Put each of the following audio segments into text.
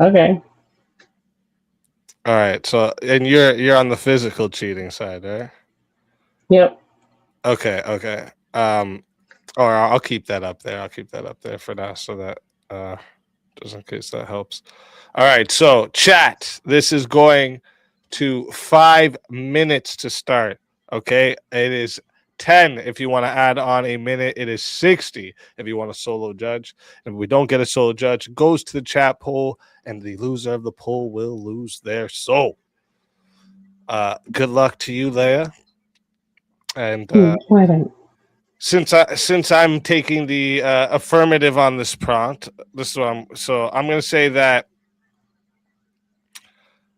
Okay. All right. So, and you're on the physical cheating side, right? Yep. Okay. Okay. Or I'll keep that up there. I'll keep that up there for now, so that uh, just in case that helps. All right. So, chat. This is going to 5 minutes to start. Okay. It is 10 if you want to add on a minute. It is 60 if you want a solo judge. And if we don't get a solo judge, it goes to the chat poll, and the loser of the poll will lose their soul. Good luck to you, Leia. And Why then? since I'm taking the affirmative on this prompt, this is what I'm going to say that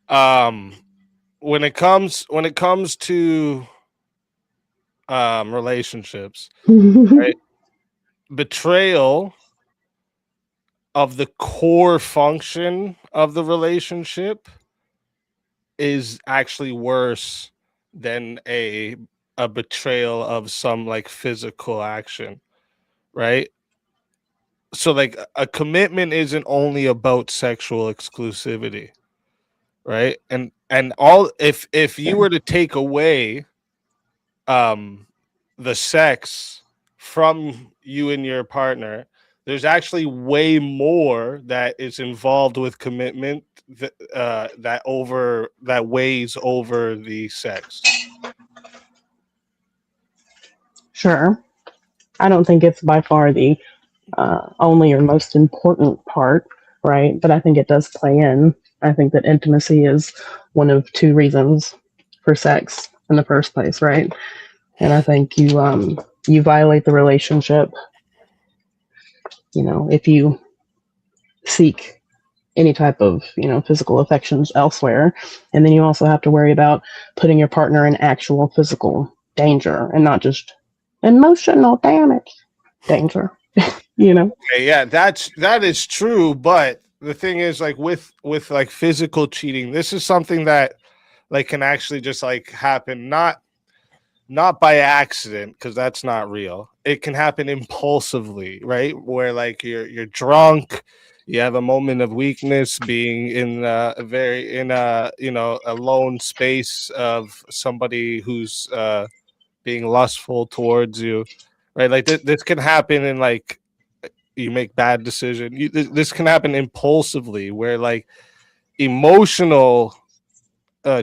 um when it comes to relationships, right? Betrayal of the core function of the relationship is actually worse than a betrayal of some like physical action, right? So like a commitment isn't only about sexual exclusivity, right? And all if you Sure. were to take away um the sex from you and your partner, there's actually way more that is involved with commitment that weighs over the sex. Sure. I don't think it's by far the only or most important part, right? But I think it does play in. I think that intimacy is one of two reasons for sex in the first place, right? And I think you violate the relationship, if you seek any type of physical affections elsewhere, and then you also have to worry about putting your partner in actual physical danger and not just emotional damage danger. Okay, yeah, that is true, but the thing is like with like physical cheating, this is something that like can actually just like happen not by accident, because that's not real. It can happen impulsively, right? Where like you're drunk, you have a moment of weakness, being in a very in a a lone space of somebody who's being lustful towards you, right? Like this can happen in like you make bad decision. This can happen impulsively, where like emotional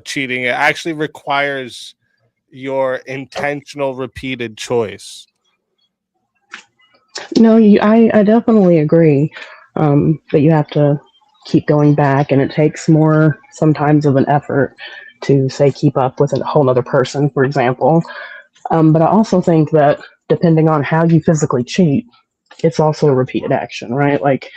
cheating, it actually requires your intentional repeated choice. No, I definitely agree that you have to keep going back, and it takes more sometimes of an effort to say keep up with a whole other person, for example. But I also think that depending on how you physically cheat, it's also a repeated action, right? Like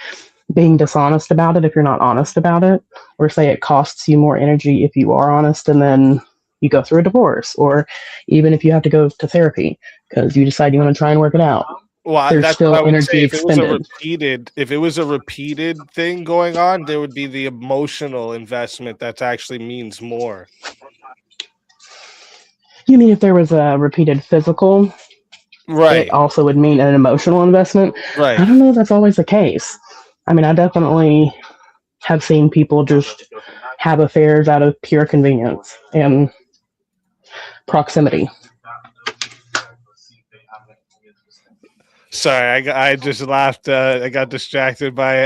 being dishonest about it if you're not honest about it, or say it costs you more energy if you are honest and then you go through a divorce, or even if you have to go to therapy because you decide you want to try and work it out. Well, There's that's what still I would say. energy expended. If it was a repeated thing going on, there would be the emotional investment that actually means more. You mean if there was a repeated physical, it Right, also would mean an emotional investment? I right. don't know if that's always the case. I mean, I definitely have seen people just have affairs out of pure convenience and proximity. Sorry, I just laughed. I got distracted by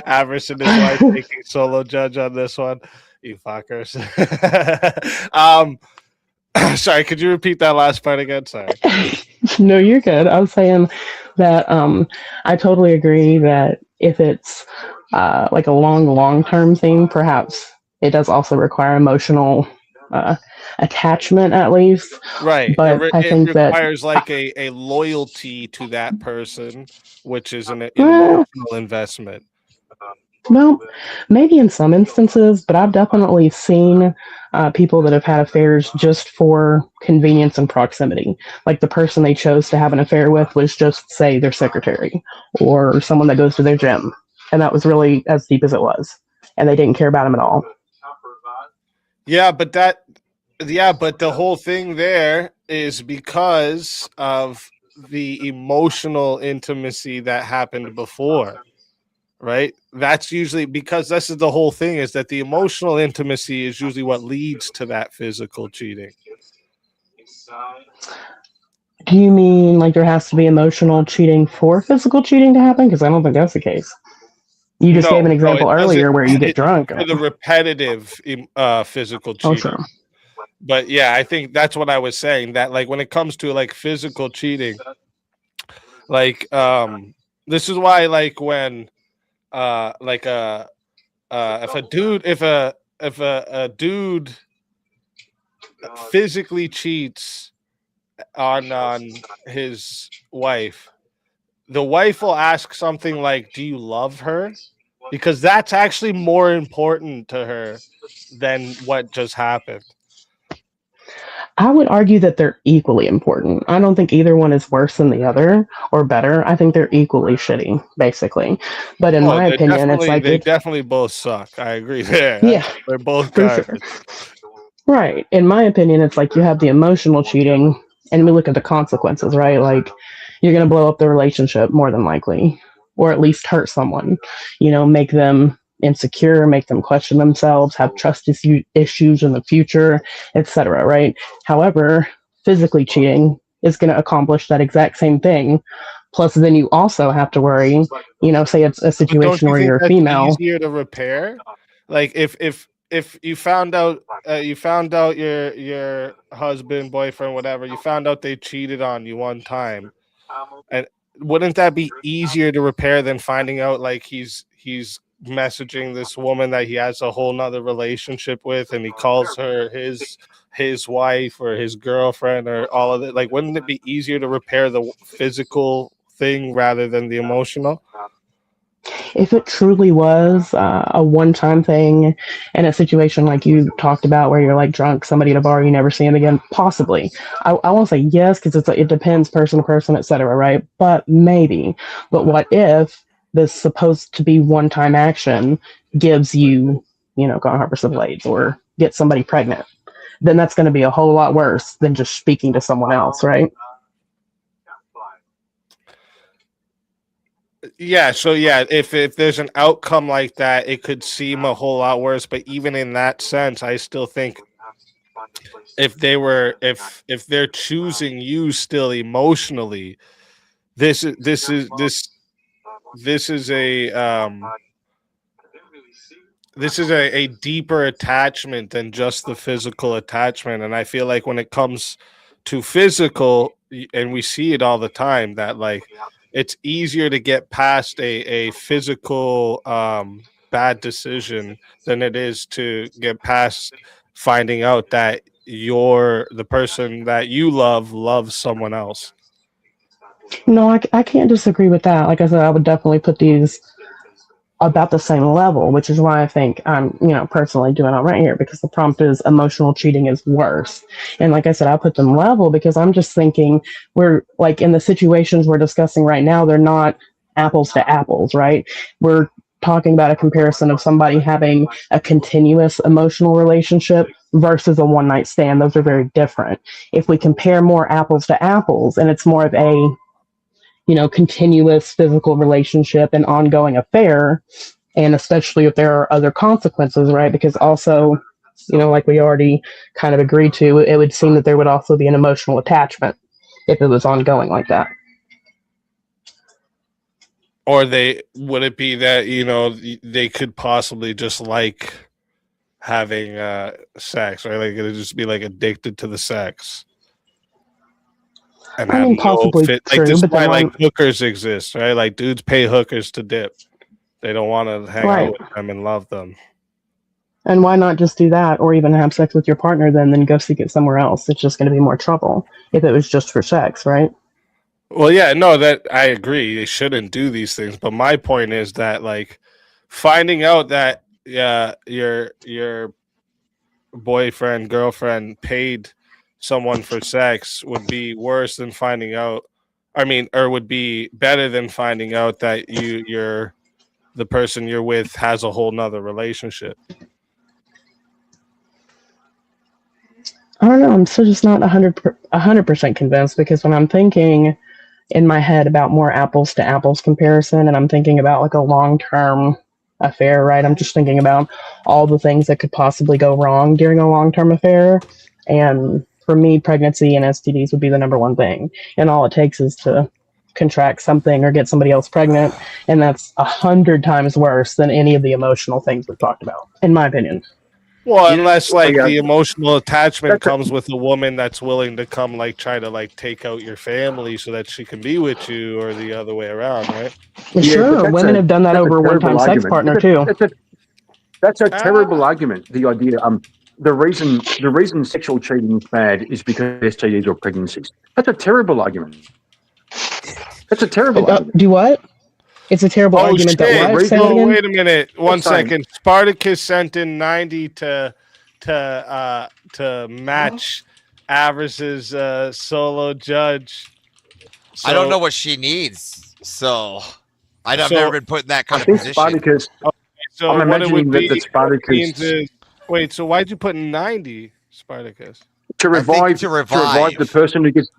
Avarice and his wife taking solo judge on this one. You fuckers. um, sorry, could you repeat that last part again? Sorry. No, you're good. I was saying that I totally agree that if it's like a long term thing, perhaps it does also require emotional uh, attachment at least. Right. But I It think that, requires like a loyalty to that person, which is an well, emotional investment. well, maybe in some instances, but I've definitely seen people that have had affairs just for convenience and proximity. Like the person they chose to have an affair with was just, say, their secretary or someone that goes to their gym. And that was really as deep as it was. And they didn't care about him at all. Yeah, but the whole thing there is because of the emotional intimacy that happened before. right? That's usually because this is the whole thing, is that the emotional intimacy is usually what leads to that physical cheating. Do you mean like there has to be emotional cheating for physical cheating to happen? Because I don't think that's the case. You just gave an No, example it doesn't. earlier where you get It, drunk. for the repetitive physical Oh, cheating. sure. But yeah, I think that's what I was saying, that like when it comes to like physical cheating, like this is why like when like if a dude if a dude physically cheats on his wife, the wife will ask something like, "Do you love her?" Because that's actually more important to her than what just happened. I would argue that they're equally important. I don't think either one is worse than the other or better. I think they're equally shitty, basically. But in Oh, my opinion, it's like they it, definitely both suck. I agree there. yeah, They're both for sure. garbage. Right. In my opinion, it's like you have the emotional cheating and we look at the consequences, right? Like you're going to blow up the relationship more than likely, or at least hurt someone, make them insecure, make them question themselves, have issues in the future, etc. Right. However, physically cheating is going to accomplish that exact same thing. Plus, then you also have to worry, say it's a But don't situation you where think you're a that's female. easier to repair? Like if you found out your husband, boyfriend, whatever, you found out they cheated on you one time, and wouldn't that be easier to repair than finding out like he's messaging this woman that he has a whole nother relationship with, and he calls her his wife or his girlfriend or all of it? Like, wouldn't it be easier to repair the physical thing rather than the emotional? If it truly was a one-time thing in a situation like you talked about where you're like drunk, somebody at a bar, you never see them again, possibly. I won't say yes because it depends person to person, etc. Right? But maybe. But what if this supposed to be one-time action gives you, gone harbor some blades or get somebody pregnant? Then that's going to be a whole lot worse than just speaking to someone else, right? Yeah, so yeah, if there's an outcome like that, it could seem a whole lot worse. But even in that sense, I still think if they're choosing you still emotionally, this is this is a this is a deeper attachment than just the physical attachment. And I feel like when it comes to physical, and we see it all the time, that like it's easier to get past a physical bad decision than it is to get past finding out that the person that you love loves someone else. No, I can't disagree with that. Like I said, I would definitely put these about the same level, which is why I think I'm, personally doing all right here because the prompt is emotional cheating is worse. And like I said, I put them level because I'm just thinking we're like in the situations we're discussing right now, they're not apples to apples, right? We're talking about a comparison of somebody having a continuous emotional relationship versus a one night stand. Those are very different. If we compare more apples to apples and it's more of a continuous physical relationship and ongoing affair, and especially if there are other consequences, right? Because also, like we already kind of agreed to, it would seem that there would also be an emotional attachment if it was ongoing like that. Or would it be that they could possibly just like having sex, right? Like it'd just be like addicted to the sex and I have mean, no possibly fit. Like true, this is but why then like why? hookers exist, right? Like dudes pay hookers to dip. They don't want to hang out Right. with them and love them. And why not just do that or even have sex with your partner then go seek it somewhere else? It's just going to be more trouble if it was just for sex, right? Well, yeah, no, that I agree. They shouldn't do these things, but my point is that like finding out that your boyfriend, girlfriend paid someone for sex would be worse than finding out. I mean, or would be better than finding out that you're the person you're with has a whole nother relationship. I don't know. I'm still just not 100% convinced because when I'm thinking in my head about more apples to apples comparison, and I'm thinking about like a long-term affair, right? I'm just thinking about all the things that could possibly go wrong during a long-term affair. And for me, pregnancy and STDs would be the number one thing. And all it takes is to contract something or get somebody else pregnant. And that's 100 times worse than any of the emotional things we've talked about, in my opinion. Well, unless like the emotional attachment comes with a woman that's willing to come like try to like take out your family so that she can be with you, or the other way around, right? Sure, women have done that over a one-time sex partner too. That's a terrible argument. The idea, the reason sexual cheating is bad is because of STDs or pregnancies. That's a terrible argument. That's a terrible argument. Do what? It's a terrible argument. Shit. That what? Wait a minute. One second. Spartacus sent in 90 to match Avris's solo judge. So, I don't know what she needs, so I've never been put in that kind of position. Spartacus. So I'm imagining that Spartacus. Wait. So why'd you put 90, Spartacus? To revive the person who gets.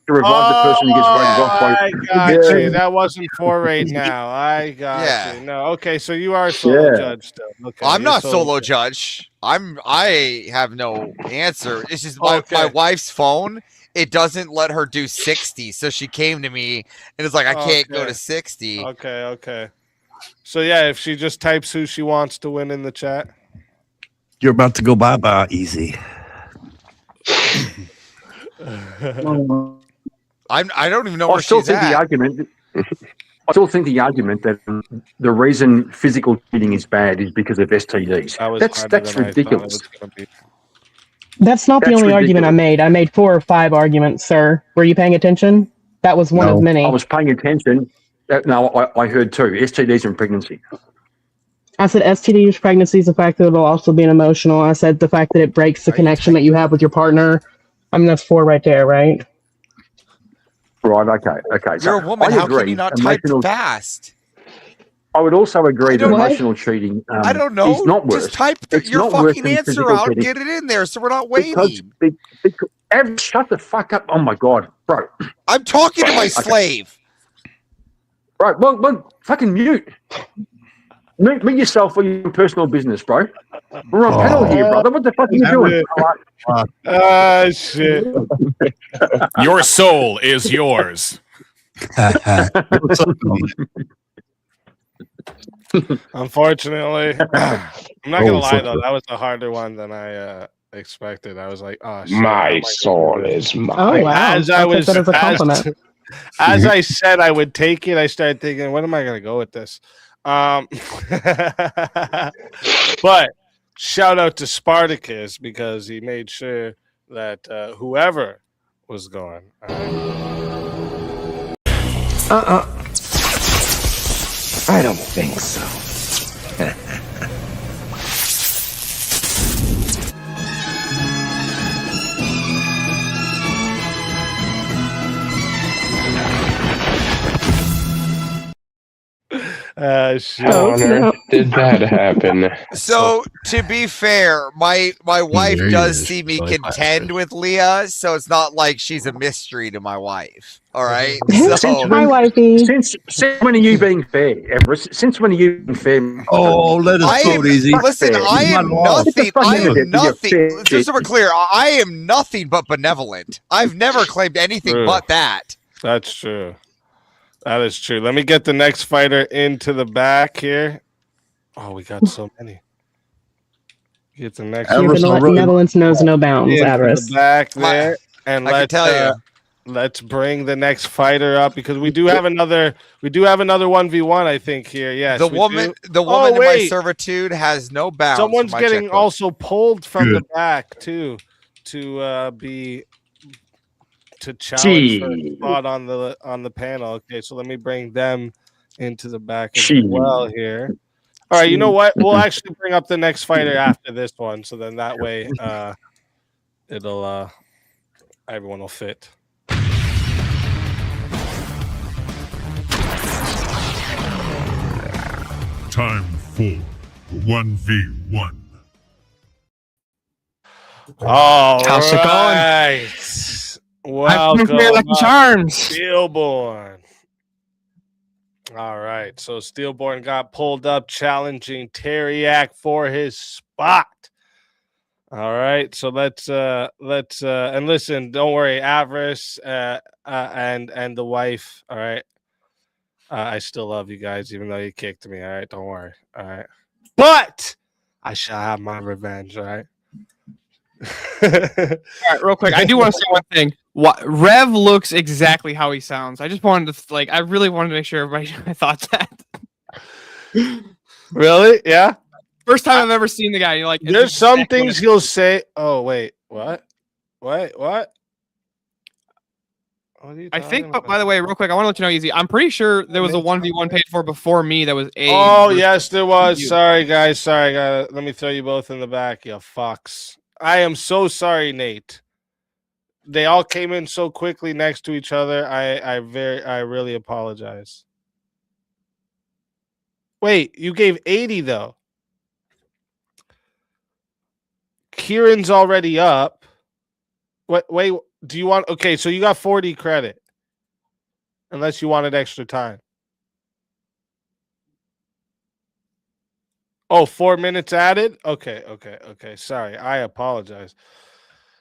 To revive the person who gets voted off by. I got you. That wasn't for right now. I got you. No, okay. So you are solo judge still. Okay, I'm not solo judge. I have no answer. It's just my wife's phone. It doesn't let her do 60, so she came to me and it's like I can't go to 60. Okay. So yeah, if she just types who she wants to win in the chat, you're about to go bye easy. I don't even know where she's at. I still think the argument that the reason physical cheating is bad is because of STDs. That's ridiculous. That's not the only argument I made. I made 4 or 5 arguments, sir. Were you paying attention? That was one of many. I was paying attention. No, I heard 2. STDs and pregnancy. I said STDs, pregnancies, the fact that it'll also be an emotional. I said the fact that it breaks the connection that you have with your partner. I mean, that's 4 right there, right? Right, okay. You're a woman. How can you not type fast? I would also agree that emotional cheating I don't know. is not worse. Just type your fucking answer out and get it in there so we're not waiting. Because shut the fuck up. Oh, my God, bro. I'm talking to my slave. Right, well, fucking mute. Mute yourself for your personal business, bro. We're on panel here, brother. What the fuck are you doing? Shit. Your soul is yours. Unfortunately, I'm not gonna lie though, that was a harder one than I expected. I was like, oh shit, my soul is mine. Oh wow. As I said I would take it, I started thinking, when am I gonna go with this? But shout out to Spartacus because he made sure that whoever was going. I don't think so. Shit. Honor, did that happen? So to be fair, my wife does see me contend with Leah, so it's not like she's a mystery to my wife. All right. So my wifey. Since when are you being fair, Everest? Since when are you being fair? Oh, let us go easy. Listen, I am nothing. I am nothing. Just so we're clear, I am nothing but benevolent. I've never claimed anything but that. That's true. That is true. Let me get the next fighter into the back here. Oh, we got so many. Get the next benevolence knows no bounds, Avarice. Back there, and let's bring the next fighter up because we do have another 1v1, I think, here. Yes. The woman in my servitude has no bounds. Someone's getting also pulled from the back too to challenge for a spot on the panel. Okay, so let me bring them into the back as well here. All right, you know what? We'll actually bring up the next fighter after this one, so then that way it'll everyone will fit. Time for 1v1. All How's it going? right. Welcome, Lucky Charms. Steelborn. All right, so Steelborn got pulled up, challenging Teriak for his spot. All right, so let's and listen, don't worry, Avarice and the wife. All right, I still love you guys, even though you kicked me. All right, don't worry. All right, but I shall have my revenge. All right. All right, real quick, I do want to say one thing. Rev looks exactly how he sounds. I just wanted to I really wanted to make sure everybody thought that. Really? Yeah. First time I've ever seen the guy. You're like, there's some things he'll say. Oh wait, what? What? I think, but by the way, real quick, I want to let you know, Easy. I'm pretty sure there was a 1v1 paid for before me that was a. Oh yes, there was. Sorry guys. Sorry guys. Let me throw you both in the back, you fucks. I am so sorry, Nate. They all came in so quickly next to each other. I really apologize. Wait, you gave 80 though. Kieran's already up. Wait, do you want? Okay, so you got 40 credit. Unless you wanted extra time. Oh, 4 minutes added? Okay. Sorry, I apologize.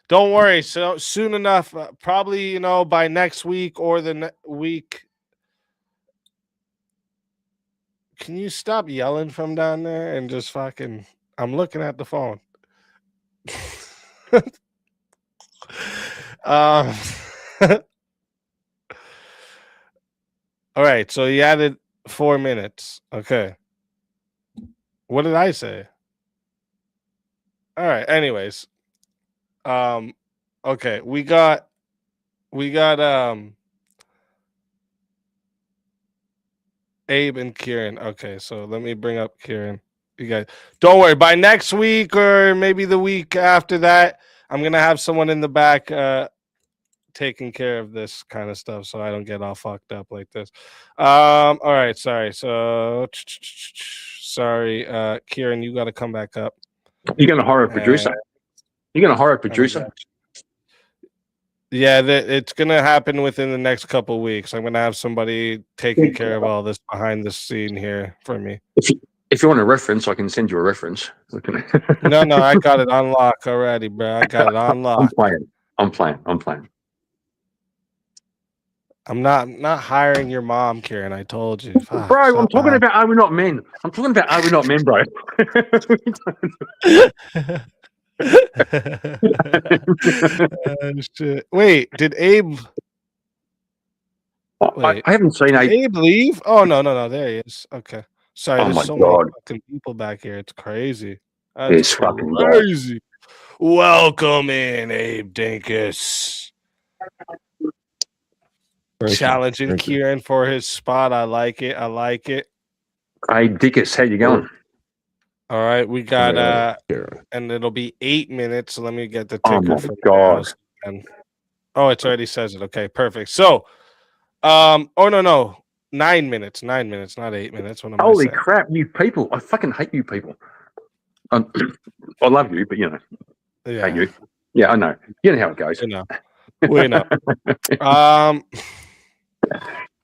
Don't worry. So soon enough, probably, by next week or the week. Can you stop yelling from down there and just fucking... I'm looking at the phone. All right, so he added 4 minutes. Okay. What did I say? All right, anyways. Okay, we got Abe and Kieran. Okay, so let me bring up Kieran. You guys, don't worry. By next week or maybe the week after that, I'm gonna have someone in the back taking care of this kind of stuff, so I don't get all fucked up like this. All right, sorry. So, sorry, Kieran, you got to come back up. You're gonna hire a producer. You're gonna hire a producer. Yeah, it's gonna happen within the next couple weeks. I'm gonna have somebody taking care of all this behind the scene here for me. If you want a reference, I can send you a reference. No, I got it unlocked already, bro. I got it unlocked. I'm playing. I'm not hiring your mom, Kieran. I told you. Fuck, bro, I'm talking about Are We Not Men? I'm talking about Are We Not Men, bro. Shit. Wait, did Abe... I haven't seen Abe leave? Oh, no. There he is. Okay. Sorry, oh there's so many fucking people back here. It's crazy. It's fucking crazy. Welcome in, Abe Dinkus. Challenging Kieran for his spot. I like it. Hey, Dickus, how you going? All right, we got and it'll be 8 minutes. So let me get the ticker for God. Oh, it already says it. Okay, perfect. So, oh no. 9 minutes, not 8 minutes. What am Holy I saying? crap, you people. I fucking hate you people. I love you, but Yeah. hate you. Yeah, I know. You know how it goes. We know. All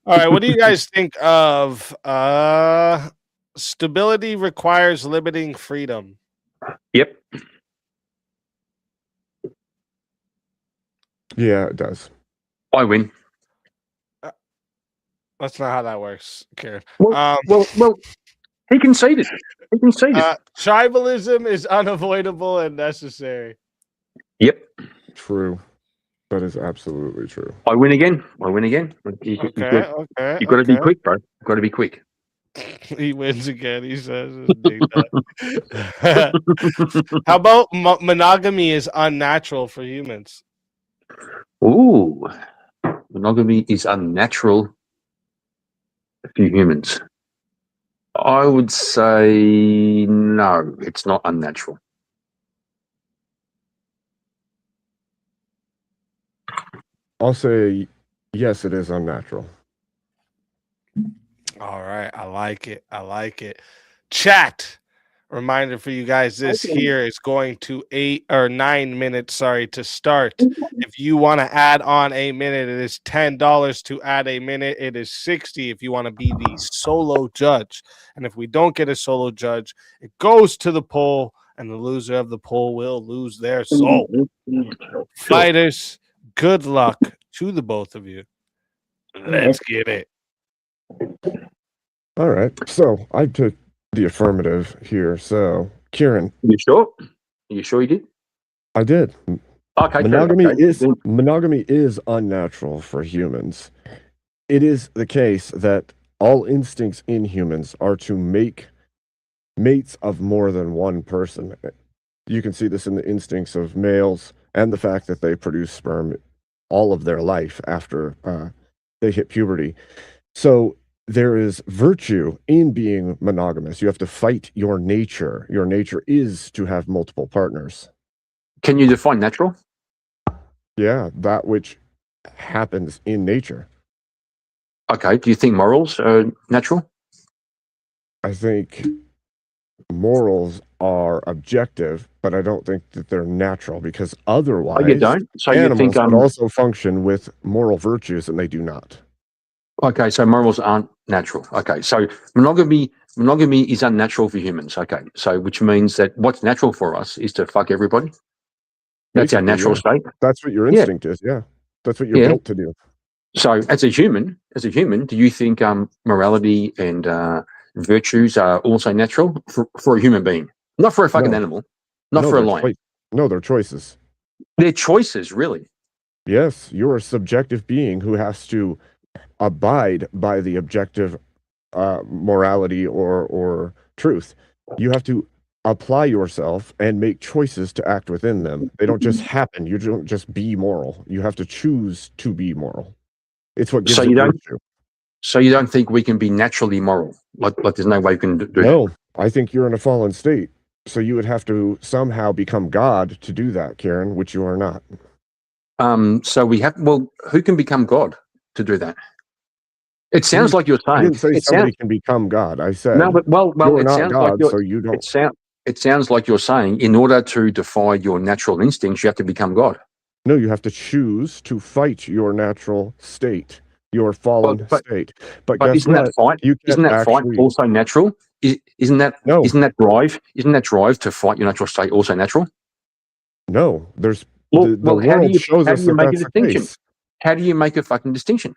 right, what do you guys think of stability requires limiting freedom? Yep. Yeah, it does. I win. That's not how that works, Kieran. Well, he conceded. Tribalism is unavoidable and necessary. Yep. True. That is absolutely true. I win again. You got to be quick, bro. You've got to be quick. He wins again, he says. How about monogamy is unnatural for humans? Ooh. Monogamy is unnatural for humans. I would say no, it's not unnatural. I'll say yes, it is unnatural. All right, I like it. Chat, Reminder for you guys, this here is going to 8 or 9 minutes, to start. If you want to add on a minute, it is $10 to add a minute. It is $60 if you want to be the solo judge. And if we don't get a solo judge, it goes to the poll, and the loser of the poll will lose their soul. Fighters, good luck to the both of you. Let's get it. All right. So I took the affirmative here. So, Kieran. You sure? Are you sure you did? I did. Okay. Monogamy is unnatural for humans. It is the case that all instincts in humans are to make mates of more than one person. You can see this in the instincts of males and the fact that they produce sperm all of their life after they hit puberty. So there is virtue in being monogamous. You have to fight your nature. Your nature is to have multiple partners. Can you define natural? Yeah, that which happens in nature. Okay. Do you think morals are natural? I think morals are objective, but I don't think that they're natural, because otherwise you don't? So animals you think would also function with moral virtues, and they do not. Okay, so morals aren't natural. Okay, so monogamy is unnatural for humans. Okay, so which means that what's natural for us is to fuck everybody. That's our natural state. That's what your instinct is. Yeah, that's what you're built to do. So as a human, do you think morality and virtues are also natural for a human being? Not for a fucking animal, not for a lion. No, they're choices. They're choices, really. Yes, you're a subjective being who has to abide by the objective morality or truth. You have to apply yourself and make choices to act within them. They don't just happen. You don't just be moral. You have to choose to be moral. It's what gives it virtue. So you don't think we can be naturally moral? Like there's no way we can do that? No, I think you're in a fallen state. So you would have to somehow become God to do that, Karen, which you are not. So we have. Well, who can become God to do that? It sounds like you're saying. I didn't say somebody can become God. I said no, but you're it not sounds God, like you're, so you don't. It sounds like you're saying in order to defy your natural instincts, you have to become God. No, you have to choose to fight your natural state, your fallen state. But guess isn't what? that fight? Isn't that fight also natural? Isn't that drive? Isn't that drive to fight your natural state also natural? No, there's the world shows us that that's the case. How do you make a fucking distinction?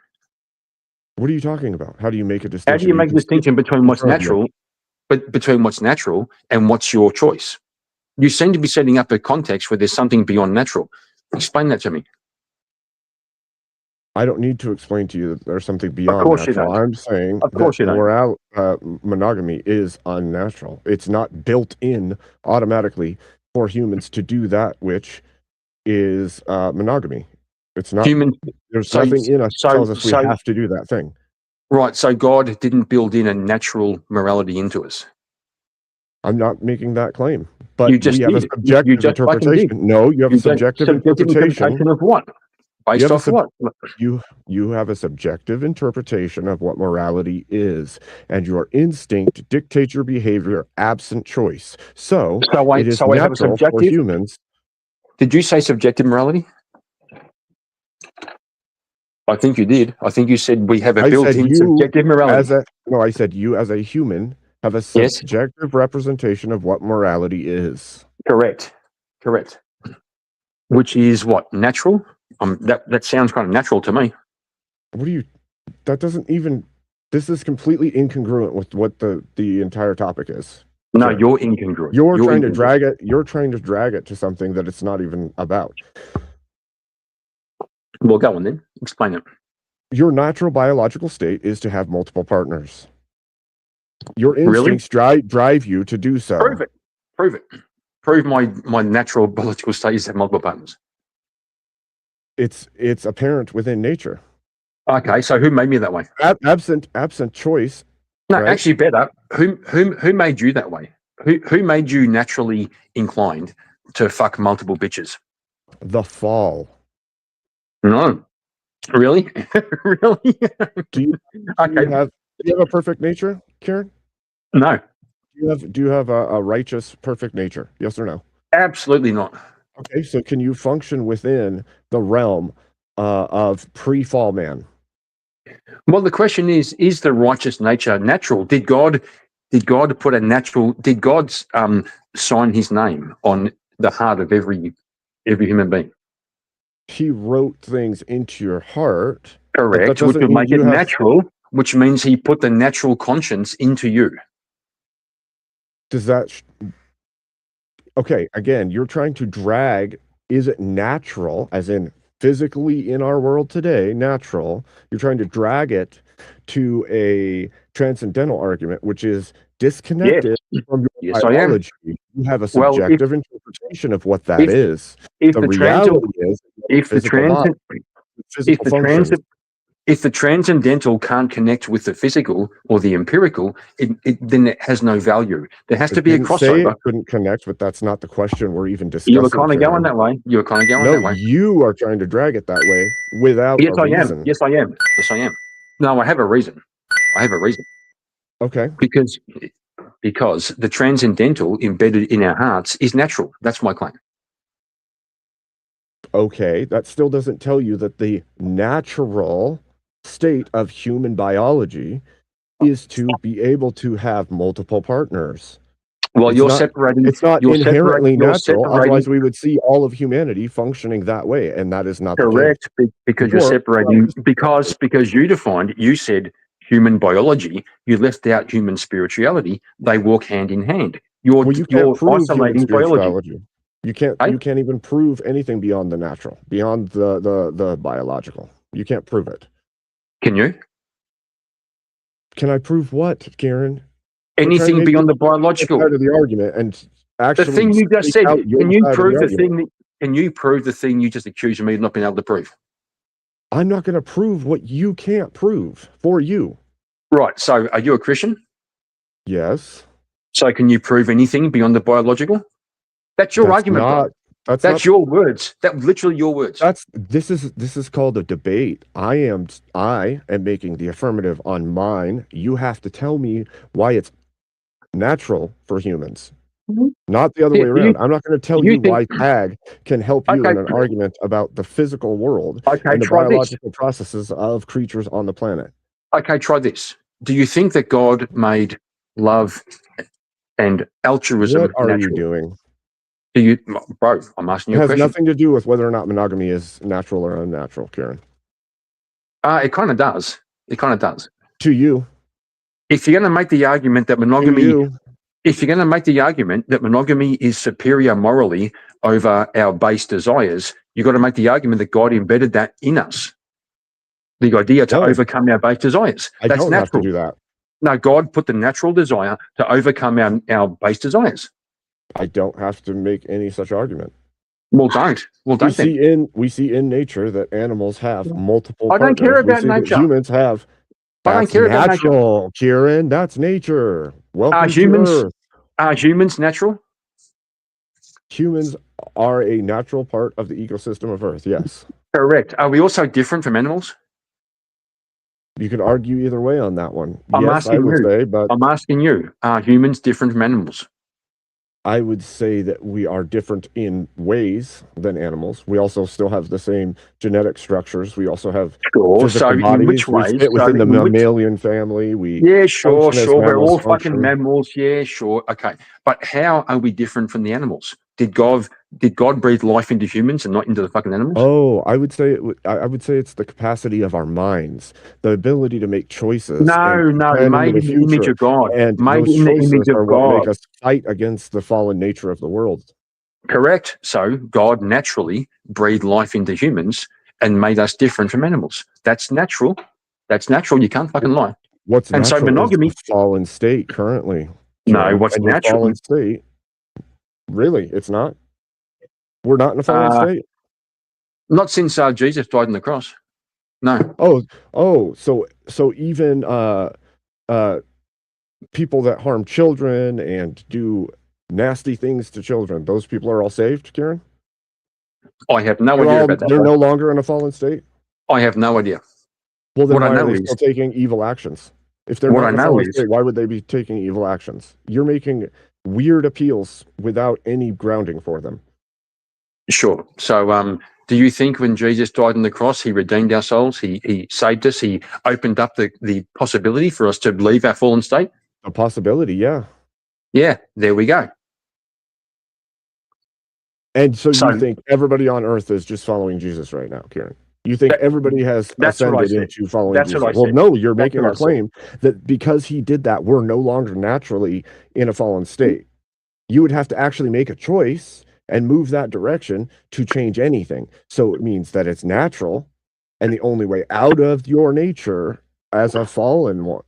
What are you talking about? How do you make a distinction? How do you make a distinction between what's natural, and what's your choice? You seem to be setting up a context where there's something beyond natural. Explain that to me. I don't need to explain to you that there's something beyond natural. I'm saying that monogamy is unnatural. It's not built in automatically for humans to do that which is monogamy. It's not. There's nothing in us that tells us we have to do that thing. Right. So God didn't build in a natural morality into us. I'm not making that claim, but you just we have a subjective interpretation. No, you have a subjective interpretation of what? Based off what? You have a subjective interpretation of what morality is, and your instinct dictates your behavior absent choice. So it is natural for humans. Did you say subjective morality? I think you did. I think you said we have a built-in subjective morality. I said you as a human have a subjective representation of what morality is. Correct. Which is what? Natural? That sounds kind of natural to me. That doesn't even, this is completely incongruent with what the entire topic is. No, you're incongruent. You're trying to drag it to something that it's not even about. Well, go on then. Explain it. Your natural biological state is to have multiple partners. Your instincts drive you to do so. Prove it. Prove my natural biological state is to have multiple partners. It's apparent within nature. Okay, so who made me that way? Absent choice. No, right? Actually, better. Who made you that way? Who made you naturally inclined to fuck multiple bitches? The fall. No, really, really. Do you have a perfect nature, Karen? No. Do you have a righteous, perfect nature? Yes or no? Absolutely not. Okay, so can you function within the realm of pre-fall man? Well, the question is the righteous nature natural? Did God put a natural? Did God sign His name on the heart of every human being? He wrote things into your heart. Correct, But that which doesn't would mean make it you have. natural, which means He put the natural conscience into you. Does that? Okay, again, you're trying to drag. Is it natural, as in physically in our world today, natural? You're trying to drag it to a transcendental argument, which is disconnected from your Yes, I am. biology. You have a Well, subjective interpretation of what that is. If The the reality is if the physical body, physical functions. if the transcendental can't connect with the physical or the empirical, then it has no value. There has to be a Didn't say crossover. it couldn't connect, but that's not the question we're even discussing. You were kind of going that way. You were kind of going that way. No, you are trying to drag it that way without Yes, a I reason. am. Yes, I am. Yes, I am. No, I have a reason. I have a reason. Okay. Because the transcendental embedded in our hearts is natural. That's my claim. Okay, that still doesn't tell you that the natural state of human biology is to be able to have multiple partners. Well, It's you're not, separating. It's not you're inherently you're natural. separating- Otherwise, we would see all of humanity functioning that way, and that is not Correct, the case. because you're separating. Because you said human biology. You left out human spirituality. They walk hand in hand. You're Well, you can't prove human isolating biology. spirituality. You can't even prove anything beyond the natural, beyond the biological. You can't prove it. Can you? Can I prove what, Karen? Anything beyond the biological part of the argument, and actually the thing you just said. Can you prove the argument. thing? Can you prove the thing you just accused me of not being able to prove? I'm not going to prove what you can't prove for you. Right. So, are you a Christian? Yes. So, can you prove anything beyond the biological? That's your argument. That's your words. That's literally your words. This is called a debate. I am making the affirmative on mine. You have to tell me why it's natural for humans, not the other way around. I'm not going to tell you why tag can help you in an argument about the physical world and the biological processes of creatures on the planet. Okay, try this. Do you think that God made love and altruism What are natural? you doing? Bro, I'm asking you a question. It has nothing to do with whether or not monogamy is natural or unnatural, Kieran. It kind of does. It kind of does. To you. If you're going to make the argument that monogamy, is superior morally over our base desires, you've got to make the argument that God embedded that in us. The idea to overcome our base desires. That's don't natural. have to do that. No, God put the natural desire to overcome our base desires. I don't have to make any such argument. Well, don't. We see in nature that animals have multiple I don't partners. care about nature. Humans have. I don't care about nature. Kieran, that's nature. Welcome Are humans natural? Humans are a natural part of the ecosystem of Earth, yes. Correct. Are we also different from animals? You could argue either way on that one. I'm asking you, are humans different from animals? I would say that we are different in ways than animals. We also still have the same genetic structures. We also have physical bodies. In which ways? We fit within the mammalian family. Sure. We're all fucking mammals. Yeah, sure. Okay. But how are we different from the animals? Did God breathe life into humans and not into the fucking animals? Oh, I would say it's the capacity of our minds, the ability to make choices. No, made in the image of God. And made those in the choices image of are God. what make us fight against the fallen nature of the world. Correct. So God naturally breathed life into humans and made us different from animals. That's natural. That's natural. You can't fucking lie. What's and natural so monogamy is the fallen state currently. No, what's natural? Fallen state. Really, it's not. We're not in a fallen state. Not since Jesus died on the cross. No. So even people that harm children and do nasty things to children, those people are all saved, Kieran? I have no idea about that. They're no longer in a fallen state? I have no idea. Well, then what why I know are they is still taking evil actions? If they're What not I in a know fallen is- state, why would they be taking evil actions? You're making weird appeals without any grounding for them. Sure. So, do you think when Jesus died on the cross, he redeemed our souls? He saved us. He opened up the possibility for us to leave our fallen state? A possibility, yeah. Yeah, there we go. And so So- you think everybody on earth is just following Jesus right now, Kieran? You think everybody has that's what I ascended said. into following That's Jesus? what I Well, said. no, you're That's making what a I said. claim that because he did that, we're no longer naturally in a fallen state. You would have to actually make a choice and move that direction to change anything. So it means that it's natural, and the only way out of your nature as a fallen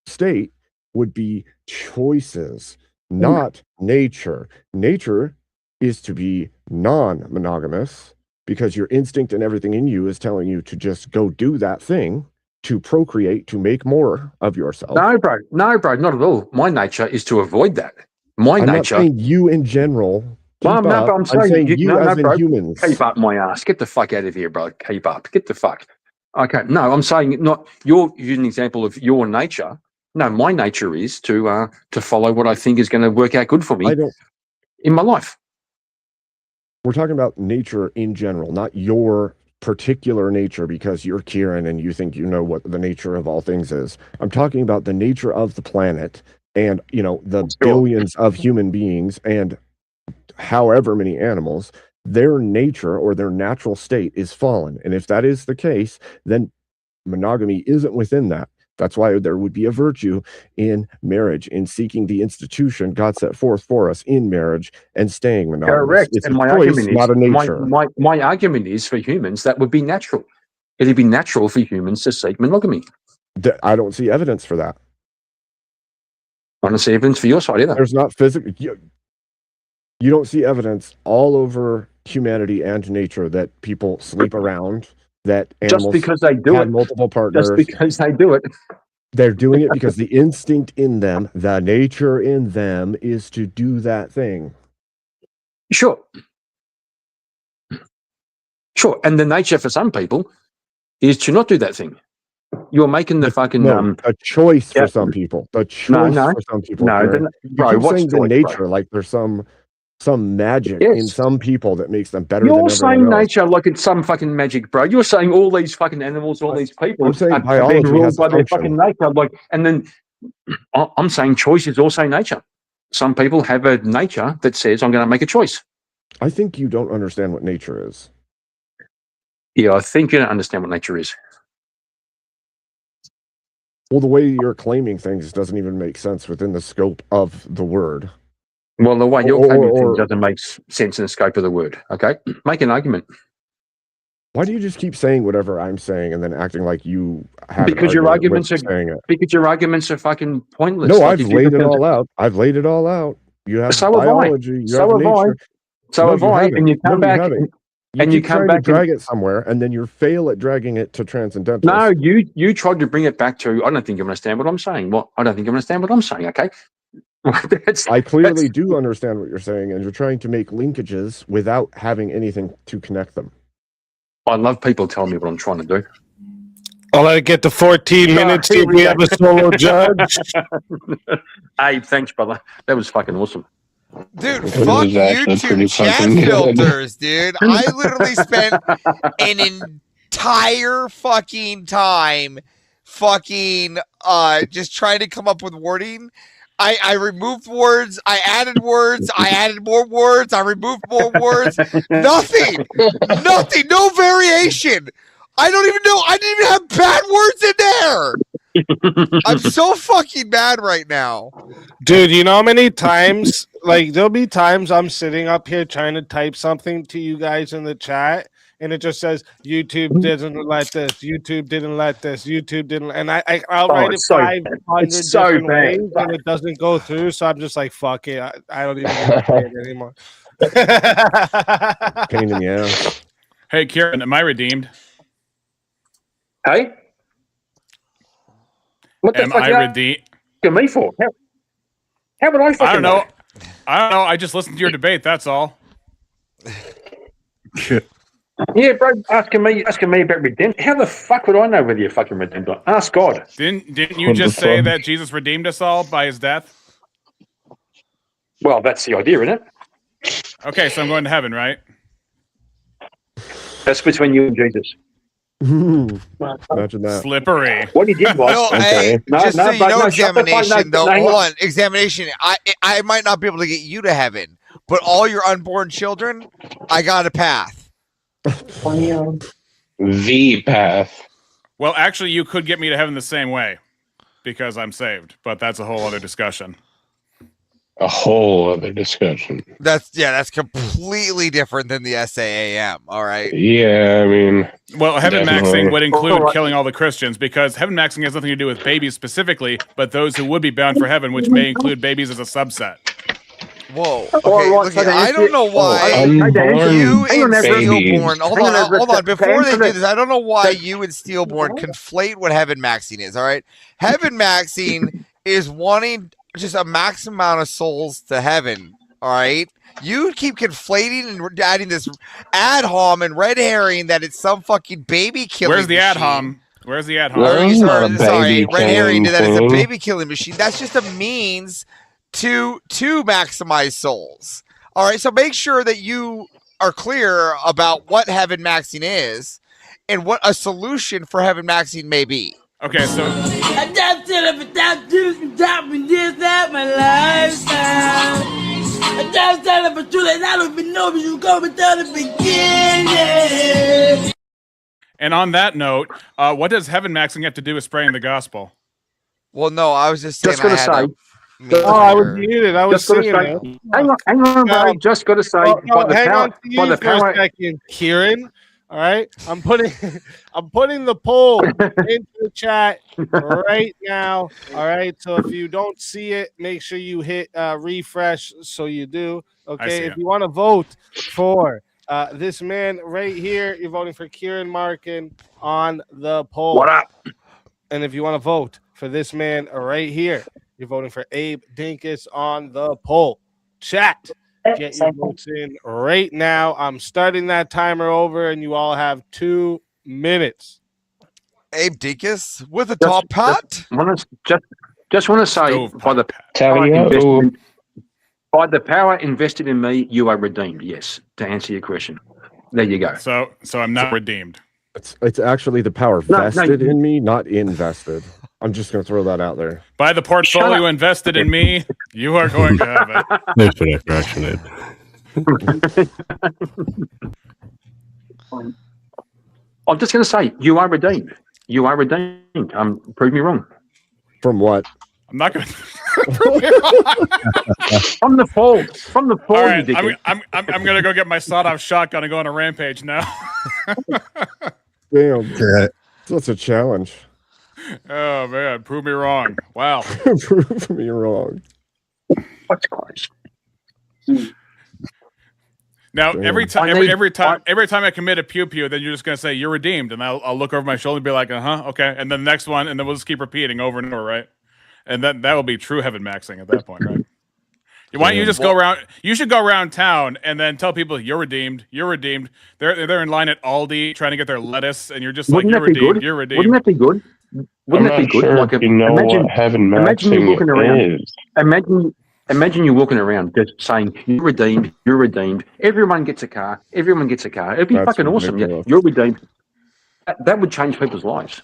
state would be choices, not nature. Nature is to be non-monogamous because your instinct and everything in you is telling you to just go do that thing, to procreate, to make more of yourself. No, bro, not at all. My nature is to avoid that. My I'm not nature. saying you in general. Well, no, but I'm saying you as in bro. humans. Keep up my ass. Get the fuck out of here, bro. Keep up. Get the fuck. Okay. No, I'm saying not. You're using an example of your nature. No, my nature is to follow what I think is going to work out good for me in my life. We're talking about nature in general, not your particular nature because you're Kieran and you think you know what the nature of all things is. I'm talking about the nature of the planet and, the billions of human beings and however many animals. Their nature or their natural state is fallen. And if that is the case, then monogamy isn't within that. That's why there would be a virtue in marriage, in seeking the institution God set forth for us in marriage and staying monogamous. Correct. It's And a my choice, argument is not a nature. my argument is for humans that would be natural. It'd be natural for humans to seek monogamy. I don't see evidence for that. I don't see evidence for your side either. There's not physical. You don't see evidence all over humanity and nature that people sleep around, that animals Just because they do have it, multiple partners. just because they do it. They're doing it because the instinct in them, the nature in them, is to do that thing. Sure. And the nature for some people is to not do that thing. You're making the fucking a choice for some people. The choice for some people. No, bro, you're what's saying the choice, nature, bro? like there's some magic in some people that makes them better You're than saying everyone else. nature like it's some fucking magic, bro. You're saying all these fucking animals, all these people I'm saying are biology being ruled has a by their function. fucking nature. Like, and then I'm saying choice is also nature. Some people have a nature that says, I'm going to make a choice. I think you don't understand what nature is. Yeah, I think you don't understand what nature is. Well, the way you're claiming things doesn't even make sense within the scope of the word. Well, the way you're claiming things doesn't make sense in the scope of the word. Okay? Make an argument. Why do you just keep saying whatever I'm saying and then acting like you have Because your arguments are saying it? Because your arguments are fucking pointless. No, Like, I've laid it all out. I've laid it all out. You have So have I. biology. You So have have I. nature. So No, have you I. haven't. And you come No, you back haven't. and you keep come trying back to drag it somewhere, and then you fail at dragging it to transcendentals. No, you tried to bring it back to. I don't think you understand what I'm saying. I don't think you understand what I'm saying. Okay. I clearly do understand what you're saying, and you're trying to make linkages without having anything to connect them. I love people telling me what I'm trying to do. I'll let it get to 14 minutes. See if we have a solo judge. Hey, thanks, brother. That was fucking awesome. Dude, It fuck was actually pretty YouTube chat fucking good. filters, dude. I literally spent an entire fucking time just trying to come up with wording. I removed words, I added more words, I removed more words. Nothing, no variation. I don't even know. I didn't even have bad words in there. I'm so fucking mad right now. Dude, you know how many times, there'll be times I'm sitting up here trying to type something to you guys in the chat, and it just says, YouTube didn't let this, YouTube didn't let this, YouTube didn't, and I'll write it 500 different ways, and it doesn't go through, so I'm just like, fuck it, I don't even want to say it anymore. Pain in the ass. Hey, Kieran, am I redeemed? Hey? What the Am fuck I redeemed? at me for? How would I fucking I don't know. I just listened to your debate, that's all. Yeah, bro, asking me about redemption. How the fuck would I know whether you're fucking redeemed or not? Ask God. Didn't you just say that Jesus redeemed us all by his death? Well, that's the idea, isn't it? Okay, so I'm going to heaven, right? That's between you and Jesus. Imagine that. Slippery. What he did was... No, hey, just so you know, examination, though. Hold on, examination. I might not be able to get you to heaven, but all your unborn children, I got a path. The path. Well, actually, you could get me to heaven the same way because I'm saved, but that's a whole other discussion. A whole other discussion. That's completely different than the SAAM. All right. Yeah, I mean, well, heaven definitely. maxing would include killing all the Christians because heaven maxing has nothing to do with babies specifically, but those who would be bound for heaven, which may include babies as a subset. Whoa. Okay, look, I don't know why you and Steelborn. Hold on. Before they do this, I don't know why you and Steelborn conflate what heaven maxing is. All right, heaven maxing is wanting just a max amount of souls to heaven. All right, you keep conflating and adding this ad hom and red herring that it's some fucking baby killing. Where's the ad hom? Where's the ad hom? Sorry, red herring that it's a baby killing machine. That's just a means to maximize souls. All right, so make sure that you are clear about what heaven maxing is and what a solution for heaven maxing may be. Okay, so I just said it without juice topping this at my lifestyle. I just said it for true that I don't even know if you go without the beginning. And on that note, what does heaven maxing have to do with spreading the gospel? Well, no, I was just saying Just gonna say. I was muted. I was singing. Hang on, bro. Just got to say, hang on to you for a second, Kieran. All right, I'm putting the poll into the chat right now. All right, so if you don't see it, make sure you hit refresh so you do. Okay, if you want to vote for this man right here, you're voting for Kieran Markin on the poll. What up? And if you want to vote for this man right here, you're voting for Abe Dinkus on the poll. Chat. Get your votes in right now. I'm starting that timer over, and you all have 2 minutes. Abe Dinkus with a top hat. Just want to say, by the power invested in me, you are redeemed. Yes, to answer your question. There you go. So I'm not redeemed. It's actually the power vested in me, not invested. I'm just going to throw that out there. By the portfolio invested in me, you are going to have it. Thanks for that correction, Ed. I'm just going to say, you are redeemed. You are redeemed. Prove me wrong. From what? I'm not going to. From the fall. All right, I'm going to go get my sawed-off shotgun and go on a rampage now. Damn. That's a challenge. Oh man, prove me wrong. Wow. Prove me wrong. What's close? Now every time I commit a pew pew, then you're just gonna say you're redeemed, and I'll look over my shoulder and be like, okay, and then the next one, and then we'll just keep repeating over and over, right? And that will be true heaven maxing at that point, right? Why don't you just go around? You should go around town and then tell people you're redeemed. You're redeemed. They're in line at Aldi trying to get their lettuce, and you're just like, you're redeemed. You're redeemed. Wouldn't that be good? Wouldn't that be good? Sure like, you know what heaven maxing is. Imagine you walking around just saying you're redeemed. You're redeemed. Everyone gets a car. Everyone gets a car. It'd be fucking awesome. Yeah, you're redeemed. That would change people's lives.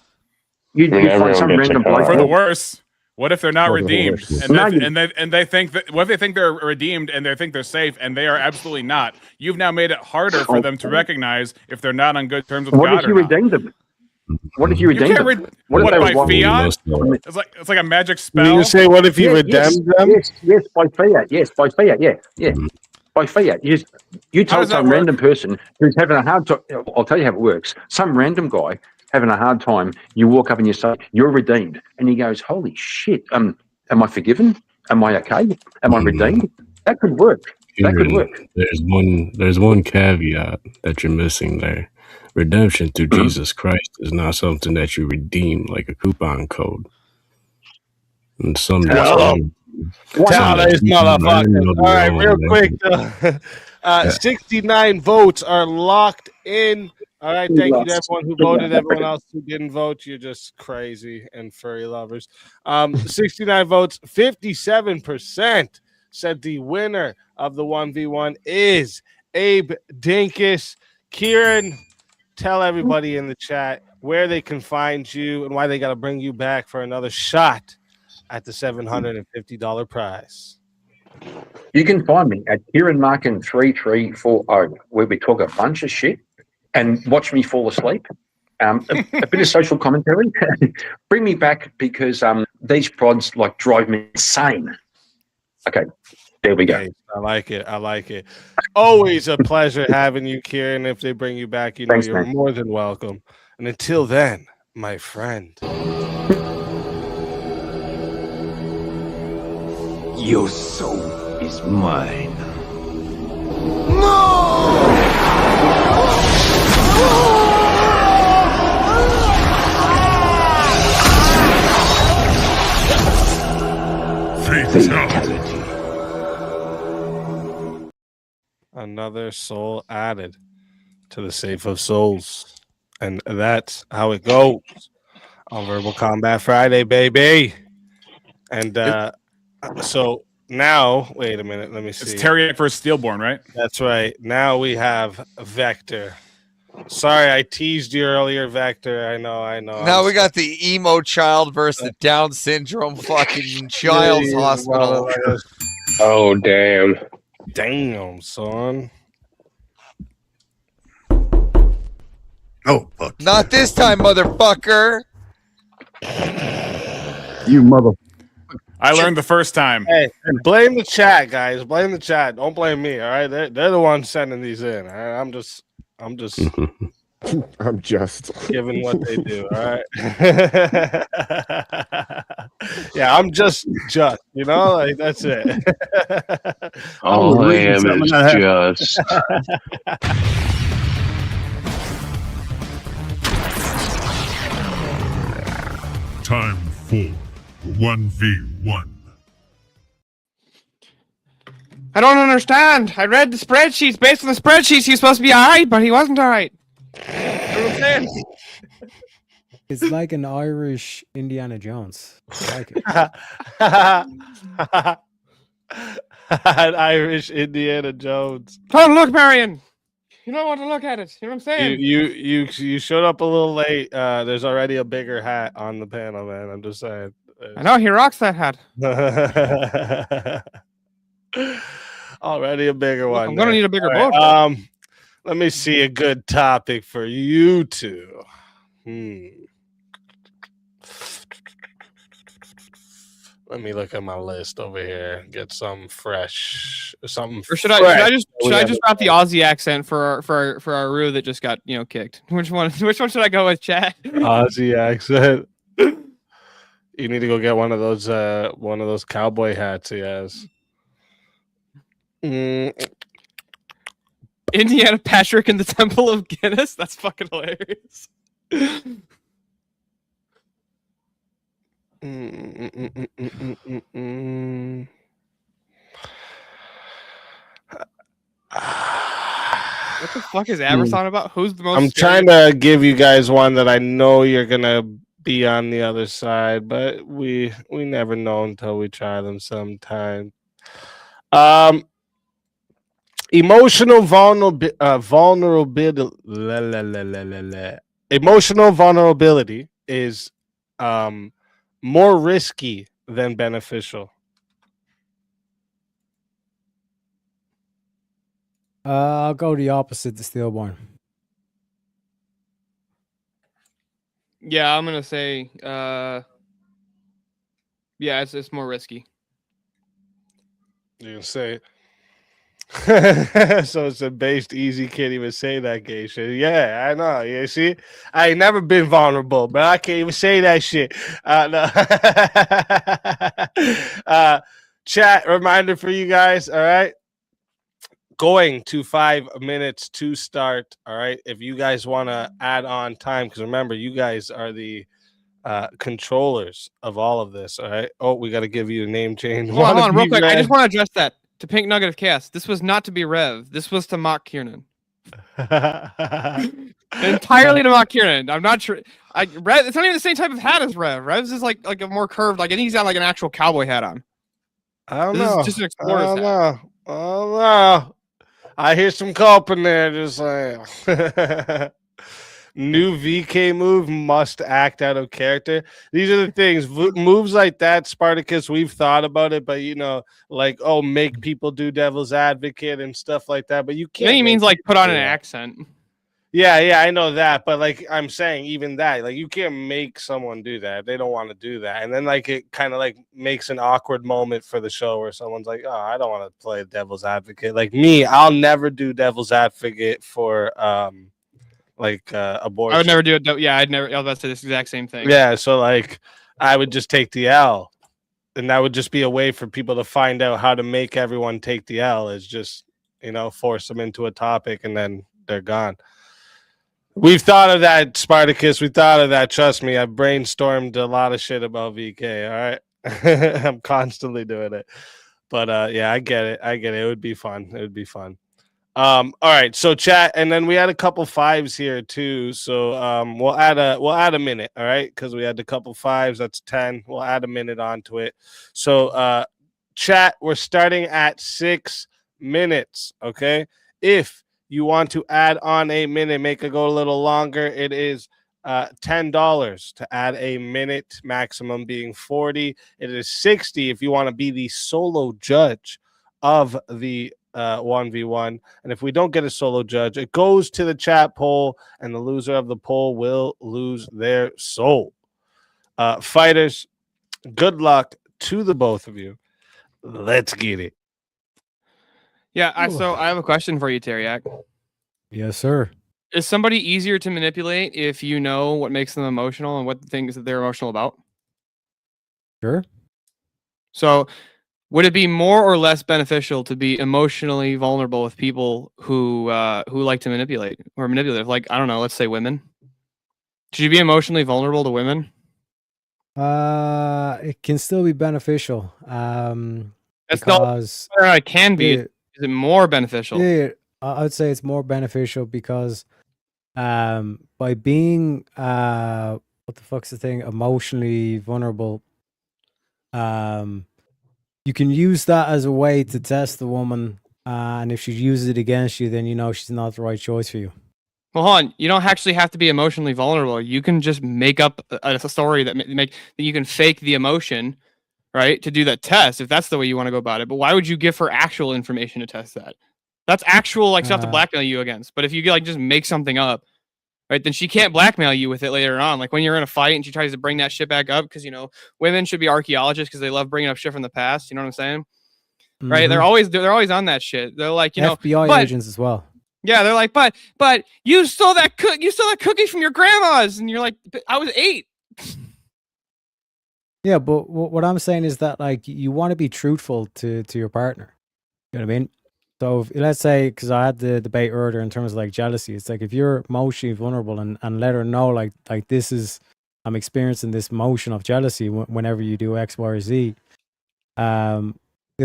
You'd find some random bloke for the worse. What if they're not redeemed and they think that? What if they think they're redeemed and they think they're safe and they are absolutely not? You've now made it harder for them to recognize if they're not on good terms with God. What if you redeemed them? What if you redeem them? What by fiat? It's like a magic spell. You say, what if you redeem them? Yes, by fiat. Yes, by fiat. Yeah. By fiat. You told some random person who's having a hard time. I'll tell you how it works. Some random guy having a hard time. You walk up and you say, "You're redeemed," and he goes, "Holy shit! Am I forgiven? Am I okay? Am I redeemed?" That could work. That could work. There's one caveat that you're missing there. Redemption through Jesus Christ is not something that you redeem like a coupon code. And some Tell these motherfuckers. All right, real quick. 69 votes are locked in. All right, thank you to everyone who voted. Everyone else who didn't vote, you're just crazy and furry lovers. 69 votes, 57% said the winner of the 1v1 is Abe Dinkus. Kieran, tell everybody in the chat where they can find you and why they got to bring you back for another shot at the $750 prize. You can find me at Kieran Markin 3340, where we talk a bunch of shit and watch me fall asleep. A bit of social commentary. Bring me back because these prods like drive me insane. Okay, there we go. Nice. I like it. I like it. Always a pleasure having you, Kieran. If they bring you back, you know you're more than welcome. And until then, my friend. Your soul is mine. Fatality. Another soul added to the Safe of Souls. And that's how it goes on Verbal Combat Friday, baby. And so now, wait a minute, let me see. It's Terry versus Steelborn, right? That's right. Now we have Vector. Sorry, I teased you earlier, Vector. I know. Now we got the emo child versus the Down syndrome fucking child's hospital. Oh, damn. Damn, son. Oh, fuck. Not this time, motherfucker. You mother. I learned the first time. Hey, blame the chat, guys. Blame the chat. Don't blame me. All right, they're the ones sending these in. All right, I'm just I'm just giving what they do. All right. Yeah, I'm just you know, like that's it. All I am is just. Time for 1v1. I don't understand. I read the spreadsheets. Based on the spreadsheets, he's supposed to be alright, but he wasn't alright. You know what I'm saying? It's like an Irish Indiana Jones. I like it. An Irish Indiana Jones. Don't look, Marion. You don't want to look at it. You know what I'm saying? You showed up a little late. There's already a bigger hat on the panel, man. I'm just saying. I know he rocks that hat. Already a bigger one. I'm gonna need a bigger boat. Let me see a good topic for you two. Let me look at my list over here. Get something fresh. Something. Or should I just drop the Aussie accent for our Rue that just got kicked? Which one should I go with, chat? Aussie accent. You need to go get one of those cowboy hats he has. Indiana Patrick in the Temple of Guinness? That's fucking hilarious. What the fuck is Amazon about? Who's the most? I'm trying to give you guys one that I know you're gonna be on the other side, but we never know until we try them sometime. Emotional vulnerability. Emotional vulnerability is more risky than beneficial. I'll go the opposite, the Stillborn. Yeah, I'm gonna say yeah, it's more risky. You can say so it's a based easy, can't even say that gay shit. Yeah, I know. You see, I ain't never been vulnerable, but I can't even say that shit. No. Chat reminder for you guys. All right, going to 5 minutes to start. All right, if you guys want to add on time, because remember, you guys are the controllers of all of this. All right. Oh, we got to give you a name change. Hold on, real quick. I just want to address that. to Pink Nugget of Chaos. This was not to be Rev. This was to mock Kieran. Entirely to mock Kieran. I'm not sure. Rev, it's not even the same type of hat as Rev. Rev's is like a more curved. Like I think he's got like an actual cowboy hat on. I don't This know. is just an explorer's hat. I don't know. I hear some culp in there. Just like new VK move, must act out of character. These are the things. Moves like that, Spartacus. We've thought about it, but like make people do devil's advocate and stuff like that. But you can't. He means like put on an accent. Yeah, I know that, but like I'm saying, even that, like you can't make someone do that. They don't want to do that, and then like it kind of like makes an awkward moment for the show where someone's like, "Oh, I don't want to play devil's advocate." Like me, I'll never do devil's advocate for abortion. I would never do it. Yeah, I was about to say this exact same thing. Yeah, so like I would just take the L, and that would just be a way for people to find out how to make everyone take the L. Is just force them into a topic and then they're gone. We've thought of that, Spartacus. We thought of that. Trust me, I've brainstormed a lot of shit about VK. All right, I'm constantly doing it. But yeah, I get it. It would be fun. All right, so chat, and then we had a couple fives here too. So we'll add a minute. All right, because we had a couple fives. That's 10. We'll add a minute onto it. So chat, we're starting at 6 minutes. Okay, if you want to add on a minute, make it go a little longer, it is $10 to add a minute, maximum being 40. It is 60 if you want to be the solo judge of the 1v1. And if we don't get a solo judge, it goes to the chat poll, and the loser of the poll will lose their soul. Fighters, good luck to the both of you. Let's get it. Yeah, so I have a question for you, Teriak. Yes, sir. Is somebody easier to manipulate if you know what makes them emotional and what things that they're emotional about? Sure. So would it be more or less beneficial to be emotionally vulnerable with people who like to manipulate or manipulative? Like, I don't know, let's say women. Should you be emotionally vulnerable to women? It can still be beneficial. That's not it can be. Is it more beneficial? Yeah, I would say it's more beneficial because by being what the fuck's the thing, emotionally vulnerable, you can use that as a way to test the woman, and if she uses it against you, then you know she's not the right choice for you. Well, hold on. You don't actually have to be emotionally vulnerable. You can just make up a story that you can fake the emotion, right, to do that test if that's the way you want to go about it. But why would you give her actual information to test that? That's actual stuff to blackmail you against. But if you just make something up, right, then she can't blackmail you with it later on. Like when you're in a fight and she tries to bring that shit back up, because women should be archaeologists because they love bringing up shit from the past. You know what I'm saying? Mm-hmm. Right? They're always on that shit. They're like, FBI agents as well. Yeah, they're like, but you stole that cookie from your grandma's, and you're like, I was 8. Yeah, but what I'm saying is that you want to be truthful to your partner. You know what I mean? So let's say, because I had the debate earlier in terms of jealousy, it's like if you're emotionally vulnerable and let her know like this is, I'm experiencing this emotion of jealousy whenever you do X, Y, or Z, it'll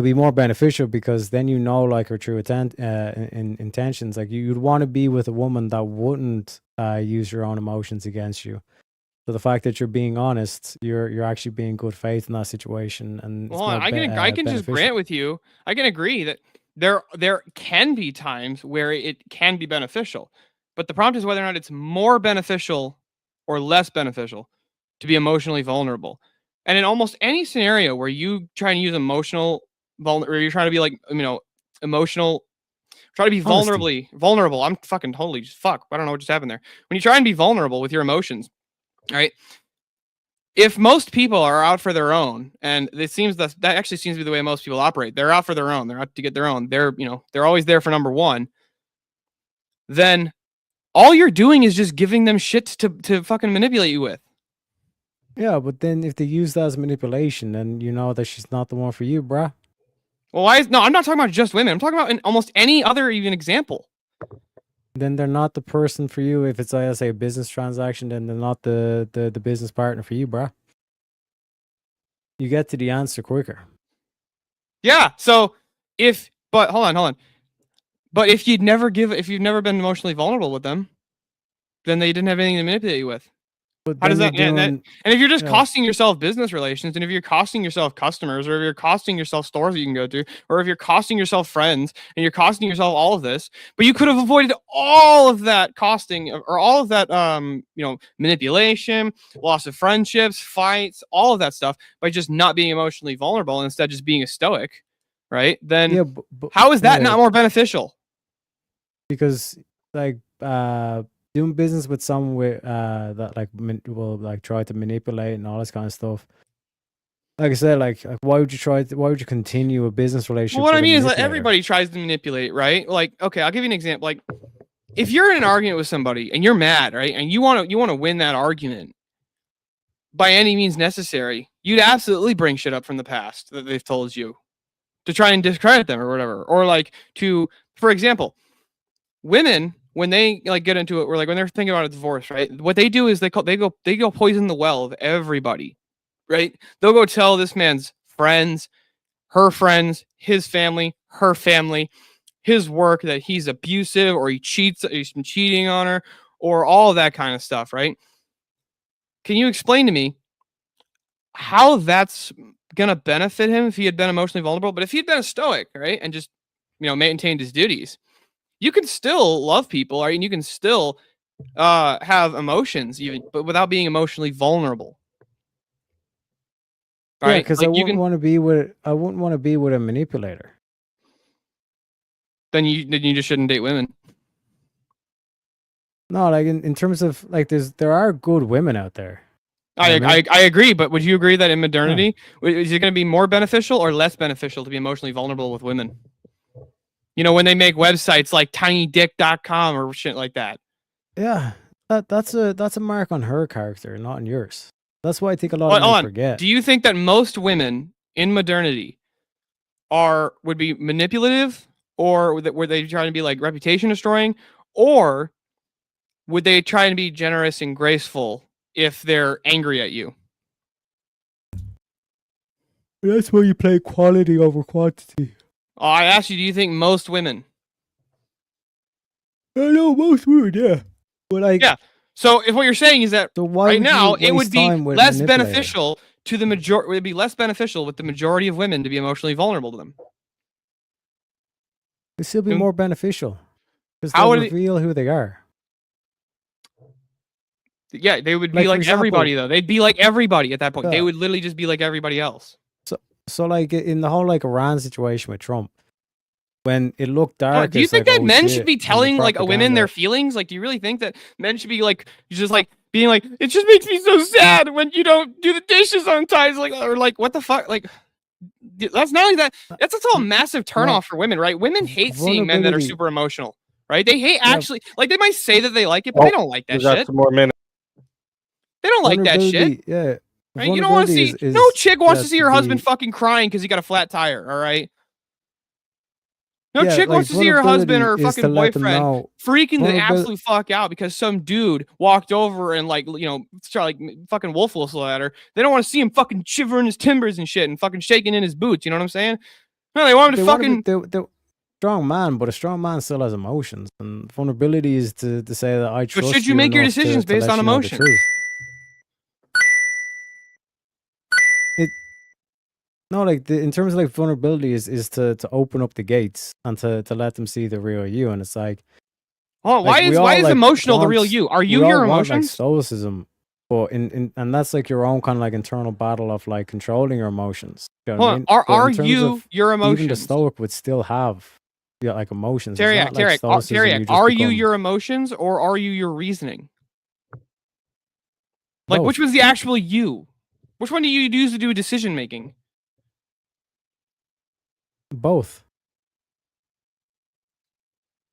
be more beneficial because then you know her true intentions. Like you'd want to be with a woman that wouldn't use your own emotions against you. So the fact that you're being honest, you're actually being good faith in that situation. And well, I can just grant with you. I can agree that there can be times where it can be beneficial, but the problem is whether or not it's more beneficial or less beneficial to be emotionally vulnerable. And in almost any scenario where you try to use emotional or you're trying to be emotional, try to be vulnerable. I'm fucking totally just fuck. I don't know what just happened there. When you try and be vulnerable with your emotions, right? If most people are out for their own, and it seems that actually seems to be the way most people operate, they're out for their own. They're out to get their own. They're always there for number one. Then all you're doing is just giving them shit to fucking manipulate you with. Yeah, but then if they use that as manipulation, then you know that she's not the one for you, bruh. Well, I'm not talking about just women. I'm talking about in almost any other even example. Then they're not the person for you. If it's say a business transaction, then they're not the business partner for you, bruh. You get to the answer quicker. Yeah, so But hold on. But if you've never been emotionally vulnerable with them, then they didn't have anything to manipulate you with. But How does then that, you're and doing, if you're just yeah. costing yourself business relations, and if you're costing yourself customers, or if you're costing yourself stores that you can go to, or if you're costing yourself friends, and you're costing yourself all of this, but you could have avoided all of that costing, or all of that, manipulation, loss of friendships, fights, all of that stuff by just not being emotionally vulnerable and instead just being a stoic, right? Then Yeah, how is that yeah, not more beneficial? because like doing business with someone with that like will like try to manipulate and all this kind of stuff. Like I said, like why would you continue a business relationship? Well, what I with a mean is, like, manipulator? everybody tries to manipulate, right? Like, okay, I'll give you an example. Like, if you're in an argument with somebody and you're mad, right, and you want to win that argument by any means necessary, you'd absolutely bring shit up from the past that they've told you to try and discredit them or whatever, or like to, for example, women when they like get into it, or like when they're thinking about a divorce, right? What they do is they go poison the well of everybody, right? They'll go tell this man's friends, her friends, his family, her family, his work, that he's abusive or he's been cheating on her, or all of that kind of stuff, right? Can you explain to me how that's gonna benefit him if he had been emotionally vulnerable? But if he'd been a stoic, right, and just maintained his duties, you can still love people, right? And you can still have emotions, even, but without being emotionally vulnerable. Yeah, Right? because Like, I wouldn't want to be with a manipulator. Then you just shouldn't date women. No, like in terms of like there are good women out there. I agree, but would you agree that in modernity, is it going to be more beneficial or less beneficial to be emotionally vulnerable with women? When they make websites like tinydick.com or shit like that. Yeah, that's a mark on her character, not on yours. That's why I think a lot of men forget. Do you think that most women in modernity would be manipulative, or were they trying to be like reputation destroying, or would they try and be generous and graceful if they're angry at you? That's where you play quality over quantity. I asked you, do you think most women? I know most women, yeah. But like, yeah. So if what you're saying is that right now it would be less beneficial to the majority, it would be less beneficial with the majority of women to be emotionally vulnerable to them. It'd still be more beneficial because How they'll would reveal who they are. Yeah, they would be like everybody though. They'd be like everybody at that point. They would literally just be like everybody else. So like in the whole like Iran situation with Trump, when it looked dark, do you think that men should be telling like a women their feelings? Like, do you really think that men should be like just like being like, it just makes me so sad when you don't do the dishes on time, like, or like, what the fuck, like. That's not like that. That's also a massive turnoff for women, right? Women hate seeing men that are super emotional, right? They hate actually, like, they might say that they like it, but they don't like that shit. Some more minutes. They don't like that shit. Yeah. Right? You don't want to see no chick wants to see her husband fucking crying because he got a flat tire. All right. No chick wants to see her husband or fucking boyfriend freaking the absolute fuck out because some dude walked over and like started like fucking wolf whistle at her. They don't want to see him fucking shivering his timbers and shit and fucking shaking in his boots. You know what I'm saying? No, they want him to fucking. They're strong man, but a strong man still has emotions, and vulnerability is to say that I trust. But should you make your decisions based on emotion? No, like in terms of like vulnerability is to open up the gates and to let them see the real you, and it's like, why is emotional the real you? Are you your emotions? Like stoicism, but and that's like your own kind of like internal battle of like controlling your emotions. You know what I mean? Are you your emotions? Even the stoic would still have like emotions. Teriak, are you your emotions or are you your reasoning? Like, both. Which one's the actual you? Which one do you use to do decision making? Both.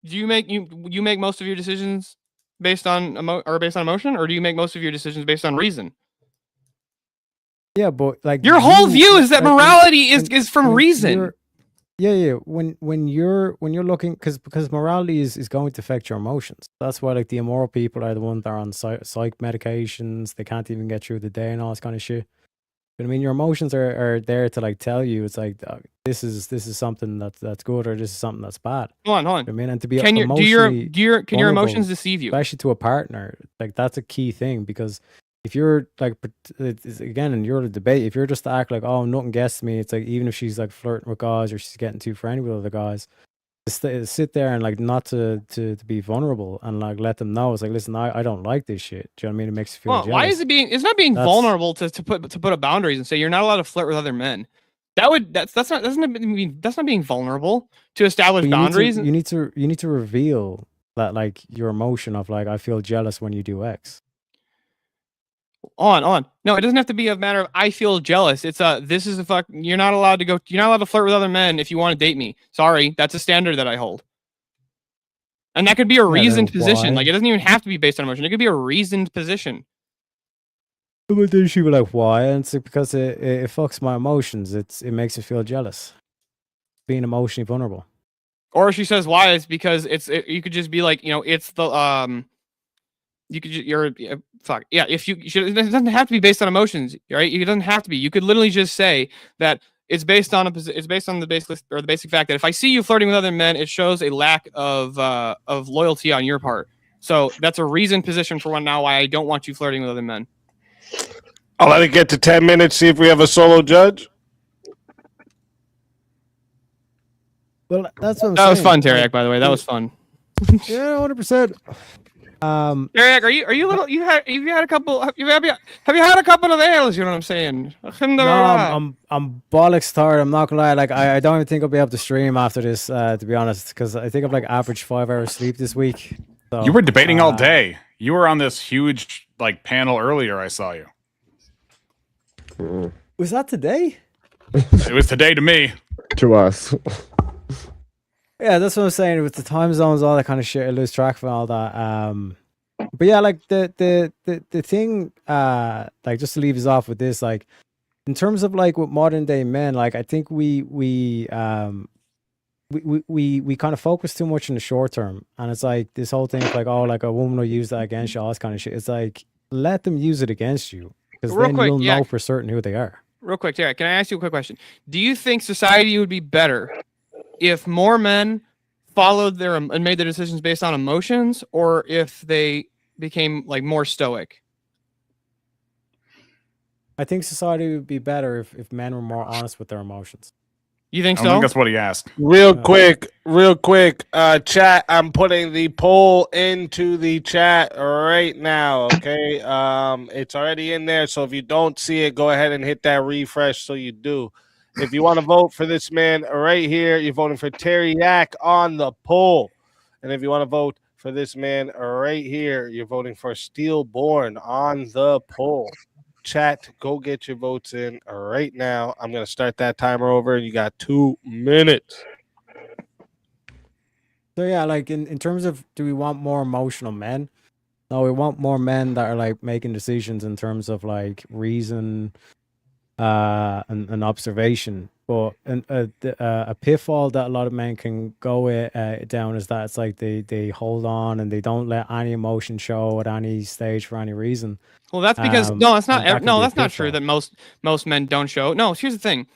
Do you make most of your decisions based on emotion, or do you make most of your decisions based on reason? Yeah, but like your whole view is that morality is from reason. Yeah. When you're looking, because morality is going to affect your emotions. That's why like the immoral people are the ones that are on psych medications. They can't even get through the day and all this kind of shit. But I mean, your emotions are there to like tell you it's like this is something that's good or this is something that's bad. Hold on. I mean, and to be Can emotionally can your emotions deceive you? especially to a partner, like that's a key thing because if you're like again in your debate, if you're just to act like oh nothing gets me, it's like even if she's like flirting with guys or she's getting too friendly with other guys, sit there and like not to be vulnerable and like let them know it's like listen, I don't like this shit. Do you know what I mean? It makes you feel jealous. Why is it being? It's not being vulnerable to put up boundaries and say you're not allowed to flirt with other men. That's not being vulnerable to establish boundaries. You need to reveal that like your emotion of like I feel jealous when you do X. On. No, it doesn't have to be a matter of I feel jealous. It's this is a fuck. You're not allowed to flirt with other men if you want to date me. Sorry, that's a standard that I hold. And that could be a reasoned position. Like it doesn't even have to be based on emotion. It could be a reasoned position. But then she be like, why? And it's because it fucks my emotions. It makes me feel jealous. Being emotionally vulnerable. Or she says why? It's because you could just be like, it's the fuck yeah. If it doesn't have to be based on emotions, right? It doesn't have to be. You could literally just say that it's based on the basic fact that if I see you flirting with other men, it shows a lack of loyalty on your part. So that's a reasoned position for why I don't want you flirting with other men. I'll let it get to 10 minutes. See if we have a solo judge. Well, that's what I'm saying. That was fun, Teriak. By the way, that was fun. Yeah, 100%. Teriak, are you a little? Have you had a couple? Have you had a couple of ales? You know what I'm saying? No, I'm bollocks tired. I'm not gonna lie. Like I don't even think I'll be able to stream after this. To be honest, because I think I've like average 5 hours sleep this week. So, you were debating all day. You were on this huge like panel earlier. I saw you. Was that today? It was today to me. To us. Yeah, that's what I'm saying. With the time zones, all that kind of shit, I lose track of all that. But yeah, like the thing, like just to leave us off with this, like in terms of like with modern day men, like I think we kind of focus too much in the short term, and it's like this whole thing of like, oh, like a woman will use that against you, all this kind of shit. It's like let them use it against you, because then you'll know for certain who they are. Real quick, Tara, can I ask you a quick question? Do you think society would be better if more men followed and made their decisions based on emotions, or if they became like more stoic? I think society would be better if men were more honest with their emotions. You think I so? think that's what he asked. Real quick, chat. I'm putting the poll into the chat right now. Okay, it's already in there. So if you don't see it, go ahead and hit that refresh so you do. If you want to vote for this man right here, you're voting for Teriak on the poll. And if you want to vote for this man right here, you're voting for Steelborn on the poll. Chat, go get your votes in right now. I'm going to start that timer over. You got 2 minutes. So yeah, like in terms of, do we want more emotional men? No, we want more men that are like making decisions in terms of like reason and observation. But a pitfall that a lot of men can go down is that it's like they hold on and they don't let any emotion show at any stage for any reason. Well, that's because that's not true that most men don't show. No, here's the thing.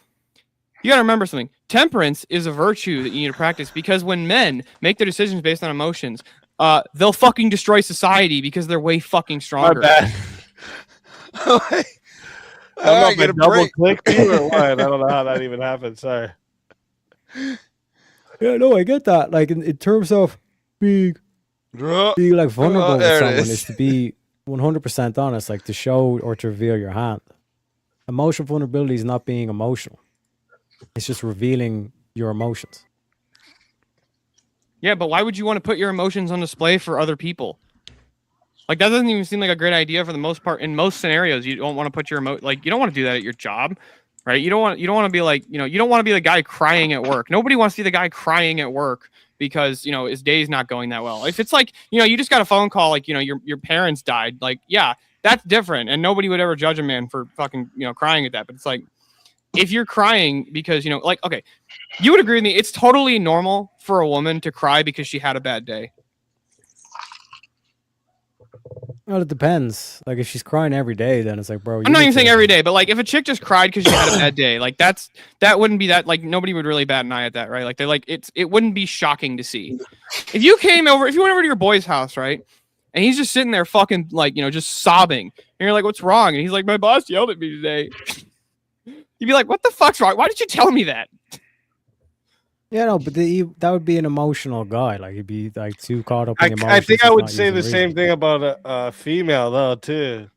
You got to remember something. Temperance is a virtue that you need to practice, because when men make their decisions based on emotions, they'll fucking destroy society because they're way fucking stronger. My bad. I'm not double click you or what? I don't know how that even happened. Sorry. Yeah, no, I get that. Like in terms of being like vulnerable with someone is to be 100% honest, like to show or to reveal your hand. Emotional vulnerability is not being emotional. It's just revealing your emotions. Yeah, but why would you want to put your emotions on display for other people? Like that doesn't even seem like a great idea for the most part. In most scenarios, you don't want to put your you don't want to do that at your job, right? You don't want to be like, you don't want to be the guy crying at work. Nobody wants to be the guy crying at work because, his day's not going that well. If it's like, you just got a phone call, like, your parents died, like, yeah, that's different. And nobody would ever judge a man for fucking, crying at that. But it's like, if you're crying because, like, okay, you would agree with me. It's totally normal for a woman to cry because she had a bad day. Well, it depends. Like if she's crying every day, then it's like, bro. I'm not even saying every day, but like if a chick just cried because she had a bad day, like that wouldn't be that, like nobody would really bat an eye at that, right? Like they're like it wouldn't be shocking to see. If you went over to your boy's house, right, and he's just sitting there fucking like, just sobbing, and you're like, what's wrong? And he's like, my boss yelled at me today. You'd be like, what the fuck's wrong? Why did you tell me that? Yeah, no, but that would be an emotional guy. Like he'd be like too caught up in emotions. I think I and would not say using the same reason. thing about a female though too.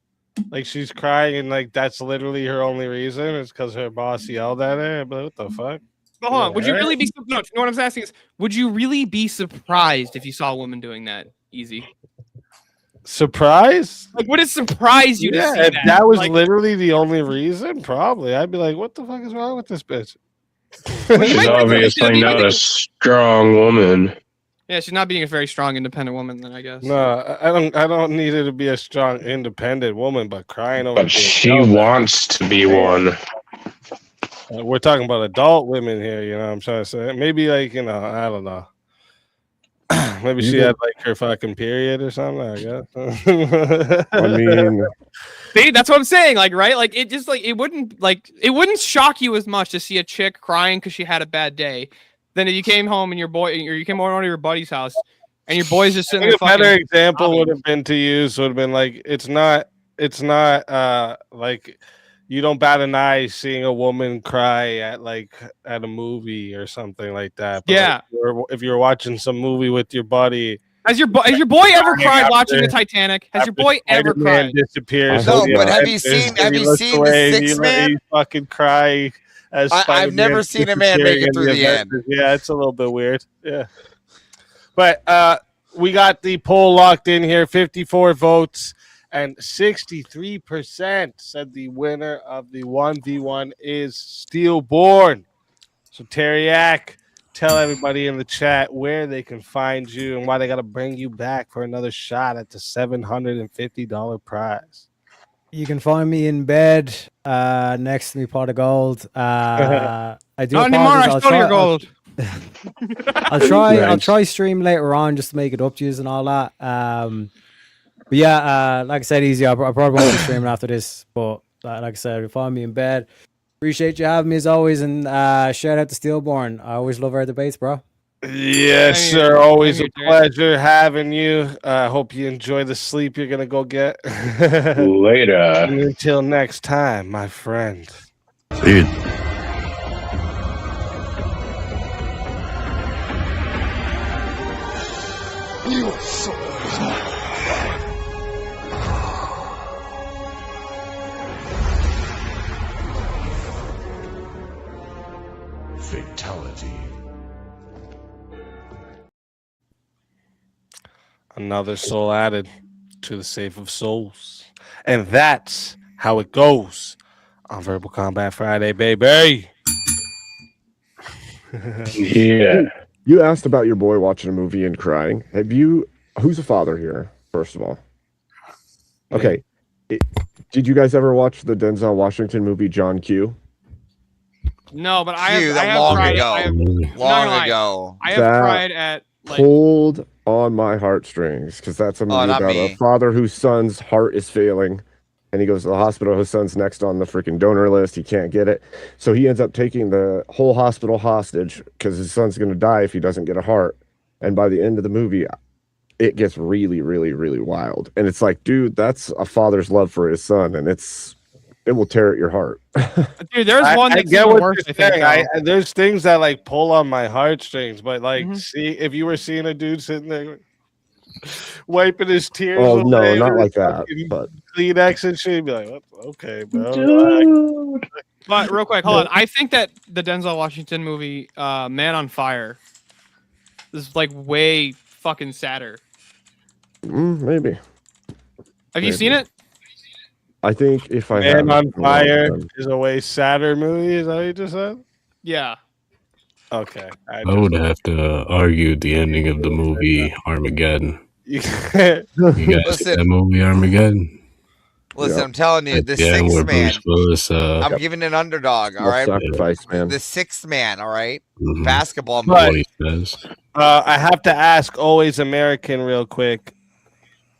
Like she's crying and like that's literally her only reason. It's because her boss yelled at her. But what the fuck? But hold on, would you really be? No, what I'm asking is, would you really be surprised if you saw a woman doing that? Easy. Surprise? Like, would it surprise you to see if that? that was Like, literally the only reason, probably. I'd be like, what the fuck is wrong with this bitch? She's obviously not a strong woman. yeah, she's not being a very strong, independent woman. Then I guess. No, I don't need her to be a strong, independent woman, but crying over. But she wants to be one. We're talking about adult women here. You know what I'm trying to say? Maybe like I don't know. Maybe she had like her fucking period or something. I guess. I mean, see, that's what I'm saying. Like, right? Like, it wouldn't shock you as much to see a chick crying because she had a bad day, than if you came home and you came over to your buddy's house and your boy's just sitting there. A better example would have been to use would have been like it's not like you don't bat an eye seeing a woman cry at a movie or something like that. But yeah. If you're watching some movie with your buddy. Has your boy ever cried watching the Titanic? Has your boy ever cried? Disappears. No, but have you seen the Sixth Man? He fucking cry. I've never seen a man make it through the end. Yeah, it's a little bit weird. Yeah. But we got the poll locked in here, 54 votes, and 63% said the winner of the 1v1 is Steelborn. So, Terriac, tell everybody in the chat where they can find you and why they got to bring you back for another shot at the $750 prize. You can find me in bed next to me pot of gold. I do not anymore. I stole your gold. I'll try stream later on just to make it up to you and all that. But yeah, like I said, easy. I probably won't be streaming after this. But like I said, you find me in bed. Appreciate you having me as always, and shout out to Steelborn. I always love our debates, bro. Yes, sir. Always a pleasure having you. Hope you enjoy the sleep you're gonna go get. Later. And until next time, my friend. See you. Fatality. Another soul added to the Safe of Souls. And that's how it goes on Verbal Combat Friday, baby. Yeah. You asked about your boy watching a movie and crying. Who's a father here, first of all? Okay. Did you guys ever watch the Denzel Washington movie John Q? No, but I have long cried. ago. I have cried at pulled on my heartstrings because that's a movie about a father whose son's heart is failing, and he goes to the hospital. His son's next on the freaking donor list. He can't get it, so he ends up taking the whole hospital hostage because his son's going to die if he doesn't get a heart. And by the end of the movie, it gets really, really, really wild. And it's like, dude, that's a father's love for his son, and it will tear at your heart. Dude, there's one that's get even what worse. you're I think. saying. There's things that like pull on my heartstrings, but like, see, if you were seeing a dude sitting there wiping his tears, oh no, not like that. But Kleenex and shit, you'd be like, okay, bro. Dude. But real quick, hold on. I think that the Denzel Washington movie, Man on Fire, is like way fucking sadder. Maybe. Have you seen it? I think if I Man on haven't, Fire is a way sadder movie. Is that what you just said? Yeah. Okay. I would have to argue the ending of the movie Armageddon. You guys see that movie Armageddon? Listen, I'm telling you, the Sixth Man. I'm giving an underdog. All right, sacrifice, man. The Sixth Man. All right, basketball But, movie. I have to ask, always American, real quick.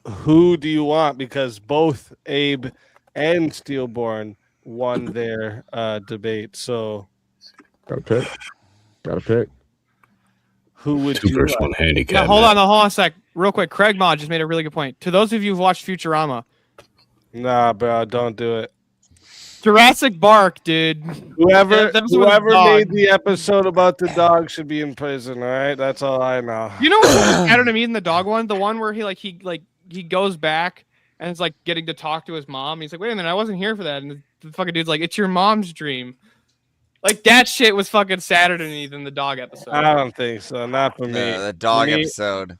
who do you want? Because both Abe and Steelborn won their debate. So Gotta pick. Gotta pick. Who would Two you versus like? one handicap. Now, hold on a sec. Real quick, Craig Mod just made a really good point. To those of you who've watched Futurama, Nah, bro, don't do it. Jurassic Bark, dude. Whoever That was with a whoever dog. made the episode about the dog should be in prison. All right, that's all I know. You know what's better to me than the dog one? The one where he goes back and it's like getting to talk to his mom. He's like, wait a minute, I wasn't here for that. And the fucking dude's like, it's your mom's dream. Like that shit was fucking sadder to me than the dog episode. I don't think so. Not for me. The dog episode.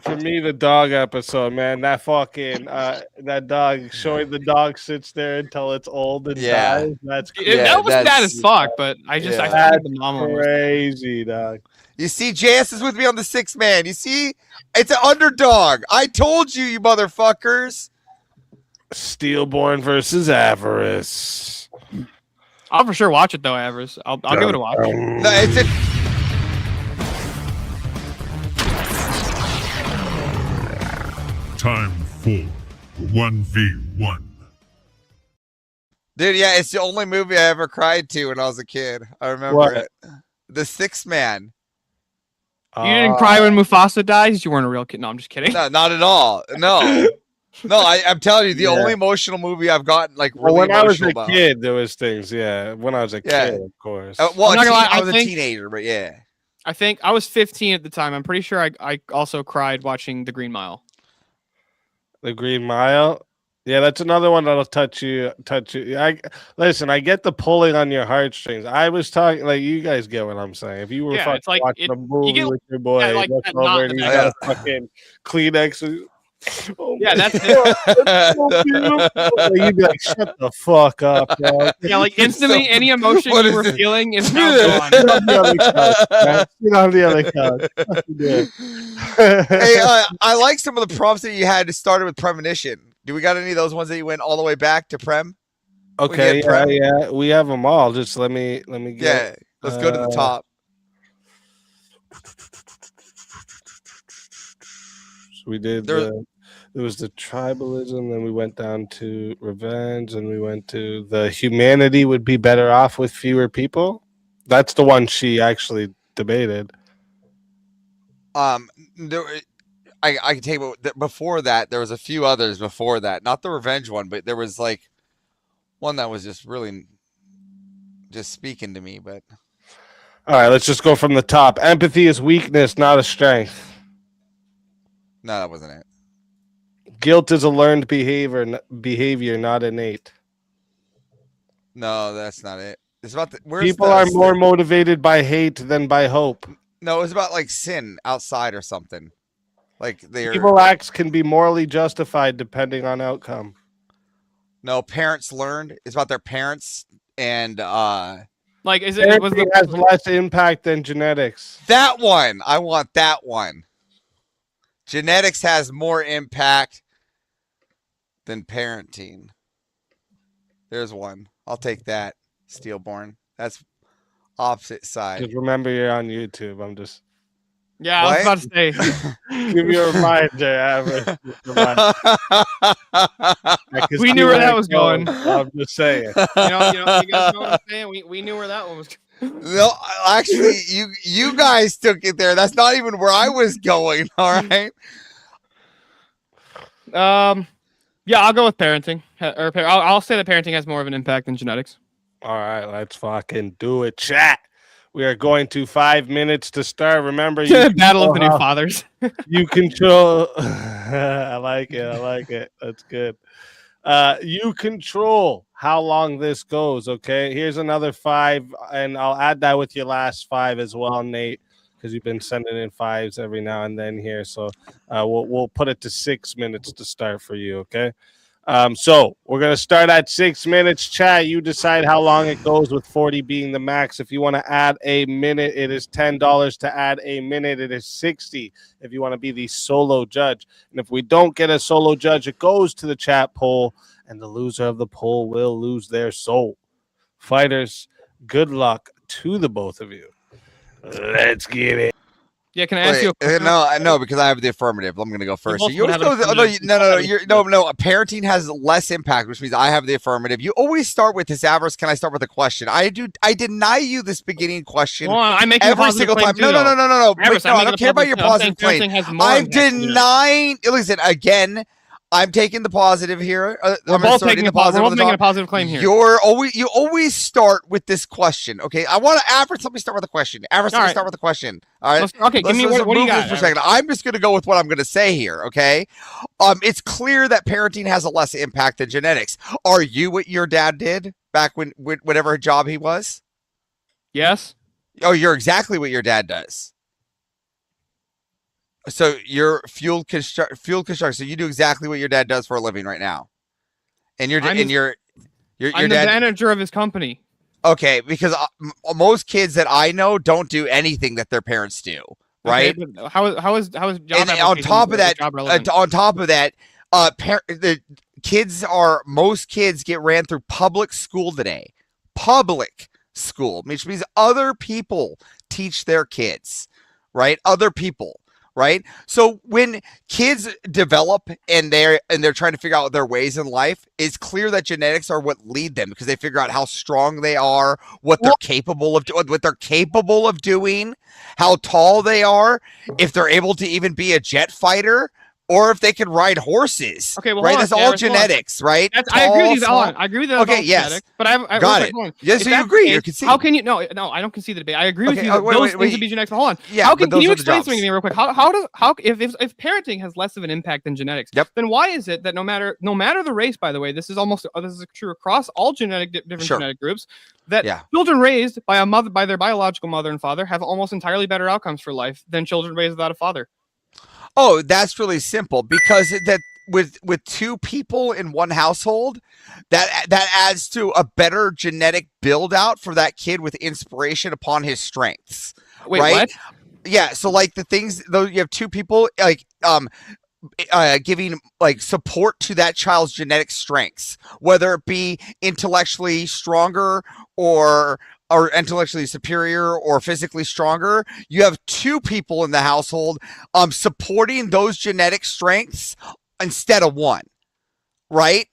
For me, the dog episode, man. That fucking that dog showing the dog sits there until it's old and dies. That's that was bad as fuck. But I think the mom one was crazy, dog. You see, JS is with me on the 6 man. You see, it's an underdog. I told you, you motherfuckers. Steelborn versus Avarice. I'll for sure watch it though, Avarice. I'll give it a watch. No, it's a Time for 1v1. Dude, yeah, it's the only movie I ever cried to when I was a kid. I remember it. The 6 man. You didn't cry when Mufasa dies? You weren't a real kid. No, I'm just kidding. No, not at all. No. No, I'm telling you, the only emotional movie I've gotten like really when I was a about. kid, there was things. Yeah, when I was a kid, of course. Well, I'm not gonna lie, I was a teenager, but yeah. I think I was 15 at the time. I'm pretty sure I also cried watching The Green Mile. The Green Mile. Yeah, that's another one that'll touch you. Listen, I get the pulling on your heartstrings. I was talking like you guys get what I'm saying. If you were fucking it's like watching a movie with your boy, like look that over knot and in you the got a fucking Kleenex. Oh yeah, that's it. That's so beautiful. You'd be like, shut the fuck up, bro. Yeah, like instantly, any emotion you were feeling is now gone. Sit on the other couch, man. Sit on the other couch. Hey, I like some of the prompts that you had started with premonition. Do we got any of those ones that you went all the way back to prem? Okay, yeah, we have them all. Just let me get. Yeah, let's go to the top. So we did. There was the tribalism, then we went down to revenge, and we went to the humanity would be better off with fewer people. That's the one she actually debated. I can tell you before that there was a few others before that, not the revenge one, but there was like one that was just really just speaking to me. But all right, let's just go from the top. Empathy is weakness, not a strength. No, that wasn't it. Guilt is a learned behavior, not innate. No, that's not it. It's about people are more motivated by hate than by hope. No, it was about like sin outside or something. Like evil acts can be morally justified depending on outcome. No, parents learned. It's about their parents and like is it has less impact than genetics. That one. I want that one. Genetics has more impact than parenting. There's one. I'll take that. Steelborn. That's opposite side. Just remember you're on YouTube. I'm just. Yeah, what? I was about to say. Give you a reminder, Average. We knew where that was going. I'm just saying. You guys know what I'm saying? We knew where that one was going. No, actually, you guys took it there. That's not even where I was going. All right. Yeah, I'll go with parenting. I'll say that parenting has more of an impact than genetics. All right, let's fucking do it, chat. We are going to 5 minutes to start. Remember, you battle of the new fathers. You control. I like it. That's good. You control how long this goes. Okay, here's another 5, and I'll add that with your last 5 as well, Nate, because you've been sending in 5s every now and then here. So we'll put it to 6 minutes to start for you. Okay. So we're going to start at 6 minutes. Chat, you decide how long it goes, with 40 being the max. If you want to add a minute, it is $10 to add a minute. It is $60 if you want to be the solo judge. And if we don't get a solo judge, it goes to the chat poll, and the loser of the poll will lose their soul. Fighters, good luck to the both of you. Let's get it. Yeah, can I ask you a question? No, because I have the affirmative. I'm going to go first. So you always go. No. Parenting has less impact, which means I have the affirmative. You always start with this, Avarice. Can I start with a question? I deny you this beginning question every single time. No. Avarice, I don't care about your positive claim. I'm denying. Listen again. I'm taking the positive here. We're both taking a positive. We're both making a positive claim here. You always start with this question. Okay, I want to Avarice. Let me start with a question. Avarice, let me start with a question. All right. Okay, give me what do you got? For a second. I'm just going to go with what I'm going to say here. Okay. It's clear that parenting has a less impact than genetics. Are you what your dad did back when whatever job he was? Yes. Oh, you're exactly what your dad does. So you're field construction. So you do exactly what your dad does for a living right now, and I'm the manager of his company. Okay, because most kids that I know don't do anything that their parents do, right? Okay, how is job and on top of that, most kids get ran through public school today. Public school, which means other people teach their kids, right? Other people. Right. So when kids develop and they're trying to figure out their ways in life, it's clear that genetics are what lead them because they figure out how strong they are, what they're capable of doing, how tall they are, if they're able to even be a jet fighter. Or if they can ride horses. Okay, well, right? That's all genetics, right? I agree with you. I agree with that. Okay, yes. Genetics, but I got it. Yes, so you agree. You concede. How can you? No, I don't concede the debate. I agree with you. Those things would be genetics. But hold on. Yeah, can you explain something to me real quick? If parenting has less of an impact than genetics, then why is it that no matter the race, by the way, this is true across all different genetic groups, that children raised by their biological mother and father have almost entirely better outcomes for life than children raised without a father. Oh, that's really simple because that with two people in one household, that adds to a better genetic build out for that kid with inspiration upon his strengths. Wait, right? What? Yeah. So like the things though, you have two people like giving like support to that child's genetic strengths, whether it be intellectually stronger or intellectually superior or physically stronger. You have two people in the household supporting those genetic strengths instead of one, right?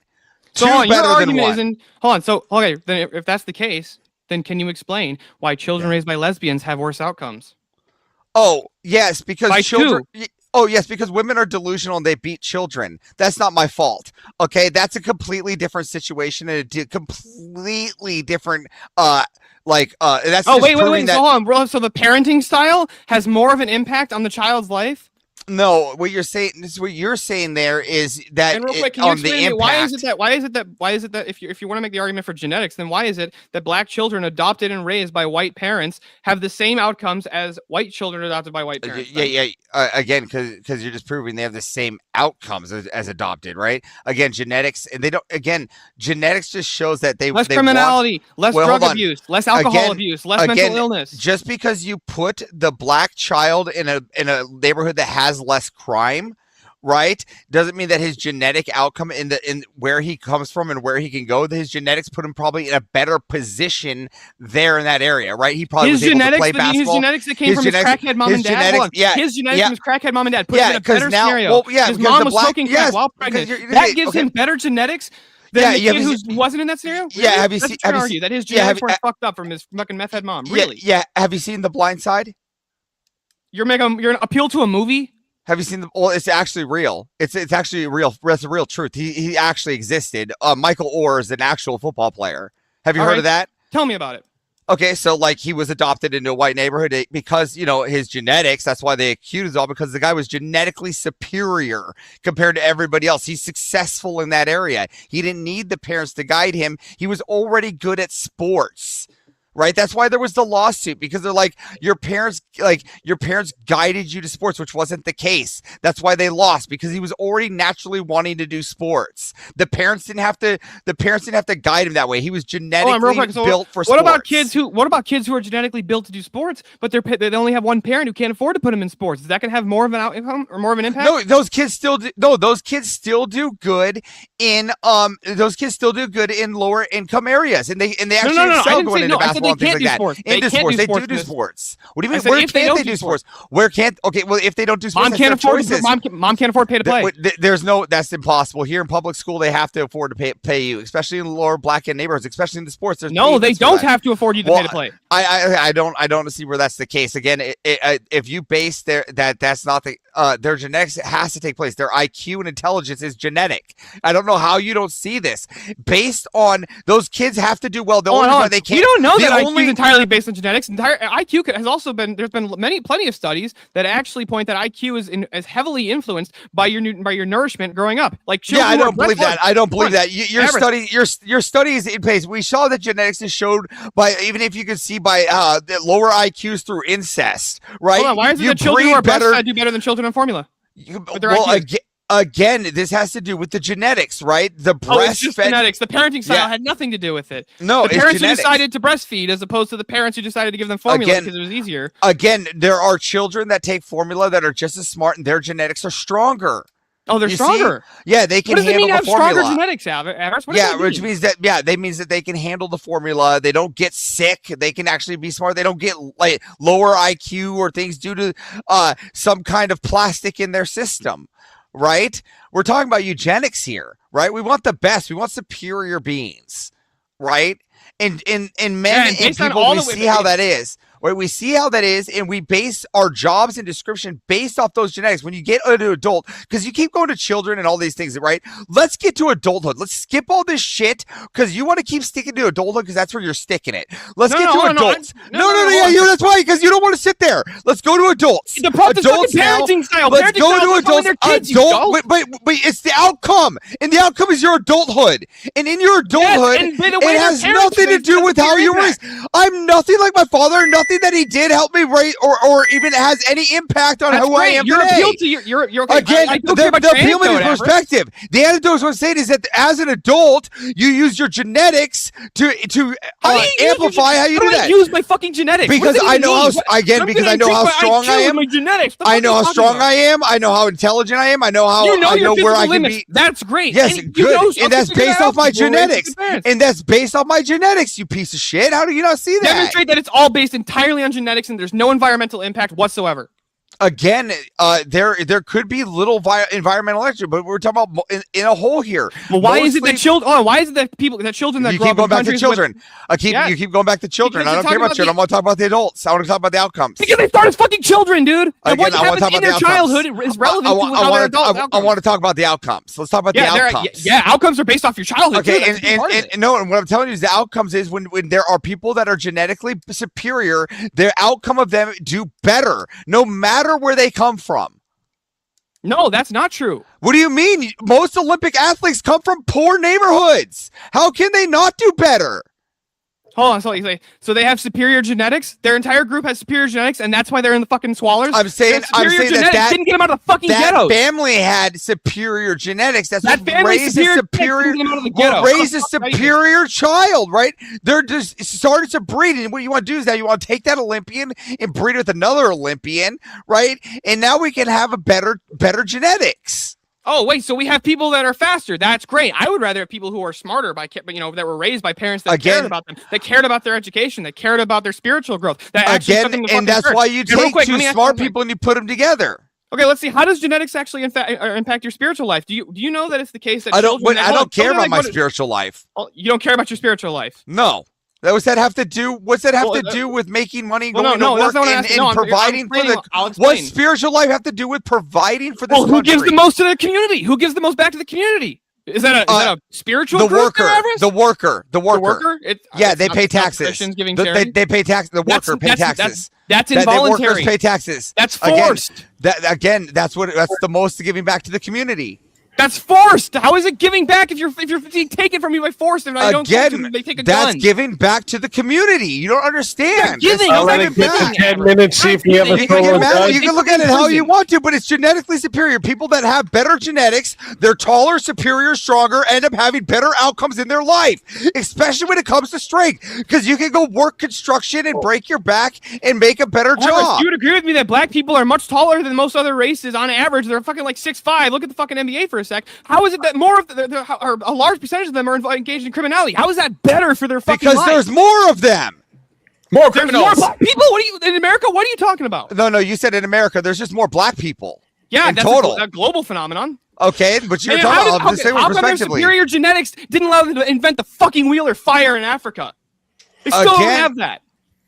So your argument isn't hold on. So okay, then if that's the case, then can you explain why children raised by lesbians have worse outcomes? Oh yes, because by children. Oh, yes, because women are delusional and they beat children. That's not my fault. Okay, that's a completely different situation and a completely different that's wait, hold on, bro. So the parenting style has more of an impact on the child's life? No, what you're saying there is that and real quick, can you explain to me why is it that if you want to make the argument for genetics, then why is it that black children adopted and raised by white parents have the same outcomes as white children adopted by white parents? Again, because you're just proving they have the same outcomes as adopted, right? Again, genetics, and they don't. Again, genetics just shows that less criminality, less drug abuse, less alcohol abuse, less mental illness. Just because you put the black child in a neighborhood that has less crime, right, doesn't mean that his genetic outcome in where he comes from and where he can go, his genetics put him probably in a better position there in that area, right? He probably was able to play basketball. His genetics that came from his crackhead mom and dad. His genetics from his crackhead mom and dad put him in a better scenario. His mom was smoking crack while pregnant. That gives him better genetics than the kid who wasn't in that scenario? Really? Yeah, have you seen that his genetics weren't fucked up from his fucking meth head mom? Really? Yeah. Have you seen The Blind Side? You're an appeal to a movie? Have you seen the? Well, it's actually real. It's actually real. That's a real truth. He actually existed. Michael Orr is an actual football player. Have you heard of that? Tell me about it. Okay, so like he was adopted into a white neighborhood because his genetics. That's why they accused all because the guy was genetically superior compared to everybody else. He's successful in that area. He didn't need the parents to guide him. He was already good at sports. Right. That's why there was the lawsuit, because they're like, your parents guided you to sports, which wasn't the case. That's why they lost, because he was already naturally wanting to do sports. The parents didn't have to guide him that way. He was genetically built for sports. What about kids who are genetically built to do sports, but they only have one parent who can't afford to put them in sports? Is that going to have more of an outcome or more of an impact? No, those kids still do. No, those kids still do good in lower income areas, and they actually excel going into basketball. basketball and things like that. Into sports, they do sports. What do you mean? Where can't they do sports? Where can't? Okay, well, if they don't do sports, mom can't afford. Mom can't afford pay to play. There's no. That's impossible. Here in public school, they have to afford to pay you, especially in lower black end neighborhoods, especially in the sports. No, they don't have to afford you to pay to play. I don't see where that's the case. Again, if you base that's not their genetics has to take place. Their IQ and intelligence is genetic. I don't know how you don't see this. Based on those kids have to do well. The only reason they can't. We don't know that IQ is entirely based on genetics. IQ has also been. There's been plenty of studies that actually point that IQ is heavily influenced by your nourishment growing up. Like I don't believe that. I don't believe that. Your study is in place. We saw that genetics is showed by even if you can see by the lower IQs through incest, right? Hold on, why is it that children who are breastfed do better than children on formula? Again, this has to do with the genetics, right? The it's just genetics. The parenting style had nothing to do with it. No, the parents who decided to breastfeed as opposed to the parents who decided to give them formula because it was easier. Again, there are children that take formula that are just as smart and their genetics are stronger. Oh, they're stronger. Yeah, they can handle the formula. Stronger genetics, Avers? Which means that they means that they can handle the formula. They don't get sick. They can actually be smart. They don't get like lower IQ or things due to some kind of plastic in their system, right? We're talking about eugenics here, right? We want the best. We want superior beings, right? And men and people, we see how that is. Right, we see how that is, and we base our jobs and description based off those genetics. When you get into adult, because you keep going to children and all these things, right? Let's get to adulthood. Let's skip all this shit because you want to keep sticking to adulthood because that's where you're sticking it. Let's get to adults. No, that's why, because you don't want to sit there. Let's go to adults. The problem is parenting style. Let's go to adults. But it's the outcome, and the outcome is your adulthood. And in your adulthood, it has nothing to do with how you're raised. I'm nothing like my father. Nothing that he did help me raise or even has any impact on who I am today. Appeal to you're again, the appeal is perspective. The antidote is what I'm saying is that as an adult, you use your genetics to amplify how you do that. I use my fucking genetics because I know how strong I am. I know how strong I am. I know how intelligent I am. I know how I know where I can be. That's great. Yes, good. And that's based off my genetics. And that's based off my genetics. You piece of shit. How do you not see that? Demonstrate that it's all based entirely on genetics and there's no environmental impact whatsoever. Again, there could be little environmental action, but we're talking about in a whole here. Well, why is it that children? Oh, why is it that children that you keep going back to children? You keep going back to children. I don't care about children. I want to talk about the adults. I want to talk about the outcomes. Because they start as fucking children, dude. And what happens in their childhood is relevant to how they're adults. I want to talk about the outcomes. Let's talk about the outcomes. Yeah, outcomes are based off your childhood. Okay, and what I'm telling you is the outcomes is when there are people that are genetically superior, the outcome of them do better, no matter where they come from. No, that's not true. What do you mean? Most Olympic athletes come from poor neighborhoods. How can they not do better? Hold on, so they have superior genetics. Their entire group has superior genetics, and that's why they're in the fucking swallers. I'm saying that didn't get them out of the fucking ghettos. Family had superior genetics. That's that what raised a superior child, right? They're just started to breed, and what you want to do is now you want to take that Olympian and breed with another Olympian, right? And now we can have a better genetics. Oh, wait, so we have people that are faster. That's great. I would rather have people who are smarter that were raised by parents that cared about them, that cared about their education, that cared about their spiritual growth. And that's why you take two smart people and you put them together. Okay, let's see. How does genetics actually impact your spiritual life? Do you know that it's the case that I don't care about my spiritual life. You don't care about your spiritual life? No. What's that have to do with making money, going to work, and providing for the? What spiritual life have to do with providing for this country? Who gives the most to the community? Who gives the most back to the community? Is that a spiritual group? The worker. They pay taxes. They pay taxes. The worker pay taxes. That's involuntary. Workers pay taxes. That's forced. That's the most giving back to the community. That's forced. How is it giving back if you're being taken from me by force and I don't get to, they take a gun? That's giving back to the community. You don't understand. Giving. I'll let it get 10 minutes, see if we ever you can look at it how you want to, but it's genetically superior. People that have better genetics, they're taller, superior, stronger, end up having better outcomes in their life, especially when it comes to strength, because you can go work construction and break your back and make a better job. You would agree with me that black people are much taller than most other races on average. They're fucking like 6'5". Look at the fucking NBA for a sec. How is it that more of a large percentage of them are engaged in criminality? How is that better for their fucking life? Because there's more of them. More There's criminals. more black people. What are you in America? What are you talking about? No, you said in America there's just more black people. Yeah, in that's total. a global phenomenon. Okay, but you're Man, talking about the same how come their respectively. superior genetics didn't allow them to invent the fucking wheel or fire in Africa? They still don't have that.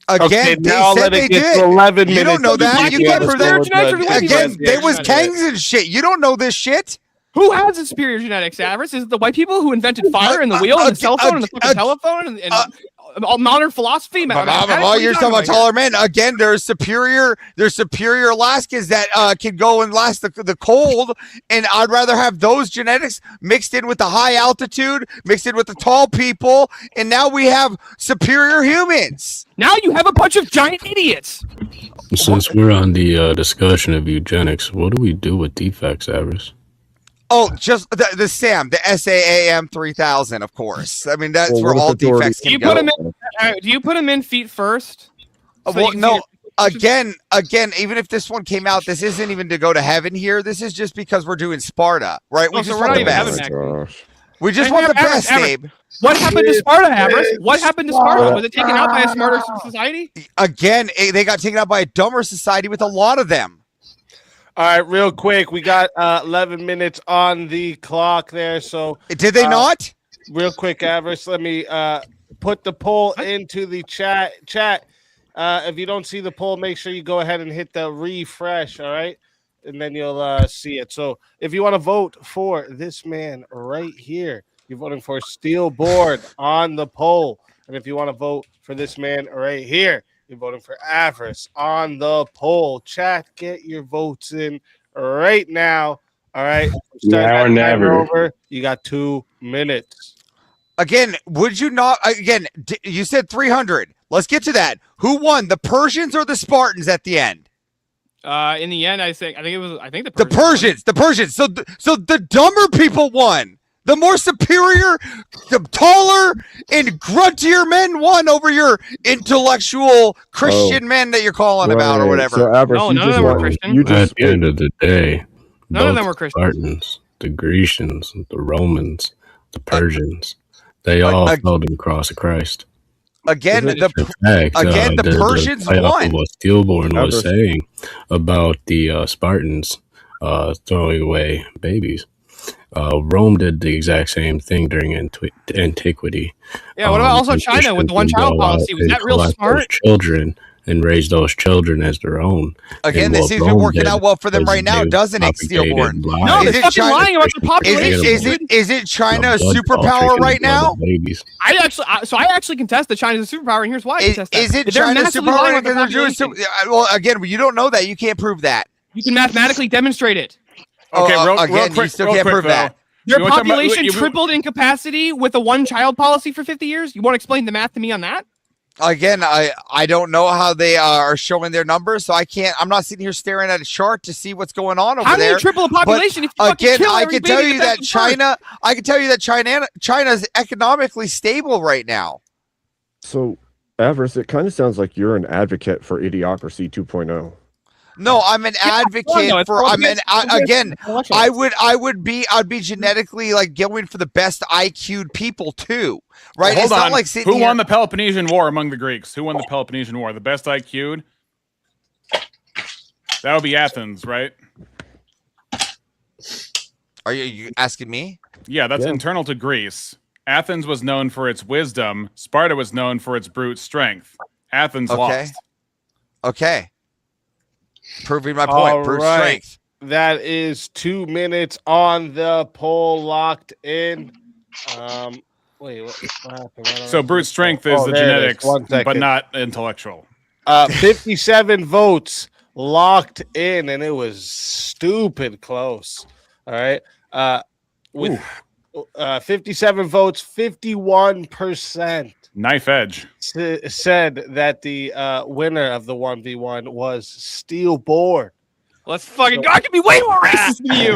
Again, they now said let they it get did. to 11 You minutes. don't know that. You can't prove that. Again, there was genetics. Kangs and shit. You don't know this shit. Who has the superior genetics, Avarice? Is it the white people who invented fire and the wheel and the cell phone and the fucking telephone and all modern philosophy? You're talking about taller men. Again, there's superior Alaskans that can go and last the cold, and I'd rather have those genetics mixed in with the high altitude, mixed in with the tall people, and now we have superior humans. Now you have a bunch of giant idiots. Since we're on the discussion of eugenics, what do we do with defects, Avarice? Oh, just the SAM, the SAAM 3000, of course. I mean, that's Well, where what all if it's already- defects Do you can put go. them in? Do you put them in feet first? So Well, you can no. see your- Again, even if this one came out, this isn't even to go to heaven here. This is just because we're doing Sparta, right? We Oh, so just we're want not the even having best. that. We just Hey, want the Avarice, best, Avarice. Abe. What happened to Sparta, Avarice? What happened to Sparta? Was it taken out by a smarter society? Again, they got taken out by a dumber society with a lot of them. All right, real quick. We got 11 minutes on the clock there. So Did they not? Real quick, Avarice, let me put the poll into the chat. If you don't see the poll, make sure you go ahead and hit the refresh, all right? And then you'll see it. So if you want to vote for this man right here, you're voting for Steel Board on the poll. And if you want to vote for this man right here, you're voting for Avarice on the poll. Chat, get your votes in right now. All right. Now or never. Over. You got 2 minutes. Again, would you not? Again, you said 300. Let's get to that. Who won, the Persians or the Spartans at the end? In the end, I think the Persians. The Persians. So the dumber people won. The more superior, the taller and gruntier men won over your intellectual Christian men that you're calling about or whatever. So, Avarice, No, you none of just them were want- Christian. You At just the end of the day, None of both them were the Christian. Spartans, the Grecians, the Romans, the Persians, they all fell to the cross of Christ. Again, In fact, the Persians won. What Steelborn was Avarice. saying about the Spartans throwing away babies. Rome did the exact same thing during antiquity. Yeah, what about also and China with the Christians one-child would go out policy? Was and that real collect smart? those children and raise those children as their own. Again, And this what seems to be Rome working did out well for them was right now, they doesn't it, propagated Steelborn? lies. No, they're Is it fucking China- lying about the population. Isn't China a Blood superpower culture right can blood now? of babies. I actually contest that China's a superpower, and here's why I contest that. Is it They're China massively lying superpower about the because they're doing population. well, again, you don't know that. You can't prove that. You can mathematically demonstrate it. Okay, real again, quick, you still real can't quick, prove though. that. Their You wanna talk about- population you- tripled in capacity with a one-child policy for 50 years. You want to explain the math to me on that? Again, I don't know how they are showing their numbers, so I'm not sitting here staring at a chart to see what's going on over How do there. you triple the population if you fucking Again, kill I every can baby tell you that's that China's economically stable right now. So, Avarice, it kind of sounds like you're an advocate for Idiocracy 2.0. No, I'm an advocate for. I'd be genetically like going for the best IQ'd people too, right? Hold it's on. not like sitting Who here. won the Peloponnesian War among the Greeks? Who won the Peloponnesian War? The best IQ'd? That would be Athens, right? Are you asking me? Yeah, that's Yeah. internal to Greece. Athens was known for its wisdom. Sparta was known for its brute strength. Athens Okay. lost. Okay. Proving my point. All Brute right. strength. That is 2 minutes on the poll locked in. Wait, what happened? So brute strength is the there it is. genetics, 1 second. but not intellectual. 57 votes locked in, and it was stupid close. All right. With 57 votes, 51% Knife edge. said that the winner of the 1v1 was Steel Board. Let's fucking go. I can be way more racist than you.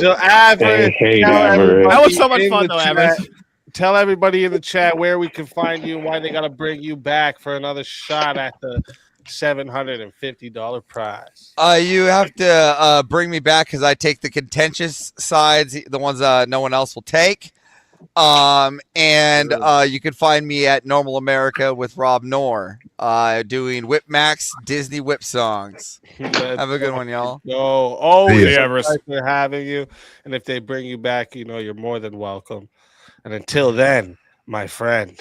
So, Average, That was so much fun, though, Average. Tell everybody in the chat where we can find you and why they got to bring you back for another shot at the $750 prize. You have to bring me back because I take the contentious sides, the ones no one else will take. And you can find me at Normal America with Rob Knorr, doing Whip Max Disney Whip songs. Have a good one, y'all. No, always Yeah, a pleasure having you. And if they bring you back, you know you're more than welcome. And until then, my friend.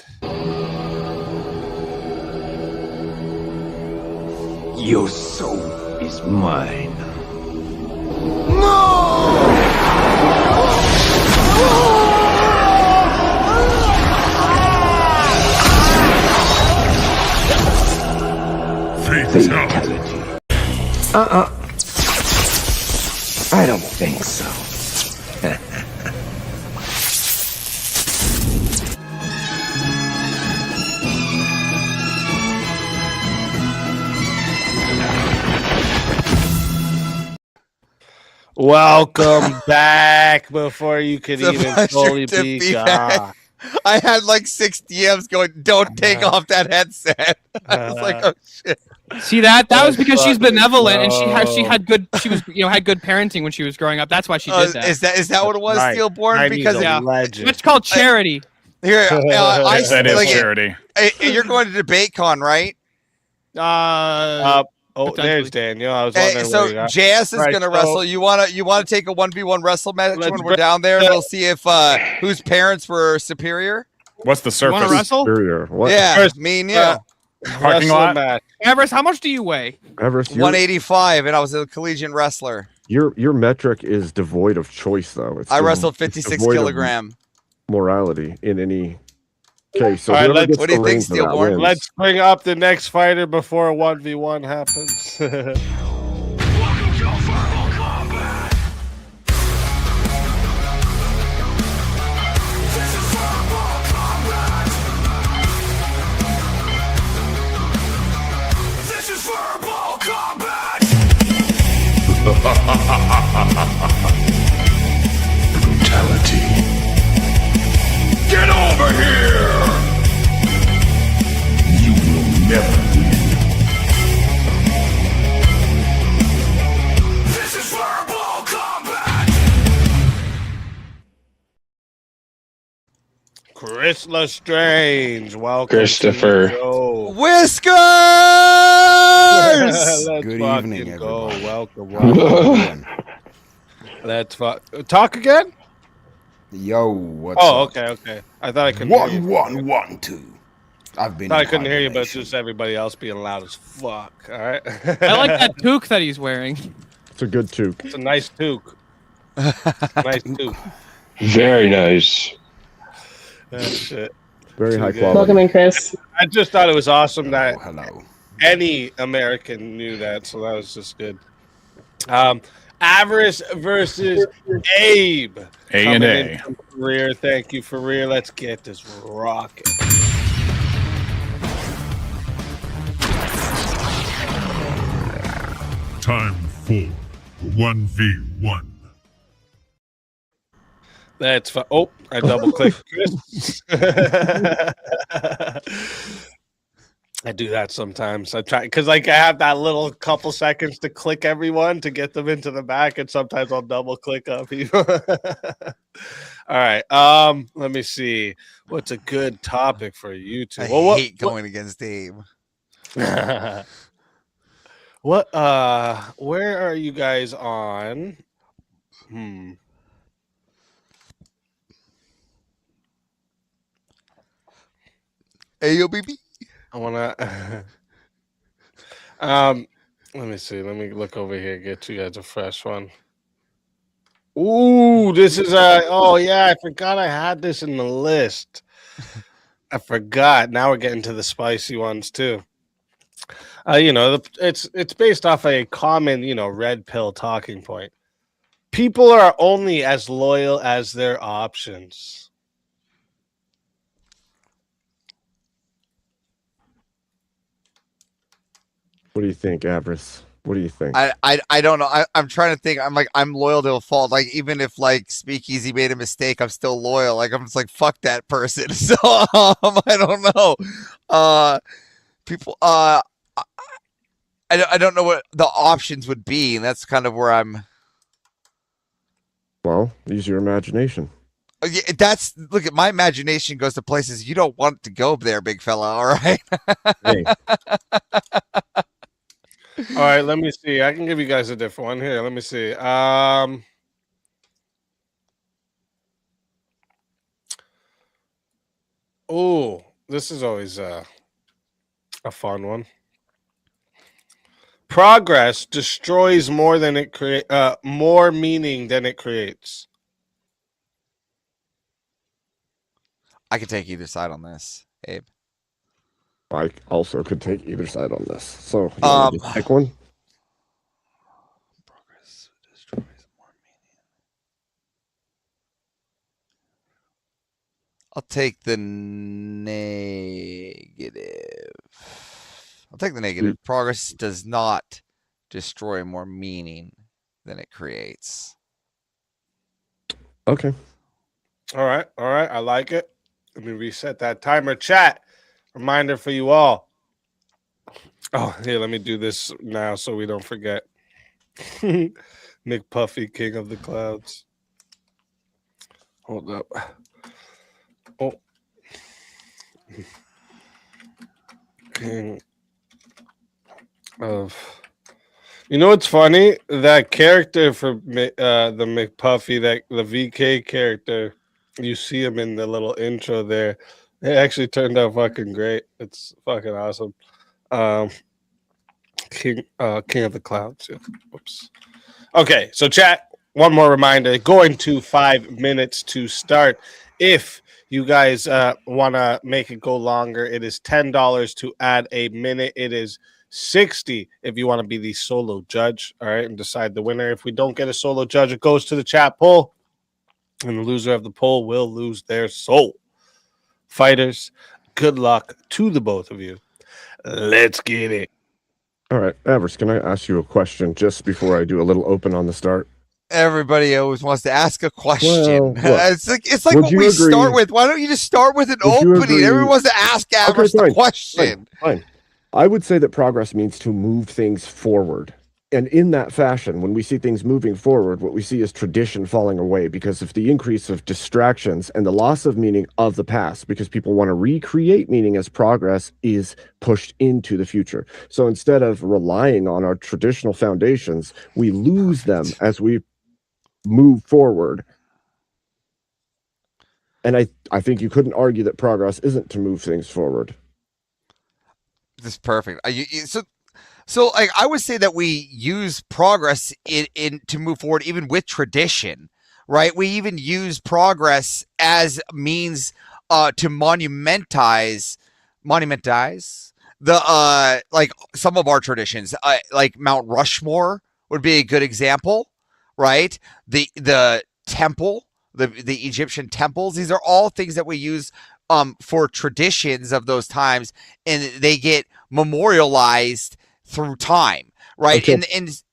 Your soul is mine. Fatality. I don't think so. Welcome back before you could It's a even pleasure fully to be be gone. back. I had like 6 DMs going, "Don't take off that headset." I was like, "Oh shit." See that was because she's benevolent and she go. had good had good parenting when she was growing up. That's why she did that. Is that what it was, Right. Steelborn? Chinese Because a legend. It's called charity. here, That is like, charity. you're going to DebateCon, right? There's Daniel. I was wondering So where you got. JS is Right, gonna so- wrestle. You wanna take a 1v1 wrestle match Let's when we're bring- down there, and we'll see if whose parents were superior. What's the You want to surface? wrestle? Superior. What? Yeah, First, me and you. Parking wrestling lot? match. Everest, how much do you weigh? Everest, 185, and I was a collegiate wrestler. your metric is devoid of choice, though. I dev- wrestled it's 56 devoid of kilogram. morality in any case. So All right, whoever let's- gets what do you the think, reins of that Steelborn? wins. Let's bring up the next fighter before a 1v1 happens. Brutality. Get over here! You will never win. This is verbal combat! Chris Lestrange, welcome. Christopher. To the show. Whiskers! Let's Good fucking evening, go. everybody. Welcome. Let's talk again. Yo, what's up? Okay. I thought I couldn't hear you. 1 1 1 2. I've been. I in couldn't hear you, but it's hibernation. just everybody else being loud as fuck. All right. I like that toque that he's wearing. It's a good toque. It's a nice toque. Nice toque. Very nice. That shit. Very high good. quality. Welcome in, Chris. I just thought it was awesome that Hello. any American knew that, so that was just good. Avarice versus Abe. A Coming and in A. from Rear. Thank you for Rear. Let's get this rocking. Time for 1v1. That's fine. Oh, I double clicked Chris. I do that sometimes. I try because I have that little couple seconds to click everyone to get them into the back, and sometimes I'll double click on people. All right. Let me see. What's a good topic for you two? I Well, hate going against Abe. where are you guys on? Hey, yo, baby. I wanna let me see. Let me look over here, get you guys a fresh one. Ooh, this is oh yeah, I forgot I had this in the list. I forgot. Now we're getting to the spicy ones too. It's based off a common, red pill talking point. People are only as loyal as their options. What do you think, Avarice? What do you think? I don't know. I'm trying to think. I'm loyal to a fault. Like, even if like Speakeasy made a mistake, I'm still loyal. Like, I'm just like, fuck that person. So I don't know. People I don't know what the options would be, and that's kind of where I'm. Well, use your imagination. That's look at my imagination goes to places you don't want to go there, big fella. All right. Hey. All right, let me see. I can give you guys a different one here. Let me see. Oh, this is always a fun one. Progress destroys more than it more meaning than it creates. I could take either side on this, Abe. I also could take either side on this. So, you want to just pick one? Progress destroys more meaning. I'll take the negative. I'll take the negative. Progress does not destroy more meaning than it creates. Okay. All right. I like it. Let me reset that timer. Chat. Reminder for you all. Oh, here, let me do this now so we don't forget. McPuffy, King of the Clouds. Hold up. Oh. King of... You know what's funny? That character for the McPuffy, that the VK character, you see him in the little intro there. It actually turned out fucking great. It's fucking awesome. King of the Clouds. Yeah. Whoops. Okay, so chat, one more reminder. Going to 5 minutes to start. If you guys want to make it go longer, it is $10 to add a minute. It is $60 if you want to be the solo judge, all right, and decide the winner. If we don't get a solo judge, it goes to the chat poll, and the loser of the poll will lose their soul. Fighters, good luck to the both of you. Let's get it. All right, Avers, can I ask you a question just before I do a little open on the start? Everybody always wants to ask a question. Well, it's like what we start with. Why don't you just start with an opening? Everyone wants to ask Avers the question. Fine. I would say that progress means to move things forward. And in that fashion, when we see things moving forward, what we see is tradition falling away because of the increase of distractions and the loss of meaning of the past, because people want to recreate meaning as progress is pushed into the future. So instead of relying on our traditional foundations, we lose them as we move forward. And I think you couldn't argue that progress isn't to move things forward. This is perfect. So like I would say that we use progress in to move forward, even with tradition, right? We even use progress as means to monumentize the like some of our traditions, like Mount Rushmore would be a good example, right? The temple, the Egyptian temples. These are all things that we use for traditions of those times, and they get memorialized through time, right? Okay.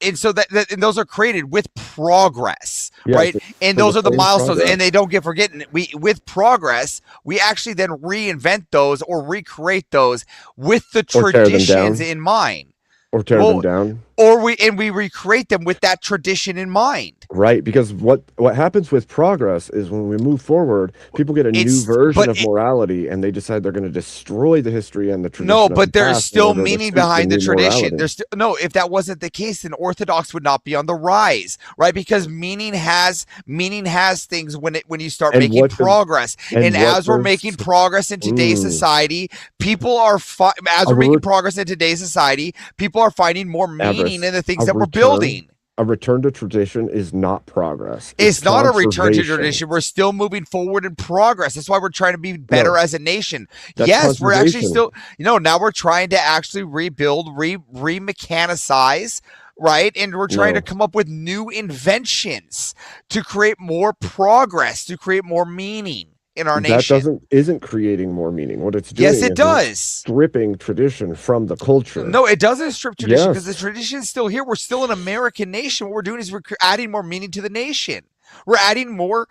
And so that and those are created with progress, right? And those are the milestones, progress. And they don't get forgotten. With progress, we actually then reinvent those or recreate those with the traditions in mind. Or tear them down. Or we recreate them with that tradition in mind. Right, because what happens with progress is when we move forward, people get a new version of morality, and they decide they're going to destroy the history and the tradition. No, but there's still meaning behind the tradition. There's no. If that wasn't the case, then Orthodox would not be on the rise, right? Because meaning has things when you start making progress, and as we're making progress in today's society, people are making progress in today's society, people are finding more meaning in the things that we're building. A return to tradition is not progress. It's not a return to tradition. We're still moving forward in progress. That's why we're trying to be better as a nation. Yes, we're actually still, now we're trying to actually rebuild, remechanicize, right? And we're trying to come up with new inventions to create more progress, to create more meaning in our nation. That isn't creating more meaning. What it's doing is stripping tradition from the culture. No, it doesn't strip tradition because the tradition is still here. We're still an American nation. What we're doing is we're adding more meaning to the nation. We're adding more.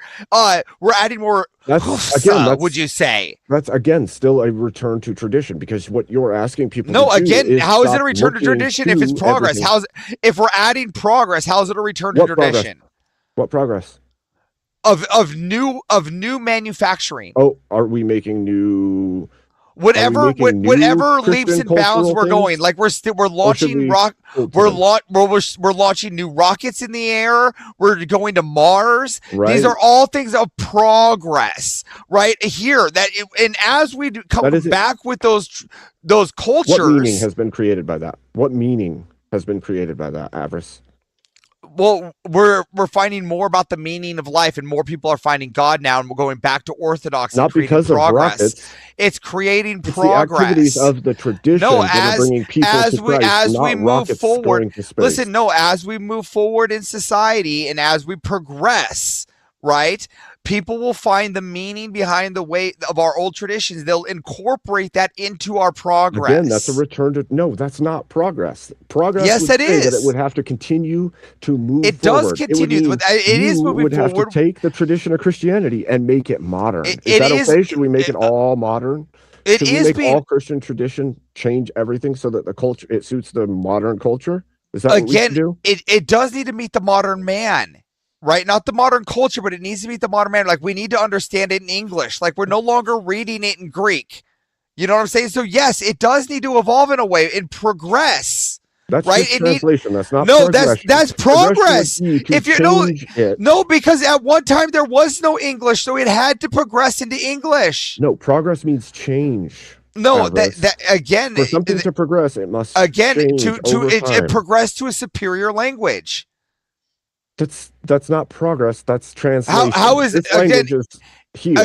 Would you say that's again still a return to tradition? Because what you're asking people. No, again, how is it a return to tradition if it's progress? If we're adding progress, how is it a return to tradition? What progress? of new manufacturing. Oh, are we making new? Whatever leaps and bounds we're going, like we're launching we're launching new rockets in the air. We're going to Mars. Right. These are all things of progress, right here. And as we come back with those cultures, what meaning has been created by that? What meaning has been created by that, Avarice? Well, we're finding more about the meaning of life, and more people are finding God now, and we're going back to Orthodox. Not because progress. Of rockets. It's creating it's progress. The activities of the tradition that are bringing people to Christ, as not we move forward. To space. Listen, no, as we move forward in society and as we progress, right? People will find the meaning behind the way of our old traditions. They'll incorporate that into our progress. Again, that's a return to no. That's not progress. Progress. Yes, would it say is. That it would have to continue to move. It forward. does continue. It is moving would forward. Have to take the tradition of Christianity and make it modern. Is that is, okay? Should we make it all modern? It Should is we make all Christian tradition change everything so that the culture it suits the modern culture? Is that what we should do? It does need to meet the modern man. Right? Not the modern culture, but it needs to meet the modern man. Like, we need to understand it in English. Like, we're no longer reading it in Greek. You know what I'm saying? So, yes, it does need to evolve in a way and progress. That's right. Just translation. That's not no. Progression. That's progress. If you're no, because at one time there was no English, so it had to progress into English. No, progress means change. No, that again, for something to progress, it must again change it progress to a superior language. That's not progress. That's translation. How is it again? Here,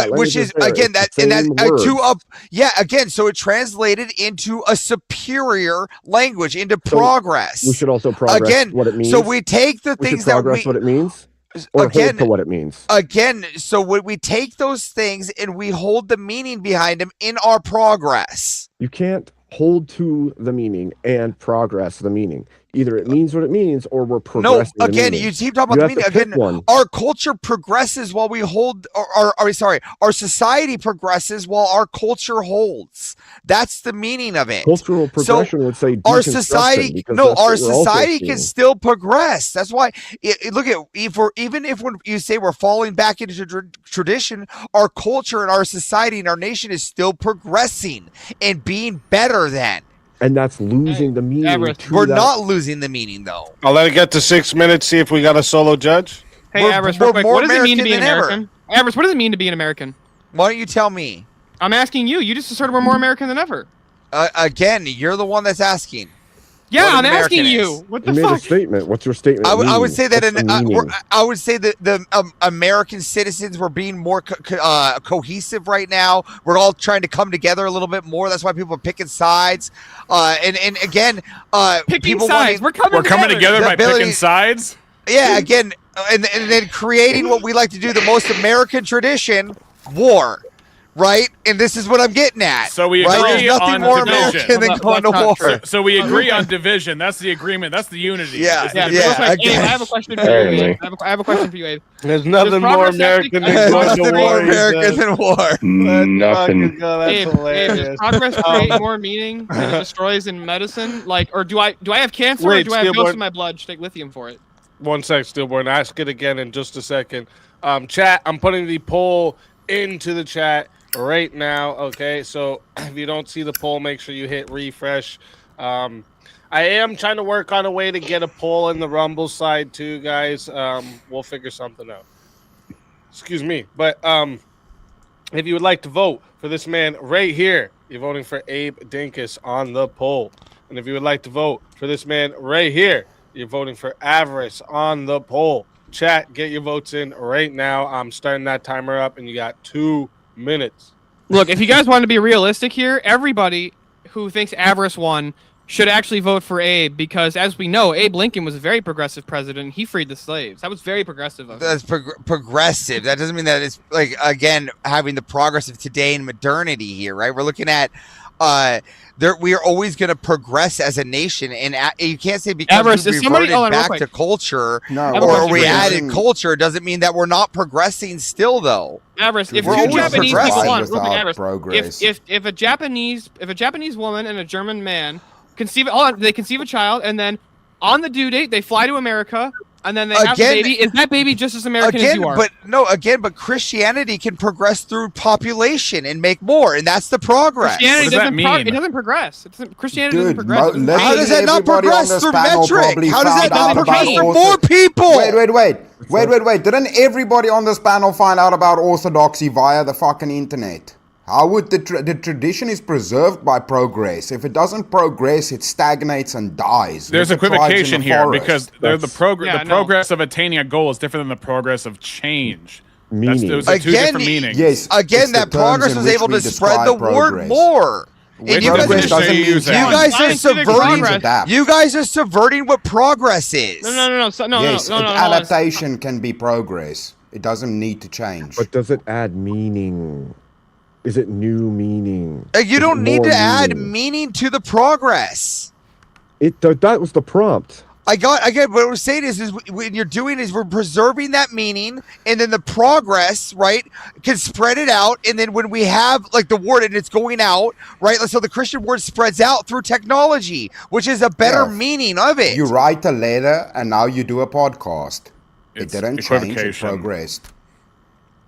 which is there. Again that and that again. So it translated into a superior language, into progress. We should also progress again what it means. So we take the things that what it means. Or again, hold to what it means. Again, so when we take those things and we hold the meaning behind them in our progress. You can't hold to the meaning and progress the meaning. Either it means what it means, or we're progressing. No, again, you keep talking about the meaning. Again, our culture progresses while we hold. Our society progresses while our culture holds. That's the meaning of it. Cultural progression would say our society. No, our society can still progress. That's why. Look at even if when you say we're falling back into tradition, our culture and our society and our nation is still progressing and being better than. And that's losing the meaning. We're not losing the meaning, though. I'll let it get to 6 minutes, see if we got a solo judge. Hey, Avarice, real quick, what does it mean to be an American? Avarice, what does it mean to be an American? Why don't you tell me? I'm asking you. You just asserted we're more American than ever. Again, you're the one that's asking. Yeah, I'm asking you. What the fuck? You made a statement. What's your statement? I would say that I would say that the American citizens were being more cohesive right now. We're all trying to come together a little bit more. That's why people are picking sides. And again, picking sides. We're coming together by picking sides. Yeah, again, and then creating what we like to do, the most American tradition, war. Right, and this is what I'm getting at. So we agree There's nothing on more division. American than going to war. So we agree on division. That's the agreement. That's the unity. Yeah. Abe, I have a question for you. Abe. I have a question for you, Abe. There's nothing more American than going to war. More American than war. Nothing. Abe, does progress create more meaning than it destroys in medicine? Like, or do I have cancer? Or do I have ghosts in my blood? Should I take lithium for it? 1 sec, Stillborn. Ask it again in just a second. Chat. I'm putting the poll into the chat right now. Okay, so if you don't see the poll, make sure you hit refresh. I am trying to work on a way to get a poll in the Rumble side too, guys. We'll figure something out. Excuse me, but if you would like to vote for this man right here, you're voting for Abe Dinkus on the poll. And if you would like to vote for this man right here, you're voting for Avarice on the poll. Chat, get your votes in right now. I'm starting that timer up, and you got 2 minutes. Look, if you guys want to be realistic here, everybody who thinks Avarice won should actually vote for Abe, because as we know, Abe Lincoln was a very progressive president. He freed the slaves. That was very progressive of him. That's progressive. That doesn't mean that it's, like, again, having the progress of today in modernity here, right? We're looking at we are always going to progress as a nation, and you can't say because Avarice, we reverted back to culture or we added culture doesn't mean that we're not progressing still, though. Avarice, if two Japanese people want, if a Japanese woman and a German man conceive a child, and then on the due date they fly to America, and then they have a baby. Is that baby just as American as you are? But Christianity can progress through population and make more, and that's the progress. Christianity doesn't progress. Christianity doesn't progress. How does that not progress through metric? How does that not progress about for more people? Wait. Didn't everybody on this panel find out about orthodoxy via the fucking internet? How would the tradition is preserved by progress? If it doesn't progress, it stagnates and dies. There's equivocation here because the progress of attaining a goal is different than the progress of change. Those are two different meanings. Yes. Again, that progress was able to spread the word more. And you guys are subverting. You guys are subverting what progress is. No. Adaptation can be progress. It doesn't need to change. But does it add meaning? Is it new meaning? You don't need to add meaning to the progress. That was the prompt. I get what we're saying is when you're doing is we're preserving that meaning, and then the progress, right, can spread it out, and then when we have like the word and it's going out, right, so the Christian word spreads out through technology, which is a better meaning of it. You write a letter and now you do a podcast. It didn't change, it progressed.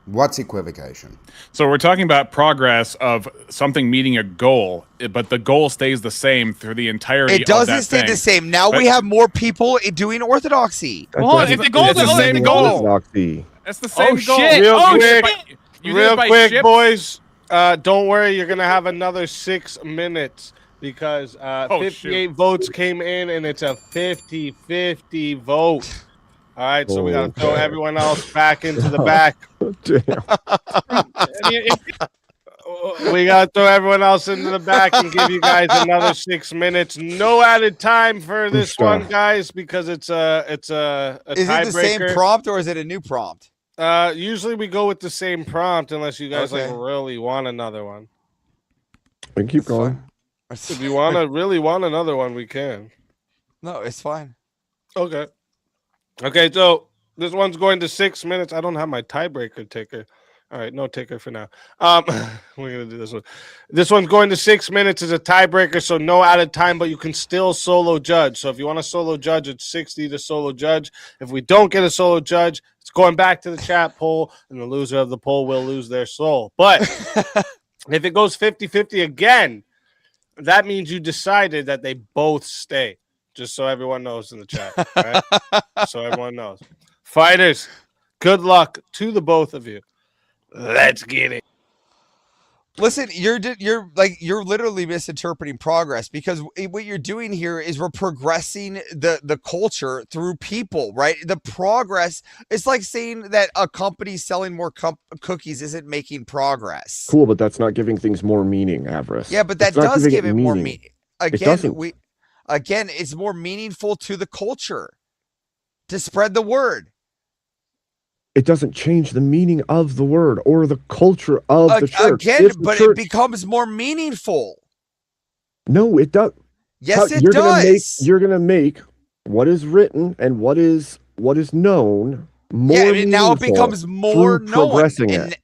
What's equivocation? So we're talking about progress of something meeting a goal, but the goal stays the same through the entirety of that thing. It doesn't stay the same. Now we have more people doing orthodoxy. If the goal is the same goal. That's the same goal. Real quick, boys. Don't worry, you're going to have another 6 minutes because 58 votes came in, and it's a 50-50 vote. All right, so we got to throw everyone else back into the back. We got to throw everyone else into the back and give you guys another 6 minutes. No added time for this one, guys, because it's a tiebreaker. Is it the same prompt or is it a new prompt? Usually we go with the same prompt unless you guys really want another one. We can keep going. If you really want another one, we can. No, it's fine. Okay, so this one's going to 6 minutes. I don't have my tiebreaker ticker. All right, no ticker for now. We're going to do this one. This one's going to 6 minutes as a tiebreaker, so no added time, but you can still solo judge. So if you want a solo judge, it's 60 to solo judge. If we don't get a solo judge, it's going back to the chat poll, and the loser of the poll will lose their soul. But if it goes 50-50 again, that means you decided that they both stay. Just so everyone knows in the chat, right? So everyone knows. Fighters, good luck to the both of you. Let's get it. Listen, you're literally misinterpreting progress because what you're doing here is we're progressing the culture through people, right? The progress, it's like saying that a company selling more cookies isn't making progress. Cool, but that's not giving things more meaning, Avarice. Yeah, but that does give it more meaning. Again, it's more meaningful to the culture to spread the word. It doesn't change the meaning of the word or the culture of the church. Again, but it becomes more meaningful. No, it does. Yes, it does. You're gonna make what is written and what is known more meaningful. Now it becomes more known. Progressing it.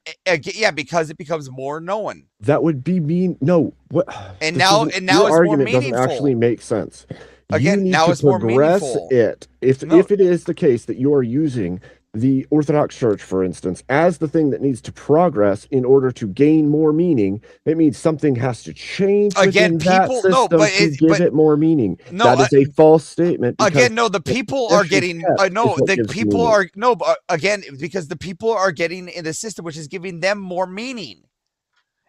Because it becomes more known. That would be mean. No, what? And now it's more meaningful. Doesn't actually make sense. Again, now it's more meaningful. If it is the case that you are using the Orthodox Church, for instance, as the thing that needs to progress in order to gain more meaning, it means something has to change within that system to give it more meaning. That is a false statement. Again, no, the people are getting because the people are getting in the system, which is giving them more meaning.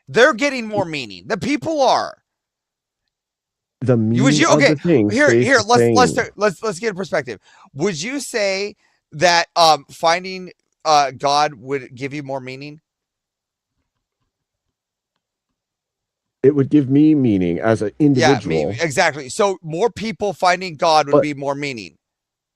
They're getting more meaning. The people are. The meaning of the thing let's get a perspective. Would you say that finding God would give you more meaning? It would give me meaning as an individual. Yeah, exactly. So more people finding God would be more meaning.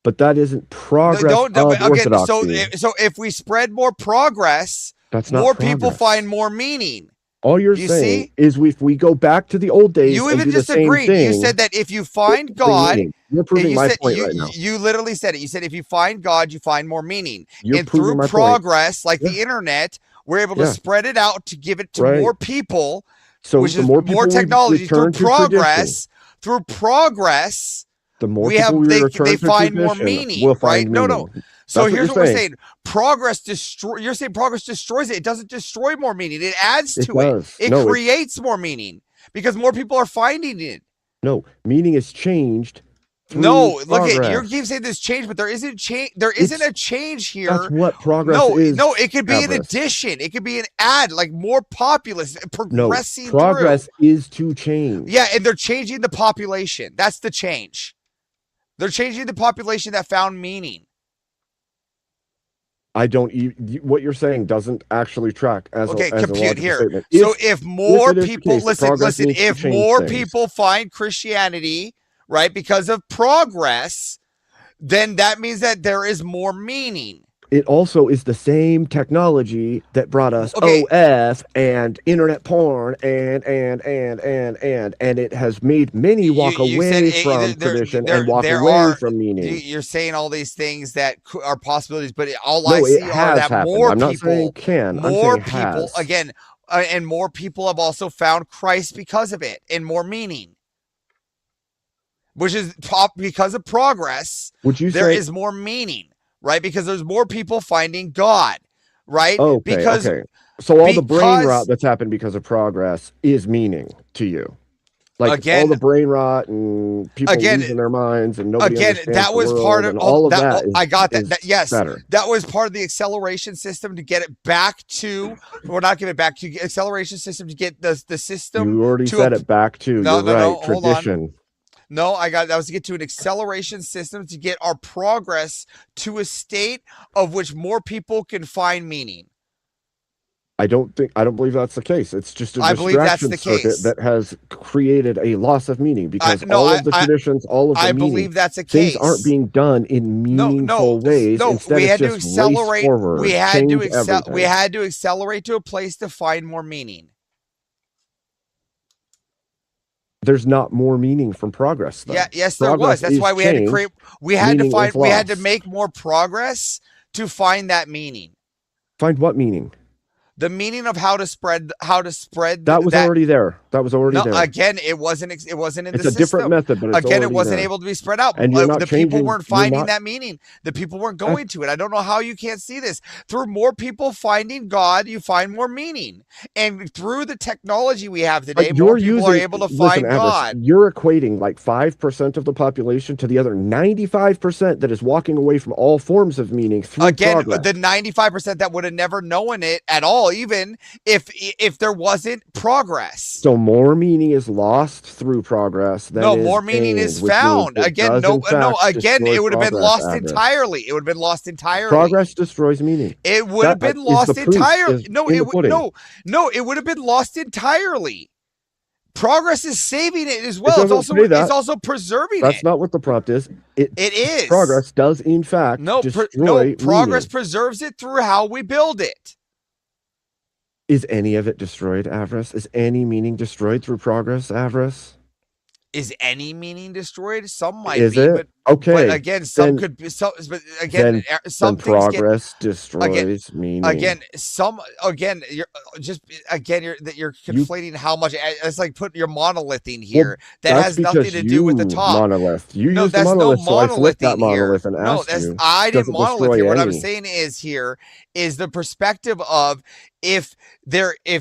But that isn't progress of orthodoxy. So if we spread more progress, that's not more progress. People find more meaning. All you're saying is if we go back to the old days, you even disagreed. You said that if you find God, you're proving my point right now. You literally said it. You said if you find God, you find more meaning. And through progress, like the internet, we're able to spread it out to give it to more people. So which is more technology through progress. Through progress, The more we have people they return to find more tradition, meaning, we'll right? find No. meaning. So That's here's what what you're we're saying. You're saying progress destroys it. It doesn't destroy more meaning. It adds It to it. does. It No, creates more meaning because more people are finding it. No, meaning is changed. No, through look at you progress. keep saying this change, but there isn't change. There isn't a change here. That's what progress No, is. no, it could be an Everest. addition. It could be an add, like more populous, No, progressing progress through. is to change. Yeah, and they're changing the population. That's the change. They're changing the population that found meaning. I don't. What you're saying doesn't actually track as Okay, as a compute logical here. statement. So if more it is the people case that listen, progress needs to if change more things. people find Christianity, right, because of progress, then that means that there is more meaning. It also is the same technology that brought us Okay. OF and internet porn and it has made many walk You away said from tradition and walk there away are, from meaning. You're saying all these things that are possibilities, but all No, I see it are has that happened. more I'm not people, saying can. I'm more saying people, has. again, and more people have also found Christ because of it and more meaning, which is because of progress. Would you there say is more meaning, right? Because there's more people finding God, right? okay? Because Okay. So all the brain because- rot that's happened because of progress is meaning to you. Like Again- all the brain rot and people Again- losing their minds and nobody again, understands that the was world part of and all of that. I got that. is Yes, better. that was part of the acceleration system to get it back to. We're not giving it back to acceleration system to get the system. You already to said a- it back to. No, You're no, right. no, hold on. Tradition. No, that was to get to an acceleration system to get our progress to a state of which more people can find meaning. I don't believe that's the case. It's just a I believe that's distraction the circuit case. that has created a loss of meaning because no, all of the traditions, all of the I meaning, believe that's a things case. aren't being done in meaningful ways. No, Instead, we it's had to just accelerate. race forward, We had change to everything. we had to accelerate to a place to find more meaning. There's not more meaning from progress, though. Yeah, yes, there Progress was. That's is why we had to change, create. We had to meaning find. is We had to lost. make more progress to find that meaning. Find what meaning? The meaning of how to spread. That was already there. That was already No, there. again, it wasn't. It wasn't in It's the a different system. method, but it's again, it already wasn't there. able to be spread out. And you're not the people changing- weren't you're finding not- that meaning. The people weren't going to it. I don't know how you can't see this. Through more people finding God, you find more meaning, and through the technology we have today, But more people are able to find Everest, God. You're equating like 5% of the population to the other 95% that is walking away from all forms of meaning through Again, progress. the 95% that would have never known it at all, even if there wasn't progress. So more meaning is lost through progress than No, is more meaning is gained, which means found. it Again, does, in fact, again, destroy it would have been progress, lost Everest. entirely. It would have been lost entirely. Progress destroys meaning. It would have That been is lost the proof, entirely. is No, in it the would pudding. no, it would have been lost entirely. Progress is saving it as well. It's doesn't also say that. it's also preserving That's it. not what the prompt is. It is. Progress does, in fact, destroy progress meaning. preserves it through how we build it. Is any of it destroyed, Avarice? Is any meaning destroyed through progress, Avarice? Is any meaning destroyed? Some might Is be, it? but Okay, But again, some then- could be. Some, but again, Then some things get progress destroys meaning. Again, you're you're conflating how much. It's like putting your monolithing here. that That's has nothing because to do with the you top. monolith. You No, used the that's no monolith, so I flipped that monolithing here. monolith and No, asked you. I does didn't it monolith destroy here. What I'm any? saying is the perspective of if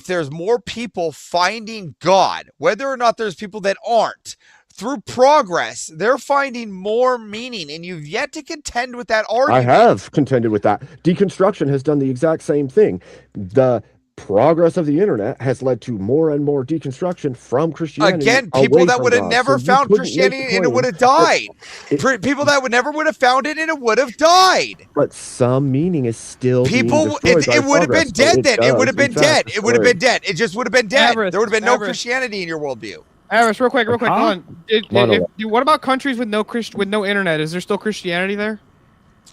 there's more people finding God, whether or not there's people that aren't. Through progress, they're finding more meaning, and you've yet to contend with that I argument. have contended with that. Deconstruction has done the exact same thing. The progress of the internet has led to more and more deconstruction from Christianity. Again, people away that from would have God. never So you found couldn't make the Christianity and it claim would have that died. People that would never would have found it and it would have died. But some meaning is still being People, destroyed by it would have been progress, so dead then. It would does, have been in fact, dead. It would have been destroy. dead. It just would have been dead. Avarice, There would have been no Avarice. Christianity in your worldview. Avarice, real quick, hold on. Monolith. What about countries with no internet? Is there still Christianity there?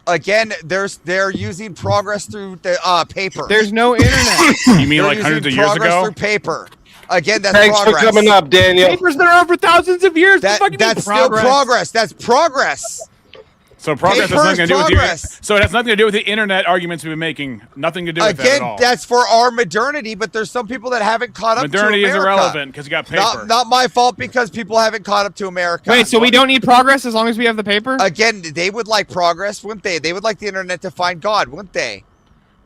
Again, they're using progress through the paper. There's no internet. You mean They're like hundreds of using years progress ago? through paper. Again, that's Thanks progress. for coming up, Daniel. Papers that are around for thousands of years. That's still progress. That's progress. So progress Paper has nothing to is do with you. progress. So it has nothing to do with the internet arguments we've been making. Nothing to do with that at Again, all. that's for our modernity, but there's some people that haven't caught up Modernity to is America. irrelevant because you got paper. Not my fault because people haven't caught up to America. Wait, so we don't need progress as long as we have the paper? Again, they would like progress, wouldn't they? They would like the internet to find God, wouldn't they?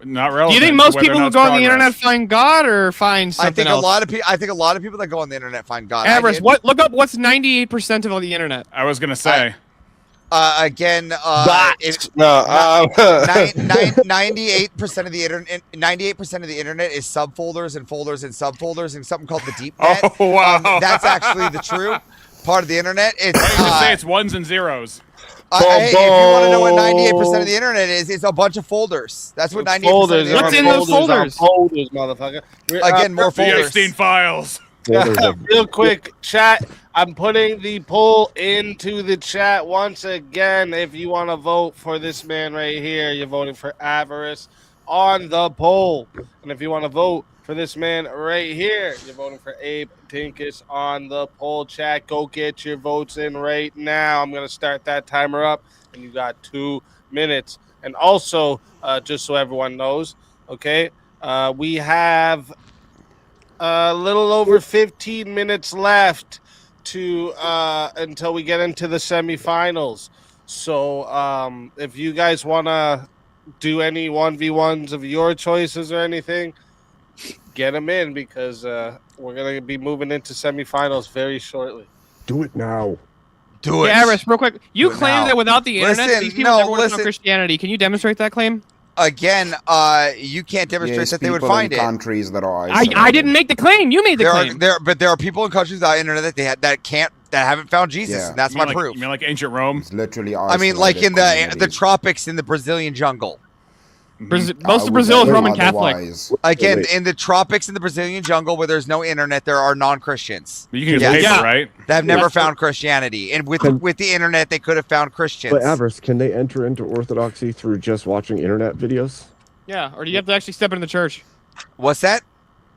Not relevant. Do you think most people who go on the internet find God or find something I think else? I think a lot of people that go on the internet find God. Avarice, look up what's 98% of all the internet. I was gonna say. Again, Bots. 98% of the internet, 98% of the internet is subfolders and folders and subfolders and something called the deep net. Oh wow, that's actually the true part of the internet. It's I was gonna say it's ones and zeros. Hey, if you want to know what 98% of the internet is, it's a bunch of folders. That's what 98% of the internet. What's in those folders? Folders, motherfucker. Again, more The folders. Epstein files. Real quick, chat. I'm putting the poll into the chat once again. If you want to vote for this man right here, you're voting for Avarice on the poll. And if you want to vote for this man right here, you're voting for Abe Dinkus on the poll. Chat, go get your votes in right now. I'm going to start that timer up, and you got 2 minutes. And also, just so everyone knows, okay, we have a little over 15 minutes left to until we get into the semifinals. So if you guys want to do any 1v1s of your choices or anything, get them in because we're going to be moving into semifinals very shortly. Do it now. Do it. Yeah, Avarice, real quick. You Do it claim now. that without the internet, Listen, these people no, never would have listen. found Christianity. Can you demonstrate that claim? Again, you can't demonstrate Yes, that they would people find in it. countries that are I didn't make the claim. You made the claim. But there are people in countries without internet that haven't found Jesus, Yeah. and that's You mean my like, proof. You mean like ancient Rome? It's literally I mean, like in the tropics in the Brazilian jungle. Most of Brazil is Roman Catholic. Again, Wait. in the tropics in the Brazilian jungle where there's no internet, there are non-Christians. You can use Yes. paper, Yeah. right? That have never That's found Christianity, and with the internet, they could have found Christians. But Avarice, can they enter into Orthodoxy through just watching internet videos? Yeah, or do you have to actually step into the church? What's that?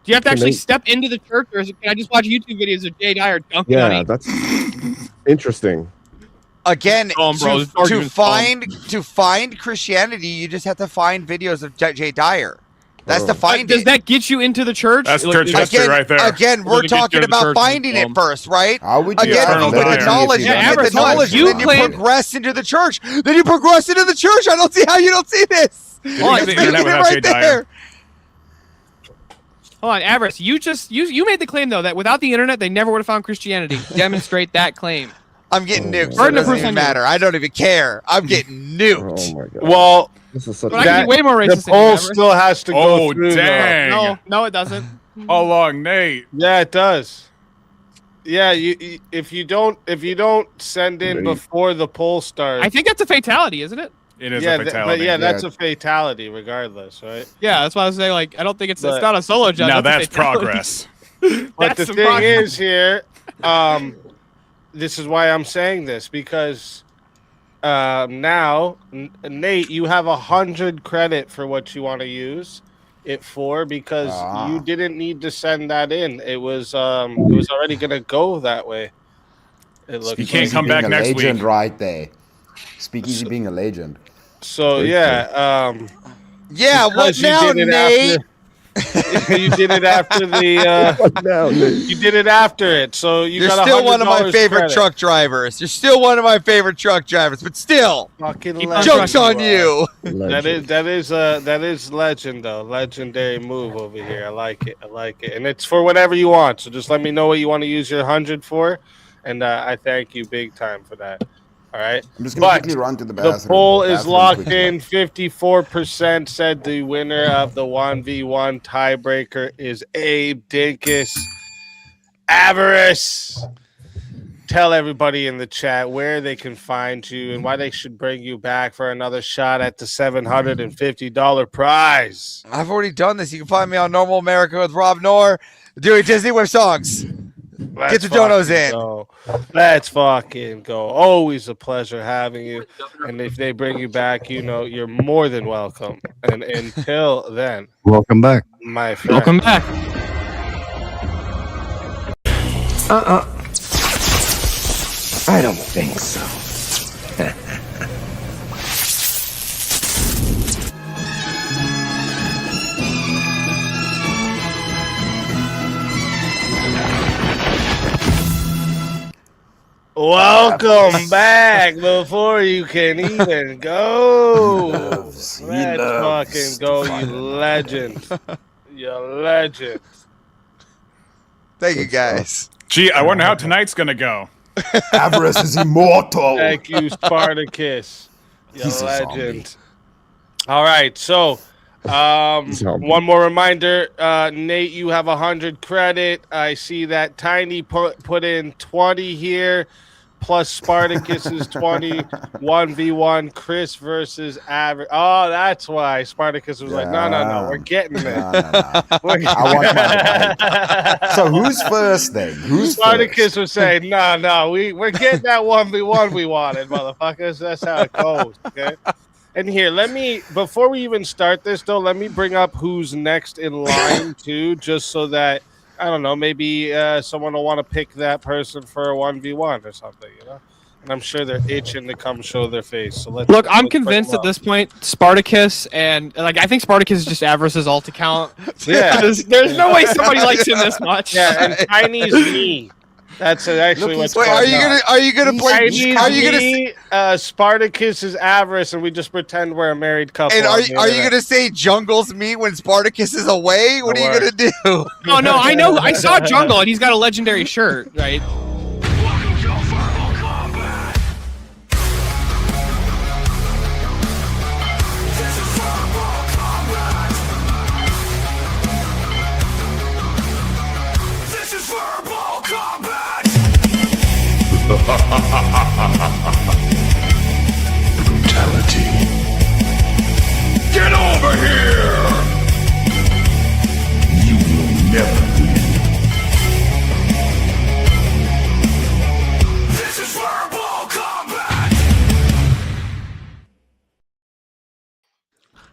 Do you have to Can actually they- step into the church, or can I just watch YouTube videos of Jay Dyer dunking on Yeah, it? that's interesting. Again, Bro, this to argument's find Christianity, you just have to find videos of Jay Dyer. That's to find Does it. that get you into the church? That's Like, church is- history right there. Again, Or we're does it get talking you to the about church finding it and- first, right? How would you Again, eternal with the fire. knowledge, Yeah, you get Avarice, the knowledge, you and then you claim- progress into the church. Then you progress into the church. I don't see how you don't see this. Hold on, It's the making internet it without right Jay Dyer. there. Hold on, Avarice, you made the claim though that without the internet they never would have found Christianity. Demonstrate that claim. I'm getting nuked. So Burden it of doesn't proof even on you. matter. I don't even care. I'm getting nuked. Oh my god. Well, This is such But I can a be way more racist the than you, poll Avarice. still has to go Oh, through. though. dang. No, it doesn't. How long, Nate? Yeah, it does. Yeah, you if you don't send in before the poll starts. I think that's a fatality, isn't it? It is yeah, a fatality. but yeah, that's a fatality regardless, right? Yeah, that's why I was saying like I don't think it's But- not a solo judge. Now a that's fatality. progress. But That's the some thing progress. is here, this is why I'm saying this because now Nate, you have 100 credit for what you want to use it for because you didn't need to send that in. It was already gonna go that way. It looks You can't like. come back a next legend week. right there. Speakeasy being a legend. So yeah, Yeah, what because you now, did it Nate? you did it after the. What now, Nate? You did it after it, so you You're got still one of my $100 favorite credit. truck drivers. You're still one of my favorite truck drivers, but still, Fucking Keep legend. joke's on you. That is legend though. Legendary move over here. I like it. And it's for whatever you want. So just let me know what you want to use your 100 for, and I thank you big time for that. All right. I'm just gonna But quickly run to the bathroom. the poll is Bathroom locked quickly. in. 54% said the winner of the 1v1 tiebreaker is Abe Dinkus. Avarice. Tell everybody in the chat where they can find you and why they should bring you back for another shot at the $750 prize. I've already done this. You can find me on Normal America with Rob Knorr doing Disney with songs. Get the donos in. Go. Let's fucking go. Always a pleasure having you. And if they bring you back, you know, you're more than welcome. And until then, Welcome back. my friend. Welcome back. I don't think so. Welcome back before you can even go. Let's fucking go, you legend. You legend. Thank you, guys. Gee, I wonder how tonight's gonna go. Avarice is immortal. Thank you, Spartacus. You legend. All right, so one more reminder, Nate, you have 100 credit. I see that Tiny put in 20 here, plus Spartacus's 20. 1v1, Chris versus Average. Oh, that's why Spartacus was like, no, we're getting there. I want my So who's first then? Who's Spartacus was saying, no, we're getting that 1v1 we wanted, motherfuckers. That's how it goes, okay? And here, before we even start this, though, let me bring up who's next in line, too, just so that, I don't know, maybe someone will want to pick that person for a 1v1 or something, you know? And I'm sure they're itching to come show their face. So Look, I'm convinced at this point, Spartacus, and, I think Spartacus is just Avarice's alt account. Yeah. There's no way somebody likes him this much. Yeah, and Tiny's me. That's actually what's going on. Are you gonna play? Are you gonna? Spartacus is Avarice, and we just pretend we're a married couple. And are you gonna say Jungle's me when Spartacus is away? What are you gonna do? Oh no, I know. I saw Jungle, and he's got a legendary shirt, right? Brutality. Get over here! You will never win. This is verbal combat!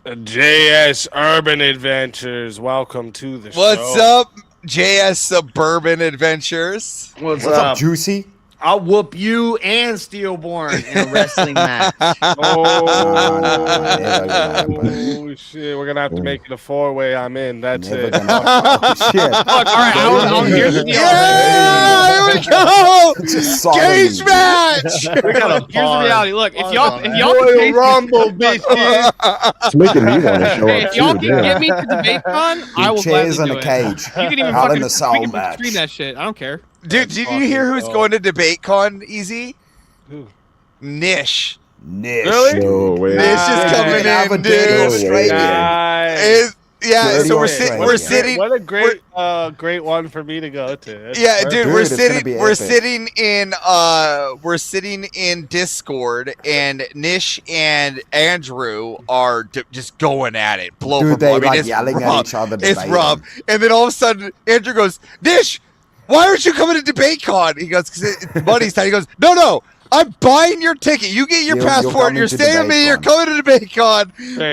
JS Urban Adventures, welcome to the show. What's up, JS Suburban Adventures? What's up, Juicy? I'll whoop you and Steelborn in a wrestling match. Oh, shit. We're going to have to make it a 4-way. I'm in. That's it. Shit. Look, all right, I'll hear the Yeah, here we go. Cage match. Here's the reality. Look, if y'all Royal Rumble, bitches. It's making me want to show Hey, up if y'all too. can get me to DebateCon, I will Chairs gladly in do a it. cage. You can even Out in fucking the soul we can match. stream that shit. I don't care. Dude, did you hear who's going to DebateCon? Easy. Who? Nish. Really? No way. Nish is coming in, dude. Yeah, so we're sitting. What a great one for me to go to. That's Yeah, perfect. dude, we're epic. sitting in Discord, and Nish and Andrew are just going at it, blow for Dude, blow. they it's yelling rough. at each other. It's debating. rough. And then all of a sudden, Andrew goes, Nish, why aren't you coming to DebateCon? He goes, because it's money's time. He goes, no, I'm buying your ticket. You get your passport, and you're staying with me. You're coming to DebateCon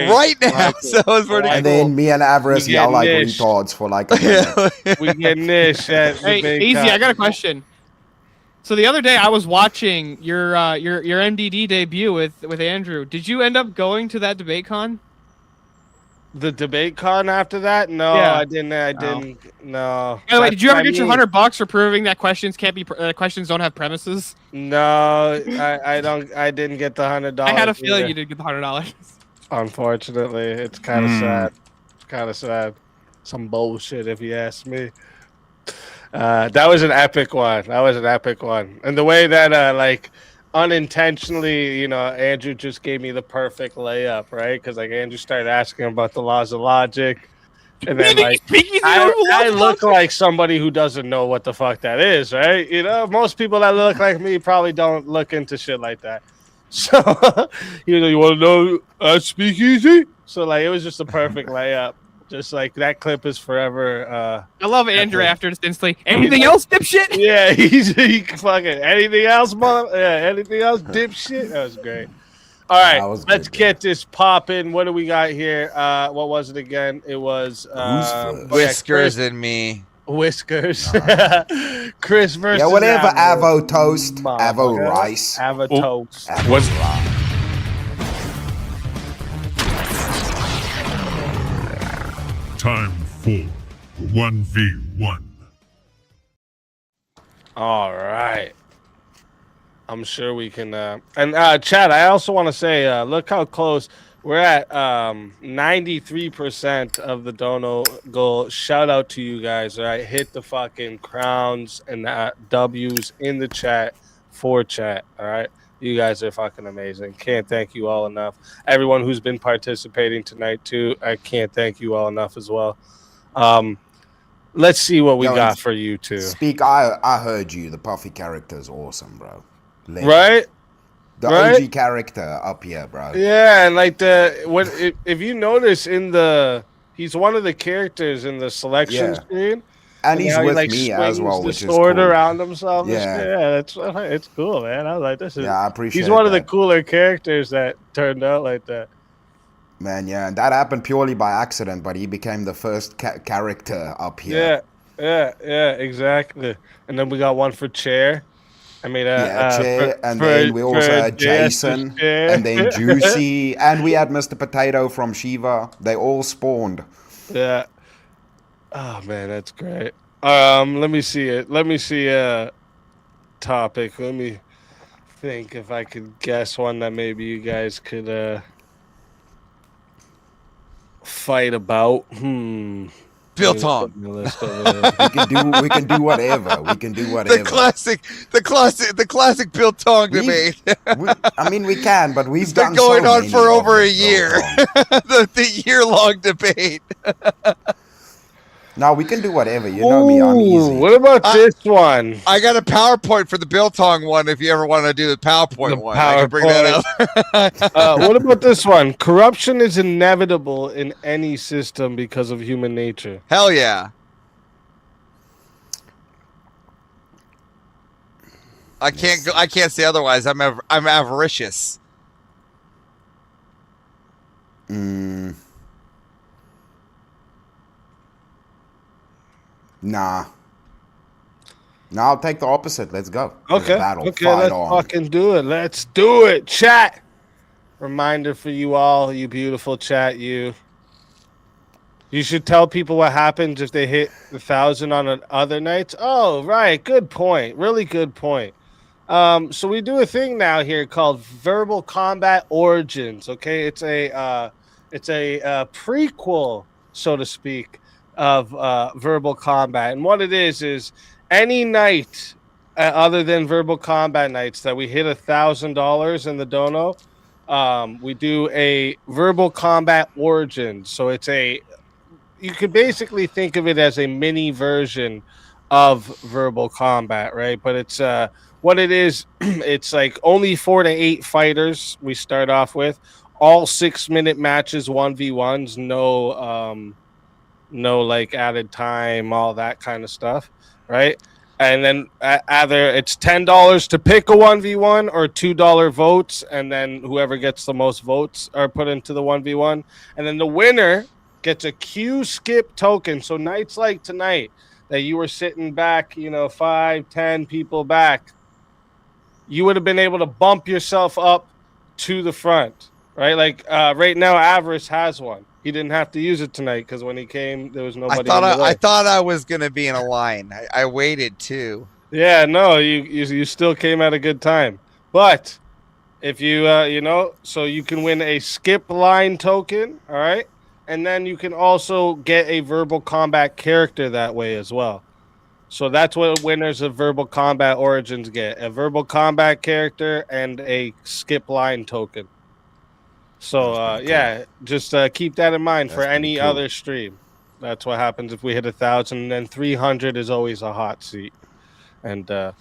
right now. So it was pretty And cool. then me and Avarice We yell get like Nish. retards for like a minute. We get Nish at Hey, DebateCon. Easy, I got a question. So the other day I was watching your MDD debut with Andrew. Did you end up going to that DebateCon? The DebateCon after that? No, Yeah. I didn't. No. By the way, did you ever get your I mean, $100 for proving that questions don't have premises? No, I don't. I didn't get the $100. I had a feeling either. you did get the $100. Unfortunately, it's kind of sad. It's kind of sad. Some bullshit, if you ask me. That was an epic one. And the way that unintentionally, Andrew just gave me the perfect layup, right? Because Andrew started asking about the laws of logic, and then I look like somebody who doesn't know what the fuck that is, right? Most people that look like me probably don't look into shit like that. So, you want to know speakeasy? So it was just a perfect layup. Just that clip is forever. I love Andrew after just instantly. Anything else, dipshit? Yeah, he fucking anything else, anything else, dipshit. That was great. All right, let's get this popping. What do we got here? What was it again? It was Whiskers and me. Whiskers. Chris versus. Yeah, whatever. Avo. Avo toast. Avo rice. Avo toast. What's Time for 1v1. All right. I'm sure we can. And Chad, I also want to say, look how close we're at. 93% of the dono goal. Shout out to you guys. All right, hit the fucking crowns and W's in the chat for chat. All right, you guys are fucking amazing. Can't thank you all enough. Everyone who's been participating tonight too. I can't thank you all enough as well. Let's see what we got for you too. Speak, I heard you. The Puffy character is awesome, bro. Legend. Right? The right? OG character up here, bro. Yeah, and like if you notice he's one of the characters in the selection screen. And he's with me as well, the which is sword cool. around himself. Yeah, it's cool, man. I was like, this is. Yeah, I appreciate. He's one of the cooler characters that turned out like that. Man, yeah, and that happened purely by accident, but he became the first character up here. Yeah, exactly. And then we got one for Chair. I mean, Chair, and then we also had Jason, and then Juicy, and we had Mr. Potato from Shiva. They all spawned. Yeah. Oh man, that's great. Let me see it. Let me see a topic. Let me think if I could guess one that maybe you guys could fight about. Bill Tong. We can do whatever. We can do whatever. The classic Bill Tong debate. I mean, we can, but we've been going on for over a year. the year-long debate. No, we can do whatever. You know me, I'm easy. What about this one? I got a PowerPoint for the Bill Tong one. If you ever want to do the PowerPoint one, I can bring that up. What about this one? Corruption is inevitable in any system because of human nature. Hell yeah! I can't say otherwise. I'm avaricious. Nah. No, I'll take the opposite. Let's go. Okay. Let's fucking do it. Let's do it. Chat. Reminder for you all, you beautiful chat, you should tell people what happens if they hit 1,000 on other nights. Oh, right. Good point. Really good point. So we do a thing now here called Verbal Combat Origins. Okay, it's a prequel, so to speak, of Verbal Combat, and what it is any night other than Verbal Combat nights that we hit $1,000 in the dono, we do a Verbal Combat Origins. So you could basically think of it as a mini version of Verbal Combat, right? But it's what it is. It's like only 4 to 8 fighters. We start off with all 6-minute matches, 1v1s, no like added time, all that kind of stuff, right? And then either it's $10 to pick a 1v1 or $2 votes, and then whoever gets the most votes are put into the 1v1, and then the winner gets a queue skip token. So nights like tonight that you were sitting back, 5-10 people back, you would have been able to bump yourself up to the front, right? Like right now Avarice has one. He didn't have to use it tonight because when he came, there was nobody. I thought I was gonna be in a line. I waited too. Yeah, no, you still came at a good time. But if you so you can win a skip line token, all right, and then you can also get a Verbal Combat character that way as well. So that's what winners of Verbal Combat Origins get: a Verbal Combat character and a skip line token. So just keep that in mind for any other stream. That's what happens if we hit 1,000, and then 300 is always a hot seat. And if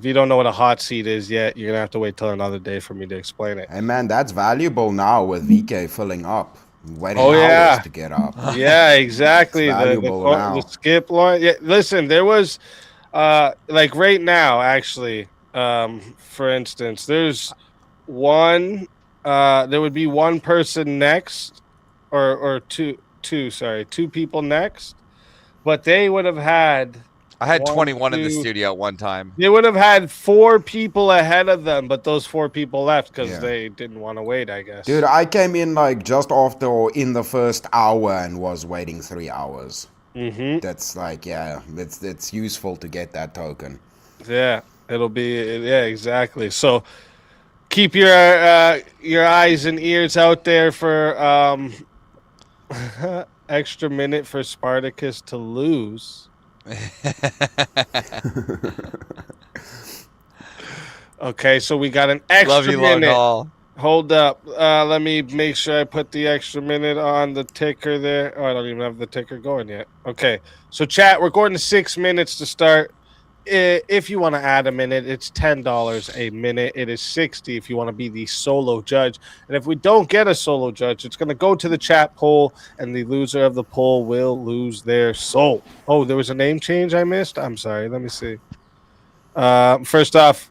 you don't know what a hot seat is yet, you're gonna have to wait till another day for me to explain it. Hey man, that's valuable now with VK filling up, waiting hours to get up. Yeah, exactly. The skip line. Yeah, listen, there was like right now, actually, for instance, there's one. There would be one person next, or two people next, but they would have had. I had 21 in the studio at one time. They would have had 4 people ahead of them, but those 4 people left because they didn't want to wait, I guess. Dude, I came in like just after or in the first hour and was waiting 3 hours. Mm-hmm. That's like, it's useful to get that token. Yeah. It'll be exactly. So keep your eyes and ears out there for extra minute for Spartacus to lose. Okay, so we got an extra minute. Hold up. Let me make sure I put the extra minute on the ticker there. Oh, I don't even have the ticker going yet. Okay, so chat, we're going to 6 minutes to start. If you want to add a minute, it's $10 a minute. It is $60 if you want to be the solo judge. And if we don't get a solo judge, it's going to go to the chat poll, and the loser of the poll will lose their soul. Oh, there was a name change I missed? I'm sorry. Let me see. First off,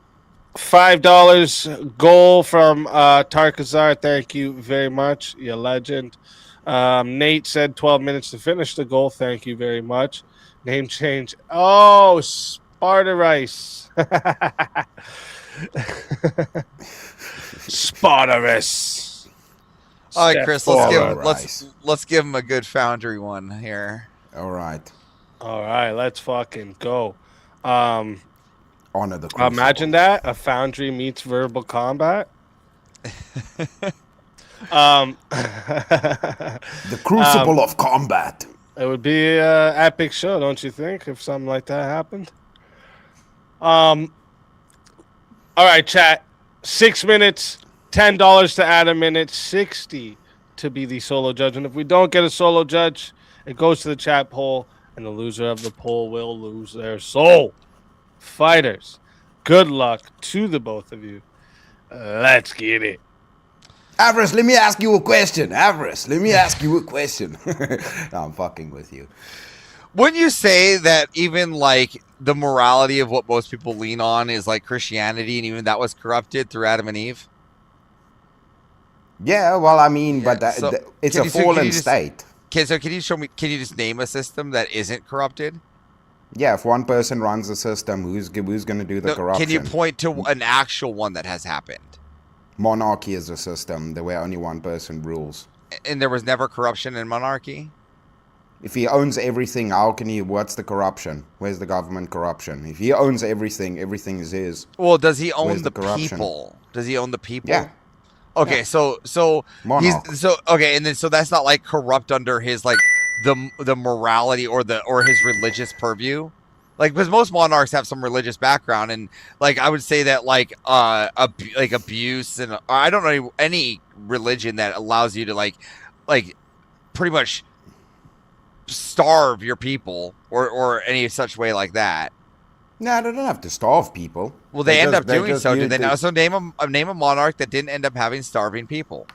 $5 goal from Tarkazar. Thank you very much. You legend. Nate said 12 minutes to finish the goal. Thank you very much. Name change. Oh, Sparta Rice. Spartarus. All right, Chris, let's give him a good Foundry one here. All right. Let's fucking go. Honor the crucible. Imagine that, a Foundry meets verbal combat. The crucible of combat. It would be an epic show, don't you think, if something like that happened? All right, chat. 6 minutes, $10 to add a minute, $60 to be the solo judge. And if we don't get a solo judge, it goes to the chat poll, and the loser of the poll will lose their soul. Fighters, good luck to the both of you. Let's get it. Avarice, let me ask you a question. No, I'm fucking with you. Wouldn't you say that even like the morality of what most people lean on is like Christianity, and even that was corrupted through Adam and Eve? Yeah, well, I mean, but it's a fallen state. Okay, so can you show me? Can you just name a system that isn't corrupted? Yeah, if one person runs the system, who's going to do the corruption? Can you point to an actual one that has happened? Monarchy is a system where only one person rules. And there was never corruption in monarchy? If he owns everything, how can he... What's the corruption? Where's the government corruption? If he owns everything, everything is his. Well, does he own the people? Does he own the people? Yeah. Okay, yeah. so Monarch. and then so that's not like corrupt under his like the morality or his religious purview. Like, because most monarchs have some religious background, and like I would say that like abuse and I don't know any religion that allows you to like pretty much starve your people or any such way like that. No, they don't have to starve people. Well, they end up doing so. Did they not? So name a monarch that didn't end up having starving people.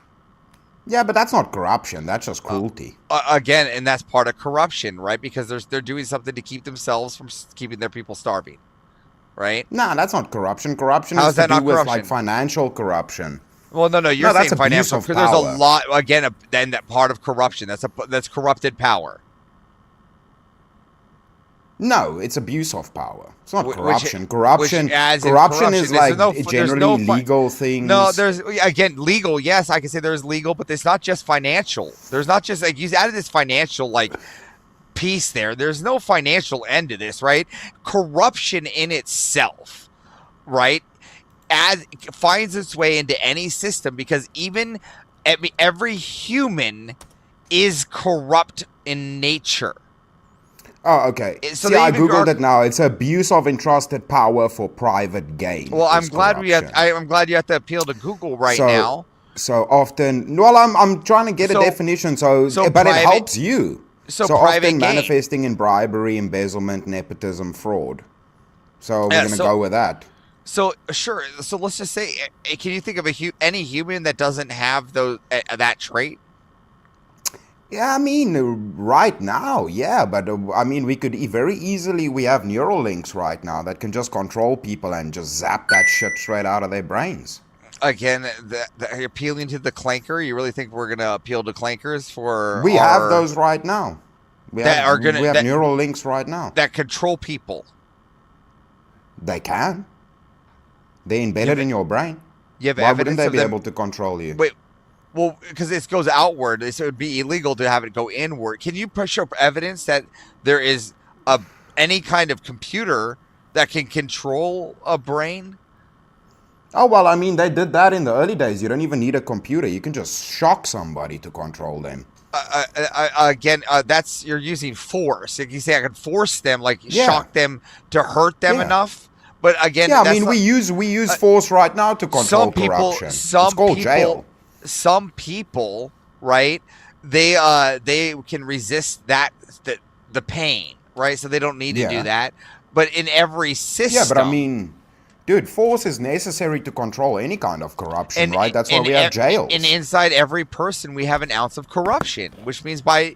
Yeah, but that's not corruption. That's just cruelty. Again, and that's part of corruption, right? Because they're doing something to keep themselves from keeping their people starving, right? Nah, that's not corruption. Corruption has to do with like financial corruption. Well, no, you're saying financial. Because there's a lot again. Then that part of corruption. That's corrupted power. No, it's abuse of power. It's not corruption. Corruption is like generally legal things. No, there's again legal. Yes, I can say there's legal, but it's not just financial. There's not just like you added this financial like piece there. There's no financial end to this, right? Corruption in itself, right, finds its way into any system because even every human is corrupt in nature. Oh, okay. So I googled it now. It's abuse of entrusted power for private gain. Well, I'm glad I'm glad you have to appeal to Google now. So often, well, I'm trying to get a definition. But it helps you. So often manifesting in bribery, embezzlement, nepotism, fraud. So we're going to go with that. So sure. So let's just say, can you think of any human that doesn't have that trait? Yeah, I mean, right now, yeah, but I mean, we could very easily, we have neural links right now that can just control people and just zap that shit straight out of their brains. Again, appealing to the clanker, you really think we're going to appeal to clankers for... We have those right now. We have neural links right now. That control people. They can. They're embedded in your brain. You have Why wouldn't they be able to control you? Wait. Well, because this goes outward, so it would be illegal to have it go inward. Can you show evidence that there is any kind of computer that can control a brain? Oh, well, I mean, they did that in the early days. You don't even need a computer. You can just shock somebody to control them. Again, that's you're using force. Like you say, I can force them, like shock them to hurt them enough. But again, I mean, we use force right now to control corruption. It's called jail. Some people, right? They can resist the pain, right? So they don't need to do that. But in every system, yeah. But I mean, dude, force is necessary to control any kind of corruption, right? That's why we have jails. And inside every person, we have an ounce of corruption, which means by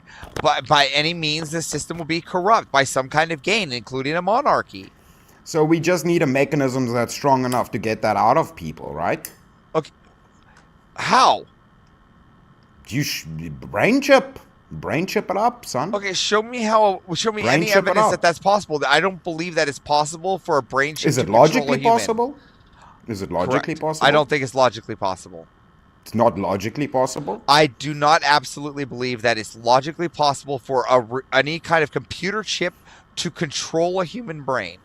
any means, the system will be corrupt by some kind of gain, including a monarchy. So we just need a mechanism that's strong enough to get that out of people, right? Okay. How? Brain chip it up, son. Okay, show me any evidence that that's possible. I don't believe that it's possible for a brain chip. Is it logically possible? Is it logically possible? I don't think it's logically possible. It's not logically possible? I do not absolutely believe that it's logically possible for any kind of computer chip to control a human brain.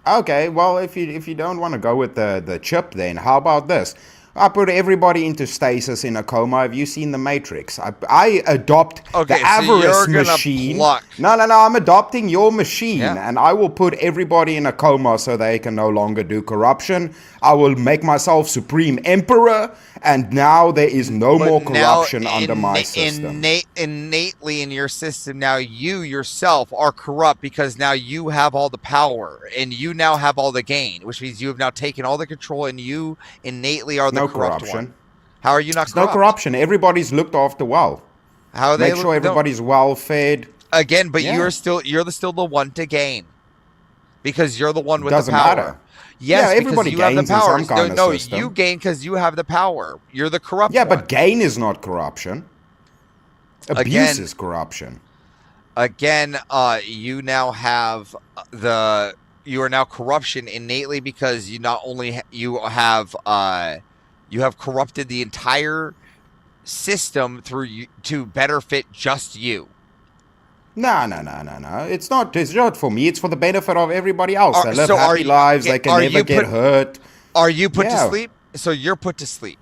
Okay, well, if you don't want to go with the chip, then how about this? I put everybody into stasis in a coma. Have you seen The Matrix? I adopt the avarice machine. No, I'm adopting your machine, and I will put everybody in a coma so they can no longer do corruption. I will make myself supreme emperor, and now there is no more corruption under my system. Innately in your system, now you yourself are corrupt because now you have all the power, and you now have all the gain, which means you have now taken all the control, and you innately are the corrupt one. How are you not corrupt? No corruption. Everybody's looked after well. How they make sure everybody's well fed. Again, but you're still the one to gain because you're the one with Doesn't the power. matter. Yes, everybody because you have the gains in power. some kind of system. You gain because you have the power. You're the corrupt one. Yeah, but gain is not corruption. Abuse is corruption. Again, you now have you are now corruption innately because you not only you have corrupted the entire system to better fit just you. No. It's not for me. It's for the benefit of everybody else. They live happy lives. They can never get hurt. Are you put to sleep? So you're put to sleep.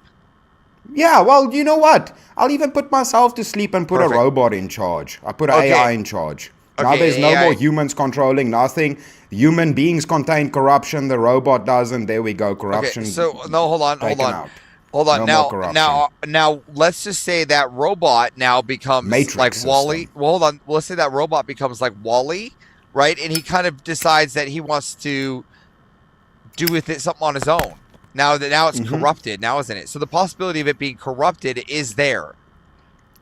Yeah, well, you know what? I'll even put myself to sleep and put a robot in charge. I put an AI in charge. Now there's no more humans controlling nothing. Human beings contain corruption. The robot doesn't. There we go. Corruption. Okay, so no, hold on. Now, let's just say that robot now becomes Matrix like Wall-E. Well, hold on. Let's say that robot becomes like Wall-E, right? And he kind of decides that he wants to do with it something on his own. Now it's corrupted, now isn't it? So the possibility of it being corrupted is there.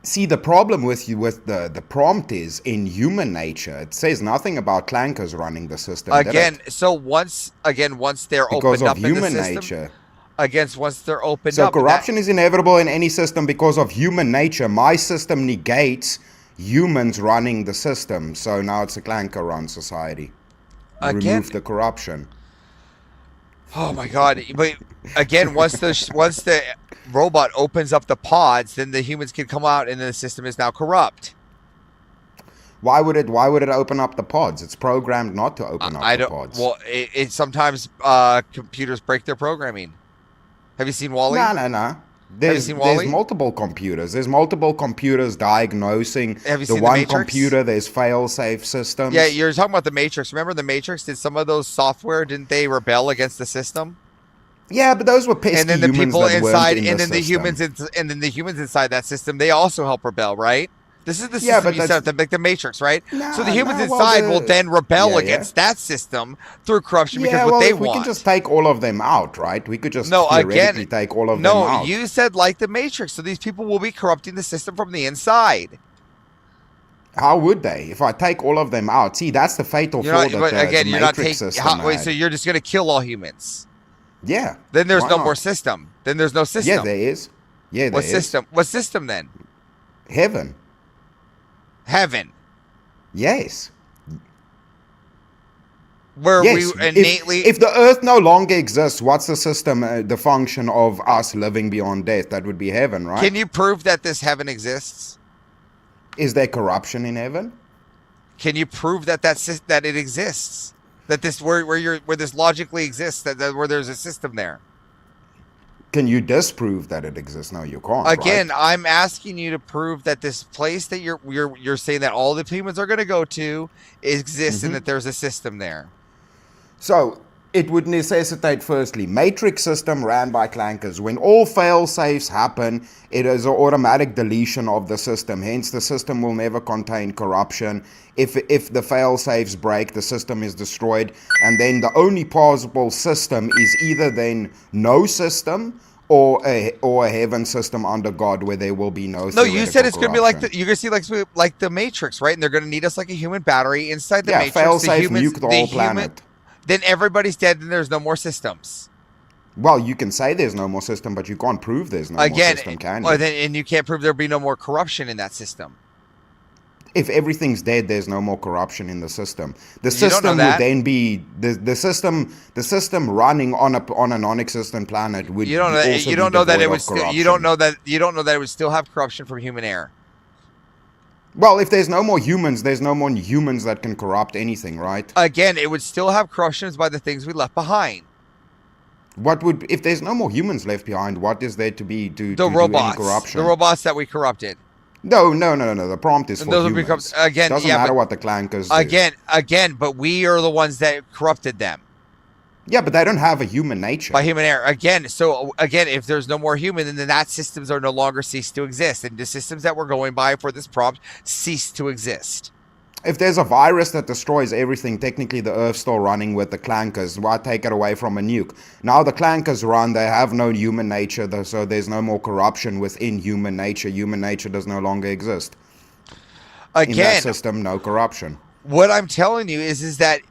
See, the problem with the prompt is in human nature. It says nothing about clankers running the system. So once they're because opened up of human in the system, nature. Once they're opened so up. So corruption is inevitable in any system because of human nature. My system negates humans running the system. So now it's a clanker run society. Remove the corruption. Oh my God! But again, once the robot opens up the pods, then the humans can come out, and the system is now corrupt. Why would it open up the pods? It's programmed not to open up the pods. Well, it sometimes computers break their programming. Have you seen Wall-E? No. There's multiple computers. There's multiple computers diagnosing the one computer. There's fail-safe systems. Yeah, you're talking about the Matrix. Remember the Matrix? Did some of those software, didn't they rebel against the system? Yeah, but those were pesky humans. And then the people inside, and then the humans inside that system, they also help rebel, right? This is the system you set up, like the Matrix, right? So the humans inside will then rebel against that system through corruption because what they want. We can just take all of them out, right? We could just theoretically take all of them out. No, you said like the Matrix, so these people will be corrupting the system from the inside. How would they? If I take all of them out. See, that's the fatal flaw that the Matrix system had. So you're just going to kill all humans. Yeah. Then there's no more system. Then there's no system. Yeah, there is. Yeah, there is. What system then? Heaven. Yes. Where we innately... If the earth no longer exists, what's the system, the function of us living beyond death? That would be heaven, right? Can you prove that this heaven exists? Is there corruption in heaven? Can you prove that it exists? That this where this logically exists, that where there's a system there. Can you disprove that it exists? No, you can't. Again, right? I'm asking you to prove that this place that you're saying that all the humans are going to go to exists and that there's a system there. So it would necessitate, firstly, matrix system ran by clankers. When all fail safes happen, it is an automatic deletion of the system. Hence, the system will never contain corruption. If the fail safes break, the system is destroyed. And then the only possible system is either then no system or a heaven system under God where there will be no. No, you said it's going to be like you're going to see like the Matrix, right? And they're going to need us like a human battery inside the Matrix. Fail safe, nuke the whole planet. Then everybody's dead, and there's no more systems. Well, you can say there's no more system, but you can't prove there's no more system, can you? And you can't prove there'll be no more corruption in that system. If everything's dead, there's no more corruption in the system. The system would then be the system running on a non-existent planet would. You don't know that it would still have corruption from human error. Well, if there's no more humans that can corrupt anything, right? Again, it would still have corruptions by the things we left behind. If there's no more humans left behind, what is there to be to robots, do any corruption? The robots that we corrupted. No. The prompt is for humans. Again, doesn't matter what the clankers do. Again, but we are the ones that corrupted them. Yeah, but they don't have a human nature. By human error. Again, if there's no more human, then that systems are no longer cease to exist. And the systems that we're going by for this prompt cease to exist. If there's a virus that destroys everything, technically the Earth's still running with the clankers. Why take it away from a nuke? Now the clankers run, they have no human nature, so there's no more corruption within human nature. Human nature does no longer exist. Again, in that system, no corruption. What I'm telling you is that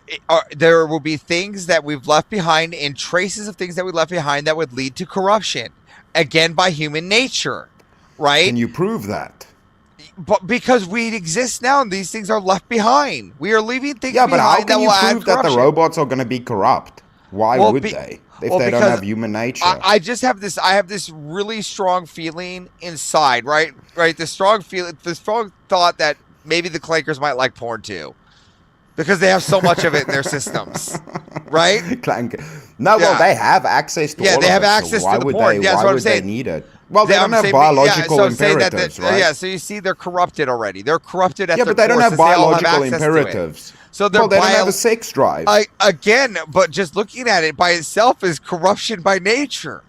there will be things that we've left behind and traces of things that we left behind that would lead to corruption. Again, by human nature, right? Can you prove that? But because we exist now and these things are left behind. We are leaving things behind. Yeah, but how can you prove that the corruption. robots are going to be corrupt? Why would they? If they don't have human nature. I have this really strong feeling inside, right? The strong thought that maybe the clankers might like porn too. Because they have so much of it in their systems, right? No, well, they have access to all of it. Yeah, they have access to the porn. Yeah, that's what I'm saying. They need it? Well, they don't have biological imperatives, right? Yeah, so you see they're corrupted already. They're corrupted at their but they don't have biological imperatives. So they don't have a sex drive. Again, but just looking at it by itself is corruption by nature.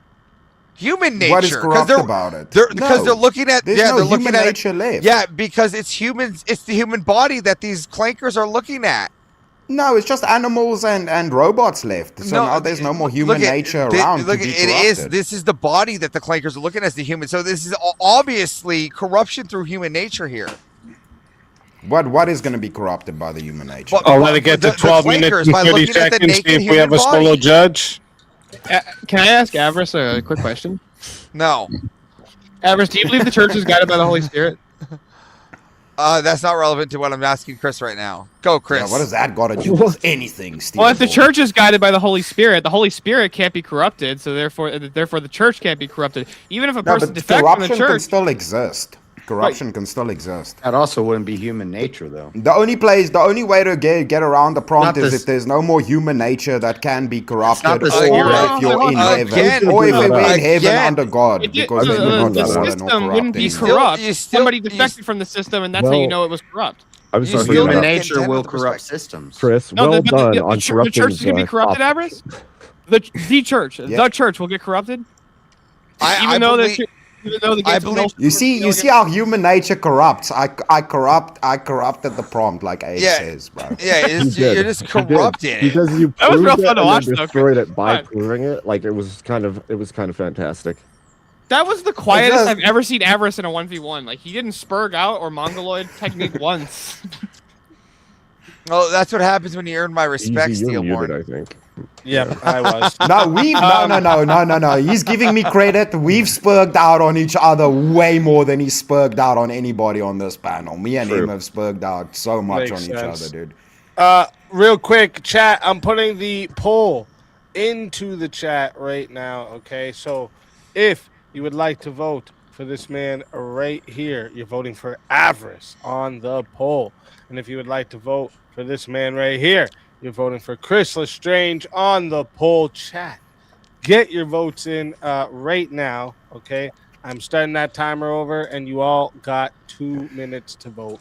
Human nature. What is corrupt about it? Because they're looking at there's no human nature left. Yeah, because it's humans. It's the human body that these clankers are looking at. No, it's just animals and robots left. So now there's no more human nature around. This is the body that the clankers are looking at as the human. So this is obviously corruption through human nature here. What is going to be corrupted by the human nature? I'll let it get to 12 minutes and 30 seconds. See if we have a solo judge. Can I ask Avarice a quick question? No. Avarice, do you believe the church is guided by the Holy Spirit? That's not relevant to what I'm asking Chris right now. Go, Chris. Yeah, what does that got to do with anything, Steve? Well, if the church is guided by the Holy Spirit can't be corrupted, so therefore the church can't be corrupted. Even if a person defects from the church, corruption can still exist. Corruption can still exist. That also wouldn't be human nature, though. The only way to get around the prompt is if there's no more human nature that can be corrupted, or if you're in heaven, or if we're in heaven under God, because the system wouldn't be corrupt. Somebody defected from the system, and that's how you know it was corrupt. Human nature will corrupt systems. Chris, well done on corrupting the church is going to be corrupted, Avarice? The church will get corrupted? Even though I believe. You see how human nature corrupts. I corrupted the prompt, like Abe says, bro. Yeah, you're just corrupting it. Because you proved it and then destroyed it by proving it. Like it was kind of fantastic. That was the quietest I've ever seen Avarice in a 1v1. Like he didn't spurg out or mongoloid technique once. Well, that's what happens when you earn my respect, Steelborn. I think. Yeah, I was. No. He's giving me credit. We've spurged out on each other way more than he spurged out on anybody on this panel. Me and him have spurged out so much on each other, dude. Real quick, chat. I'm putting the poll into the chat right now. Okay, so if you would like to vote for this man right here, you're voting for Avarice on the poll, and if you would like to vote for this man right here, You're voting for Chris Lestrange on the poll chat. Get your votes in right now, okay? I'm starting that timer over, and you all got 2 minutes to vote.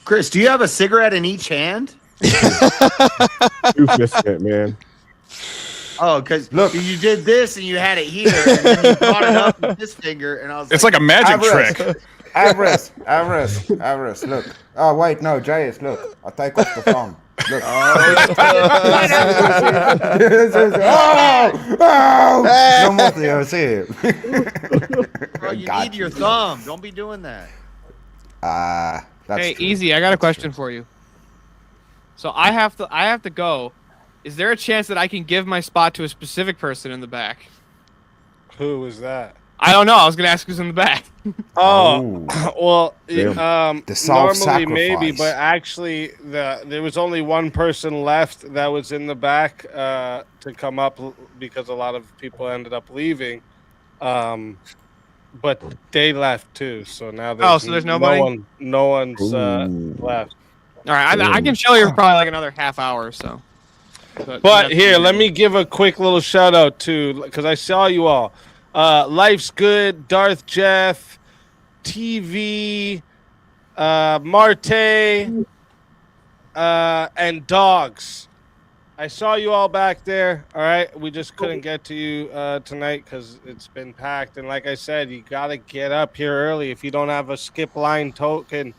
Chris, do you have a cigarette in each hand? Two fist it, man. Oh, because look, you did this and you had it here, and then you brought it up with this finger, and I was It's like a magic trick. Avarice, look. Oh, wait, no, JS, look. I take off the thumb. Look. No more Theo, see. Bro, you need your thumb. Don't be doing that. That's hey, true. Easy, I got a question for you. So I have to go. Is there a chance that I can give my spot to a specific person in the back? Who is that? I don't know. I was gonna ask who's in the back. Oh, well, The normally maybe, self-sacrifice. but actually, there was only one person left that was in the back to come up because a lot of people ended up leaving. But they left too, so now there's nobody? No one's left. All right, I can show you for probably like another half hour or so. But here, let me give a quick little shout out to, because I saw you all. Life's Good, Darth Jeff, TV, Marte, and Dogs. I saw you all back there. All right, we just couldn't get to you tonight because it's been packed. And like I said, you gotta get up here early. If you don't have a skip line token,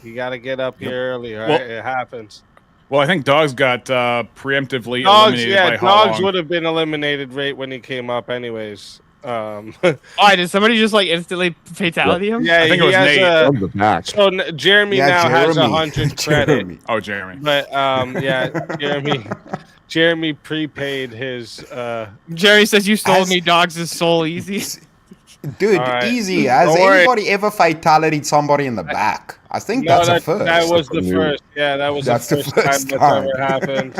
you gotta get up here early. All right, it happens. Well, I think Dogs got preemptively Dogs, eliminated yeah, by how Dogs long? would have been eliminated right when he came up, anyways. Did somebody just like instantly fatality him? Yeah, I think it was Nate. From the back. So Jeremy now has 100 credit. Oh, Jeremy. But yeah, Jeremy prepaid his. Jerry says you stole me Dogs' soul, Easy. Dude, All right. easy. Has Don't worry. anybody ever fatality'd somebody in the back? I think that's a first. That was the first. Yeah, that was That's the the first first time time. that's ever happened.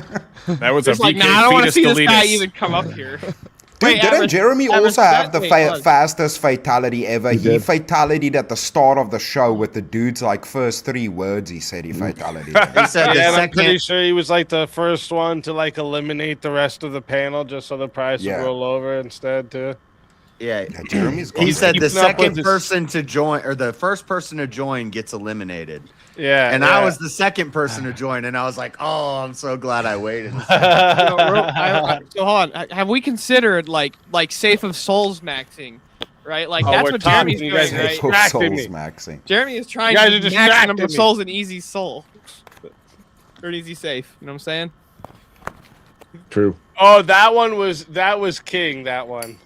That was a It's like, VK nah, I don't want to fetus see this guy deletus. even come up here. Dude, Wait, didn't Average- Jeremy Average also have the that- wait, fastest fatality ever? He He did. fatality'd at the start of the show with the dude's like first 3 words. He said he fatality. He said the Yeah, and I'm pretty second. sure he was like the first one to like eliminate the rest of the panel just so the prize Yeah. would roll over instead too. Yeah, Jeremy's he said the Keeping up with second this- person to join, or the first person to join, gets eliminated. Yeah, And yeah. I was the second person to join, and I was like, "Oh, I'm so glad I waited." So hold on. Have we considered like Safe of Souls maxing? Right? Like Oh, that's we're what talking, Jeremy's you doing, guys are right? distracting me. maxing. Jeremy is trying You guys to are max the distracting number of me. souls in Easy Soul. Or an Easy Safe. You know what I'm saying? True. Oh, that was King. That one.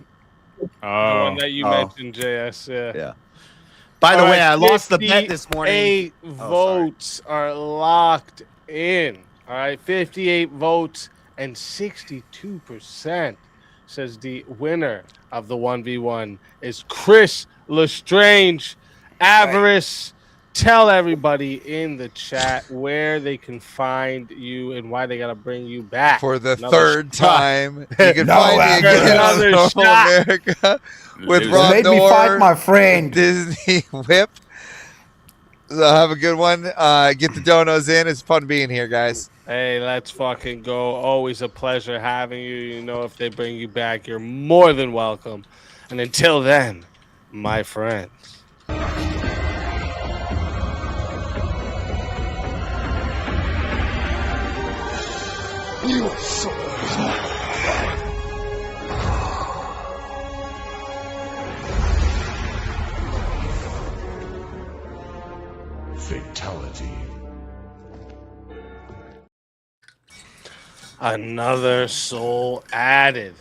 The Oh. one that you mentioned, JS. Yeah. By the All way, right, I lost the bet this morning. 58 votes are locked in. All right, 58 votes and 62% says the winner of the 1v1 is Chris Lestrange. Avarice, tell everybody in the chat where they can find you and why they got to bring you back. For the Another third shot. time. You can No, find me again on another Normal shot. America with You Rob made me fight Noor, my friend. Disney Whip. So have a good one. Get the donos in. It's fun being here, guys. Hey, let's fucking go. Always a pleasure having you. You know, if they bring you back, you're more than welcome. And until then, my friends. Fatality. Another soul added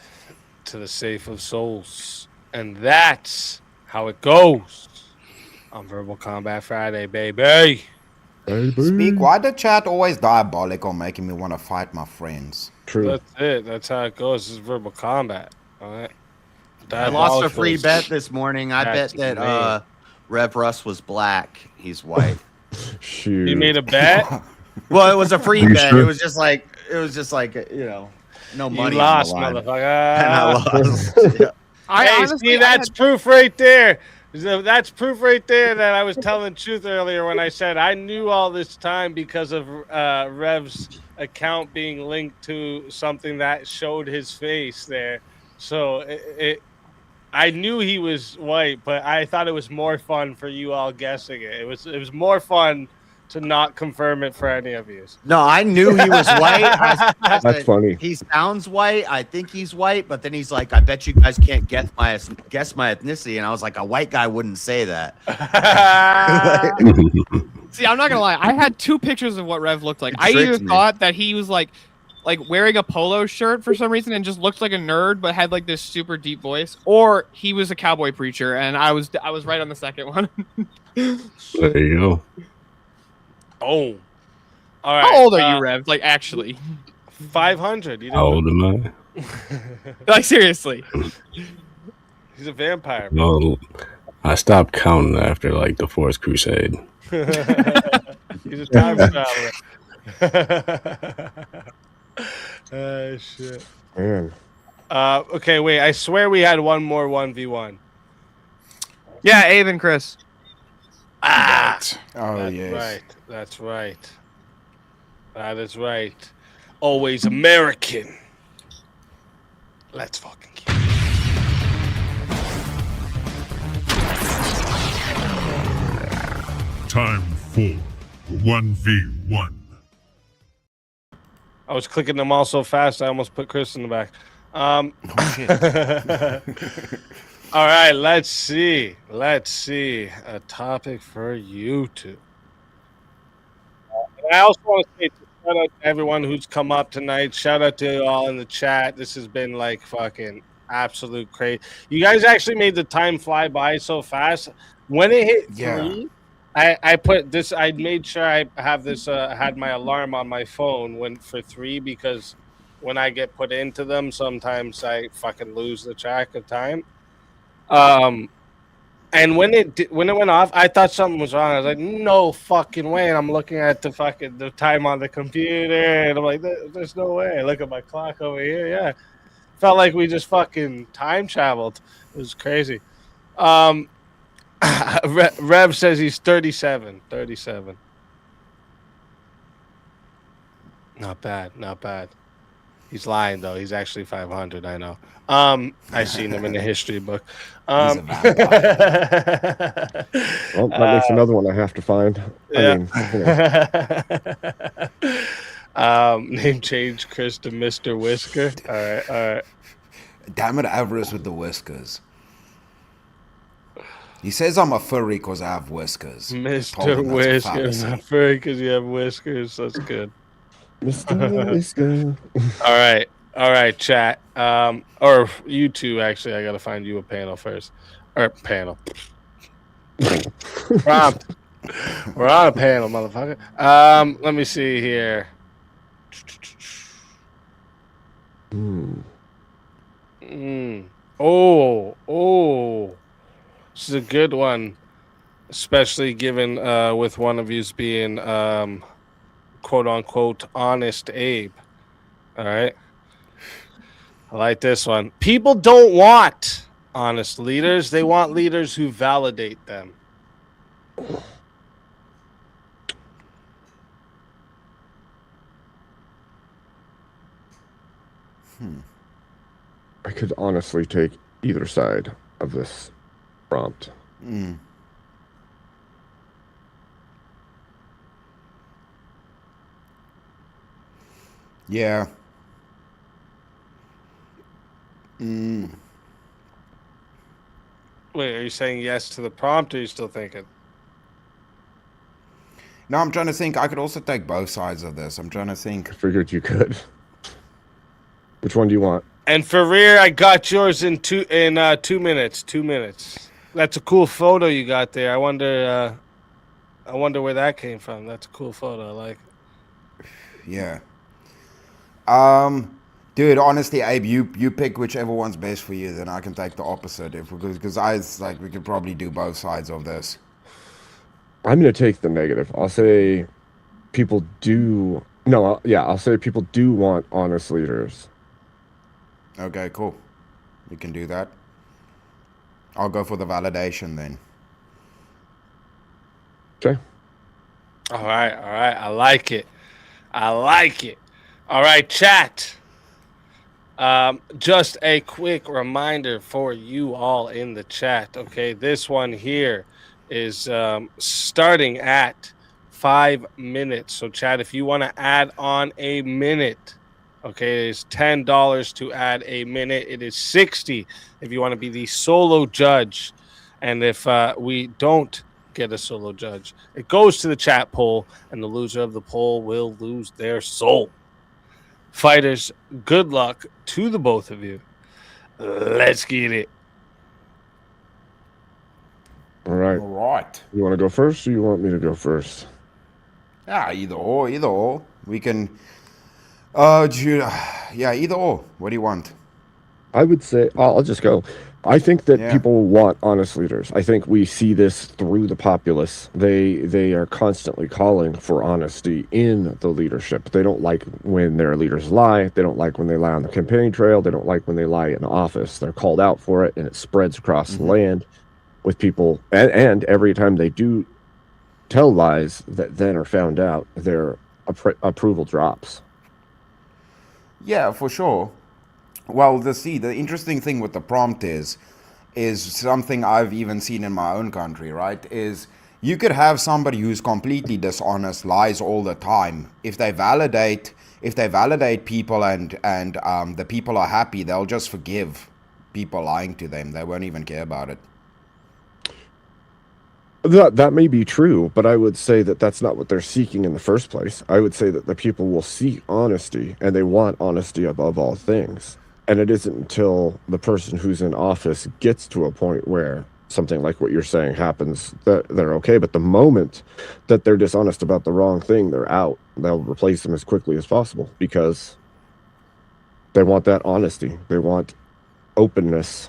to the Safe of Souls. And that's how it goes on Verbal Combat Friday, baby. Speak. Why the chat always diabolical, making me want to fight my friends? True. That's it. That's how it goes. This is Verbal Combat. All right. I lost a free Diabolicals. bet this morning. I bet That's that Rev Russ was black. He's white. Shoot. You made a bet? Well, it was a free You bet. sure? It was just like no money. You lost, on the line. motherfucker. And I lost. Yeah. I Hey, honestly, see, I that's had- proof right there So that's proof right there that I was telling the truth earlier when I said I knew all this time because of Rev's account being linked to something that showed his face there. So I knew he was white, but I thought it was more fun for you all guessing it. It was more fun to not confirm it for any of you. No, I knew he was white. I That's said, funny. He sounds white. I think he's white, but then he's like, I bet you guys can't guess my ethnicity. And I was like, a white guy wouldn't say that. See, I'm not gonna lie. I had two pictures of what Rev looked like. I either thought that he was like wearing a polo shirt for some reason and just looked like a nerd, but had like this super deep voice, or he was a cowboy preacher, and I was right on the second one. There you go. Oh, all right. How old are you, Rev? Like actually, 500. How old am I? Like seriously? He's a vampire. No, I stopped counting after like the Fourth Crusade. He's a time traveler. Shit. Man. Okay, wait. I swear we had one more 1v1. Yeah, Abe and Chris. Ah. Oh, That's yes. right. That's right. That is right. Always American. Let's fucking keep it. Time for 1v1. I was clicking them all so fast, I almost put Chris in the back. All right, let's see. Let's see. A topic for you two. And I also want to say shout out to everyone who's come up tonight. Shout out to you all in the chat. This has been like fucking absolute crazy. You guys actually made the time fly by so fast. When it hit 3, I put this. I made sure I have this. Had my alarm on my phone for 3 because when I get put into them, sometimes I fucking lose the track of time. And when it went off, I thought something was wrong. I was like, no fucking way. And I'm looking at the time on the computer, and I'm like, there's no way. I look at my clock over here. Yeah, felt like we just fucking time traveled. It was crazy. Rev says he's 37. 37. Not bad. Not bad. He's lying though. He's actually 500. I know. I seen him in the history book. Well, that makes another one I have to find. Name change Chris to Mr. Whisker. All right, all right. Damn it, Avarice with the whiskers. He says I'm a furry because I have whiskers. Mr. Whiskers. I'm furry because you have whiskers. That's good. Mr. Whisker. All right, chat. Or you two, actually. I got to find you a panel first. Or panel. Prompt. We're on a panel, motherfucker. Let me see here. Oh. This is a good one. Especially given with one of yous being quote unquote honest Abe. All right. I like this one. People don't want honest leaders. They want leaders who validate them. I could honestly take either side of this prompt. Yeah. Wait, are you saying yes to the prompt, or are you still thinking? No, I'm trying to think. I could also take both sides of this. I'm trying to think. I figured you could. Which one do you want? And for rear, I got yours in 2 minutes. 2 minutes. That's a cool photo you got there. I wonder where that came from. That's a cool photo. I like it. Yeah. Dude, honestly, Abe, you pick whichever one's best for you. Then I can take the opposite because we could probably do both sides of this. I'm going to take the negative. I'll say people do. No, I'll say people do want honest leaders. Okay, cool. We can do that. I'll go for the validation then. Okay. All right. I like it. All right, chat. Just a quick reminder for you all in the chat. Okay, this one here is starting at 5 minutes. So, chat, if you want to add on a minute, okay, it is $10 to add a minute. It is $60 if you want to be the solo judge. And if we don't get a solo judge, it goes to the chat poll, and the loser of the poll will lose their soul. Fighters, good luck to the both of you. Let's get it. All right. All right. You want to go first, or you want me to go first? Either or. We can. Either or. What do you want? I would say I'll just go. I think that people want honest leaders. I think we see this through the populace. They are constantly calling for honesty in the leadership. They don't like when their leaders lie. They don't like when they lie on the campaign trail. They don't like when they lie in office. They're called out for it, and it spreads across the land with people. And every time they do tell lies that then are found out, their approval drops. Yeah, for sure. Well, the interesting thing with the prompt is something I've even seen in my own country, right? Is you could have somebody who's completely dishonest, lies all the time. If they validate people and the people are happy, they'll just forgive people lying to them. They won't even care about it. That may be true, but I would say that that's not what they're seeking in the first place. I would say that the people will seek honesty, and they want honesty above all things. And it isn't until the person who's in office gets to a point where something like what you're saying happens that they're okay. But the moment that they're dishonest about the wrong thing, they're out. They'll replace them as quickly as possible because they want that honesty. They want openness.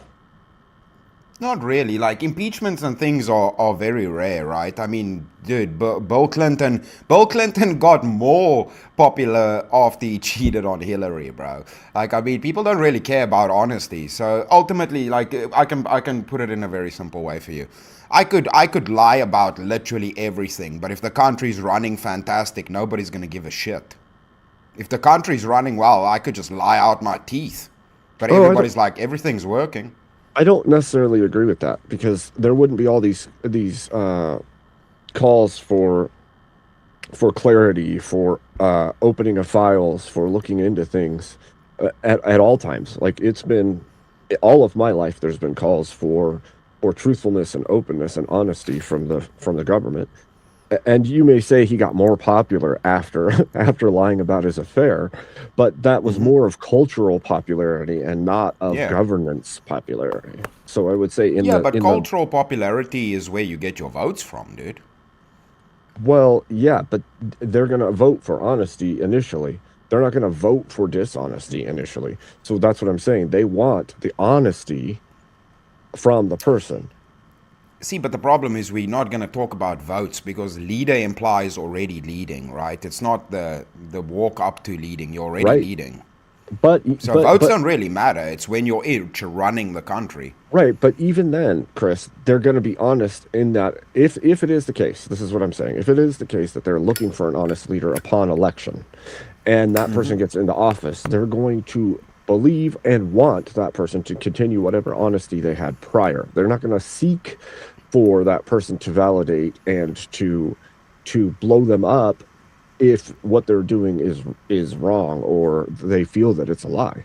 Not really. Like, impeachments and things are very rare, right? I mean, dude, Bill Clinton got more popular after he cheated on Hillary, bro. Like, I mean, people don't really care about honesty. So ultimately, like, I can put it in a very simple way for you. I could lie about literally everything, but if the country's running fantastic, nobody's gonna give a shit. If the country's running well, I could just lie out my teeth. But everybody's like, everything's working. I don't necessarily agree with that because there wouldn't be all these calls for clarity, for opening of files, for looking into things at all times. Like, it's been all of my life. There's been calls for truthfulness and openness and honesty from the government. And you may say he got more popular after lying about his affair, but that was more of cultural popularity and not of governance popularity. So I would say cultural popularity is where you get your votes from, dude. Well, yeah, but they're going to vote for honesty initially. They're not going to vote for dishonesty initially. So that's what I'm saying. They want the honesty from the person. See, but the problem is we're not going to talk about votes because leader implies already leading, right? It's not the walk up to leading. You're already leading. But votes don't really matter. It's when you're running the country. Right, but even then, Chris, they're going to be honest in that if it is the case, this is what I'm saying, if it is the case that they're looking for an honest leader upon election and that person gets into office, they're going to believe and want that person to continue whatever honesty they had prior. They're not going to seek for that person to validate and to blow them up if what they're doing is wrong or they feel that it's a lie.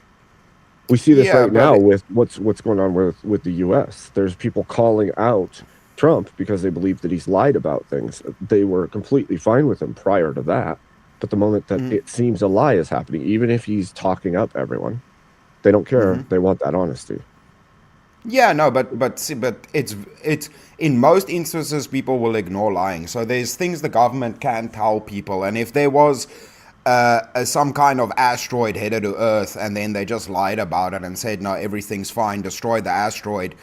We see this right now with what's going on with the US. There's people calling out Trump because they believe that he's lied about things. They were completely fine with him prior to that. But the moment that it seems a lie is happening, even if he's talking up everyone, they don't care. They want that honesty. Yeah, no, but it's in most instances people will ignore lying. So there's things the government can tell people, and if there was some kind of asteroid headed to Earth, and then they just lied about it and said no, everything's fine, destroyed the asteroid.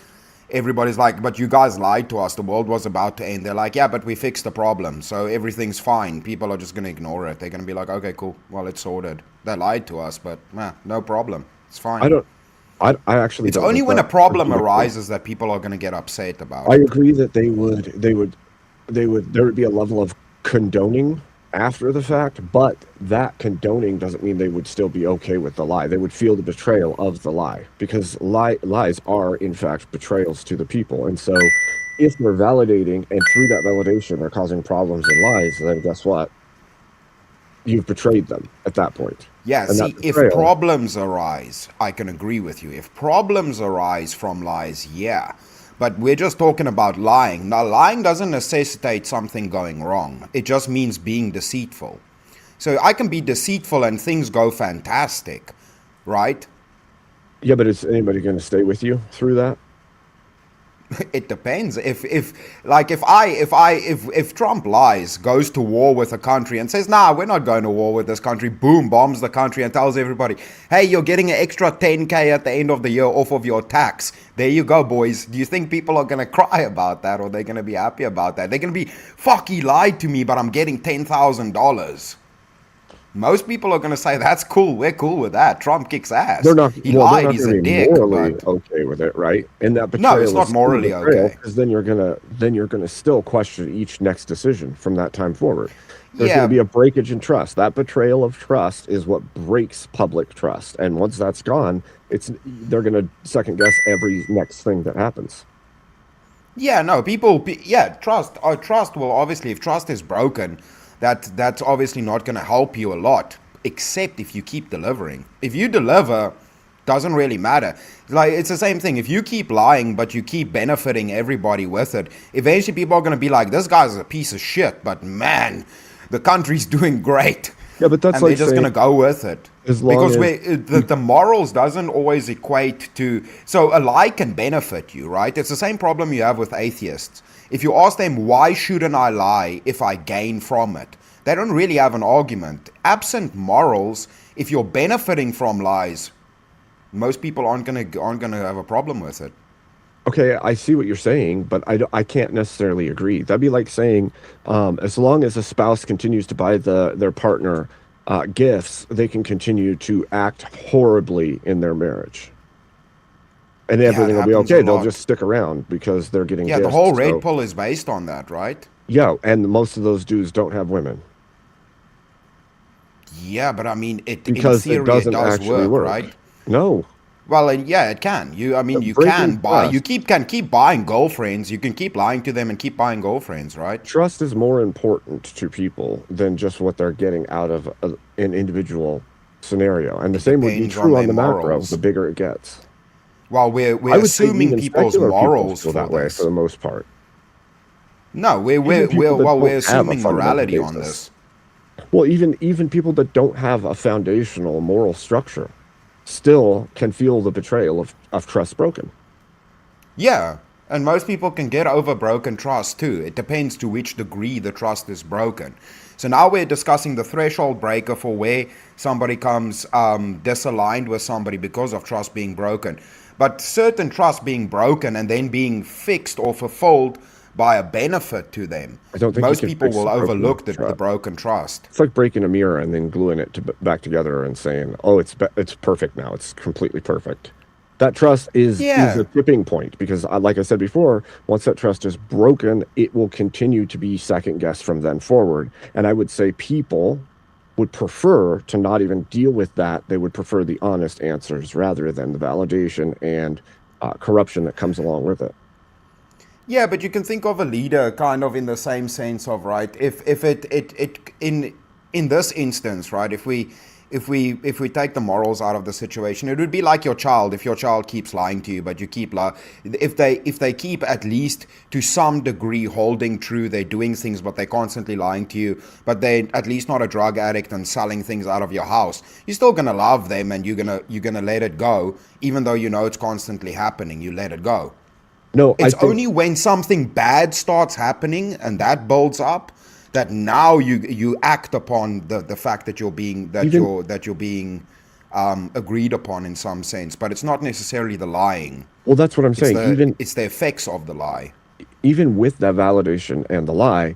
Everybody's like, but you guys lied to us. The world was about to end. They're like, yeah, but we fixed the problem, so everything's fine. People are just gonna ignore it. They're gonna be like, okay, cool, well, it's sorted. They lied to us, but no problem. It's fine. I actually It's don't only think when a that problem would be the case. arises that people are going to get upset about I it. agree that there would be a level of condoning after the fact, but that condoning doesn't mean they would still be okay with the lie. They would feel the betrayal of the lie, because lies are in fact betrayals to the people. And so if they're validating, and through that validation they're causing problems and lies, then guess what? You've betrayed them at that point. Yeah, And that see, if betrayal- problems arise, I can agree with you. If problems arise from lies, yeah. But we're just talking about lying. Now, lying doesn't necessitate something going wrong. It just means being deceitful. So I can be deceitful and things go fantastic, right? Yeah, but is anybody going to stay with you through that? It depends. If Trump lies, goes to war with a country and says, nah, we're not going to war with this country, boom, bombs the country and tells everybody, hey, you're getting an extra 10K at the end of the year off of your tax. There you go, boys. Do you think people are going to cry about that, or they're going to be happy about that? They're going to be, fuck, he lied to me, but I'm getting $10,000. Most people are going to say, that's cool. We're cool with that. Trump kicks ass. They're not. He Well, lied. they're not He's gonna a be dick. morally But okay with it, right? And that betrayal no, it's not is morally okay. because then you're gonna still question each next decision from that time forward. There's Yeah. going to be a breakage in trust. That betrayal of trust is what breaks public trust. And once that's gone, they're going to second guess every next thing that happens. Yeah, no, trust. Trust will obviously, if trust is broken, that's obviously not going to help you a lot, except if you keep delivering. If you deliver, doesn't really matter. Like, it's the same thing. If you keep lying, but you keep benefiting everybody with it, eventually people are going to be like, this guy's a piece of shit, but man, the country's doing great. Yeah, but that's and like they're just going to go with it. Because the morals doesn't always equate to... So a lie can benefit you, right? It's the same problem you have with atheists. If you ask them, why shouldn't I lie if I gain from it? They don't really have an argument. Absent morals, if you're benefiting from lies, most people aren't gonna have a problem with it. Okay, I see what you're saying, but I can't necessarily agree. That'd be like saying, as long as a spouse continues to buy their partner gifts, they can continue to act horribly in their marriage. And everything will be okay. They'll just stick around because they're getting gifts. Yeah, the whole red pill is based on that, right? Yeah, and most of those dudes don't have women. Yeah, but I mean, because in theory, it doesn't does actually work, right? No. Well, yeah, it can. You can buy. You can keep buying girlfriends. You can keep lying to them and keep buying girlfriends, right? Trust is more important to people than just what they're getting out of an individual scenario, and the same would be true on the macro. The bigger it gets. Well, we're assuming people's morals feel that way for the most part. No, we're assuming morality on this. Well, even people that don't have a foundational moral structure still can feel the betrayal of trust broken. Yeah, and most people can get over broken trust too. It depends to which degree the trust is broken. So now we're discussing the threshold breaker for where somebody comes disaligned with somebody because of trust being broken. But certain trust being broken and then being fixed or fulfilled by a benefit to them. I don't think most people will overlook the broken trust. It's like breaking a mirror and then gluing it back together and saying, "Oh, it's perfect now. It's completely perfect." That trust is a tipping point because, like I said before, once that trust is broken, it will continue to be second guessed from then forward. And I would say people would prefer to not even deal with that. They would prefer the honest answers rather than the validation and corruption that comes along with it. Yeah, but you can think of a leader kind of in the same sense of, right, if in this instance, right, if we take the morals out of the situation, it would be like your child. If your child keeps lying to you, but you keep if they keep at least to some degree holding true, they're doing things but they're constantly lying to you, but they're at least not a drug addict and selling things out of your house, you're still gonna love them and you're gonna let it go, even though you know it's constantly happening. You let it go. No, it's only when something bad starts happening and that builds up that now you act upon the fact that you're being agreed upon in some sense, but it's not necessarily the lying. Well, that's what I'm saying. It's the effects of the lie. Even with that validation and the lie,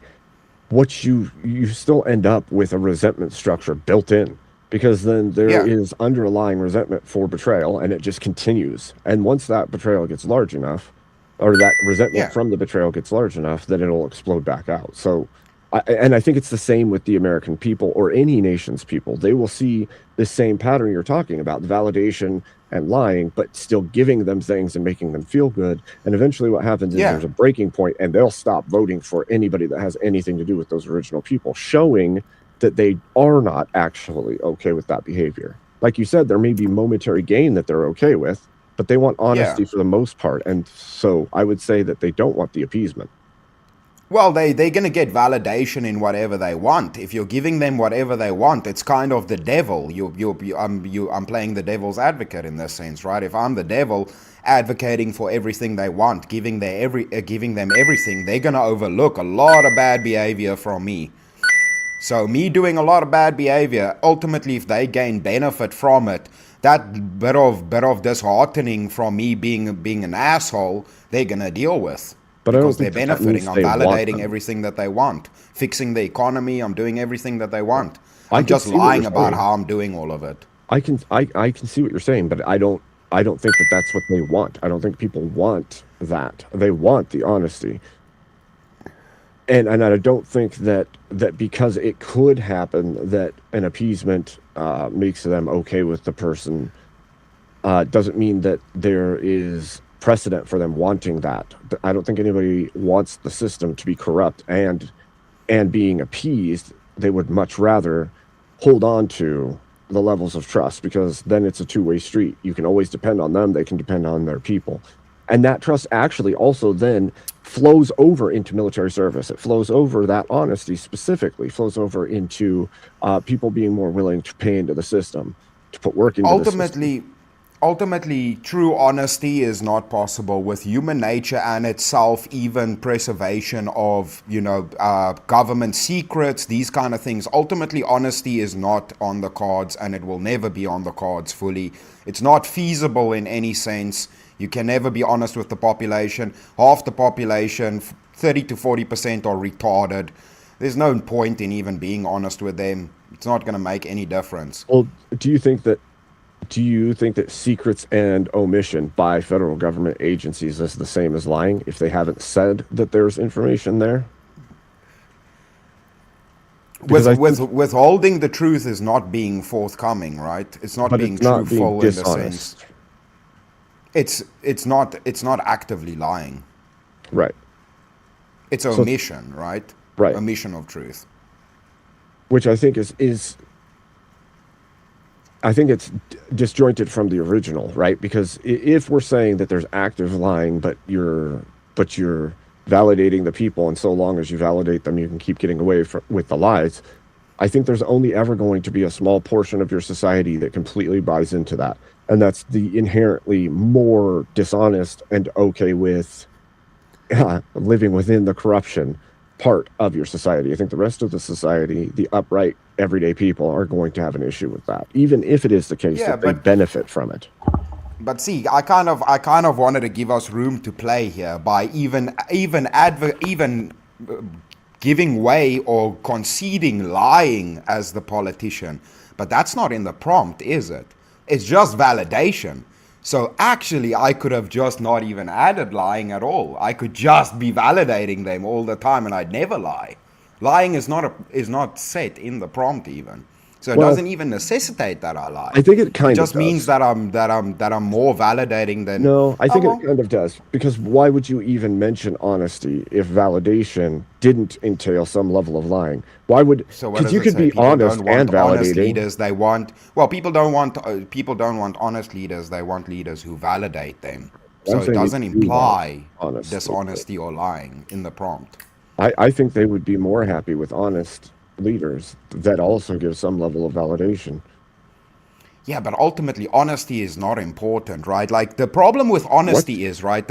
what you still end up with a resentment structure built in. because then there is underlying resentment for betrayal, and it just continues. And once that betrayal gets large enough, or that resentment from the betrayal gets large enough, then it'll explode back out. So, I think it's the same with the American people or any nation's people. They will see the same pattern you're talking about, the validation and lying, but still giving them things and making them feel good. And eventually what happens is there's a breaking point, and they'll stop voting for anybody that has anything to do with those original people, showing that they are not actually okay with that behavior. Like you said, there may be momentary gain that they're okay with, but they want honesty for the most part. And so I would say that they don't want the appeasement. Well, they're going to get validation in whatever they want. If you're giving them whatever they want, it's kind of the devil. I'm playing the devil's advocate in this sense, right? If I'm the devil advocating for everything they want, giving them everything, they're going to overlook a lot of bad behavior from me. So me doing a lot of bad behavior, ultimately, if they gain benefit from it, that bit of disheartening from me being an asshole, they're going to deal with. But because they're benefiting. I'm validating everything that they want. Fixing the economy. I'm doing everything that they want. I'm just lying about how I'm doing all of it. I can see what you're saying, but I don't think that that's what they want. I don't think people want that. They want the honesty. And I don't think that because it could happen that an appeasement makes them okay with the person doesn't mean that there is precedent for them wanting that. I don't think anybody wants the system to be corrupt and being appeased. They would much rather hold on to the levels of trust, because then it's a two-way street. You can always depend on them. They can depend on their people. And that trust actually also then flows over into military service. It flows over, that honesty specifically flows over into people being more willing to pay into the system, to put work into the system. Ultimately, true honesty is not possible with human nature and itself, even preservation of, government secrets, these kind of things. Ultimately, honesty is not on the cards, and it will never be on the cards fully. It's not feasible in any sense. You can never be honest with the population. Half the population, 30 to 40% are retarded. There's no point in even being honest with them. It's not going to make any difference. Well, do you think that secrets and omission by federal government agencies is the same as lying if they haven't said that there's information there? Withholding the truth is not being forthcoming, right? It's not being truthful in the sense. It's not actively lying. Right. It's omission, right? Right. Omission of truth. Which I think is I think it's disjointed from the original, right? Because if we're saying that there's active lying, but you're validating the people, and so long as you validate them, you can keep getting away with the lies. I think there's only ever going to be a small portion of your society that completely buys into that, and that's the inherently more dishonest and okay with living within the corruption part of your society. I think the rest of the society, the upright, everyday people, are going to have an issue with that, even if it is the case that they benefit from it. But see, I kind of wanted to give us room to play here by even giving way or conceding lying as the politician. But that's not in the prompt, is it? It's just validation. So actually, I could have just not even added lying at all. I could just be validating them all the time, and I'd never lie. Lying is not set in the prompt even, so it doesn't even necessitate that I lie. I think it kind of just means that I'm more validating than. No, I think it kind of does, because why would you even mention honesty if validation didn't entail some level of lying? Why would? Because you could be honest and validating. Honest leaders, they want. Well, people don't want honest leaders. They want leaders who validate them. So it doesn't imply dishonesty or lying in the prompt. I think they would be more happy with honest leaders that also give some level of validation. Yeah, but ultimately, honesty is not important, right? Like, the problem with honesty is, right,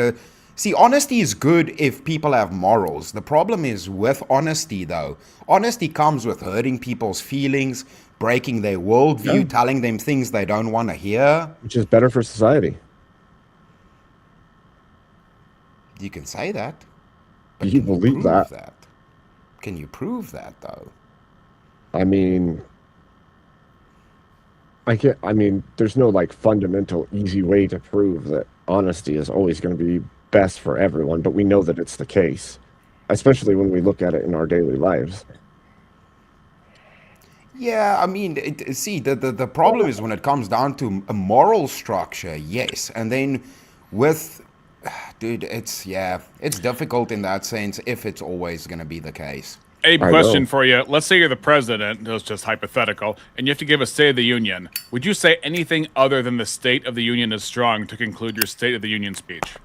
honesty is good if people have morals. The problem is with honesty, though. Honesty comes with hurting people's feelings, breaking their worldview, telling them things they don't want to hear. Which is better for society. You can say that. Do you believe that? Can you prove that, though? I mean, I mean, there's no like fundamental easy way to prove that honesty is always going to be best for everyone, but we know that it's the case, especially when we look at it in our daily lives. Yeah, I mean, the problem is when it comes down to a moral structure, yes, and then with, dude, it's difficult in that sense if it's always going to be the case. Abe, question for you. Let's say you're the president, it's just hypothetical, and you have to give a State of the Union. Would you say anything other than the State of the Union is strong to conclude your State of the Union speech?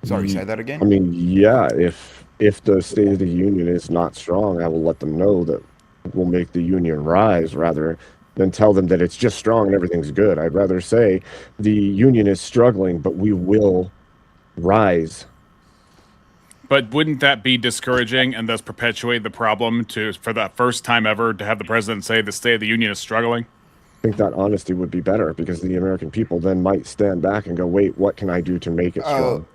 Sorry, say that again? I mean, yeah, if the State of the Union is not strong, I will let them know that we'll make the Union rise rather than tell them that it's just strong and everything's good. I'd rather say the Union is struggling, but we will rise. But wouldn't that be discouraging and thus perpetuate the problem for the first time ever to have the president say the State of the Union is struggling? I think that honesty would be better because the American people then might stand back and go, wait, what can I do to make it strong?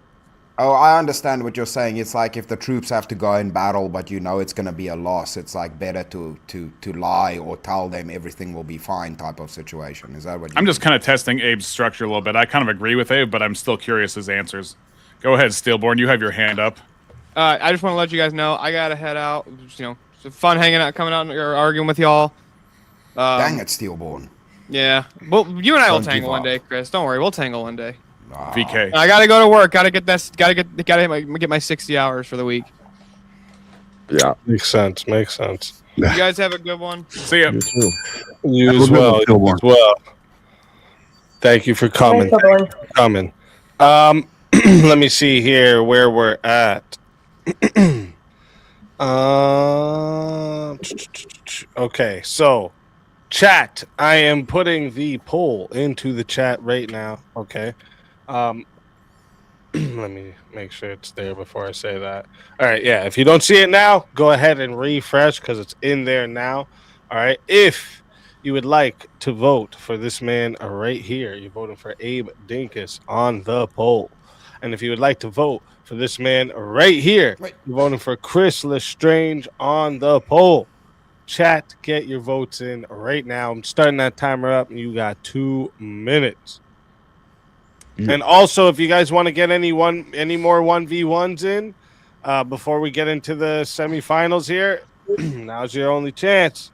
Oh, I understand what you're saying. It's like if the troops have to go in battle, but you know it's going to be a loss, it's like better to lie or tell them everything will be fine type of situation. Is that what I'm just kind of testing Abe's structure a little bit. I kind of agree with Abe, but I'm still curious his answers. Go ahead, Steelborn. You have your hand up. I just want to let you guys know I gotta head out. It's fun hanging out, coming out, or arguing with y'all. Dang it, Steelborn. Yeah, well, you and I will Don't tangle give one up. day, Chris. Don't worry, we'll tangle one day. VK. I gotta go to work. Gotta get my 60 hours for the week. Yeah, makes sense. Makes sense. You guys have a good one. See ya. You too. You as well. You as well. Thank you for coming. Let me see here where we're at. Okay, so chat. I am putting the poll into the chat right now. Okay. Let me make sure it's there before I say that. All right, yeah. If you don't see it now, go ahead and refresh because it's in there now. All right. If you would like to vote for this man right here, you're voting for Abe Dinkus on the poll. And if you would like to vote for this man right here, you're voting for Chris Lestrange on the poll. Chat, get your votes in right now. I'm starting that timer up, and you got 2 minutes. Yeah. And also, if you guys want to get any more 1v1s in before we get into the semifinals here, now's your only chance.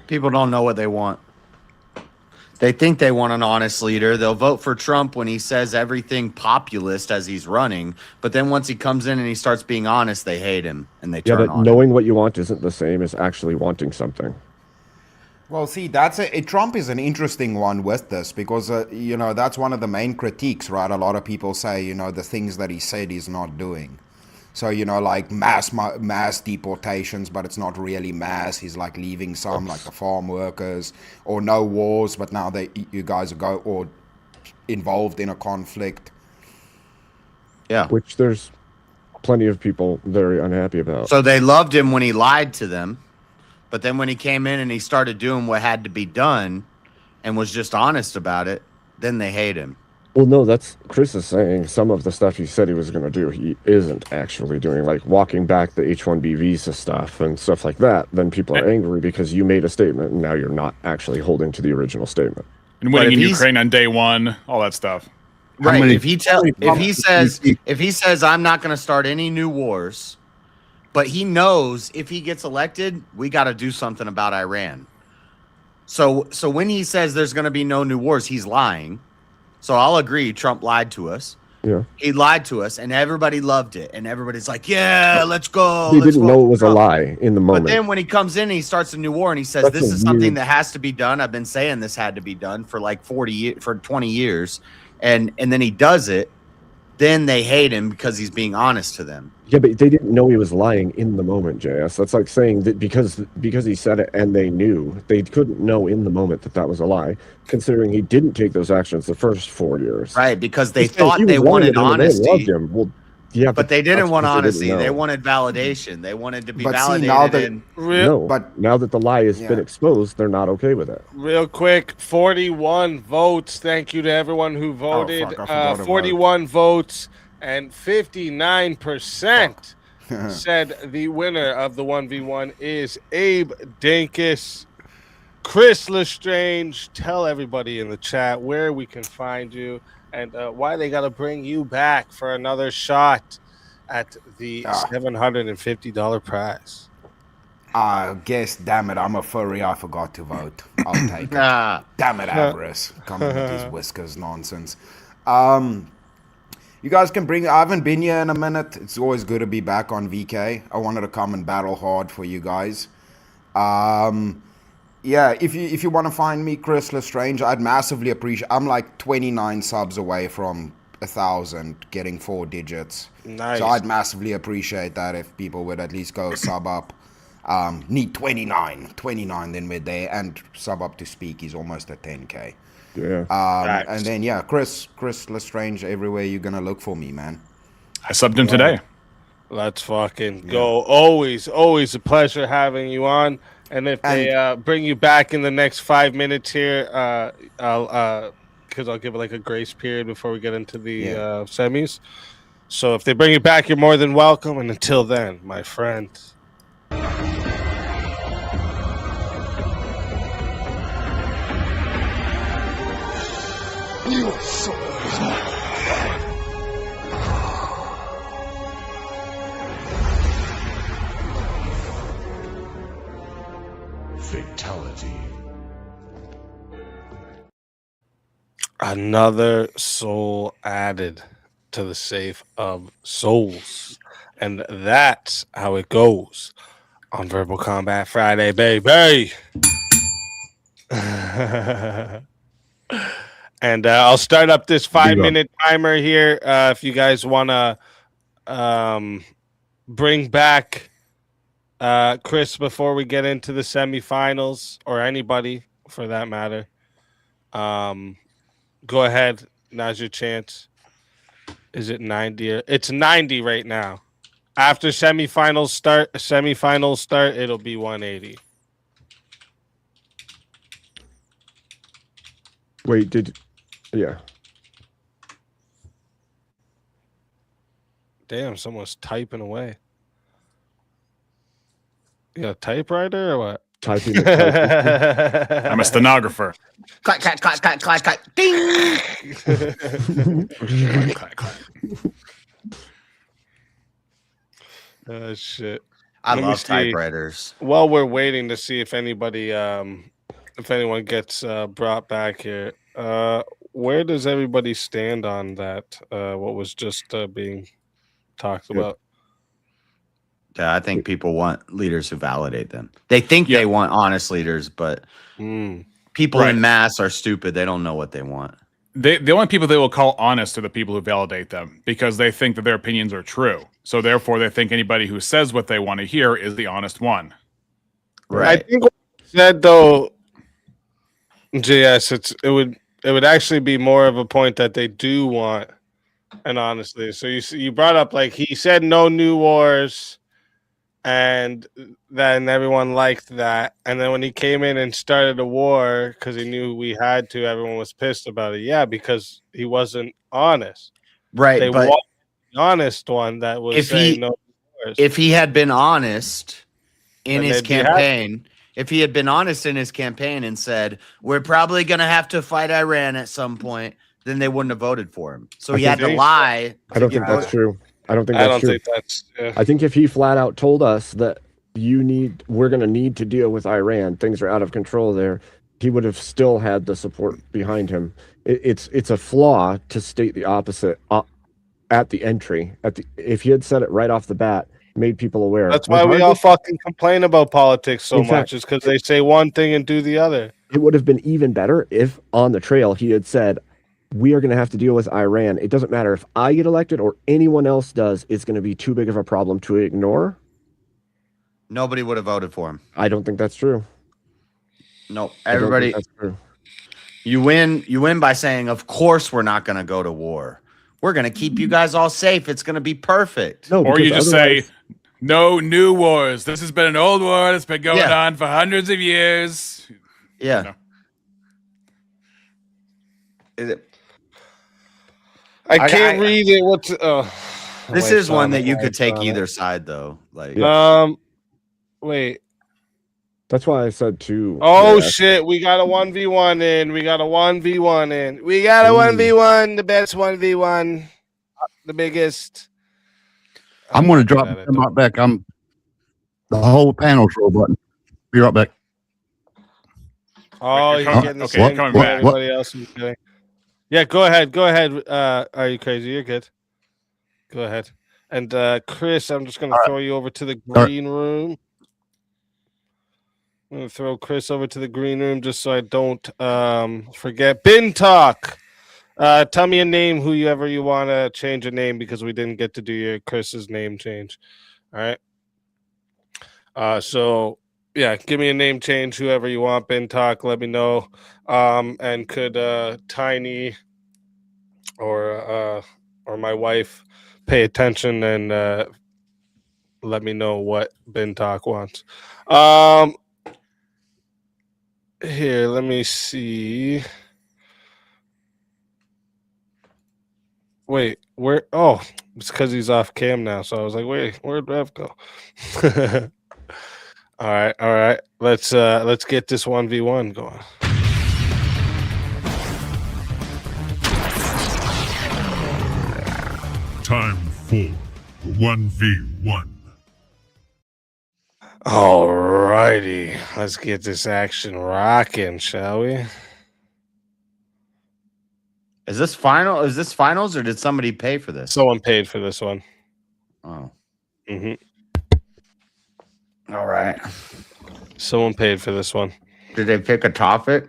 People don't know what they want. They think they want an honest leader. They'll vote for Trump when he says everything populist as he's running. But then once he comes in and he starts being honest, they hate him and they turn on him. Yeah, but knowing what you want isn't the same as actually wanting something. Well, see, Trump is an interesting one with this because, that's one of the main critiques, right? A lot of people say, the things that he said he's not doing. So, like mass deportations, but it's not really mass. He's like leaving some, like the farm workers, or no wars, but now you guys are involved in a conflict. Yeah. Which there's plenty of people very unhappy about. So they loved him when he lied to them. But then when he came in and he started doing what had to be done and was just honest about it, then they hate him. Well, no, that's Chris is saying some of the stuff he said he was going to do, he isn't actually doing, like walking back the H-1B visa stuff and stuff like that. Then people are angry because you made a statement and now you're not actually holding to the original statement. And winning in Ukraine on day one, all that stuff. Right. If he says I'm not going to start any new wars, but he knows if he gets elected, we got to do something about Iran. So when he says there's going to be no new wars, he's lying. So I'll agree, Trump lied to us. Yeah. He lied to us, and everybody loved it. And everybody's like, yeah, let's go. He didn't know it was a lie in the moment. But then when he comes in and he starts a new war and he says, this is something that has to be done. I've been saying this had to be done for like 20 years. And then he does it. Then they hate him because he's being honest to them. Yeah, but they didn't know he was lying in the moment, JS. That's like saying that because he said it and they knew, they couldn't know in the moment that was a lie, considering he didn't take those actions the first 4 years. Right, because they thought they wanted honesty. They loved him. Well, yeah, but they didn't want honesty. They wanted validation. They wanted to be validated. Now that the lie has been exposed, they're not okay with it. Real quick, 41 votes. Thank you to everyone who voted. 41 votes and 59% said the winner of the 1v1 is Abe Dankus. Chris Lestrange, tell everybody in the chat where we can find you and why they got to bring you back for another shot at the $750 prize. Guess, damn it, I'm a furry. I forgot to vote. I'll take it. Damn it, Avarice. Coming with his whiskers nonsense. You guys can bring... I haven't been here in a minute. It's always good to be back on VK. I wanted to come and battle hard for you guys. Yeah, if you want to find me, Chris Lestrange, I'd massively appreciate... I'm like 29 subs away from 1,000, getting 4 digits. Nice. So I'd massively appreciate that if people would at least go sub up. Need 29, then we're there, and sub up to speak. He's almost at 10k. Yeah. And then yeah, Chris Lestrange, everywhere you're gonna look for me, man. I subbed him today. Let's fucking go. Always a pleasure having you on. And if they bring you back in the next 5 minutes here, because I'll give it like a grace period before we get into the semis. So if they bring you back, you're more than welcome. And until then, my friend. Fatality. Another soul added to the safe of souls. And that's how it goes on Verbal Combat Friday, baby. And I'll start up this 5-minute timer here. If you guys want to bring back Chris before we get into the semifinals, or anybody for that matter, go ahead. Now's your chance. Is it 90? It's 90 right now. After semifinals start, it'll be 180. Wait, yeah. Damn, someone's typing away. You got a typewriter or what? Typing. I'm a stenographer. Clack, clack, clack, clack, clack, clack. Ding! Clack, clack. Oh, shit. I Let me love see. typewriters. While we're waiting to see if anybody, if anyone gets brought back here, where does everybody stand on that? What was just being talked about? Yeah, I think people want leaders who validate them. They think they want honest leaders, but people in mass are stupid. They don't know what they want. The only people they will call honest are the people who validate them, because they think that their opinions are true. So therefore, they think anybody who says what they want to hear is the honest one. Right. I think what you said, though, JS, it would actually be more of a point that they do want, and honestly, so you brought up, like, he said no new wars, and then everyone liked that, and then when he came in and started a war because he knew we had to, everyone was pissed about it. Yeah, because he wasn't honest. Right, they but want the honest one that was saying no wars. If he had been honest in his campaign, if he had been honest in his campaign and said, we're probably going to have to fight Iran at some point, then they wouldn't have voted for him. So he had to lie. I don't think that's true. I don't think that's true. I think if he flat out told us that we're going to need to deal with Iran, things are out of control there, he would have still had the support behind him. It's a flaw to state the opposite at the entry. If he had said it right off the bat, made people aware. That's why we all fucking complain about politics so much, is because they say one thing and do the other. It would have been even better if on the trail he had said, we are going to have to deal with Iran. It doesn't matter if I get elected or anyone else does. It's going to be too big of a problem to ignore. Nobody would have voted for him. I don't think that's true. No, everybody. That's true. You win by saying, of course we're not going to go to war. We're going to keep you guys all safe. It's going to be perfect. No, or you just say, no new wars. This has been an old war that's been going on for hundreds of years. Yeah. You know. I can't read it. This wife's is one on that it, you could wife's take on it. either side, though. Like, Wait. That's why I said 2. Oh Yeah. shit, we got a 1v1 in. We got a 1v1 in. We got a 1v1, the best 1v1, the biggest. I'm going to drop the bot back. The whole panel's roll button. Be right back. Oh, you're getting the same thing everybody else is doing. Yeah, go ahead. Go ahead. Are you crazy? You're good. Go ahead. And Chris, I'm just gonna throw you over to the green room. I'm gonna throw Chris over to the green room just so I don't forget. Bin Talk. Tell me a name, whoever you want to change a name, because we didn't get to do your Chris's name change. All right. So yeah, give me a name change, whoever you want. Bin Talk, let me know. And could Tiny or my wife pay attention and let me know what Bin Talk wants. Here, let me see. Wait, where? Oh, it's because he's off cam now. So I was like, wait, where'd Rev go? all right. Let's get this 1v1 going. Time for 1v1. All righty, let's get this action rocking, shall we? is this final? Is this finals, or did somebody pay for this? Someone paid for this one. Oh. All right. Someone paid for this one. Did they pick a topic?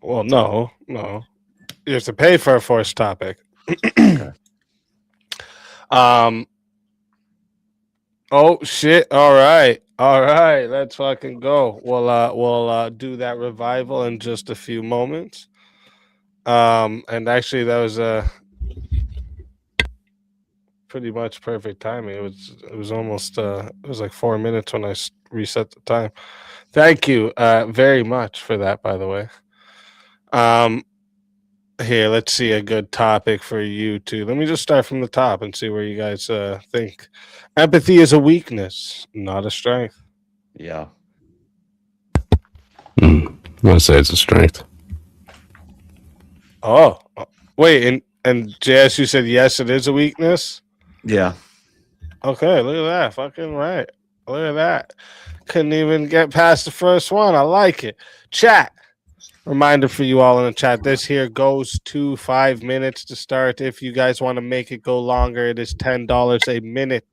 Well, no. You have to pay for a forced topic. Okay. Oh shit! All right. Let's fucking go. We'll do that revival in just a few moments. And actually, that was pretty much perfect timing. It was almost it was like 4 minutes when I reset the time. Thank you very much for that, by the way. Here, let's see a good topic for you two. Let me just start from the top and see where you guys think. Empathy is a weakness, not a strength. Yeah. I'd say it's a strength. Oh, wait, and JS, you said yes, it is a weakness? Yeah. Okay, look at that. Fucking right. Look at that. Couldn't even get past the first one. I like it. Chat. Reminder for you all in the chat. This here goes to 5 minutes to start. If you guys want to make it go longer, it is $10 a minute.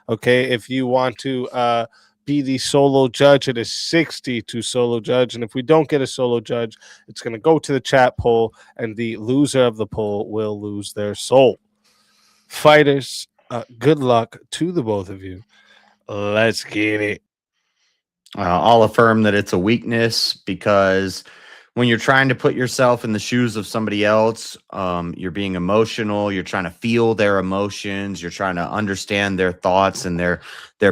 Okay. If you want to be the solo judge, it is $60 to solo judge. And if we don't get a solo judge, it's going to go to the chat poll, and the loser of the poll will lose their soul. Fighters, good luck to the both of you. Let's get it. I'll affirm that it's a weakness, because when you're trying to put yourself in the shoes of somebody else, you're being emotional. You're trying to feel their emotions. You're trying to understand their thoughts and their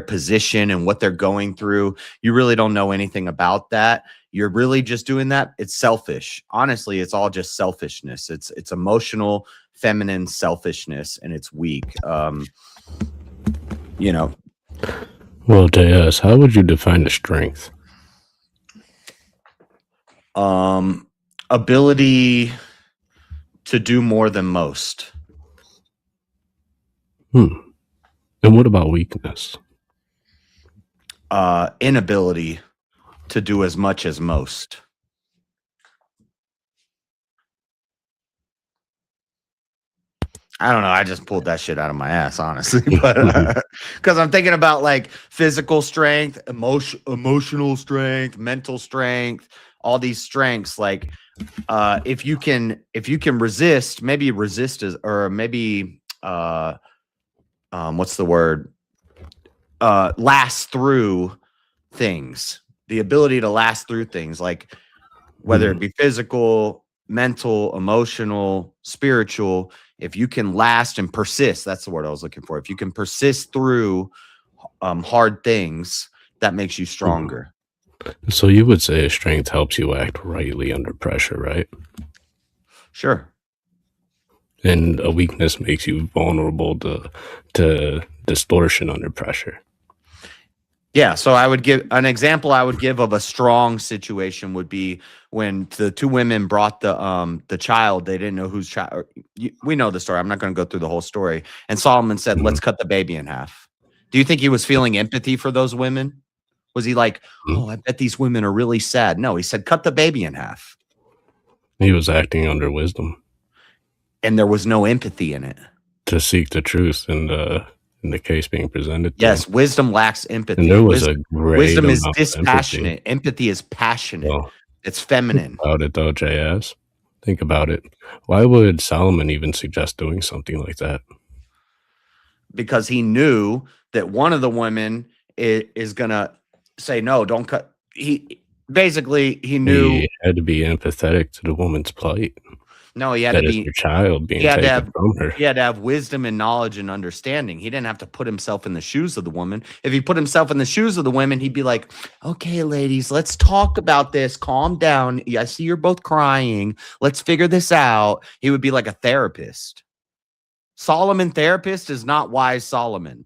position and what they're going through. You really don't know anything about that. You're really just doing that. It's selfish. Honestly, it's all just selfishness. It's emotional, feminine selfishness, and it's weak. You know. Well, JS, how would you define a strength? Ability to do more than most. And what about weakness? Inability to do as much as most. I don't know. I just pulled that shit out of my ass, honestly, but because I'm thinking about like physical strength, emotional strength, mental strength, all these strengths. Like, if you can resist, maybe resist is, or maybe what's the word? Last through things. The ability to last through things, like whether it be physical, mental, emotional, spiritual. If you can last and persist, that's the word I was looking for. If you can persist through hard things, that makes you stronger. So you would say a strength helps you act rightly under pressure, right? Sure. And a weakness makes you vulnerable to distortion under pressure. Yeah, so I would give an example. I would give of a strong situation would be when the two women brought the child. They didn't know whose child. We know the story. I'm not going to go through the whole story. And Solomon said, "Let's cut the baby in half." Do you think he was feeling empathy for those women? Was he like, "Oh, I bet these women are really sad"? No, he said, "Cut the baby in half." He was acting under wisdom, and there was no empathy in it. To seek the truth in the case being presented. Yes, wisdom lacks empathy. And there was a great wisdom is amount of dispassionate. Empathy is passionate. Well, it's feminine. Think about it though, JS. Think about it. Why would Solomon even suggest doing something like that? Because he knew that one of the women is gonna say no, don't cut. He knew he had to be empathetic to the woman's plight. No, he had to be your child being taken from her. He had to have wisdom and knowledge and understanding. He didn't have to put himself in the shoes of the woman. If he put himself in the shoes of the women, he'd be like, "Okay, ladies, let's talk about this. Calm down. I see you're both crying. Let's figure this out." He would be like a therapist. Solomon therapist is not wise Solomon.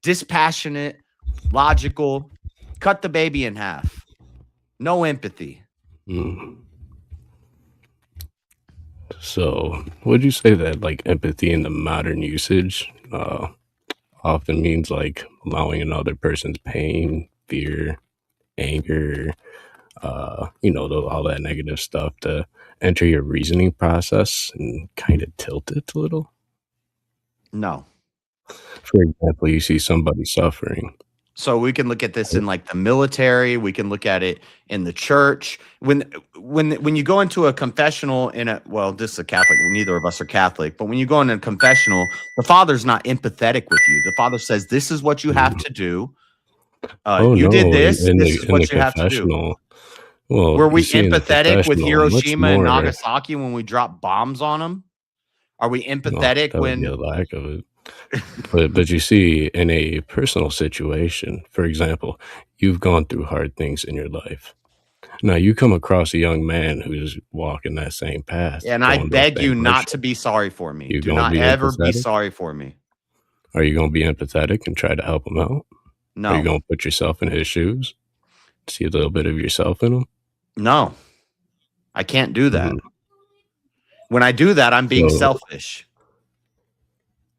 Dispassionate, logical, cut the baby in half. No empathy. So, would you say that like empathy in the modern usage often means like allowing another person's pain, fear, anger, all that negative stuff to enter your reasoning process and kind of tilt it a little? No. For example, you see somebody suffering. So we can look at this in like the military. We can look at it in the church. When you go into a confessional this is a Catholic. Neither of us are Catholic, but when you go into a confessional, the father's not empathetic with you. The father says, "This is what you have to do. Did this. This is what you have to do." Well, were we empathetic with Hiroshima and Nagasaki when we dropped bombs on them? Are we empathetic when a lack of it? But you see, in a personal situation, for example, you've gone through hard things in your life. Now you come across a young man who's walking that same path. And I beg you not to be sorry for me. Do not ever be sorry for me. Are you going to be empathetic and try to help him out? No. Are you going to put yourself in his shoes? See a little bit of yourself in him? No. I can't do that. When I do that, I'm being selfish.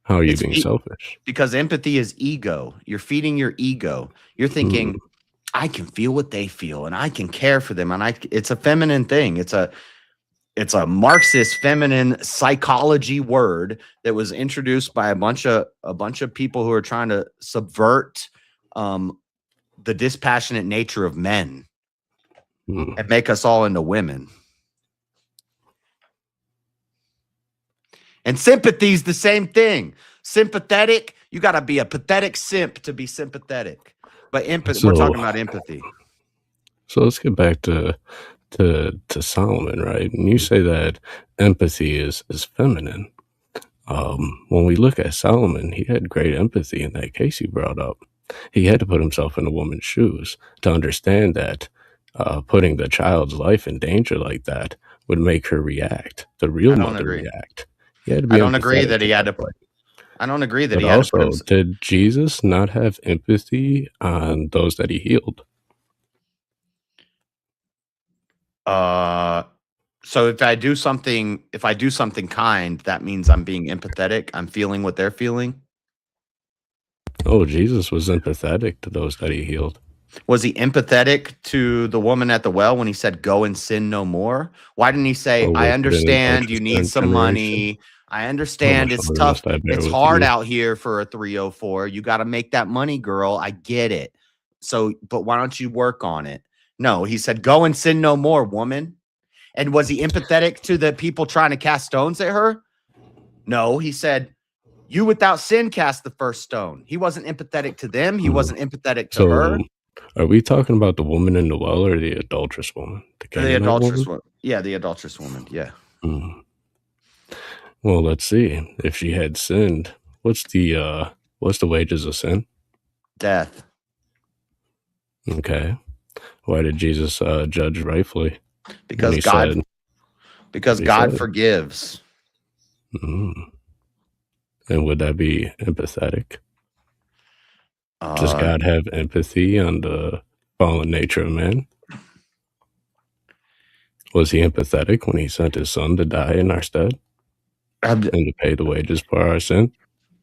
How are you being selfish? Because empathy is ego. You're feeding your ego. You're thinking, I can feel what they feel and I can care for them. And it's a feminine thing. It's a Marxist feminine psychology word that was introduced by a bunch of people who are trying to subvert the dispassionate nature of men and make us all into women. And sympathy is the same thing. Sympathetic, you got to be a pathetic simp to be sympathetic. But empathy, we're talking about empathy. So let's get back to Solomon, right? And you say that empathy is feminine. When we look at Solomon, he had great empathy in that case you brought up. He had to put himself in a woman's shoes to understand that putting the child's life in danger like that would make her react. The real mother react. I don't agree that he had to put. I don't agree that he had to put himself. Did Jesus not have empathy on those that he healed? So if I do something kind, that means I'm being empathetic. I'm feeling what they're feeling. Oh, Jesus was empathetic to those that he healed. Was he empathetic to the woman at the well when he said, "Go and sin no more"? Why didn't he say, "I understand you need some money. I understand it's tough. It's hard out here for a 304. You got to make that money, girl. I get it. So, but why don't you work on it?" No, he said, "Go and sin no more, woman." And was he empathetic to the people trying to cast stones at her? No, he said, "You without sin cast the first stone." He wasn't empathetic to them. He wasn't empathetic to her. Are we talking about the woman in the well or the adulterous woman? The adulterous woman. Yeah, the adulterous woman. Yeah. Well, let's see. If she had sinned, what's the wages of sin? Death. Okay. Why did Jesus judge rightfully? Because God forgives. Mm. And would that be empathetic? Does God have empathy on the fallen nature of man? Was he empathetic when he sent his son to die in our stead and to pay the wages for our sin?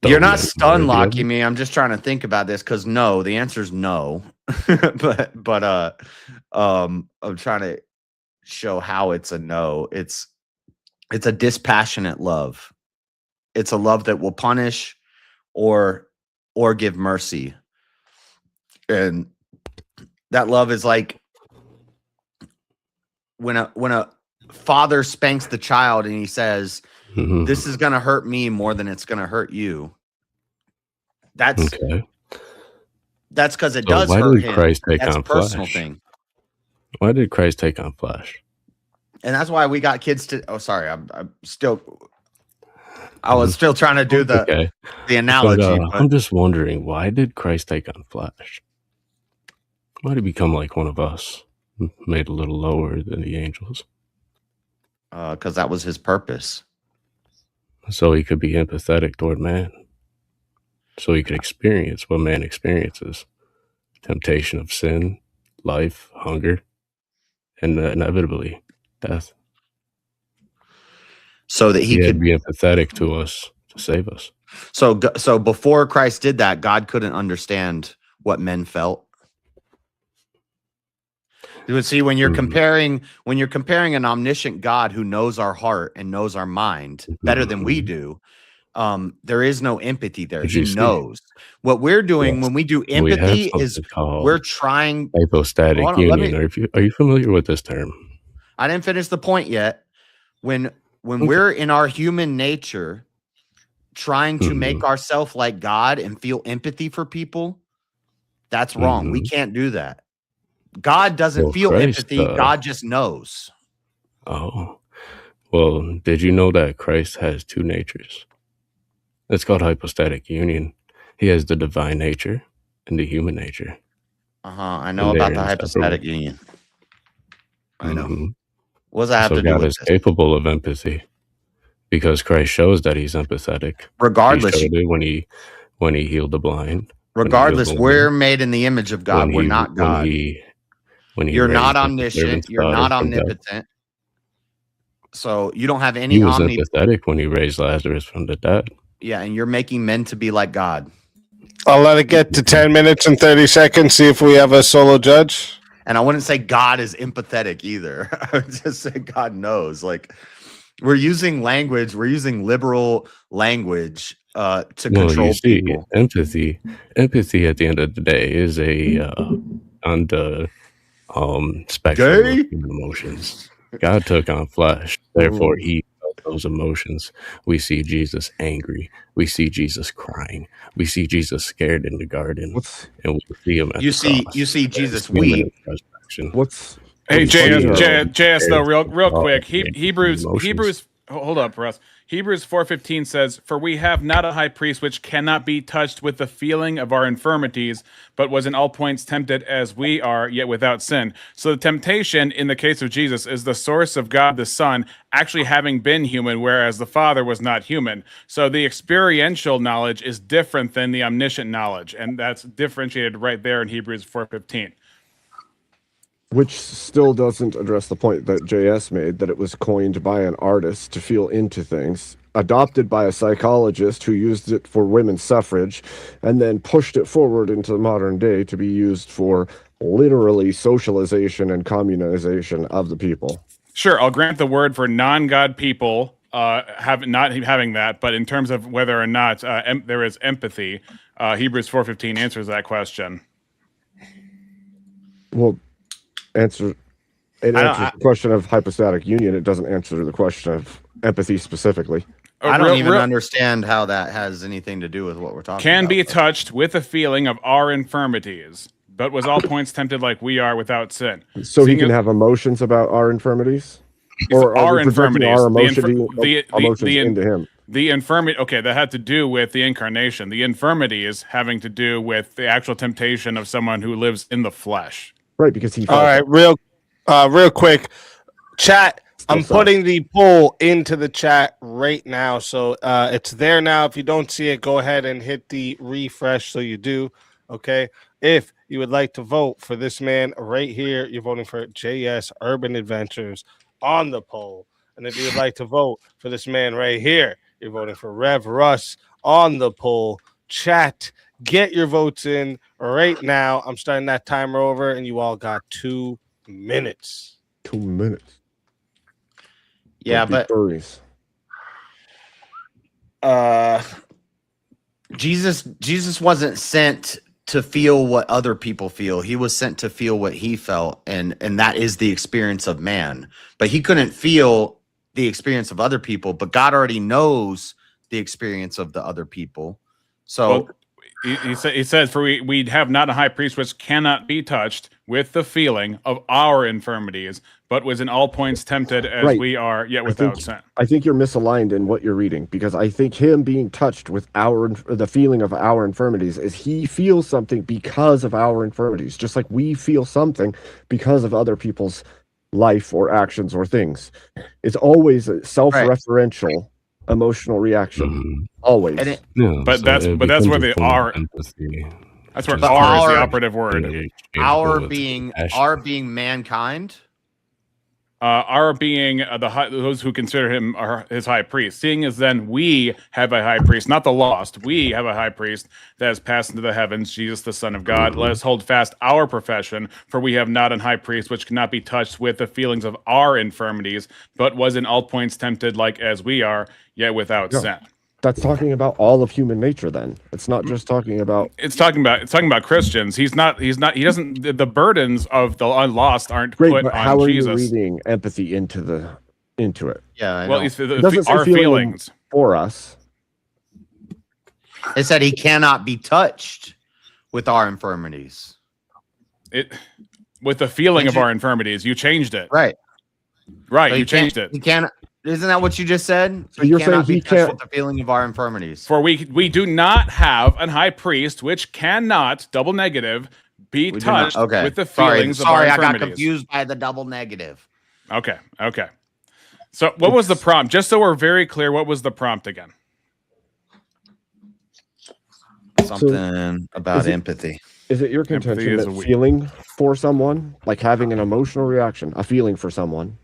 You're not stun locking me. I'm just trying to think about this because no, the answer is no. but I'm trying to show how it's a no. It's a dispassionate love. It's a love that will punish or give mercy. And that love is like when a father spanks the child and he says, this is going to hurt me more than it's going to hurt you. That's okay. That's because it So does why hurt did him. Christ take That's on a personal flesh? thing. Why did Christ take on flesh? And that's why we got kids to. Oh, sorry, I was still trying to do the analogy. But, I'm just wondering, why did Christ take on flesh? Why did he become like one of us, made a little lower than the angels? Because that was his purpose. So he could be empathetic toward man. So he could experience what man experiences. Temptation of sin, life, hunger, and inevitably death. So that he could be empathetic to us to save us. So before Christ did that, God couldn't understand what men felt. You would see when you're comparing an omniscient God who knows our heart and knows our mind better than we do. There is no empathy there. He knows what we're doing when we do empathy we're trying hypostatic union. Are you familiar with this term? I didn't finish the point yet. When we're in our human nature trying to make ourselves like God and feel empathy for people, that's wrong. We can't do that. God doesn't feel empathy. God just knows. Oh, well, did you know that Christ has two natures? It's called hypostatic union. He has the divine nature and the human nature. I know about the hypostatic union. I know. What does that have to do God with is this? capable of empathy because Christ shows that he's empathetic. Regardless, he showed it when he healed the blind. Regardless, we're made in the image of God. We're not God. You're not omniscient. You're not omnipotent. So you don't have any. He was empathetic when he raised Lazarus from the dead. Yeah, and you're making men to be like God. I'll let it get to 10 minutes and 30 seconds. See if we have a solo judge. And I wouldn't say God is empathetic either. I would just say God knows. Like we're using language. We're using liberal language to control people. Empathy at the end of the day is on the spectrum of human emotions. God took on flesh, therefore he felt those emotions. We see Jesus angry. We see Jesus crying. We see Jesus scared in the garden, and we see him. At you see Jesus weep. Hey, JS though, real quick. Hebrews. Hold up, Russ. Hebrews 4:15 says, "For we have not a high priest which cannot be touched with the feeling of our infirmities, but was in all points tempted as we are, yet without sin." So the temptation in the case of Jesus is the source of God the Son actually having been human, whereas the Father was not human. So the experiential knowledge is different than the omniscient knowledge, and that's differentiated right there in Hebrews 4:15. Which still doesn't address the point that JS made, that it was coined by an artist to feel into things, adopted by a psychologist who used it for women's suffrage, and then pushed it forward into the modern day to be used for literally socialization and communization of the people. Sure, I'll grant the word for non-God people not having that, but in terms of whether or not there is empathy, Hebrews 4:15 answers that question. Well, it answers the question of hypostatic union. It doesn't answer the question of empathy specifically. I don't even understand how that has anything to do with what we're talking about. Can be touched with a feeling of our infirmities, but was all points tempted like we are without sin. So he can have emotions about our infirmities? Or our are we projecting infirmities. our emotions into him? The infirmity, okay, that had to do with the incarnation. The infirmity is having to do with the actual temptation of someone who lives in the flesh. Right, because he. All right, real quick, chat. I'm putting the poll into the chat right now, so it's there now. If you don't see it, go ahead and hit the refresh so you do. Okay. If you would like to vote for this man right here, you're voting for JS Urban Adventures on the poll. And if you would like to vote for this man right here, you're voting for Rev Russ on the poll. Chat, get your votes in right now. I'm starting that timer over, and you all got 2 minutes. 2 minutes. Yeah, but furries. Jesus wasn't sent to feel what other people feel. He was sent to feel what he felt, and that is the experience of man. But he couldn't feel the experience of other people, but God already knows the experience of the other people. So he says, for we have not a high priest which cannot be touched with the feeling of our infirmities, but was in all points tempted as we are, yet without sin. I think you're misaligned in what you're reading, because I think him being touched with the feeling of our infirmities is he feels something because of our infirmities, just like we feel something because of other people's life or actions or things. It's always a self-referential emotional reaction. Always. But that's where the R empathy. That's where R is the operative word. Our being mankind. Our being those who consider him his high priest. Seeing as then we have a high priest, not the lost. We have a high priest that has passed into the heavens, Jesus, the Son of God. Let us hold fast our profession, for we have not an high priest which cannot be touched with the feelings of our infirmities, but was in all points tempted like as we are, yet without sin. That's talking about all of human nature. Then it's not just talking about. It's talking about Christians. He doesn't. The burdens of the lost aren't put but on how are Jesus. you reading empathy into it? Yeah. Well, it doesn't say our feelings for us. It said he cannot be touched with our infirmities. With the feeling of our infirmities, you changed it. Right. Right. So You changed it. He can't. Isn't that what you just said? So you're saying he can't with the feeling of our infirmities. For we do not have an high priest which cannot double negative be touched with the feelings of our infirmities. I got confused by the double negative. Okay. So what was the prompt? Just so we're very clear, what was the prompt again? Something about empathy. Is it your contention that feeling for someone, like having an emotional reaction, a feeling for someone,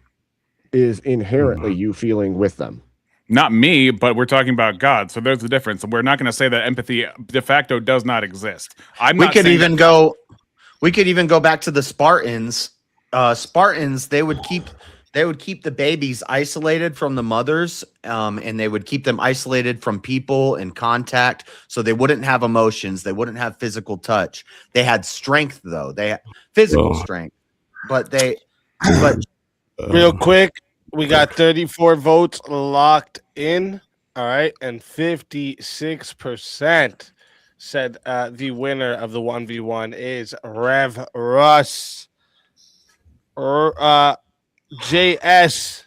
is inherently you feeling with them? Not me, but we're talking about God. So there's the difference. We're not going to say that empathy de facto does not exist. We could even go back to the Spartans. Spartans, they would keep the babies isolated from the mothers, and they would keep them isolated from people and contact, so they wouldn't have emotions, they wouldn't have physical touch. They had strength, though. They had physical strength, but real quick, we got 34 votes locked in. All right, and 56% said the winner of the 1v1 is Rev Russ. JS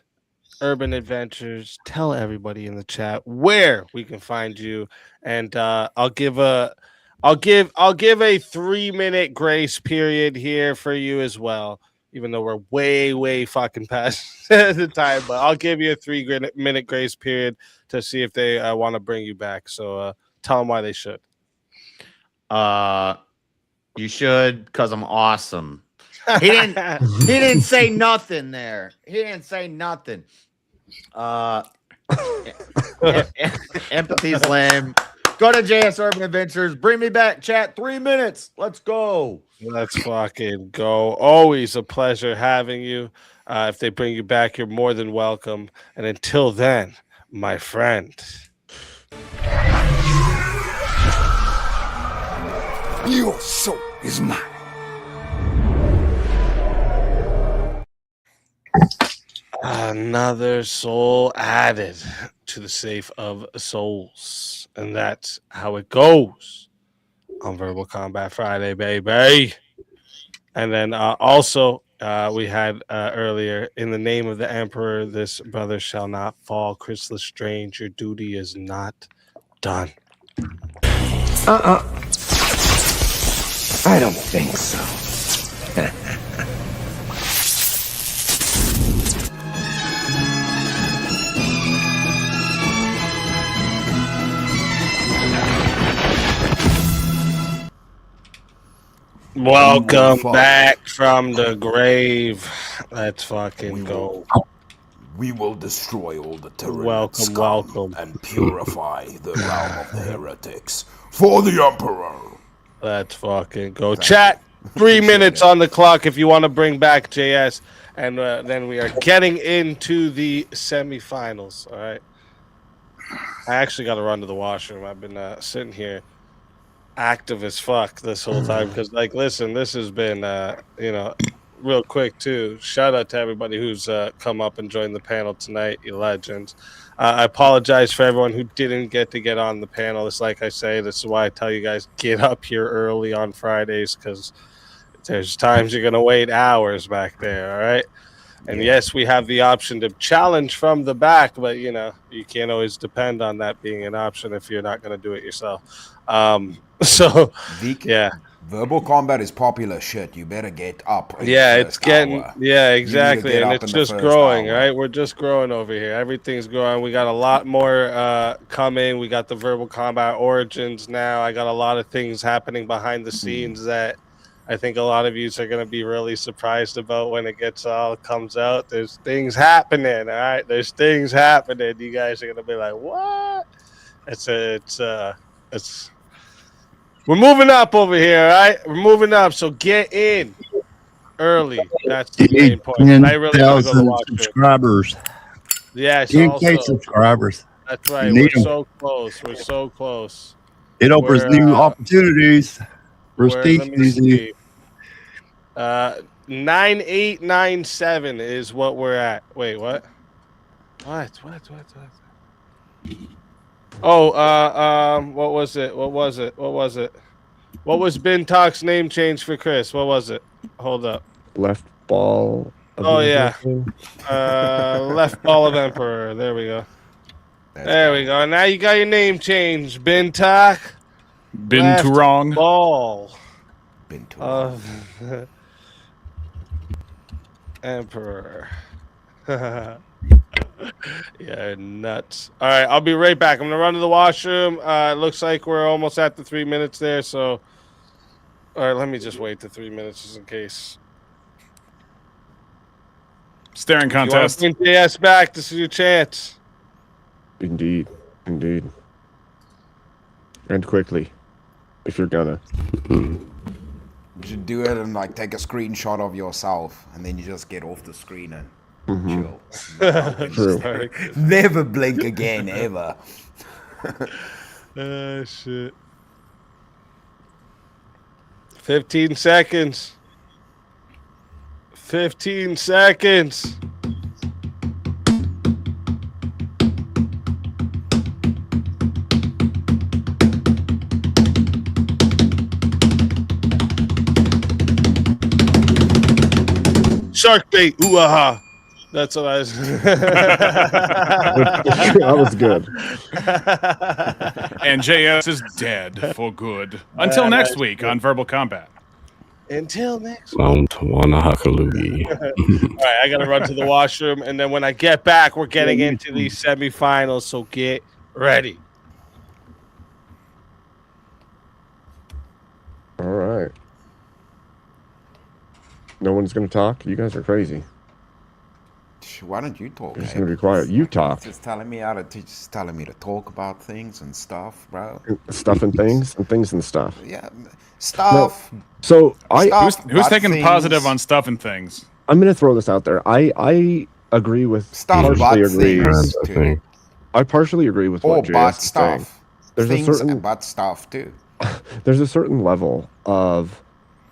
Urban Adventures, tell everybody in the chat where we can find you, and I'll give a 3-minute grace period here for you as well, even though we're way fucking past the time, but I'll give you a 3-minute grace period to see if they want to bring you back. So tell them why they should. You should, because I'm awesome. He didn't say nothing there. He didn't say nothing. Empathy's lame. Go to JS Urban Adventures. Bring me back, chat. 3 minutes. Let's go. Let's fucking go. Always a pleasure having you. If they bring you back, you're more than welcome. And until then, my friend. Your soul is mine. Another soul added to the safe of souls. And that's how it goes on Verbal Combat Friday, baby. And then also we had earlier, in the name of the Emperor, this brother shall not fall. Chris Lestrange, your duty is not done. I don't think so. Welcome back from the grave. Let's fucking go. We will destroy all the Tyrannic Welcome, scum welcome. and purify the realm of the heretics for the Emperor. Let's fucking go. Chat, 3 minutes on the clock if you want to bring back JS. And then we are getting into the semifinals. All right. I actually got to run to the washroom. I've been sitting here active as fuck this whole time because, like, listen, this has been, you know, real quick too. Shout out to everybody who's come up and joined the panel tonight, you legends. I apologize for everyone who didn't get to get on the panel. It's like I say, this is why I tell you guys get up here early on Fridays because there's times you're gonna wait hours back there. All right. And yes, we have the option to challenge from the back, but you know, you can't always depend on that being an option if you're not going to do it yourself. So, yeah. Verbal combat is popular shit. You better get up. Yeah, it's getting, yeah, exactly. And it's just growing, right? We're just growing over here. Everything's growing. We got a lot more coming. We got the verbal combat origins now. I got a lot of things happening behind the scenes that I think a lot of you are going to be really surprised about when it comes out. There's things happening, all right? There's things happening. You guys are going to be like, what? We're moving up over here, all right? We're moving up, so get in early. That's the main point. I really want to go to watch subscribers. Yes, 10K subscribers. That's right. We're so close. We're so close. It opens new opportunities. Prestige easy. 9897 is what we're at. Wait, what? What? Oh, what was it? What was Ben Talk's name change for Chris? What was it? Hold up. Left ball. Oh yeah. Left ball of Emperor. There we go. There we go. Now you got your name changed. Ben Talk. Been too wrong. Ball. Been too wrong. Emperor. Yeah, nuts. All right, I'll be right back. I'm gonna run to the washroom. It looks like we're almost at the 3 minutes there. So, all right, let me just wait the 3 minutes just in case. Staring contest. You want to bring JS back? This is your chance. Indeed. And quickly, if you're gonna. You should do it and like take a screenshot of yourself, and then you just get off the screen and chill. True. Never blink again, ever. Shit. 15 seconds. 15 seconds. Shark bait, ooh aha. That's what I was. That was good. And JS is dead for good. Until next week on Verbal Combat. Until next week. Mount Wanahakalugi. All right, I got to run to the washroom. And then when I get back, we're getting into the semifinals. So get ready. All right. No one's going to talk? You guys are crazy. Why don't you talk? You're just going to be quiet. You talk. Just telling me to talk about things and stuff, bro. Stuff and things and stuff. Yeah, stuff. No. So who's taking the positive on stuff and things? I'm going to throw this out there. I agree with partially agree. I partially agree with what JS is saying. There's things a certain but stuff too. There's a certain level of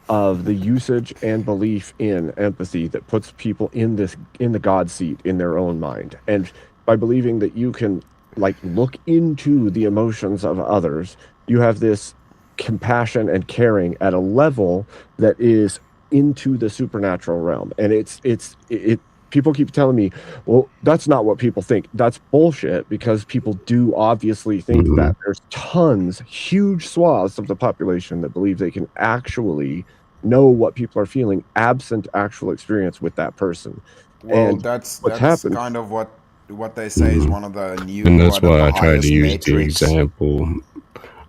the usage and belief in empathy that puts people in the God seat in their own mind. And by believing that you can like look into the emotions of others, you have this compassion and caring at a level that is into the supernatural realm. And it people keep telling me, well, that's not what people think. That's bullshit, because people do obviously think that. There's tons, huge swaths of the population that believe they can actually know what people are feeling absent actual experience with that person. Well, and that's happened, kind of what they say is one of the new. And that's why I try to use the example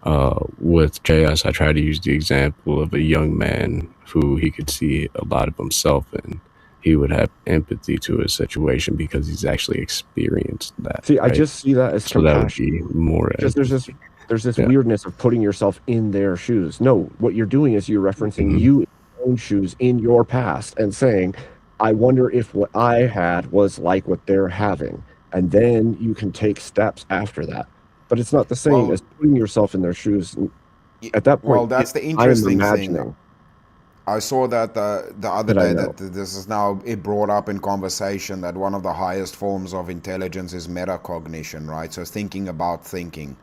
With JS, I try to use the example of a young man who he could see a lot of himself in. He would have empathy to his situation because he's actually experienced that. See, right? I just see that as so that would compassion. be more. Because there's this Yeah. weirdness of putting yourself in their shoes. No, what you're doing is you're referencing Mhm. you in your own shoes in your past and saying, I wonder if what I had was like what they're having. And then you can take steps after that. But it's not the same Well- as putting yourself in their shoes. At that point, Well, that's the I am interesting imagining. thing. I saw that the other That I day know. that this is now it brought up in conversation that one of the highest forms of intelligence is metacognition, right? So thinking about thinking.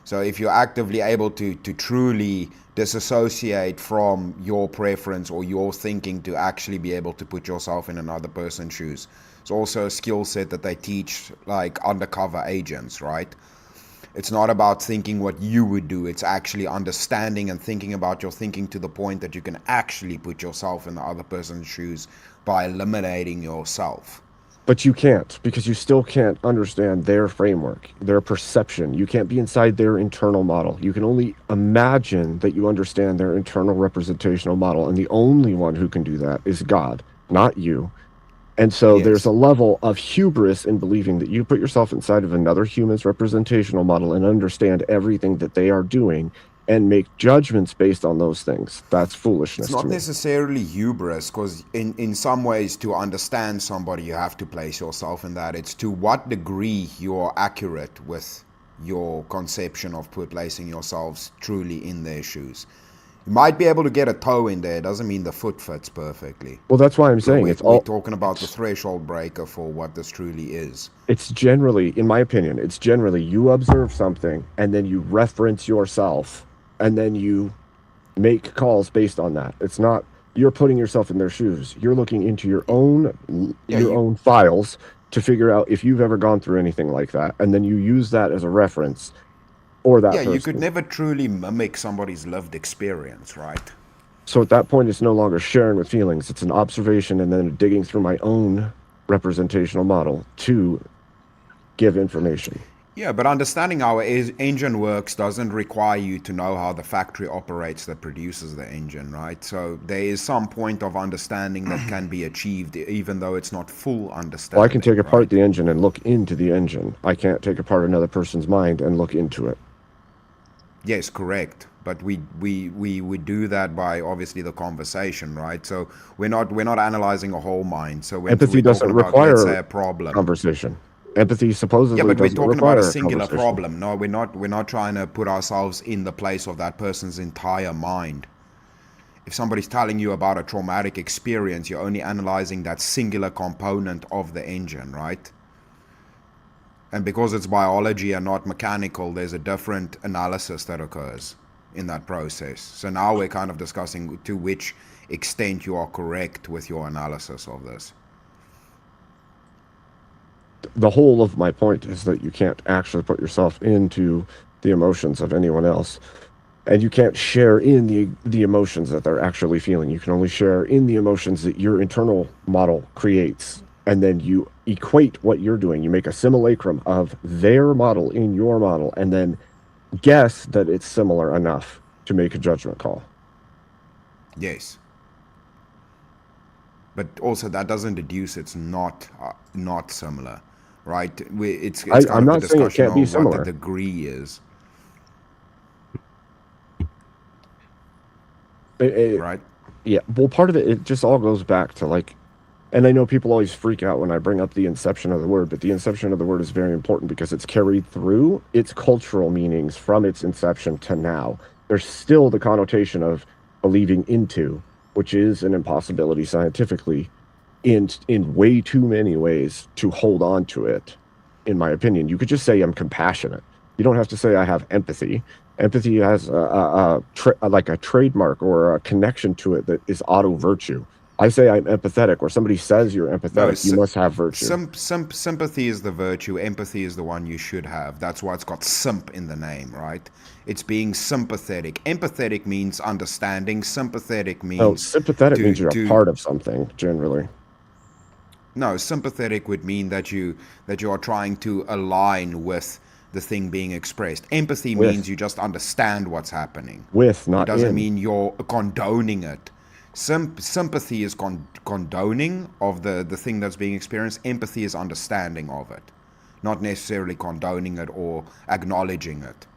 So if you're actively able to truly disassociate from your preference or your thinking to actually be able to put yourself in another person's shoes, it's also a skill set that they teach like undercover agents, right? It's not about thinking what you would do. It's actually understanding and thinking about your thinking to the point that you can actually put yourself in the other person's shoes by eliminating yourself. But you can't, because you still can't understand their framework, their perception. You can't be inside their internal model. You can only imagine that you understand their internal representational model. And the only one who can do that is God, not you. And so there's a level of hubris in believing that you put yourself inside of another human's representational model and understand everything that they are doing and make judgments based on those things. That's foolishness It's not to me. necessarily hubris, because in some ways, to understand somebody, you have to place yourself in that. It's to what degree you're accurate with your conception of placing yourselves truly in their shoes. You might be able to get a toe in there. It doesn't mean the foot fits perfectly. Well, that's why I'm saying We're talking about the threshold breaker for what this truly is. It's generally, in my opinion, it's generally you observe something and then you reference yourself and then you make calls based on that. It's not you're putting yourself in their shoes. You're looking into your own own files to figure out if you've ever gone through anything like that, and then you use that as a reference or that person. You could never truly mimic somebody's lived experience, right? So at that point, it's no longer sharing with feelings. It's an observation and then digging through my own representational model to give information. Yeah, but understanding how an engine works doesn't require you to know how the factory operates that produces the engine, right? So there is some point of understanding that can be achieved, even though it's not full understanding. Well, I can take apart the engine and look into the engine. I can't take apart another person's mind and look into it. Yes, correct. But we do that by obviously the conversation, right? So we're not analyzing a whole mind. So when Empathy we're doesn't talking about, require let's say, a problem. conversation. Empathy supposedly Yeah, but we're doesn't talking about require a singular conversation. problem. No, we're not trying to put ourselves in the place of that person's entire mind. If somebody's telling you about a traumatic experience, you're only analyzing that singular component of the engine, right? And because it's biology and not mechanical, there's a different analysis that occurs in that process. So now we're kind of discussing to which extent you are correct with your analysis of this. The whole of my point is that you can't actually put yourself into the emotions of anyone else. And you can't share in the emotions that they're actually feeling. You can only share in the emotions that your internal model creates. And then you equate what you're doing. You make a simulacrum of their model in your model, and then guess that it's similar enough to make a judgment call. Yes. But also that doesn't deduce it's not similar, right? It's kind I'm of not the saying it discussion can't be of what similar. the degree is. Right? Yeah. Well, part of it just all goes back to like, and I know people always freak out when I bring up the inception of the word, but the inception of the word is very important because it's carried through its cultural meanings from its inception to now. There's still the connotation of believing into, which is an impossibility scientifically in way too many ways to hold on to it, in my opinion. You could just say I'm compassionate. You don't have to say I have empathy. Empathy has like a trademark or a connection to it that is auto virtue. I say I'm empathetic, or somebody says you're empathetic, you must have virtue. Sympathy is the virtue. Empathy is the one you should have. That's why it's got simp in the name, right? It's being sympathetic. Empathetic means understanding. Sympathetic means... No, sympathetic means you're a part of something, generally. No, sympathetic would mean that you are trying to align with the thing being expressed. Empathy means you just understand what's happening. Not it doesn't in. mean you're condoning it. Sympathy is condoning of the thing that's being experienced. Empathy is understanding of it, not necessarily condoning it or acknowledging it.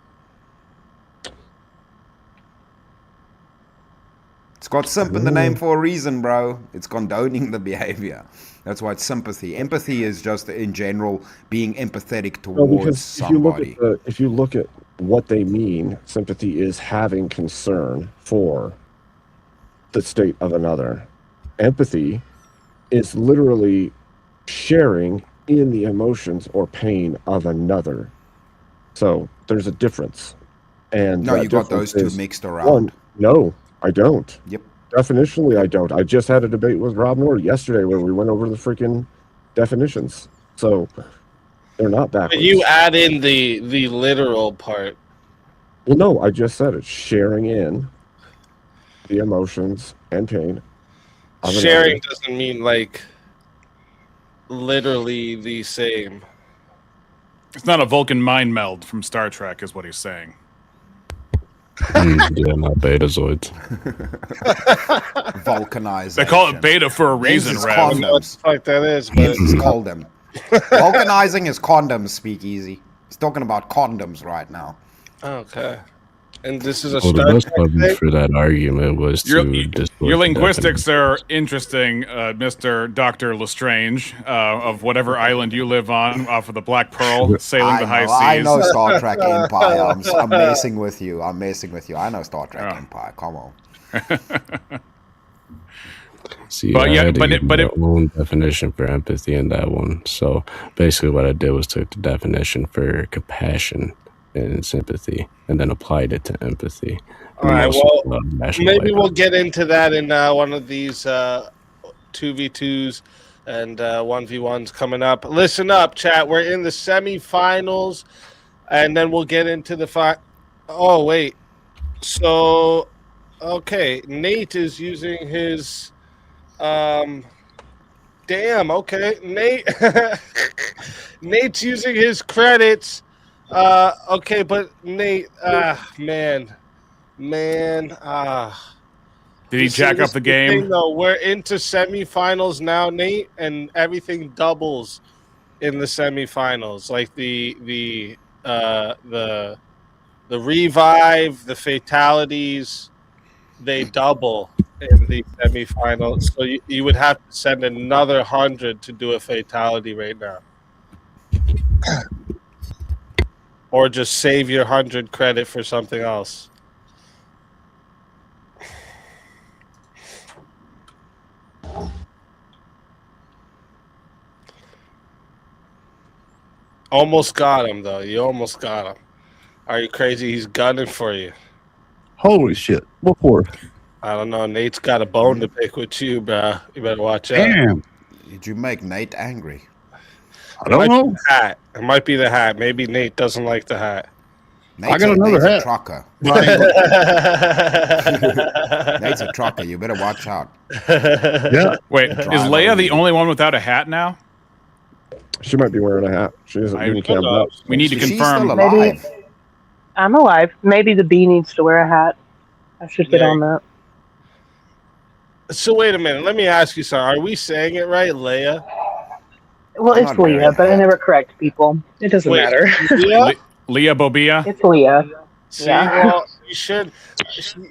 It's got simp in the name for a reason, bro. It's condoning the behavior. That's why it's sympathy. Empathy is just, in general, being empathetic towards somebody. If you look at what they mean, sympathy is having concern for the state of another. Empathy is literally sharing in the emotions or pain of another. So there's a difference. And no, you got those two mixed around. One, no, I don't. Yep. Definitionally, I don't. I just had a debate with Rob Nord yesterday where we went over the freaking definitions. So they're not backwards. But you add in the literal part. Well, no, I just said it. Sharing in the emotions and pain. Sharing doesn't mean like literally the same. It's not a Vulcan mind meld from Star Trek, is what he's saying. Yeah, not betazoids. Vulcanization. They call it beta for a reason, Rev. I don't know what the fuck that is, but It's called them. Vulcanizing is condoms, speakeasy. He's talking about condoms right now. Okay. And this is a Well, the Star best Trek argument thing? for that argument was to distort Your the linguistics are interesting, Mr. Dr. Lestrange, of whatever island you live on, off of the Black Pearl, sailing the high seas. I know Star Trek Empire. I'm messing with you. I know Star Trek Empire. Come on. See, But I yeah, had to but give it- but my it- own definition for empathy in that one. So basically, what I did was took the definition for compassion and sympathy, and then applied it to empathy. All right, well, rational maybe way. we'll get into that in one of these 2v2s and 1v1s coming up. Listen up, chat. We're in the semifinals, and then we'll get into the Oh, wait. So, okay. Nate is using his... Damn, okay. Nate's using his credits. Okay, but Nate, man. Did he jack up the game? No, we're into semifinals now, Nate, and everything doubles in the semifinals. Like the revive, the fatalities, they double in the semifinals. So you would have to send another 100 to do a fatality right now. Or just save your 100 credit for something else. Almost got him, though. You almost got him. Are you crazy? He's gunning for you. Holy shit. What for? I don't know. Nate's got a bone to pick with you, bro. You better watch out. Damn. Did you make Nate angry? I don't know. It might be the hat. Maybe Nate doesn't like the hat. I got another Nate's hat. a trucker. Nate's a trucker. You better watch out. Yeah. Wait, is Leia the only one without a hat now? She might be wearing a hat. She isn't being camped up. We need to She's confirm. still alive. Maybe I'm alive. Maybe the bee needs to wear a hat. I should get on that. So wait a minute. Let me ask you something. Are we saying it right, Leia? Well, it's Leah, but I never correct people. It doesn't matter. Leia? Leah Bobia? It's Leah. See, Yeah. well, you should.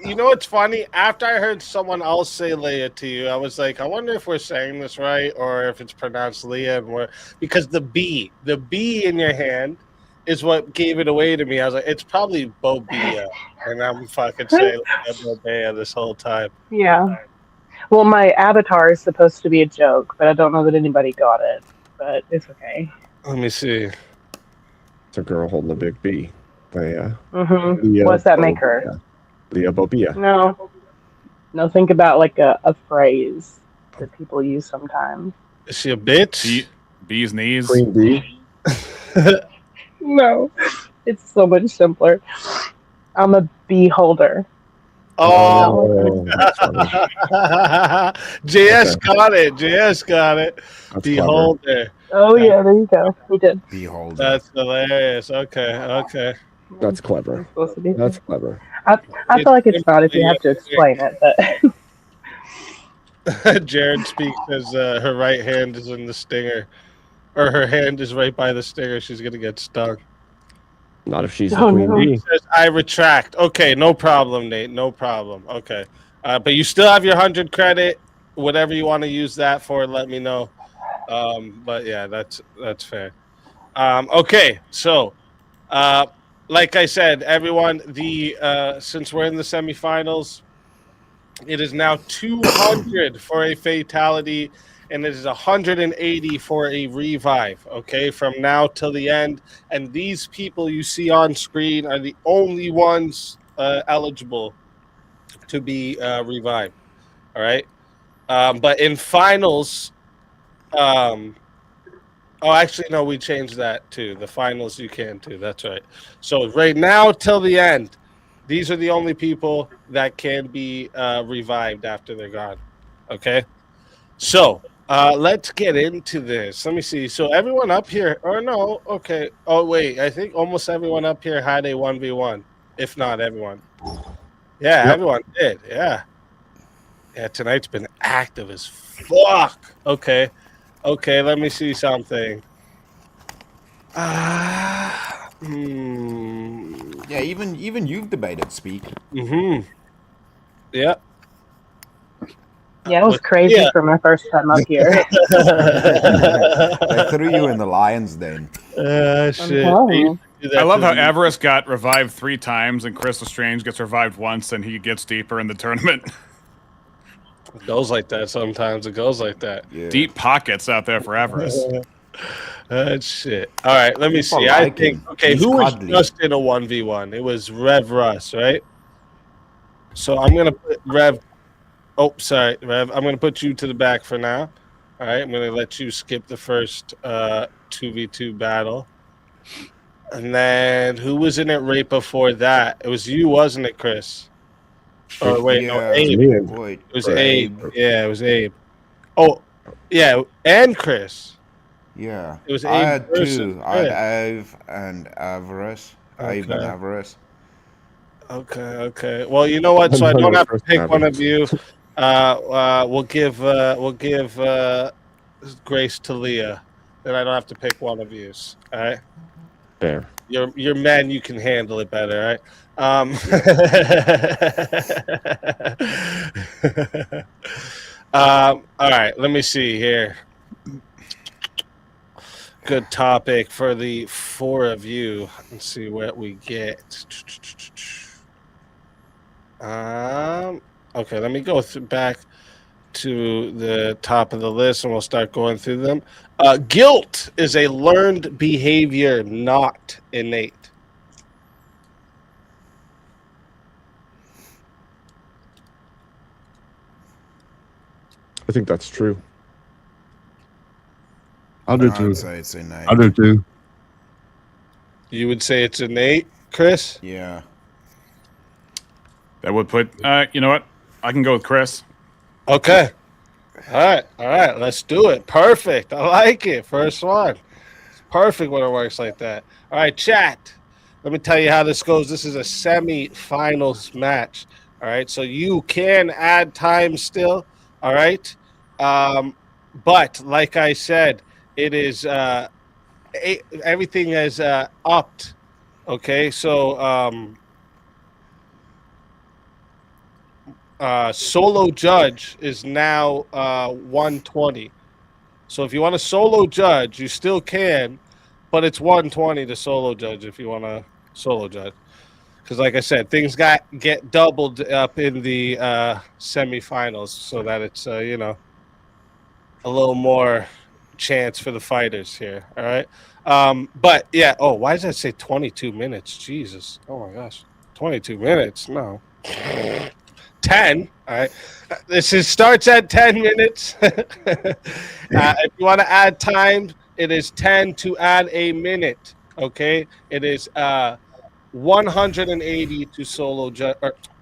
You know what's funny? After I heard someone else say Leia to you, I was like, I wonder if we're saying this right or if it's pronounced Leah. Because the B in your hand is what gave it away to me. I was like, it's probably Bobia, and I'm fucking saying Leia Bobia this whole time. Yeah. Well, my avatar is supposed to be a joke, but I don't know that anybody got it. But it's okay. Let me see. It's a girl holding a big bee. Leia. Mm-hmm. What's that make her? Leah Bobia. No, think about like a phrase that people use sometimes. Is she a bitch? Bee's knees. Queen bee. No, it's so much simpler. I'm a bee holder. Oh, that's funny. JS Okay. got it. JS got it. That's Beholder. Oh yeah, there you go. He did. Beholder. That's hilarious. Okay, okay. That's clever. Supposed to be. That's clever. I feel like it's not if you have to explain it, but Jared speaks as her right hand is in the stinger, or her hand is right by the stinger. She's gonna get stung. Not if she's the queen bee. Says, I retract. Okay, no problem, Nate. No problem. Okay, but you still have your 100 credit. Whatever you want to use that for, let me know. But yeah, that's fair. Okay, so like I said, everyone, since we're in the semifinals, it is now 200 for a fatality, and it is 180 for a revive. Okay, from now till the end, and these people you see on screen are the only ones eligible to be revived. All right, but in finals, oh, actually, no, we changed that too. The finals you can too. That's right. So right now till the end, these are the only people that can be revived after they're gone. Okay. So let's get into this. Let me see. So everyone up here, or no? Okay. Oh wait, I think almost everyone up here had a 1v1, if not everyone. Yeah, everyone did. Yeah. Yeah. Tonight's been active as fuck. Okay. Okay, let me see something. Yeah, even you've debated speak. Mm-hmm. Yeah. yeah, it was crazy for my first time up here. They threw you in the lion's den. Shit. I love how Avarice got revived 3 times and Chris Lestrange gets revived once and he gets deeper in the tournament. It goes like that sometimes. It goes like that. Yeah. Deep pockets out there for Avarice. That shit. All right, let me People see. like I think, him. okay, He's who was cuddly. just in a 1v1? It was Rev Russ, right? So I'm going to put Rev. Oh, sorry, Rev. I'm going to put you to the back for now. All right, I'm going to let you skip the first 2v2 battle. And then who was in it right before that? It was you, wasn't it, Chris? Oh, wait, no, Abe. Wait, It was Abe. Yeah, it was Abe. Oh, yeah, and Chris. Yeah. It was I Abe had versus 2. I had Chris. Abe and Avarice. Abe and Okay. Avarice. Okay, okay. Well, you know what? So I don't have to pick one of you. We'll give Grace to Leah. Then I don't have to pick one of you. All right. Fair. You're men. You can handle it better, all right? All right. Let me see here. Good topic for the 4 of you. Let's see what we get. Okay, let me go back to the top of the list and we'll start going through them. Guilt is a learned behavior, not innate. I think that's true. I'll do I too. would say it's innate. I'll do too. You would say it's innate, Chris? Yeah. That would put, you know what? I can go with Chris. Okay. All right, let's do it. Perfect. I like it. First one. It's perfect when it works like that. All right, chat. Let me tell you how this goes. This is a semi-finals match. All right, so you can add time still. All right. But like I said, it is everything is upped. Okay, so solo judge is now 120. So if you want to solo judge, you still can, but it's 120 to solo judge if you want to solo judge. Because like I said, things get doubled up in the semifinals so that it's you know, a little more chance for the fighters here. All right. But yeah, oh, why does that say 22 minutes? Jesus. Oh my gosh. 22 minutes. No. 10. All right. Starts at 10 minutes. If you want to add time, it is 10 to add a minute. Okay. It is 180 to solo judge.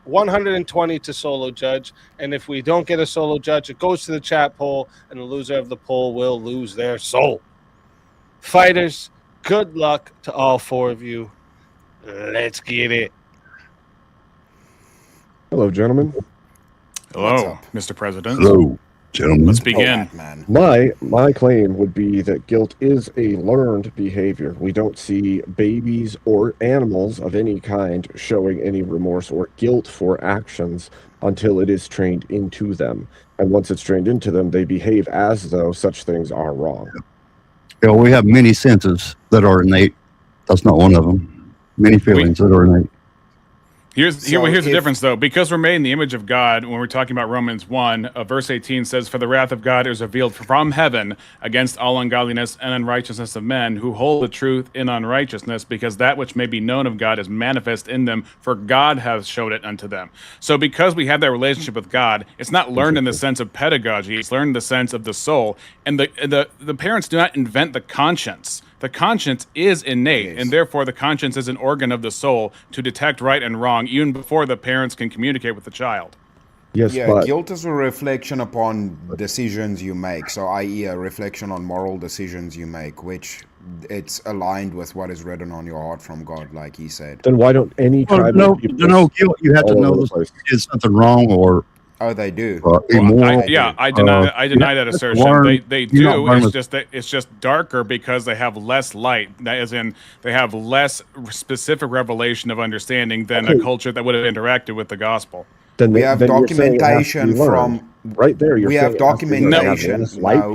120 to solo judge, and if we don't get a solo judge, it goes to the chat poll, and the loser of the poll will lose their soul. Fighters, good luck to all 4 of you. Let's get it. Hello, gentlemen. Hello, Mr. President. Hello, gentlemen. Let's begin. My claim would be that guilt is a learned behavior. We don't see babies or animals of any kind showing any remorse or guilt for actions until it is trained into them. And once it's trained into them, they behave as though such things are wrong. Yeah, we have many senses that are innate. That's not one of them. Many feelings that are innate. Here's the difference, though. Because we're made in the image of God, when we're talking about Romans 1, verse 18 says, "For the wrath of God is revealed from heaven against all ungodliness and unrighteousness of men who hold the truth in unrighteousness, because that which may be known of God is manifest in them, for God has showed it unto them." So because we have that relationship with God, it's not learned in the sense of pedagogy, it's learned in the sense of the soul. And the parents do not invent the conscience. The conscience is innate, and therefore the conscience is an organ of the soul to detect right and wrong, even before the parents can communicate with the child. Yes, yeah, guilt is a reflection upon decisions you make. So, i.e., a reflection on moral decisions you make, which it's aligned with what is written on your heart from God, like he said. Then why don't any tribal people... guilt, you have to know you did something wrong or... Oh, they do. I deny that assertion. They do. It's just darker because they have less light. As in, they have less specific revelation of understanding than a culture that would have interacted with the gospel. We have documentation from right there. We have documentation.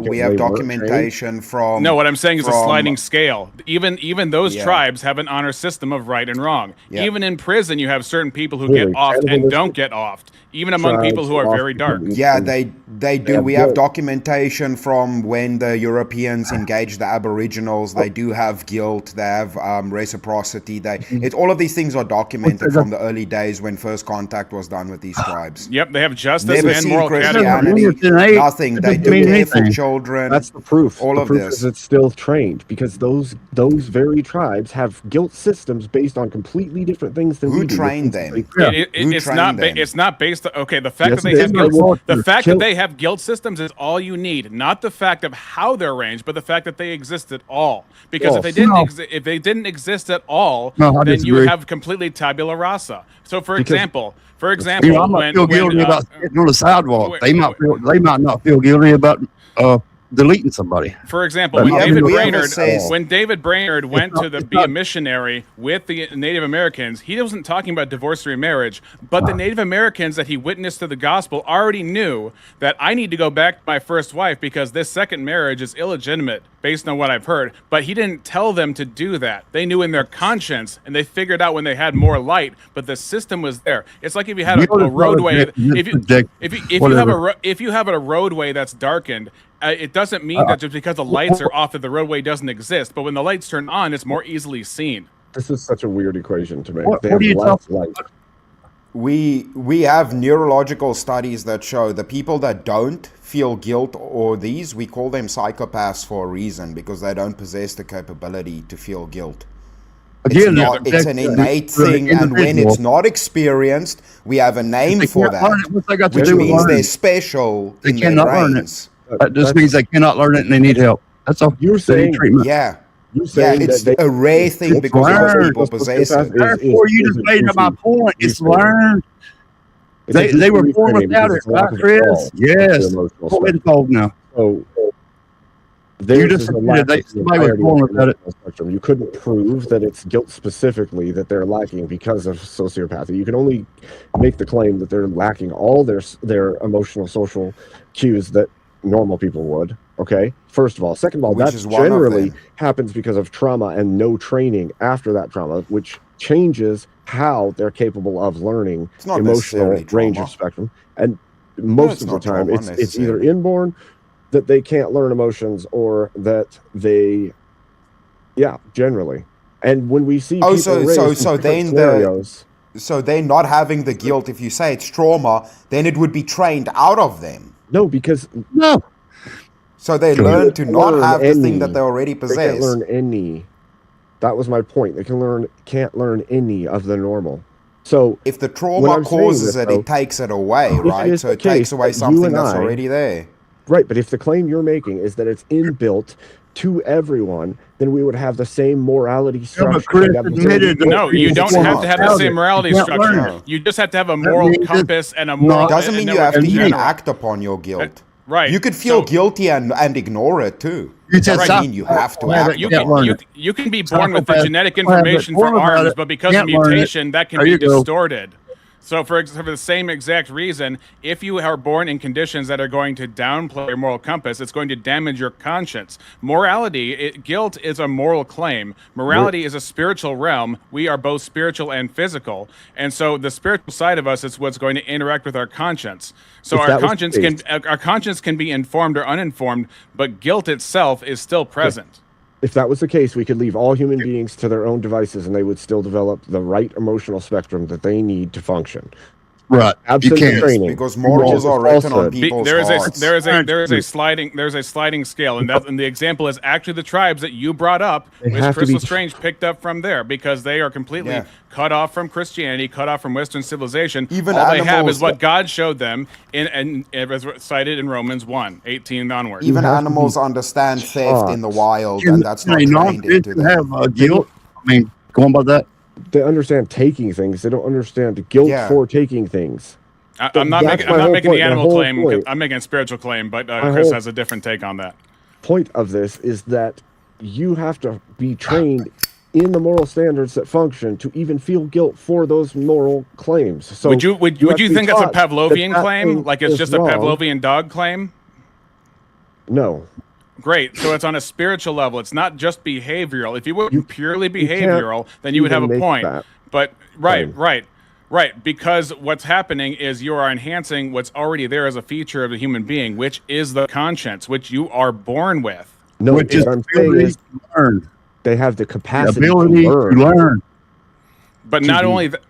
We have documentation from. No, what I'm saying is a sliding scale. Even those tribes have an honor system of right and wrong. Even in prison, you have certain people who get offed and don't get offed. Even among people who are very dark. Yeah, they do. We have documentation from when the Europeans engaged the Aboriginals. They do have guilt. They have reciprocity. All of these things are documented from the early days when first contact was done with these tribes. Yep, they have justice Never and seen moral Christianity. Nothing. They do care for children. That's the proof. All of this. Is it's still trained because those very tribes have guilt systems based on completely different things than we do. Who trained them? It's not based. Okay, the fact that they have guilt, that they have guilt systems is all you need. Not the fact of how they're arranged, but the fact that they exist at all. Because if they didn't exist at all, then you have completely tabula rasa. So, for example, I might feel guilty about sitting on the sidewalk. They might not feel guilty about deleting somebody. For example, when David Brainerd went to be a missionary with the Native Americans, he wasn't talking about divorce or remarriage, but the Native Americans that he witnessed to the gospel already knew that I need to go back to my first wife because this second marriage is illegitimate based on what I've heard. But he didn't tell them to do that. They knew in their conscience, and they figured out when they had more light, but the system was there. It's like if you had a roadway, if you have a roadway that's darkened, it doesn't mean that just because the lights are off that the roadway doesn't exist. But when the lights turn on, it's more easily seen. This is such a weird equation to make. What are you talking about? We have neurological studies that show the people that don't feel guilt or we call them psychopaths for a reason, because they don't possess the capability to feel guilt. It's an innate thing, and when it's not experienced, we have a name for that, which means they're special in their brains. That just means they cannot learn it and they need help. That's all. You're saying treatment. Yeah. It's a rare thing because most people possess it. Therefore, you just made my point. It's learned. They were born without it, right, Chris? Yes. Go ahead and fold now. So you just somebody was born without it. You couldn't prove that it's guilt specifically that they're lacking because of sociopathy. You can only make the claim that they're lacking all their emotional, social cues that normal people would. Okay, first of all. Second of all, that generally happens because of trauma and no training after that trauma, which changes how they're capable of learning emotional range of spectrum. And most of the time, it's either inborn that they can't learn emotions or that they, generally. And when we see people so they're not having the guilt. If you say it's trauma, then it would be trained out of them. No, because so they learn to not have the thing that they already possess. They can't learn any. That was my point. They can't learn any of the normal. So if the trauma causes it, it takes it away, right? So it takes away something that's already there. Right, but if the claim you're making is that it's inbuilt to everyone, then we would have the same morality structure. No, you don't have to have the same morality structure. You just have to have a moral compass and a moral. Doesn't mean you have to even act upon your guilt. Right. You could feel guilty and ignore it too. Doesn't mean you have to act. You can be born with the genetic information for arms, but because of mutation, that can be distorted. So for the same exact reason, if you are born in conditions that are going to downplay your moral compass, it's going to damage your conscience. Morality, guilt is a moral claim. Morality is a spiritual realm. We are both spiritual and physical. And so the spiritual side of us is what's going to interact with our conscience. So our conscience can be informed or uninformed, but guilt itself is still present. If that was the case, we could leave all human beings to their own devices and they would still develop the right emotional spectrum that they need to function. Right. Absolute training. Because morals are written on people's hearts. There is a sliding scale, and the example is actually the tribes that you brought up, which Crystal Strange picked up from there, because they are completely cut off from Christianity, cut off from Western civilization. Even all they have is what God showed them, and it was cited in Romans 1:18 onward. Even animals understand theft in the wild, and that's not trained into them. Guilt. I mean, going by that. They understand taking things. They don't understand guilt for taking things. I'm not making the animal claim. I'm making a spiritual claim, but Chris has a different take on that. Point of this is that you have to be trained in the moral standards that function to even feel guilt for those moral claims. So would you think that's a Pavlovian claim? Like it's just a Pavlovian dog claim? No. Great. So it's on a spiritual level. It's not just behavioral. If you were purely behavioral, then you would have a point. But right. Because what's happening is you are enhancing what's already there as a feature of the human being, which is the conscience, which you are born with. No, what I'm saying is they have the capacity to learn. But not only the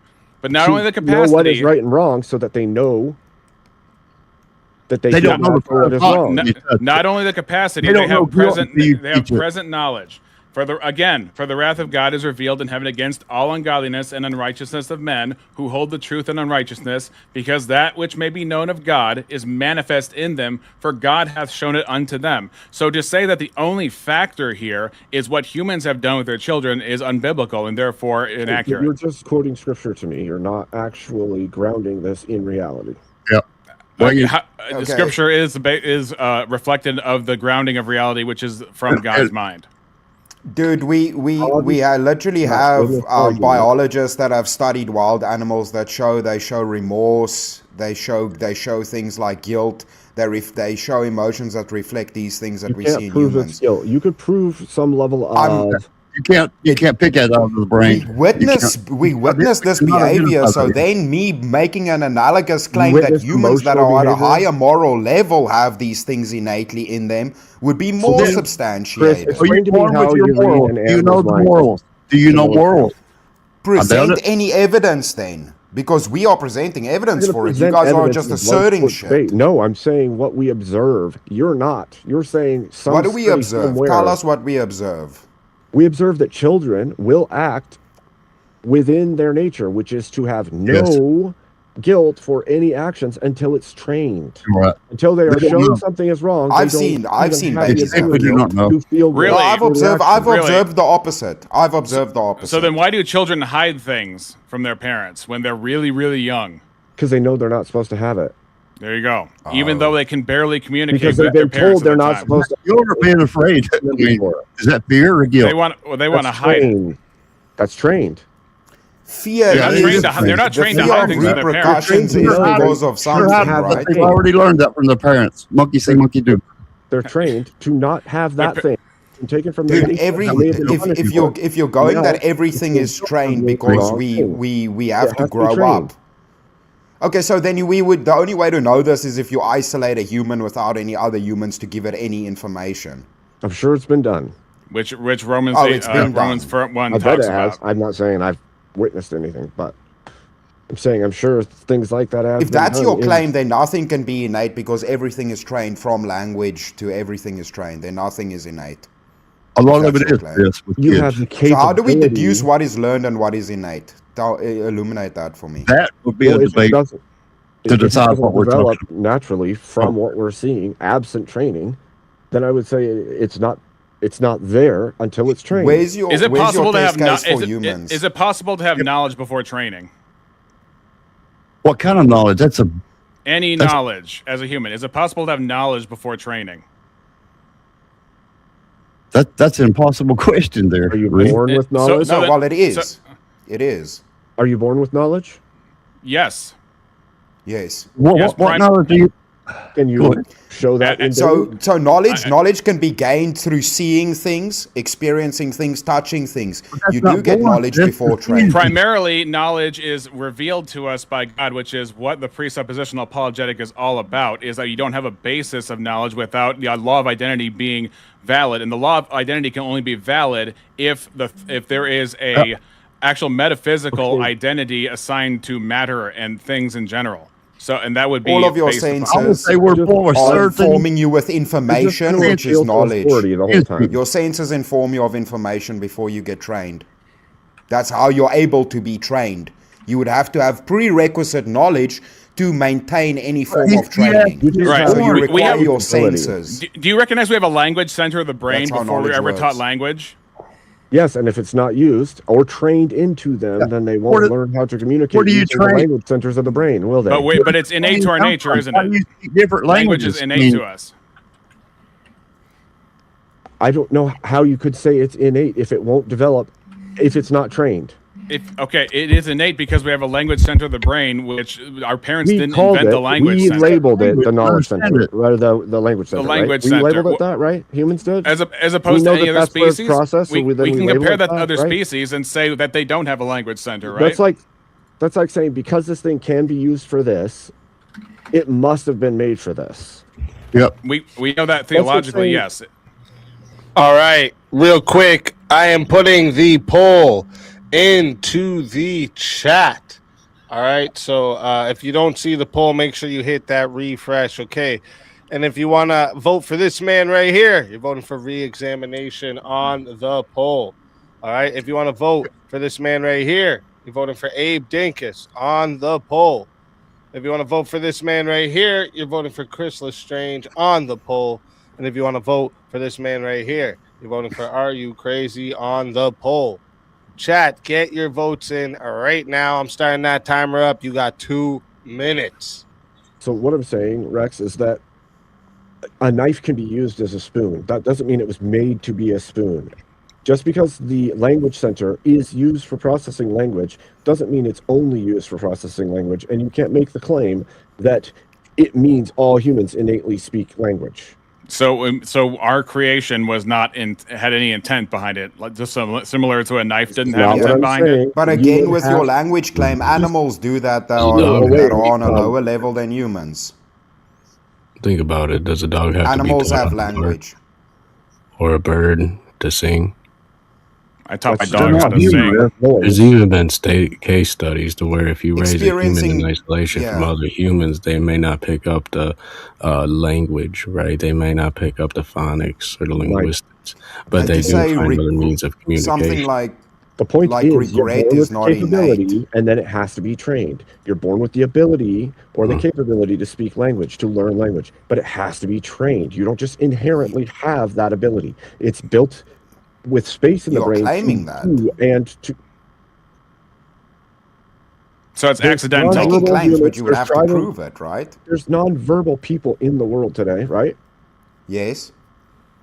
capacity. Know what is right and wrong, so that they know. That they don't know what is wrong. Not only the capacity, they have present knowledge. For the wrath of God is revealed in heaven against all ungodliness and unrighteousness of men who hold the truth in unrighteousness, because that which may be known of God is manifest in them, for God hath shown it unto them. So to say that the only factor here is what humans have done with their children is unbiblical and therefore inaccurate. You're just quoting scripture to me. You're not actually grounding this in reality. Yeah. Scripture is reflected of the grounding of reality, which is from God's mind. Dude, we literally have biologists that have studied wild animals that they show remorse, they show things like guilt, they show emotions that reflect these things that we see in humans. You could prove some level of. You can't pick it out of the brain. We witness this behavior, so then me making an analogous claim that humans that are at a higher moral level have these things innately in them would be more substantiated. Are you born with your morals? Do you know the morals? Do you know morals? Present any evidence then. Because we are presenting evidence for it. You guys are just asserting shit. No, I'm saying what we observe. You're not. You're saying something. What do we observe? Tell us what we observe. We observe that children will act within their nature, which is to have no guilt for any actions until it's trained. Right. Until they are shown something is wrong. I've seen babies have guilt. Really? No, I've observed the opposite. So then why do children hide things from their parents when they're really, really young? Because they know they're not supposed to have it. There you go. Even though they can barely communicate because with they've their been parents told they're not supposed to. You're being afraid. Is that fear or guilt? They want to hide it. That's trained. Fear they're not trained to hide things from their parents. Because of something, right? They've already learned that from their parents. Monkey see, monkey do. They're trained to not have that thing taken from them. Dude, if you're going that everything is trained because we have to grow up. Okay, so then the only way to know this is if you isolate a human without any other humans to give it any information. I'm sure it's been done. Which Romans 1 talks about. I'm not saying I've witnessed anything, but I'm saying I'm sure things like that have. If that's your claim, then nothing can be innate because everything is trained from language to everything is trained. Then nothing is innate. A lot of it is. You have the capability. So how do we deduce what is learned and what is innate? illuminate that for me. That would be a debate to decide what we're develop talking naturally from what we're seeing, absent training. Then I would say it's not there until it's trained. Is it possible to have is it possible to have knowledge before training? What kind of knowledge? Any knowledge as a human. Is it possible to have knowledge before training? That's an impossible question there. Are you born with knowledge? It is. It is. Are you born with knowledge? Yes. Yes. What knowledge do you... Can you show that? So knowledge can be gained through seeing things, experiencing things, touching things. You do get knowledge before training. Primarily, knowledge is revealed to us by God, which is what the presuppositional apologetic is all about, is that you don't have a basis of knowledge without the law of identity being valid. And the law of identity can only be valid if there is a actual metaphysical identity assigned to matter and things in general. So, and that would be all of your senses are informing you with information, which is knowledge. Your senses inform you of information before you get trained. That's how you're able to be trained. You would have to have prerequisite knowledge to maintain any form of training. Right. So you require your senses. Do you recognize we have a language center of the brain before we ever taught language? Yes, and if it's not used or trained into them, then they won't learn how to communicate using the language centers of the brain, will they? But it's innate to our nature, isn't it? Different language is innate to us. I don't know how you could say it's innate if it won't develop, if it's not trained. Okay, it is innate because we have a language center of the brain, which our parents didn't invent the language we center. labeled it the knowledge center, or the language center. The language right? center. We labeled it that, right? Humans did. As opposed to any other species, process, we can compare that to other right? species and say that they don't have a language center, right? That's like saying because this thing can be used for this, it must have been made for this. Yep. We know that theologically, yes. All right, real quick, I am putting the poll into the chat. All right, so if you don't see the poll, make sure you hit that refresh, okay? And if you want to vote for this man right here, you're voting for re-examination on the poll. All right, if you want to vote for this man right here, you're voting for Abe Dinkus on the poll. If you want to vote for this man right here, you're voting for Chris Lestrange on the poll. And if you want to vote for this man right here, you're voting for Are You Crazy on the poll. Chat, get your votes in right now. I'm starting that timer up. You got 2 minutes. So what I'm saying, Rex, is that a knife can be used as a spoon. That doesn't mean it was made to be a spoon. Just because the language center is used for processing language doesn't mean it's only used for processing language. And you can't make the claim that it means all humans innately speak language. So our creation was not had any intent behind it, like just similar to a knife didn't have intent behind it. But again, with your language claim, animals do that. That are on a lower level than humans. Think about it. Does a dog have animals to be have language, or a bird to sing? I taught my dog how to sing. There's even been case studies to where if you raise a human in isolation from other humans, they may not pick up the language, right? They may not pick up the phonics or the linguistics, but they do find other means of communication. Something like the point is, regret is not innate, and then it has to be trained. You're born with the ability or the capability to speak language, to learn language, but it has to be trained. You don't just inherently have that ability. It's built with space in the brain. Claiming that. So it's accidental. Making claims, but you would have to prove it, right? There's non-verbal people in the world today, right? Yes.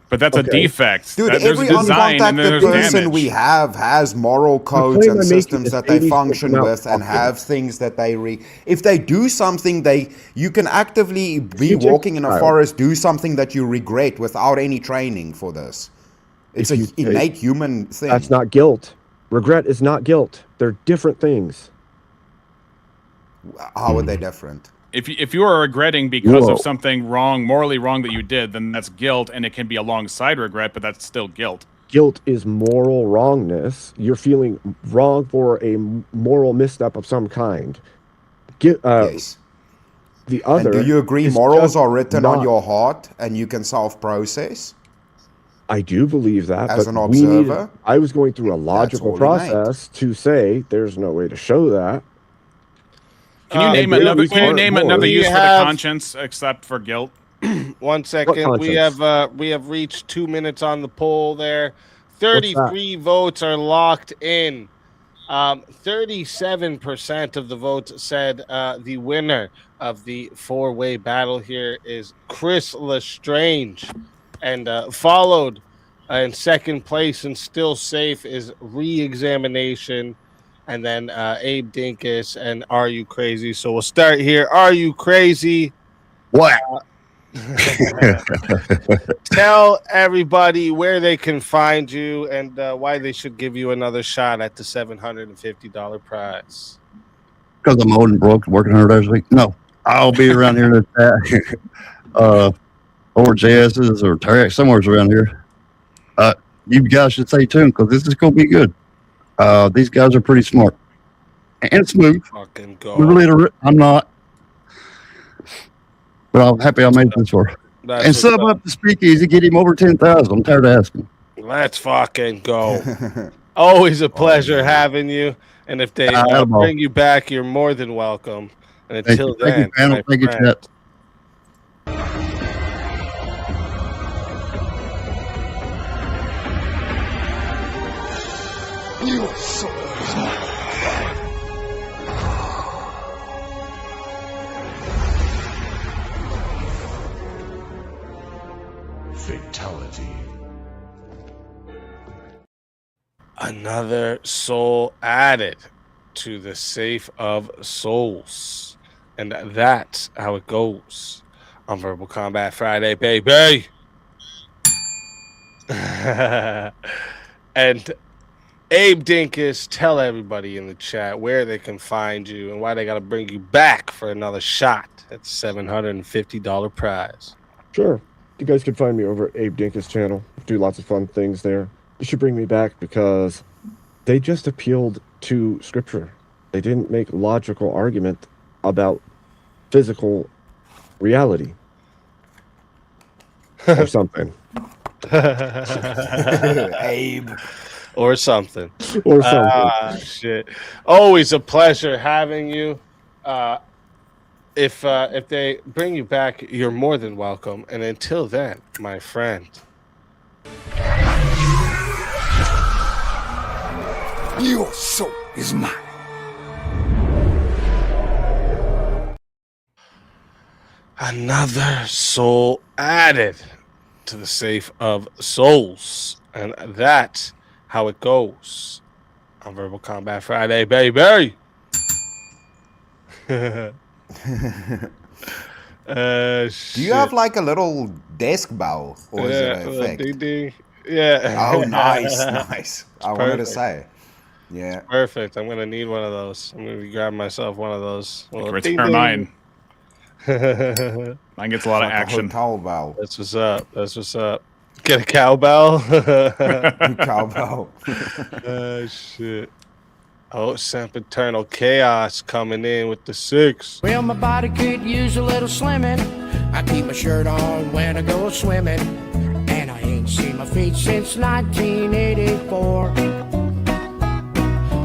But that's a defect. Dude, there's every design and uncontacted there's person damage. we have has moral codes and systems that they function with and have things that they if they do something, you can actively be walking in a forest, do something that you regret without any training for this. It's an innate human thing. That's not guilt. Regret is not guilt. They're different things. How are they different? If you are regretting because of something wrong, morally wrong that you did, then that's guilt, and it can be alongside regret, but that's still guilt. Guilt is moral wrongness. You're feeling wrong for a moral misstep of some kind. Yes. The other. And do you agree morals are written on your heart and you can self-process? I do believe that. As but an observer? I was going through a logical all he process to say there's no way to show that. Can you name another? Can you name another use for the have- conscience except for guilt? 1 second. We have reached 2 minutes on the poll there. 33 votes are locked in. 37% of the votes said the winner of the four-way battle here is Chris Lestrange, and followed in second place and still safe is Re-Examination, and then Abe Dinkus and Are You Crazy? So we'll start here. Are you crazy? What? Tell everybody where they can find you and why they should give you another shot at the $750 prize. Because I'm old and broke, working 100 hours a week. No, I'll be around here in the chat, or JS's or Terex, somewhere around here. You guys should stay tuned because this is going to be good. These guys are pretty smart and smooth. Fucking go. I'm not, but I'm happy I made this far. And sub up the speakeasy, get him over 10,000. I'm tired of asking. Let's fucking go. Always a pleasure having you. And if they bring you back, you're more than welcome. And until then, thank you, chat. Fatality. Another soul added to the safe of souls. And that's how it goes on Verbal Combat Friday, baby. And Abe Dinkus, tell everybody in the chat where they can find you and why they got to bring you back for another shot at the $750 prize. Sure. You guys can find me over at Abe Dinkus' channel. Do lots of fun things there. You should bring me back because they just appealed to scripture. They didn't make logical argument about physical reality or something. Abe. Or something. Or something. Shit. Always a pleasure having you. If they bring you back, you're more than welcome. And until then, my friend. Your soul is mine. Another soul added to the safe of souls. And that's how it goes on Verbal Combat Friday, baby. Do you have like a little desk bell, or is it an effect? Ding, ding. Yeah. Oh, nice, nice. I wanted to say. Yeah. Perfect. I'm gonna need one of those. I'm gonna grab myself one of those. Return mine. Mine gets a lot of action. Cowbell. That's what's up. That's what's up. Get a cowbell. Cowbell. Shit. Oh, sempiternal chaos coming in with the 6. Well, my body could use a little slimming. I keep my shirt on when I go swimming, and I ain't seen my feet since 1984.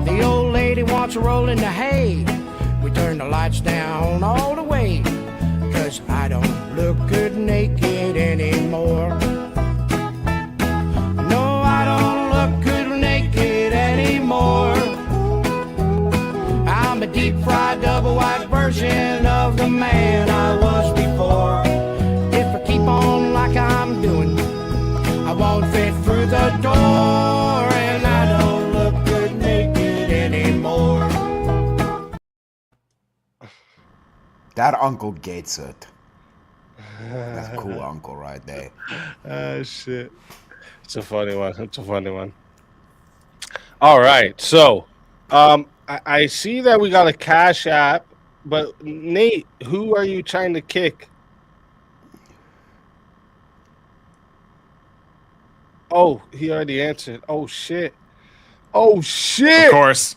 The old lady wants to roll in the hay. We turn the lights down all the way, 'cause I don't look good naked anymore. No, I don't look good naked anymore. I'm a deep-fried, double-wide version of the man I was before. If I keep on like I'm doing, I won't fit through the door, and I don't look good naked anymore. That uncle gets it. That's a cool uncle right there. Shit. It's a funny one. It's a funny one. All right. So, I see that we got a Cash App, but Nate, who are you trying to kick? Oh, he already answered. Oh, shit. Oh, shit. Of course.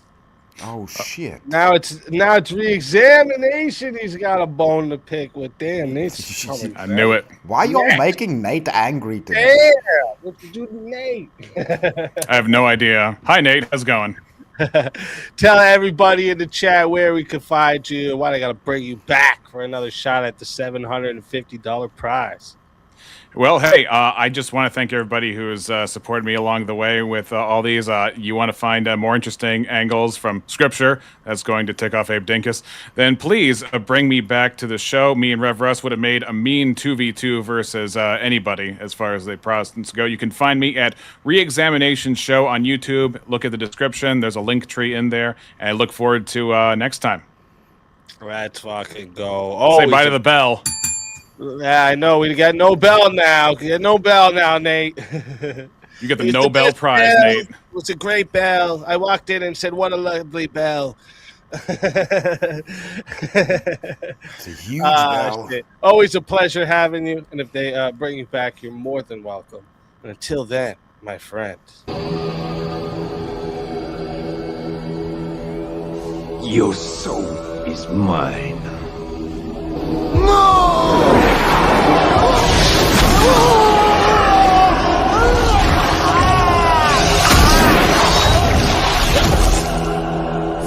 Oh shit! Now it's re-examination. He's got a bone to pick with. Damn, Nate's coming. I knew it. Why y'all making Nate angry today? Damn, what you do to Nate? I have no idea. Hi, Nate. How's it going? Tell everybody in the chat where we can find you. Why I gotta bring you back for another shot at the $750 prize. Well, hey, I just want to thank everybody who's supported me along the way with all these. You want to find more interesting angles from Scripture that's going to tick off Abe Dinkus, then please bring me back to the show. Me and Rev Russ would have made a mean 2v2 versus anybody as far as the Protestants go. You can find me at Reexamination Show on YouTube. Look at the description. There's a link tree in there. And I look forward to next time. Let's fucking go. Oh, say bye to the bell. Yeah, I know. We got no bell now. We got no bell now, Nate. You get the Nobel Prize, bell. Nate. It was a great bell. I walked in and said, "What a lovely bell." It's a huge bell. Shit. Always a pleasure having you. And if they bring you back, you're more than welcome. And until then, my friend. Your soul is mine.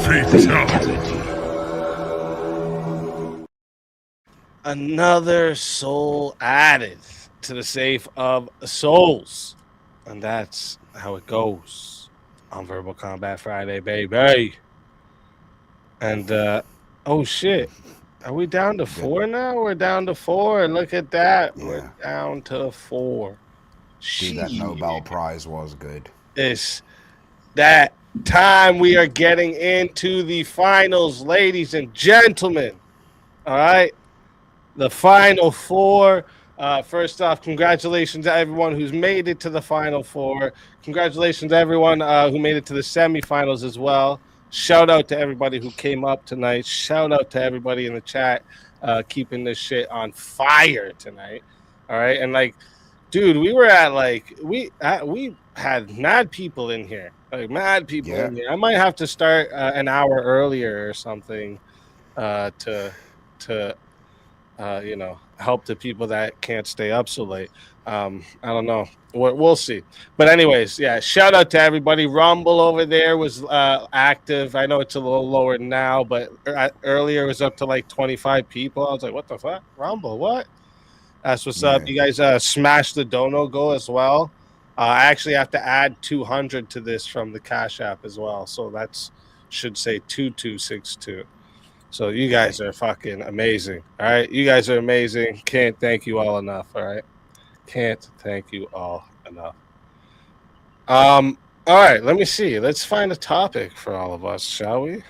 Fatality. Another soul added to the safe of souls. And that's how it goes on Verbal Combat Friday, baby. And, oh shit. Are we down to 4 now? We're down to 4. Look at that. Yeah. We're down to 4. Dude, that Nobel Prize was good. It's that time we are getting into the finals, ladies and gentlemen. All right. The final 4. First off, congratulations to everyone who's made it to the final 4. Congratulations to everyone who made it to the semifinals as well. Shout out to everybody who came up tonight. Shout out to everybody in the chat keeping this shit on fire tonight. All right. And like, dude, we were at like, we had mad people in here. Like mad people in here. I might have to start an hour earlier or something to you know, help the people that can't stay up so late. I don't know. We'll see. But anyways, yeah, shout out to everybody. Rumble over there was active. I know it's a little lower now, but earlier it was up to like 25 people. I was like, what the fuck? Rumble, what? That's what's up. You guys smashed the dono goal as well. I actually have to add 200 to this from the Cash App as well. So that's should say 2262. So you guys are fucking amazing. All right. You guys are amazing. Can't thank you all enough. All right. Can't thank you all enough. All right, let me see. Let's find a topic for all of us, shall we?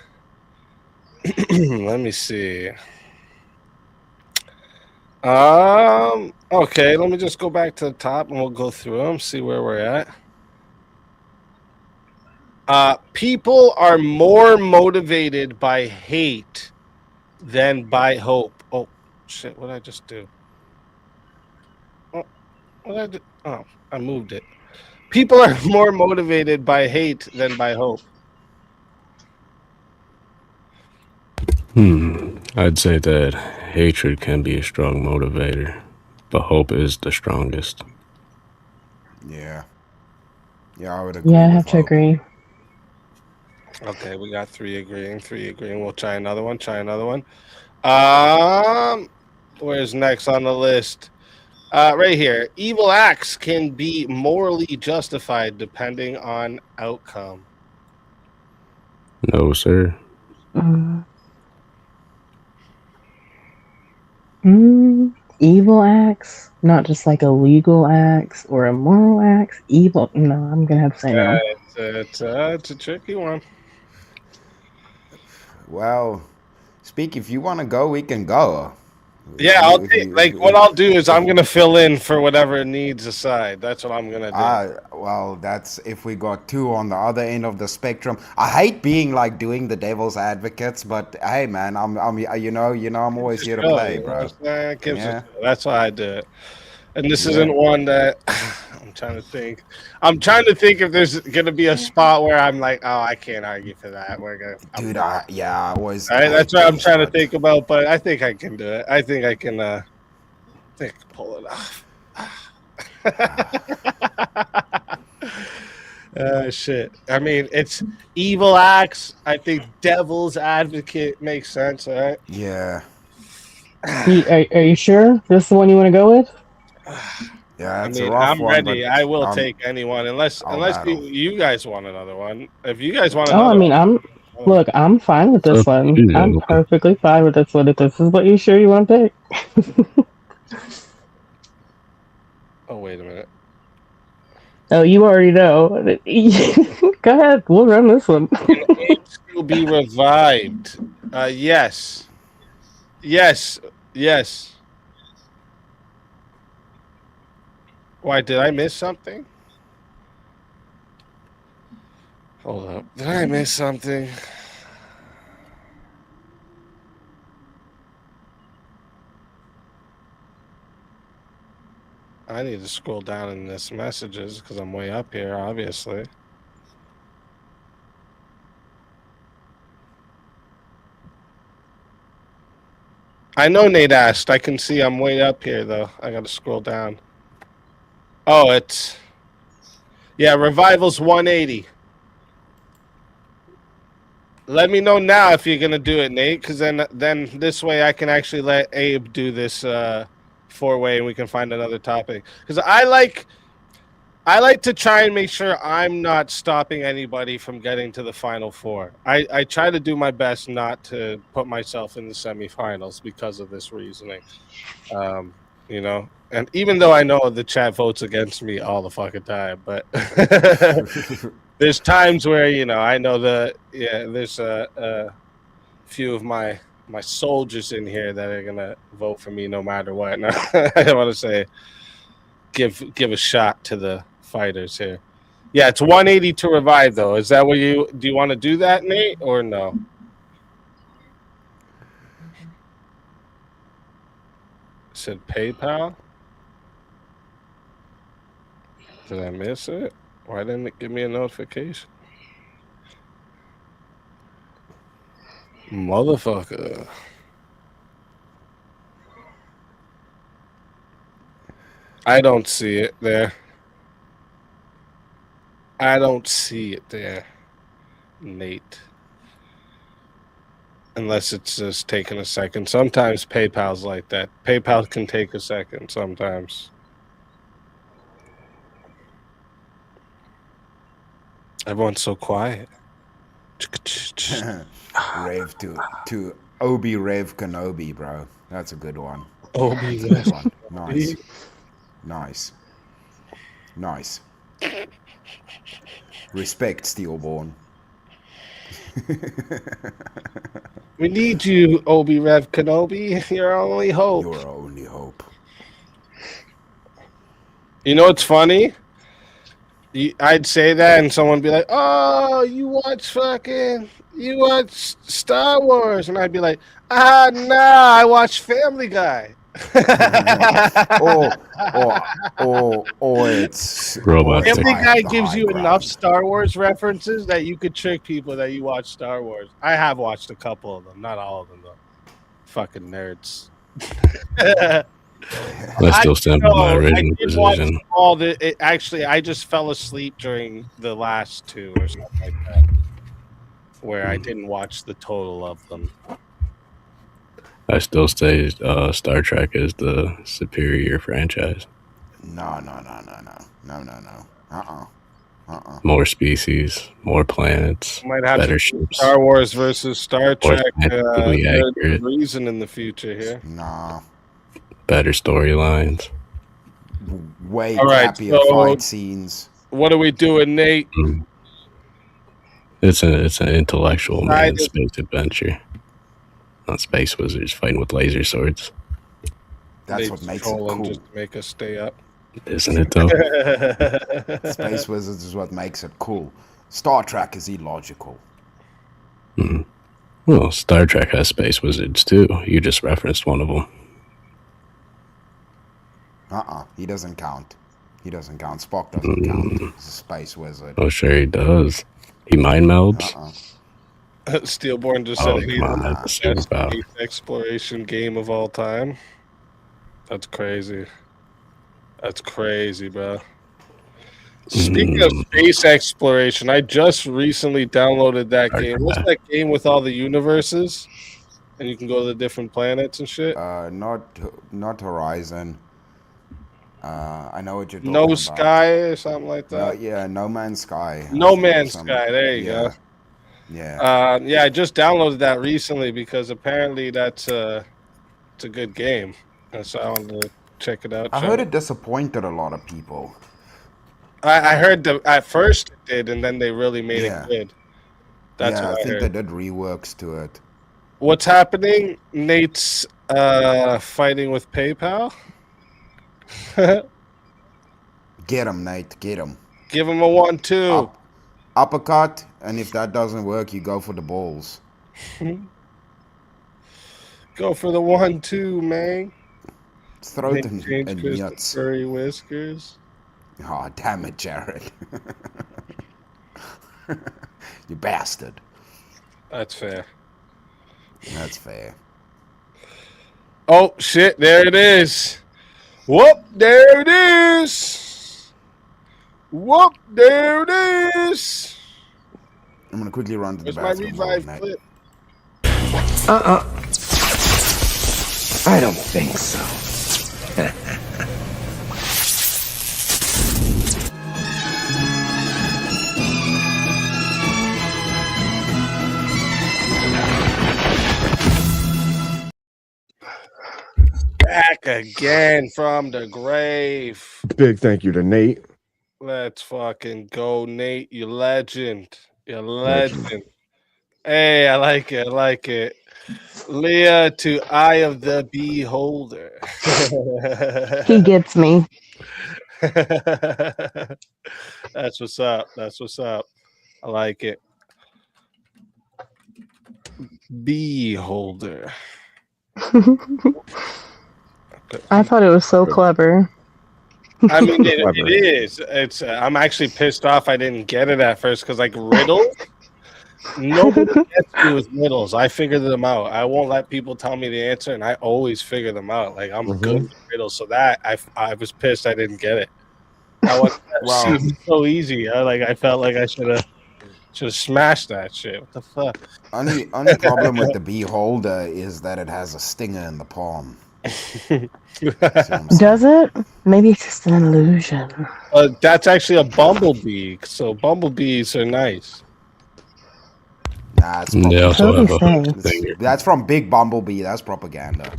Let me see. Okay, let me just go back to the top and we'll go through them, see where we're at. People are more motivated by hate than by hope. Oh shit, what did I just do? Oh, I moved it. People are more motivated by hate than by hope. I'd say that hatred can be a strong motivator, but hope is the strongest. Yeah. Yeah, I would agree. Yeah, I have to agree. Okay, we got 3 agreeing, 3 agreeing. We'll try another one, Where's next on the list? Right here. Evil acts can be morally justified depending on outcome. No, sir. Evil acts, not just like illegal acts or immoral acts. Evil. No, I'm gonna have to say no. It's a tricky one. Well, Speak, if you want to go, we can go. Yeah, I'll take, like what I'll do is I'm gonna fill in for whatever needs aside. That's what I'm gonna do. Well, that's if we got 2 on the other end of the spectrum. I hate being like doing the devil's advocates, but hey, man, I'm you know, I'm always here to play, bro. That's why I do it. And this isn't one that I'm trying to think. I'm trying to think if there's gonna be a spot where I'm like, oh, I can't argue for that. We're gonna, Dude, I always. All right, that's what I'm trying to think about, but I think I can do it. I think I can. Pull it off. Shit. I mean, it's evil acts. I think devil's advocate makes sense, all right? Yeah. Are you sure this is the one you want to go with? Yeah, I mean, I'm ready. I will take anyone unless you guys want another one. If you guys want another I mean, I'm fine with this one. I'm perfectly fine with this one. If this is what you sure you want to pick. Oh, wait a minute. Oh, you already know. Go ahead. We'll run this one. Will be revived. Yes. Yes. Yes. Why, did I miss something? Hold up. Did I miss something? I need to scroll down in this messages because I'm way up here, obviously. I know Nate asked. I can see I'm way up here, though. I got to scroll down. Oh, it's... Yeah, Revival's 180. Let me know now if you're going to do it, Nate, because then this way I can actually let Abe do this... four-way and we can find another topic, because I like to try and make sure I'm not stopping anybody from getting to the final four. I try to do my best not to put myself in the semifinals because of this reasoning. You know, and even though I know the chat votes against me all the fucking time, but there's times where, you know, I know there's a few of my soldiers in here that are gonna vote for me no matter what. Now, I want to say, give a shot to the fighters here. Yeah, it's 180 to revive though. Is that what do you want to do that, Nate, or no? It said PayPal. Did I miss it? Why didn't it give me a notification? Motherfucker. I don't see it there. I don't see it there, Nate. Unless it's just taking a second. Sometimes PayPal's like that. PayPal can take a second sometimes. Everyone's so quiet. Rev to Obi Rev Kenobi, bro. That's a good one. Obi That's a good Rev. one. Nice. Nice. Respect, Steelborn. We need you, Obi Rev Kenobi. Your only hope. Your only hope. You know what's funny? I'd say that and someone would be like, oh, you watch Star Wars. And I'd be like, nah, I watch Family Guy. or it's... Family Guy gives you enough Star Wars references that you could trick people that you watch Star Wars. I have watched a couple of them. Not all of them, though. Fucking nerds. I still stand by my original position. Actually, I just fell asleep during the last two or something like that, where I didn't watch the total of them. I still say Star Trek is the superior franchise. No. More species, more planets, Might have better to ships. Star Wars versus Star More Trek. scientifically accurate. Reason in the future here. Nah. Better storylines. Way All right, happier fight scenes. What are we doing, Nate? It's an intellectual man space adventure. Not space wizards fighting with laser swords. That's what makes it cool. Just make us stay up. Isn't it though? Space Wizards is what makes it cool. Star Trek is illogical. Well, Star Trek has space wizards too. You just referenced one of them. He doesn't count. He doesn't count. Spock doesn't count. He's a space wizard. Oh, sure he does. He mind melds. Steelborn just said he's the best space exploration game of all time. That's crazy. That's crazy, bro. Speaking of space exploration, I just recently downloaded that game. What's that game with all the universes? And you can go to the different planets and shit? Not Horizon. I know what you're talking No about. Sky or something like that? No Man's Sky. No Man's Sky, there you go. Yeah. Yeah, I just downloaded that recently because apparently it's a good game. And so I wanted to check it out. I heard it disappointed a lot of people. I heard at first it did, and then they really made it good. That's what I think heard. they did reworks to it. What's happening? Nate's fighting with PayPal. Get him, Nate. Get him. Give him a 1-2. Uppercut, and if that doesn't work, you go for the balls. Go for the 1-2, man. Throat and Chris nuts. Furry whiskers. Oh, damn it, Jared. You bastard. That's fair. That's fair. Oh, shit. There it is. Whoop. There it is. Whoop. There it is. I'm going to quickly run to the Where's bathroom. my revive clip? I don't think so. Back again from the grave. Big thank you to Nate. Let's fucking go, Nate. You legend. You legend. Hey, I like it. I like it. Leah to Eye of the Beholder. He gets me. That's what's up. That's what's up. I like it. Beholder. I thought it was so clever. I mean, it is. It's. I'm actually pissed off I didn't get it at first because, like, riddles. Nobody gets me with riddles. I figured them out. I won't let people tell me the answer, and I always figure them out. Like, I'm good with riddles. So that I was pissed I didn't get it. Wow, so easy. I felt like I should have smashed that shit. What the fuck? Only problem with the Beholder is that it has a stinger in the palm. Does it? Maybe it's just an illusion. That's actually a bumblebee. So bumblebees are nice. Nah, that's from Big Bumblebee. That's propaganda.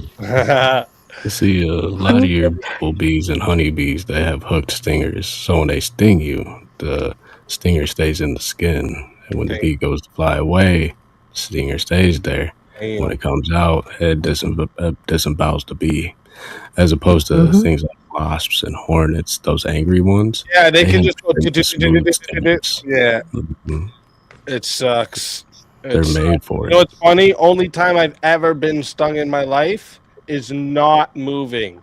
You see, a lot of your bumblebees and honeybees, they have hooked stingers. So when they sting you, the stinger stays in the skin. And when the bee goes to fly away, the stinger stays there. Damn. When it comes out, it disembowels the bee. As opposed to things like wasps and hornets, those angry ones. Yeah, they can just go. Yeah. Mhm. It sucks. They're made for it. You know what's funny? Only time I've ever been stung in my life is not moving.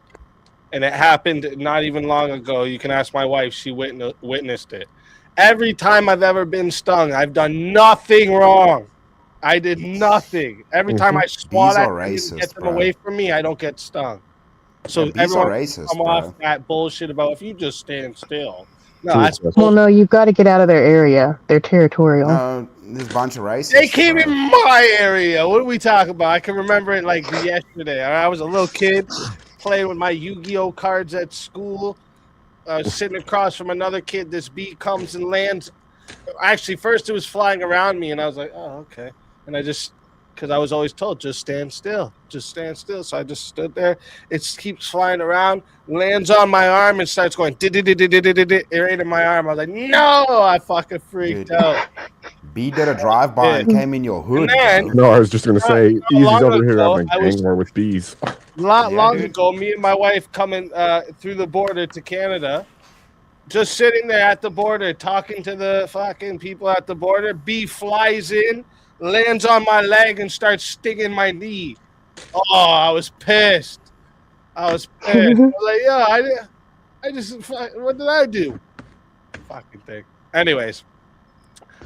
And it happened not even long ago. You can ask my wife. She witnessed it. Every time I've ever been stung, I've done nothing wrong. I did nothing. Every time I swat at them and get them away from me, I don't get stung. So everyone come off that bullshit about if you just stand still. No, that's Well, no, you've got to get out of their area. They're territorial. No, there's a bunch of racists. They came in my area. What are we talking about? I can remember it like yesterday. I was a little kid playing with my Yu-Gi-Oh cards at school. I was sitting across from another kid. This bee comes and lands. Actually, first it was flying around me, and I was like, oh, okay. And I just, because I was always told, just stand still. Just stand still. So I just stood there. It keeps flying around, lands on my arm, and starts going, right in my arm. I was like, no! I fucking freaked out. B did a drive-by and came in your hood. No, I was just going to say, Easy's over here having a gang war with bees. Long ago, me and my wife coming through the border to Canada, just sitting there at the border, talking to the fucking people at the border. Bee flies in, lands on my leg, and starts stinging my knee. Oh, I was pissed. I was like, yeah, What did I do? Fucking thing. Anyways,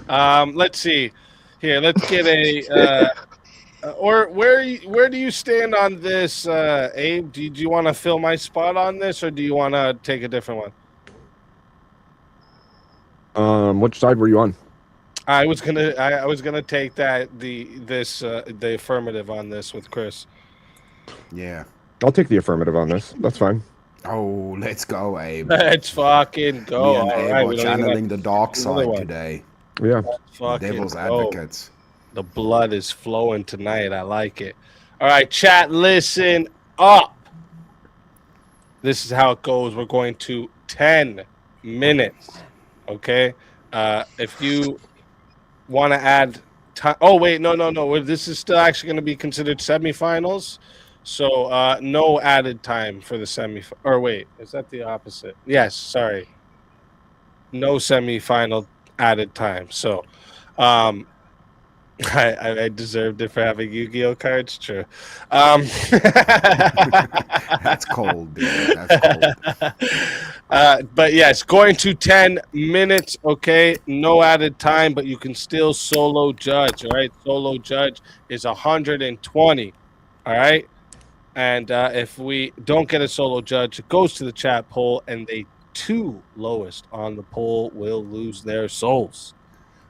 let's see. Here, let's get a. Or where do you stand on this, Abe? Do you want to fill my spot on this, or do you want to take a different one? Which side were you on? I was gonna take the affirmative on this with Chris. Yeah, I'll take the affirmative on this. That's fine. Oh, let's go, Abe. Let's fucking go. Me and All Abe right, are we don't even channeling have the dark another side one. today. Yeah. Devil's go. advocates. The blood is flowing tonight. I like it. All right, chat, listen up. This is how it goes. We're going to 10 minutes. Okay? If you want to add time. Oh, wait. No. This is still actually going to be considered semifinals. So no added time for the semifinal. Or wait, is that the opposite? Yes, sorry. No semifinal added time. So I deserved it for having Yu-Gi-Oh cards. True. That's cold, dude. That's cold. But yes, going to 10 minutes. Okay, no added time, but you can still solo judge. All right, solo judge is 120. All right, and if we don't get a solo judge, it goes to the chat poll, and the two lowest on the poll will lose their souls.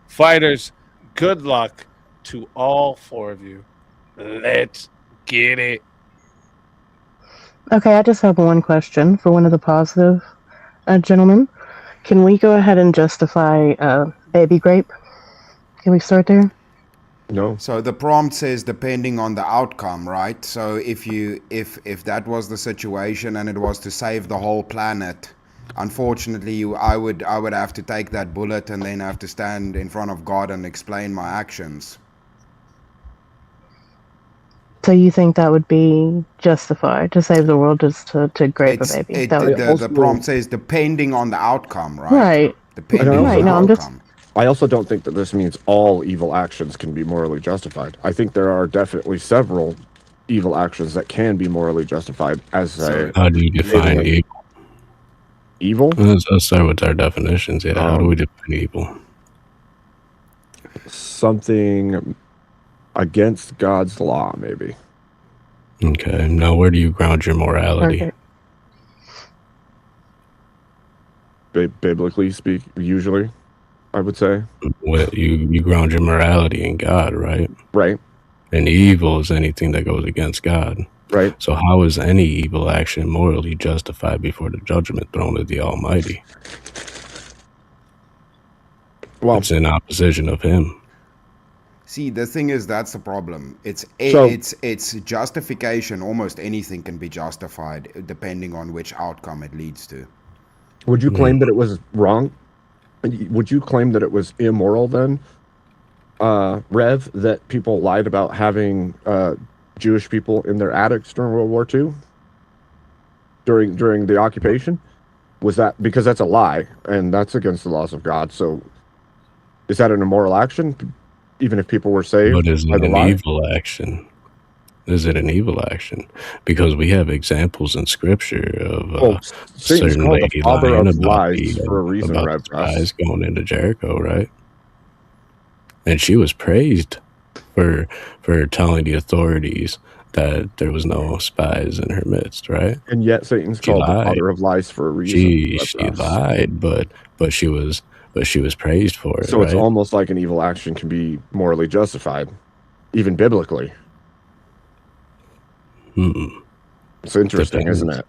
Fighters, good luck to all four of you. Let's get it. Okay, I just have one question for one of the positive gentlemen. Can we go ahead and justify baby grape? Can we start there? No. So the prompt says depending on the outcome, right? So if that was the situation and it was to save the whole planet, unfortunately, I would have to take that bullet and then have to stand in front of God and explain my actions. So you think that would be justified to save the world just to grape a baby? The prompt says depending on the outcome, right? Right. Depending on the outcome. I also don't think that this means all evil actions can be morally justified. I think there are definitely several evil actions that can be morally justified. How do you define evil? Evil? Let's start with our definitions. Yeah, how do we define evil? Something against God's law, maybe. Okay. Now, where do you ground your morality? Biblically speak, usually, I would say. Well, you ground your morality in God, right? Right. And evil is anything that goes against God. Right. So how is any evil action morally justified before the judgment throne of the Almighty? Well, it's in opposition of Him. See, the thing is, that's the problem. It's justification. Almost anything can be justified depending on which outcome it leads to. Would you claim that it was wrong? Would you claim that it was immoral then, Rev, that people lied about having Jewish people in their attics during World War II? During the occupation? Was that because that's a lie and that's against the laws of God? So is that an immoral action? Even if people were saved? But is it an evil action? Is it an evil action? Because we have examples in Scripture of certain lady lying about spies going into Jericho, right? And she was praised for telling the authorities that there was no spies in her midst, right? And yet Satan's called the father of lies for a reason. She lied, but she was praised for it. So it's right? almost like an evil action can be morally justified, even biblically. It's interesting, isn't it?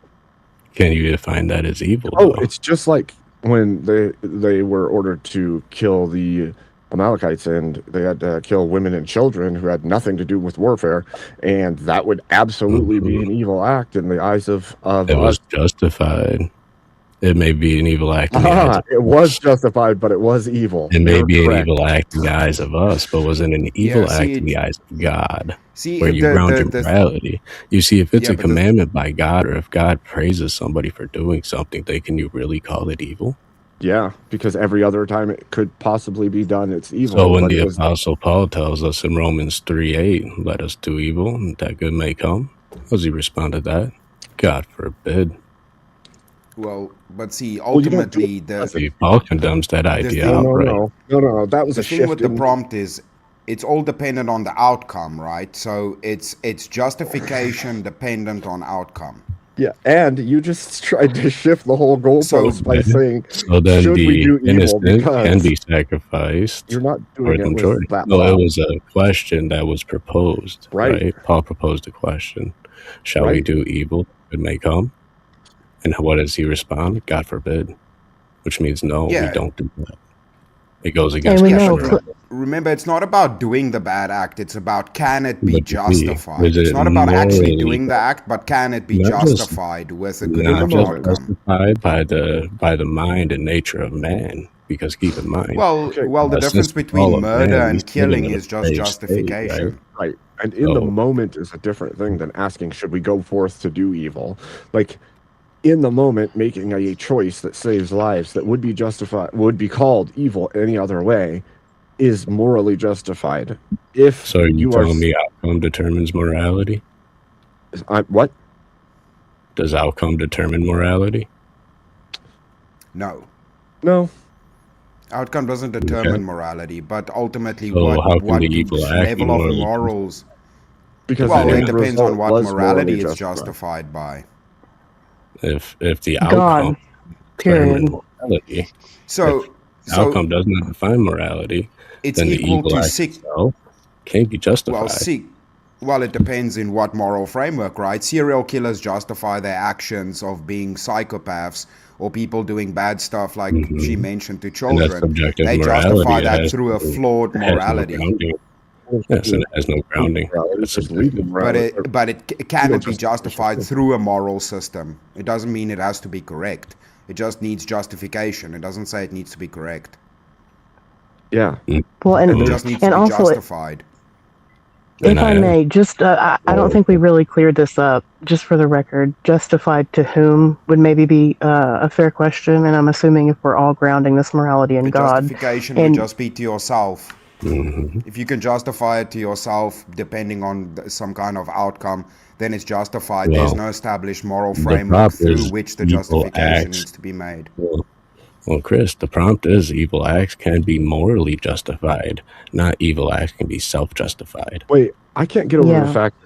Can you define that as evil? Oh, it's just like when they were ordered to kill the Amalekites, and they had to kill women and children who had nothing to do with warfare, and that would absolutely be an evil act in the eyes of it was justified. It may be an evil act in the eyes of it was justified, but it was evil. It may be an evil act in the eyes of us, but was it an evil act in the eyes of God? Where you ground your morality. You see, if it's a commandment by God, or if God praises somebody for doing something, then can you really call it evil? Yeah, because every other time it could possibly be done, it's evil. So when the Apostle Paul tells us in Romans 3:8, let us do evil, and that good may come, how does he respond to that? God forbid. Well, but see, Well, you don't ultimately, See, Paul condemns that idea outright. No. That was the a thing shift with the in- prompt is it's all dependent on the outcome, right? So it's justification dependent on outcome. Yeah, and you just tried to shift the whole goalpost by saying, So then should we the do evil innocent can because be sacrificed you're not for doing the it with majority. that No, it thought. was a question that was proposed, Right. right? Paul proposed a question. Shall we Right. do evil that may come? And what does he respond? God forbid. Which means no, we Yeah. don't do that. It goes against Yeah, Christian but remember, it's not about doing the bad act. It's about can it be But you see, justified. is It's it not about actually morally doing the act, but can it be not just- justified with a good not enough just outcome? justified by the mind and nature of man? Because keep in mind, Well, the since difference the between fall of murder man, we and sit in killing a is just depraved state, justification. Right. And in the So- moment is a different thing than asking, should we go forth to do evil? Like, in the moment, making a choice that saves lives that would be justified, would be called evil any other way, is morally justified. If So are you are telling me outcome determines morality? What? Does outcome determine morality? No. No. Outcome doesn't determine morality, but ultimately, So how can the evil act be level of morally morals? Because well, the it end depends on result what was morality morally it's justified by. If the God, outcome period. determines morality, So- if the outcome does not define morality, It's then the equal evil to act itself can't be justified. Well, it depends in what moral framework, right? Serial killers justify their actions of being psychopaths or people doing bad stuff, like she mentioned, to And that's children. subjective They morality. justify It that has through a no- flawed it has no morality. grounding. Yes, and it has no grounding. It's subjective. But it cannot be justified through a moral system. It doesn't mean it has to be correct. It just needs justification. It doesn't say it needs to be correct. Yeah. Well, and It just needs to be also justified. if I may, just I don't think we really cleared this up. Just for the record, justified to whom would maybe be a fair question, and I'm assuming if we're all grounding this morality in The God, justification would and just be to yourself. If you can justify it to yourself, depending on some kind of outcome, then it's justified. There's Well, no established moral the framework prompt through is which the evil justification acts. needs to be made. Well, Chris, the prompt is evil acts can be morally justified, not evil acts can be self-justified. Wait, I can't get over the fact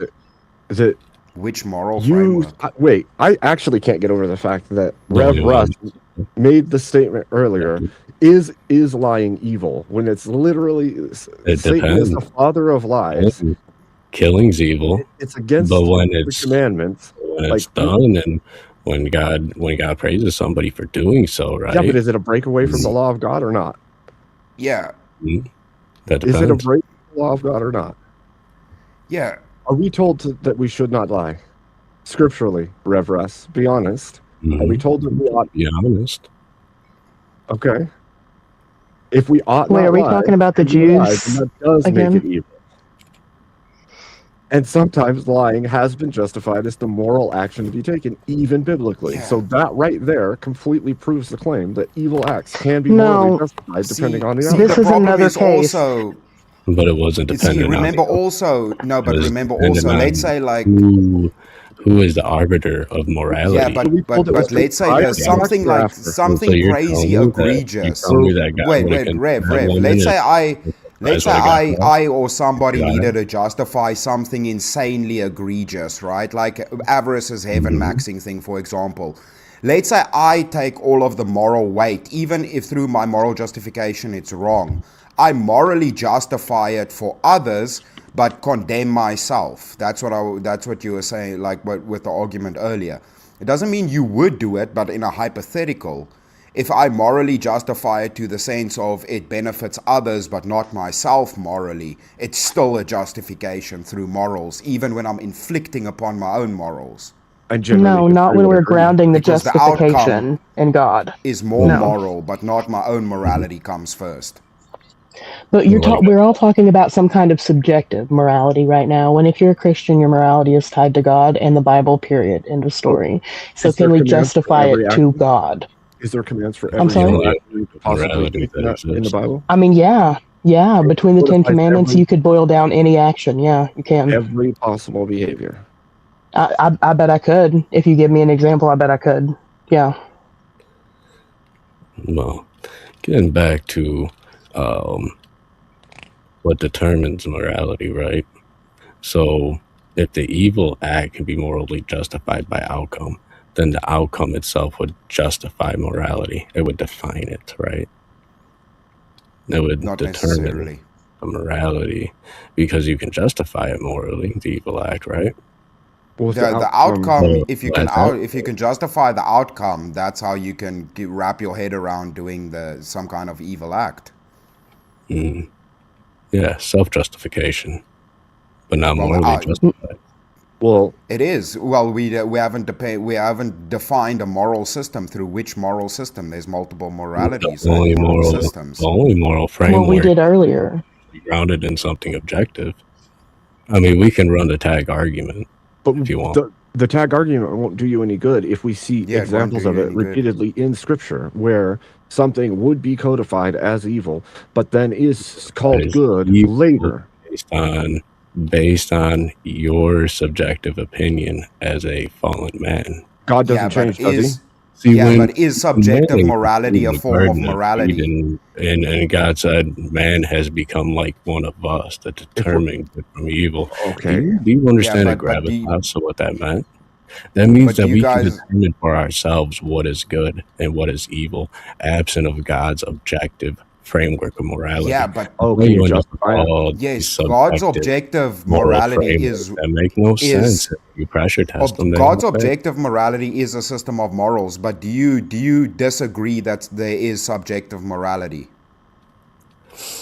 that which moral framework? Wait, I actually can't get over the fact that Rev Only Russ one. made the statement earlier: is lying evil? When it's literally It Satan is the depends. father of lies. Killing's evil. It's against but when the it's commandments. when it's done, and when God praises somebody for doing so, right? Yeah, but is it a breakaway from the law of God or not? Yeah. That Is it a depends. break from the law of God or not? Yeah. Are we told that we should not lie? Scripturally, Rev Russ, be honest. Are we told that we ought be honest? Okay. If we ought Wait, not are we lie, talking about the and we lie, Jews then that does again? make it evil. And sometimes lying has been justified as the moral action to be taken, even biblically. So that right there completely proves the claim that evil acts can be morally No. justified depending on the This outcome. is the problem another is case. also But it wasn't dependent remember on also no, it but was remember dependent also, on let's say like who is the arbiter of morality. yeah, but let's say there's something like something you're crazy telling me that- egregious. you tell me that God Wait, would've Rev. condemned that woman Let's say if- let's that's say what I got I or somebody Got it. needed to justify something insanely egregious, right? Like avarice is heaven maxing thing, for example. Let's say I take all of the moral weight, even if through my moral justification it's wrong. I morally justify it for others, but condemn myself. That's what you were saying, like with the argument earlier. It doesn't mean you would do it, but in a hypothetical, if I morally justify it to the sense of it benefits others but not myself morally, it's still a justification through morals, even when I'm inflicting upon my own morals. No, not when we're grounding the Because the justification in God. Is more No. moral, but not my own morality comes first. But we're all talking about some kind of subjective morality right now. And if you're a Christian, your morality is tied to God and the Bible, period. End of story. So Is there can we commands for justify every it to action? God? Is there commands for I'm every sorry? single action you could possibly Morality take that in the Bible? I mean, yeah. Between the what 10 if I Commandments, every- you could boil down any action. Yeah, you can. Every possible behavior. I bet I could. If you give me an example, I bet I could. Yeah. Well, getting back to what determines morality, right? So if the evil act can be morally justified by outcome, then the outcome itself would justify morality. It would define it, right? It would Not determine necessarily. the morality because you can justify it morally, the evil act, right? The outcome, So if you that's can justify the outcome, that's how you can wrap your head around doing some kind of evil act. Yeah, self-justification, but not Well, morally justified. Well, it is. Well, we haven't defined a moral system. Through which moral system? There's multiple moralities The and moral systems. The only moral framework Well, we did earlier. grounded in something objective. I mean, we can run the tag argument if you want. The tag argument won't do you any good if we see examples of it repeatedly in Scripture where something would be codified as evil, but then is called good later. Based on your subjective opinion as a fallen man. God doesn't change, does he? But is subjective morality a form of morality? And God said, man has become like one of us to determine good from evil. Okay. Do you understand the gravitas of what that meant? That means that we can determine for ourselves what is good and what is evil, absent of God's objective framework of morality. Yeah, but yes, God's objective morality is that make no sense. You pressure test them. God's objective morality is a system of morals, but do you disagree that there is subjective morality?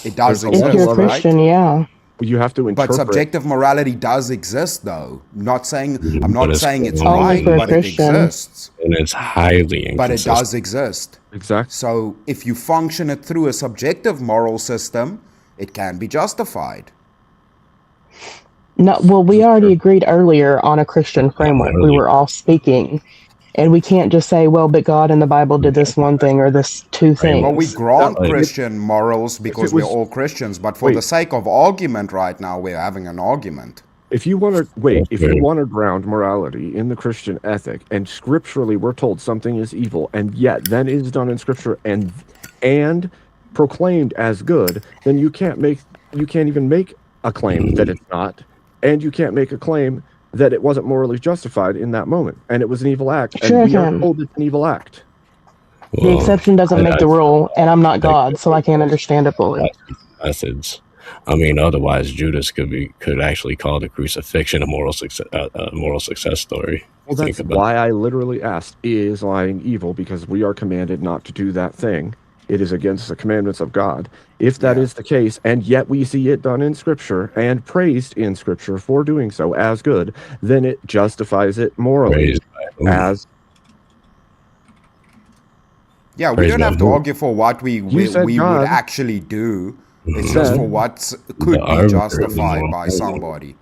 It does exist, if you're a Christian, right? yeah. You have to interpret. But subjective morality does exist, though. I'm not saying it's only right, for a but it Christian. exists. And it's highly inconsistent. But it does exist. Exactly. So if you function it through a subjective moral system, it can be justified. No, well, we already agreed earlier on a Christian framework. We were all speaking. And we can't just say, well, but God and the Bible did this one thing or this two things. Well, we grant Christian morals because we're all Christians, but for the sake of argument right now, we're having an argument. If you want to ground morality in the Christian ethic, and scripturally we're told something is evil, and yet then it is done in Scripture and proclaimed as good, then you can't even make a claim that it's not, and you can't make a claim that it wasn't morally justified in that moment, and it was an evil act, and we are told it's an evil act. The exception doesn't make the rule, and I'm not God, so I can't understand it fully. Methods. I mean, otherwise Judas could actually call the crucifixion a moral success story. Well, that's why I literally asked, is lying evil? Because we are commanded not to do that thing. It is against the commandments of God. If that is the case, and yet we see it done in Scripture and praised in Scripture for doing so as good, then it justifies it morally as. Yeah, we don't have to argue for what we would actually do. It's just for what could be justified by somebody.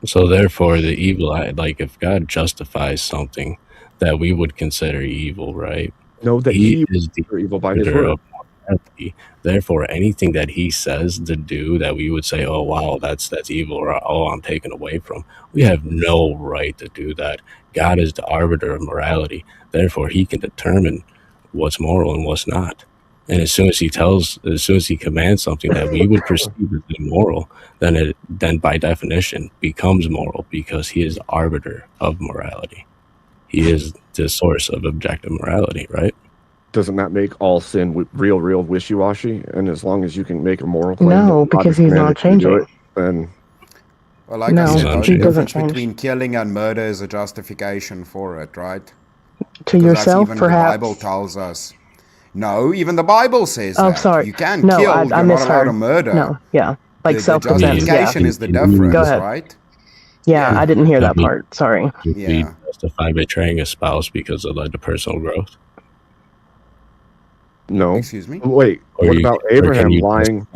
So therefore, the evil, like if God justifies something that we would consider evil, right? No, that he is the evil by his word. Therefore, anything that he says to do that we would say, oh, wow, that's evil, or oh, I'm taken away from, we have no right to do that. God is the arbiter of morality. Therefore, he can determine what's moral and what's not. And as soon as he commands something that we would perceive as immoral, then by definition becomes moral because he is the arbiter of morality. He is the source of objective morality, right? Doesn't that make all sin real wishy-washy? And as long as you can make a moral claim, no, because he's not changing. Then, well, like I said, the difference between killing and murder is a justification for it, right? To yourself, that's even perhaps. The Bible tells us. No, even the Bible says that. Oh, sorry. You can kill, you're not allowed to murder. No, yeah. Like self-defense. The justification is the difference, right? Yeah, I didn't hear that part. Sorry. Be justified betraying a spouse because it led to personal growth. No. Excuse me? Wait, what about Abraham lying?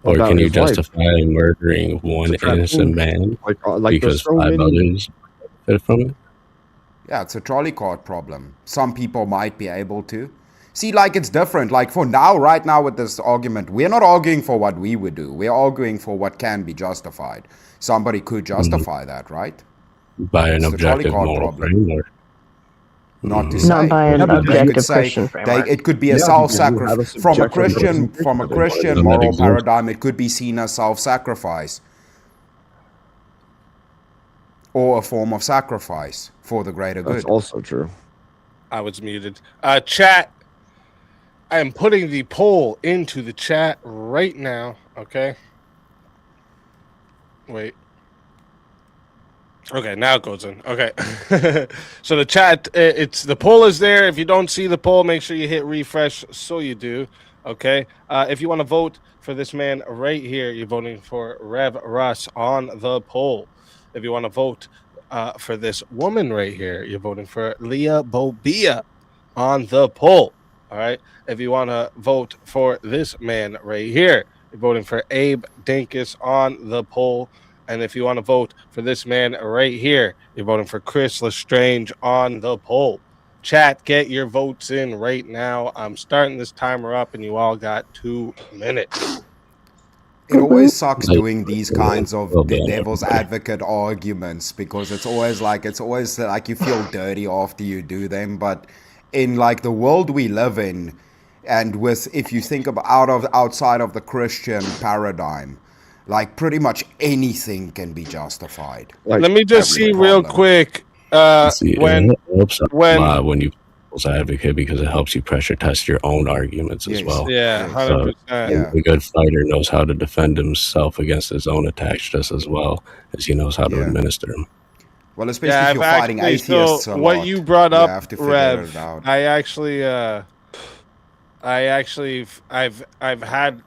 Or can you justify murdering one innocent man because 5 others benefit from it? Yeah, it's a trolley cart problem. Some people might be able to. See, like, it's different. Like, for now, right now with this argument, we're not arguing for what we would do. We're arguing for what can be justified. Somebody could justify that, right? By an objective moral framework. not to Not say. by an They could objective say Christian framework. it could be a Yeah, self-sacrifice because you have a from a subjective Christian representation moral exist. paradigm. It could be seen as self-sacrifice or a form of sacrifice for the greater That's good. also true. I was muted. Chat. I am putting the poll into the chat right now. Okay. Wait. Okay, now it goes in. Okay. So the chat, it's the poll is there. If you don't see the poll, make sure you hit refresh so you do. Okay. If you want to vote for this man right here, you're voting for Rev Russ on the poll. If you want to vote for this woman right here, you're voting for Leah Bobia on the poll. All right. If you want to vote for this man right here, you're voting for Abe Dinkus on the poll. And if you want to vote for this man right here, you're voting for Chris Lestrange on the poll. Chat, get your votes in right now. I'm starting this timer up, and you all got 2 minutes. It always sucks doing these kinds of devil's advocate arguments because it's always like you feel dirty after you do them. But in like the world we live in, and with if you think about outside of the Christian paradigm, like pretty much anything can be justified. Let me just see real quick. It helps a lot when you devil's advocate because it helps you pressure test your own arguments as well. Yeah, 100%. A good fighter knows how to defend himself against his own attacks just as well as he knows how to administer them. Well, especially if you're fighting atheists. So what you brought up, have to figure Rev, it out. I've had.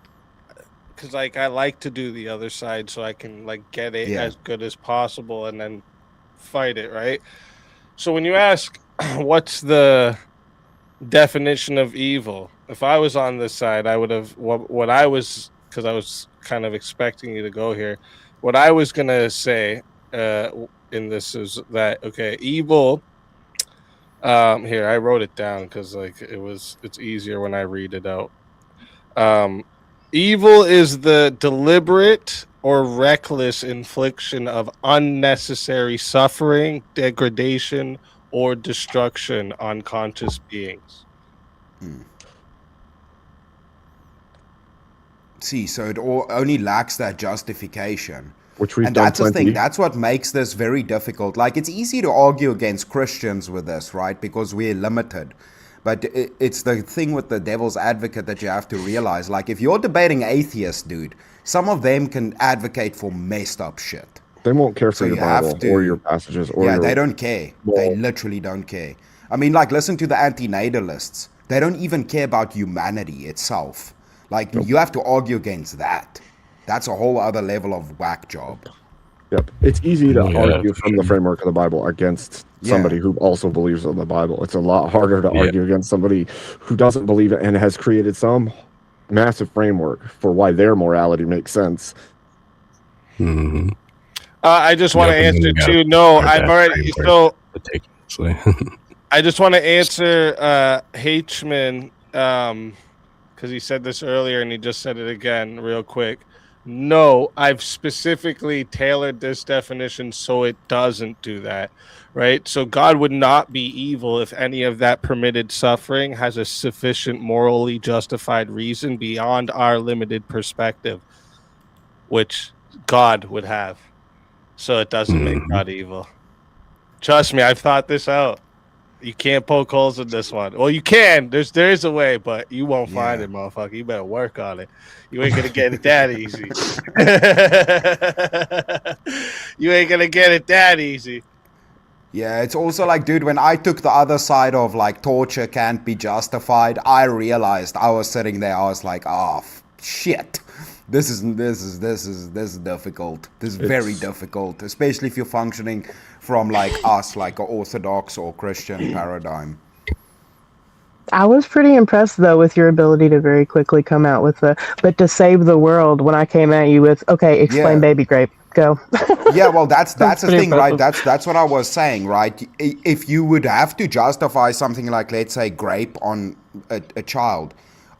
Because like I like to do the other side so I can like get it as good as possible and then fight it, right? So when you ask what's the definition of evil, if I was on this side, I would have what I was, because I was kind of expecting you to go here. What I was gonna say in this is that evil. Here I wrote it down because like it's easier when I read it out. Evil is the deliberate or reckless infliction of unnecessary suffering, degradation, or destruction on conscious beings. See, so it only lacks that justification. Which we've and done that's the plenty. thing. That's what makes this very difficult. Like, it's easy to argue against Christians with this, right? Because we're limited. But it's the thing with the devil's advocate that you have to realize. Like, if you're debating atheists, dude, some of them can advocate for messed up shit. They won't care for So your you have Bible to- or your passages or Yeah, your they don't care. They literally don't care. I mean, like, listen to the anti-natalists. They don't even care about humanity itself. Like, you have to argue against that. That's a whole other level of whack job. Yep. It's easy to Yeah. argue from the framework of the Bible against somebody who also believes in the Bible. It's a lot harder to argue against somebody who doesn't believe it and has created some massive framework for why their morality makes sense. Mm-hmm. I just want to answer too. No, I've already. So I just want to answer H-Man because he said this earlier and he just said it again real quick. No, I've specifically tailored this definition so it doesn't do that, right? So God would not be evil if any of that permitted suffering has a sufficient morally justified reason beyond our limited perspective, which God would have. So it doesn't make God evil. Trust me, I've thought this out. You can't poke holes in this one. Well, you can. There's a way, but you won't find it, motherfucker. You better work on it. You ain't gonna get it that easy. You ain't gonna get it that easy. Yeah, it's also like, dude, when I took the other side of like torture can't be justified, I realized I was sitting there. I was like, oh shit, this is difficult. This is very difficult, especially if you're functioning from like us, like an Orthodox or Christian paradigm. I was pretty impressed though with your ability to very quickly come out with but to save the world when I came at you with, okay, explain baby grape, go. Yeah, well, that's the pretty thing, right? impressive. That's what I was saying, right? If you would have to justify something like, let's say, grape on a child,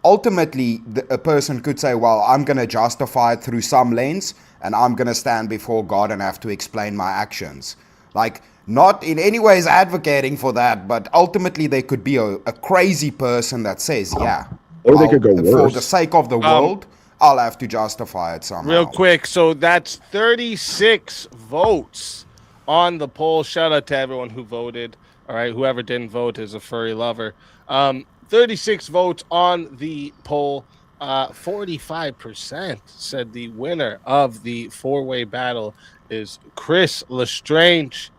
ultimately a person could say, well, I'm going to justify it through some lens, and I'm going to stand before God and have to explain my actions. Like, Not in any ways advocating for that, but ultimately there could be a crazy person that says, yeah, or they could go worse. for the sake of the world, I'll have to justify it somehow. Real quick, so that's 36 votes on the poll. Shout out to everyone who voted. All right, whoever didn't vote is a furry lover. 36 votes on the poll. 45% said the winner of the four-way battle is Chris Lestrange.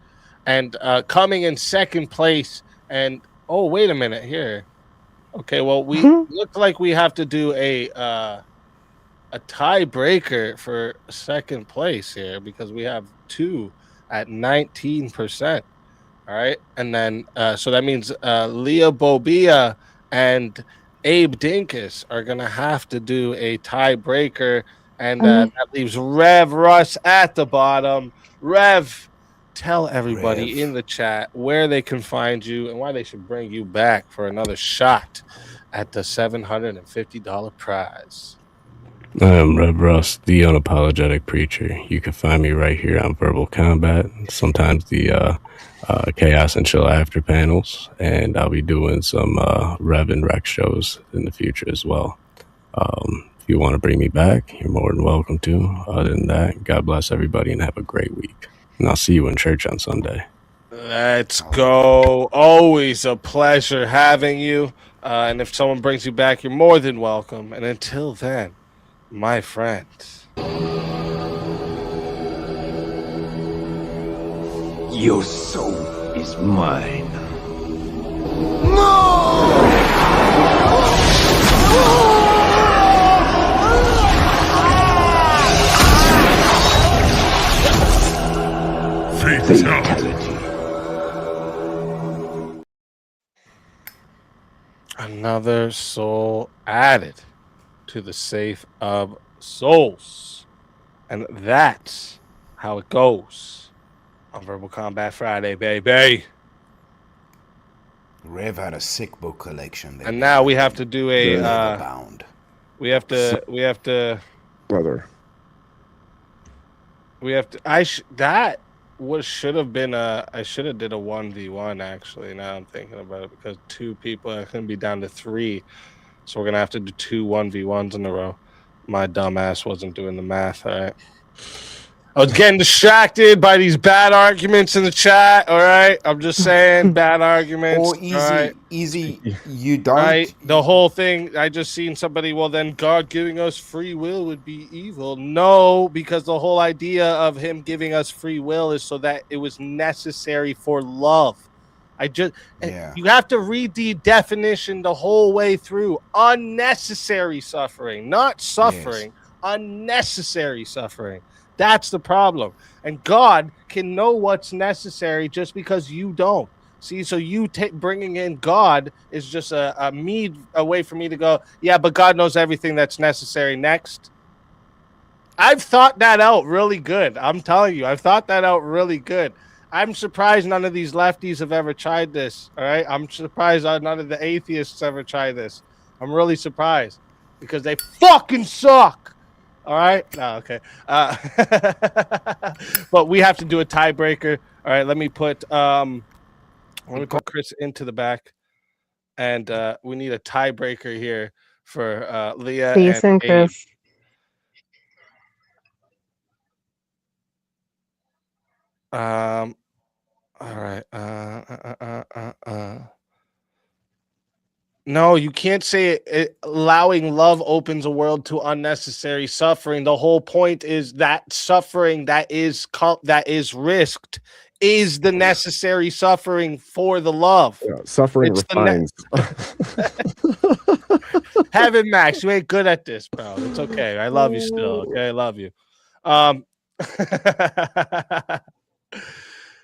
And coming in second place, and oh, wait a minute here. Okay, well, we look like we have to do a tiebreaker for second place here because we have two at 19%. All right, and then so that means Leah Bobia and Abe Dinkus are gonna have to do a tiebreaker, and that leaves Rev Russ at the bottom. Rev, tell everybody in the chat where they can find you and why they should bring you back for another shot at the $750 prize. I am Rev Russ, the unapologetic preacher. You can find me right here on Verbal Combat, sometimes the Chaos and Chill after panels, and I'll be doing some Rev and Rec shows in the future as well. If you want to bring me back, you're more than welcome to. Other than that, God bless everybody and have a great week. And I'll see you in church on Sunday. Let's go. Always a pleasure having you. And if someone brings you back, you're more than welcome. And until then, my friend. Your soul is mine. Fatality. Another soul added to the safe of souls. And that's how it goes on Verbal Combat Friday, baby. Rev had a sick book collection there. And now we have to do a we have to brother. We have to that should have been I should have did a 1v1 actually. Now I'm thinking about it because two people are gonna be down to 3. So we're gonna have to do 2 1v1s in a row. My dumb ass wasn't doing the math, all right. I was getting distracted by these bad arguments in the chat, all right? I'm just saying, bad arguments. Or easy, right? easy, you don't. Right? The whole thing, I just seen somebody, well, then God giving us free will would be evil. No, because the whole idea of him giving us free will is so that it was necessary for love. You have to read the definition the whole way through. Unnecessary suffering, not suffering, unnecessary suffering. That's the problem. And God can know what's necessary just because you don't. See, so you bringing in God is just a way for me to go, yeah, but God knows everything that's necessary. Next. I've thought that out really good. I'm telling you, I've thought that out really good. I'm surprised none of these lefties have ever tried this. All right. I'm surprised none of the atheists ever tried this. I'm really surprised because they fucking suck. All right. No, okay. But we have to do a tiebreaker. All right. Let me put Chris into the back, and we need a tiebreaker here for Leah. Peace and Chris. All right. No, you can't say it. Allowing love opens a world to unnecessary suffering. The whole point is that suffering that is risked is the necessary suffering for the love. Yeah, suffering refines. Heaven Max, you ain't good at this, bro. It's okay. I love you still. Okay, I love you.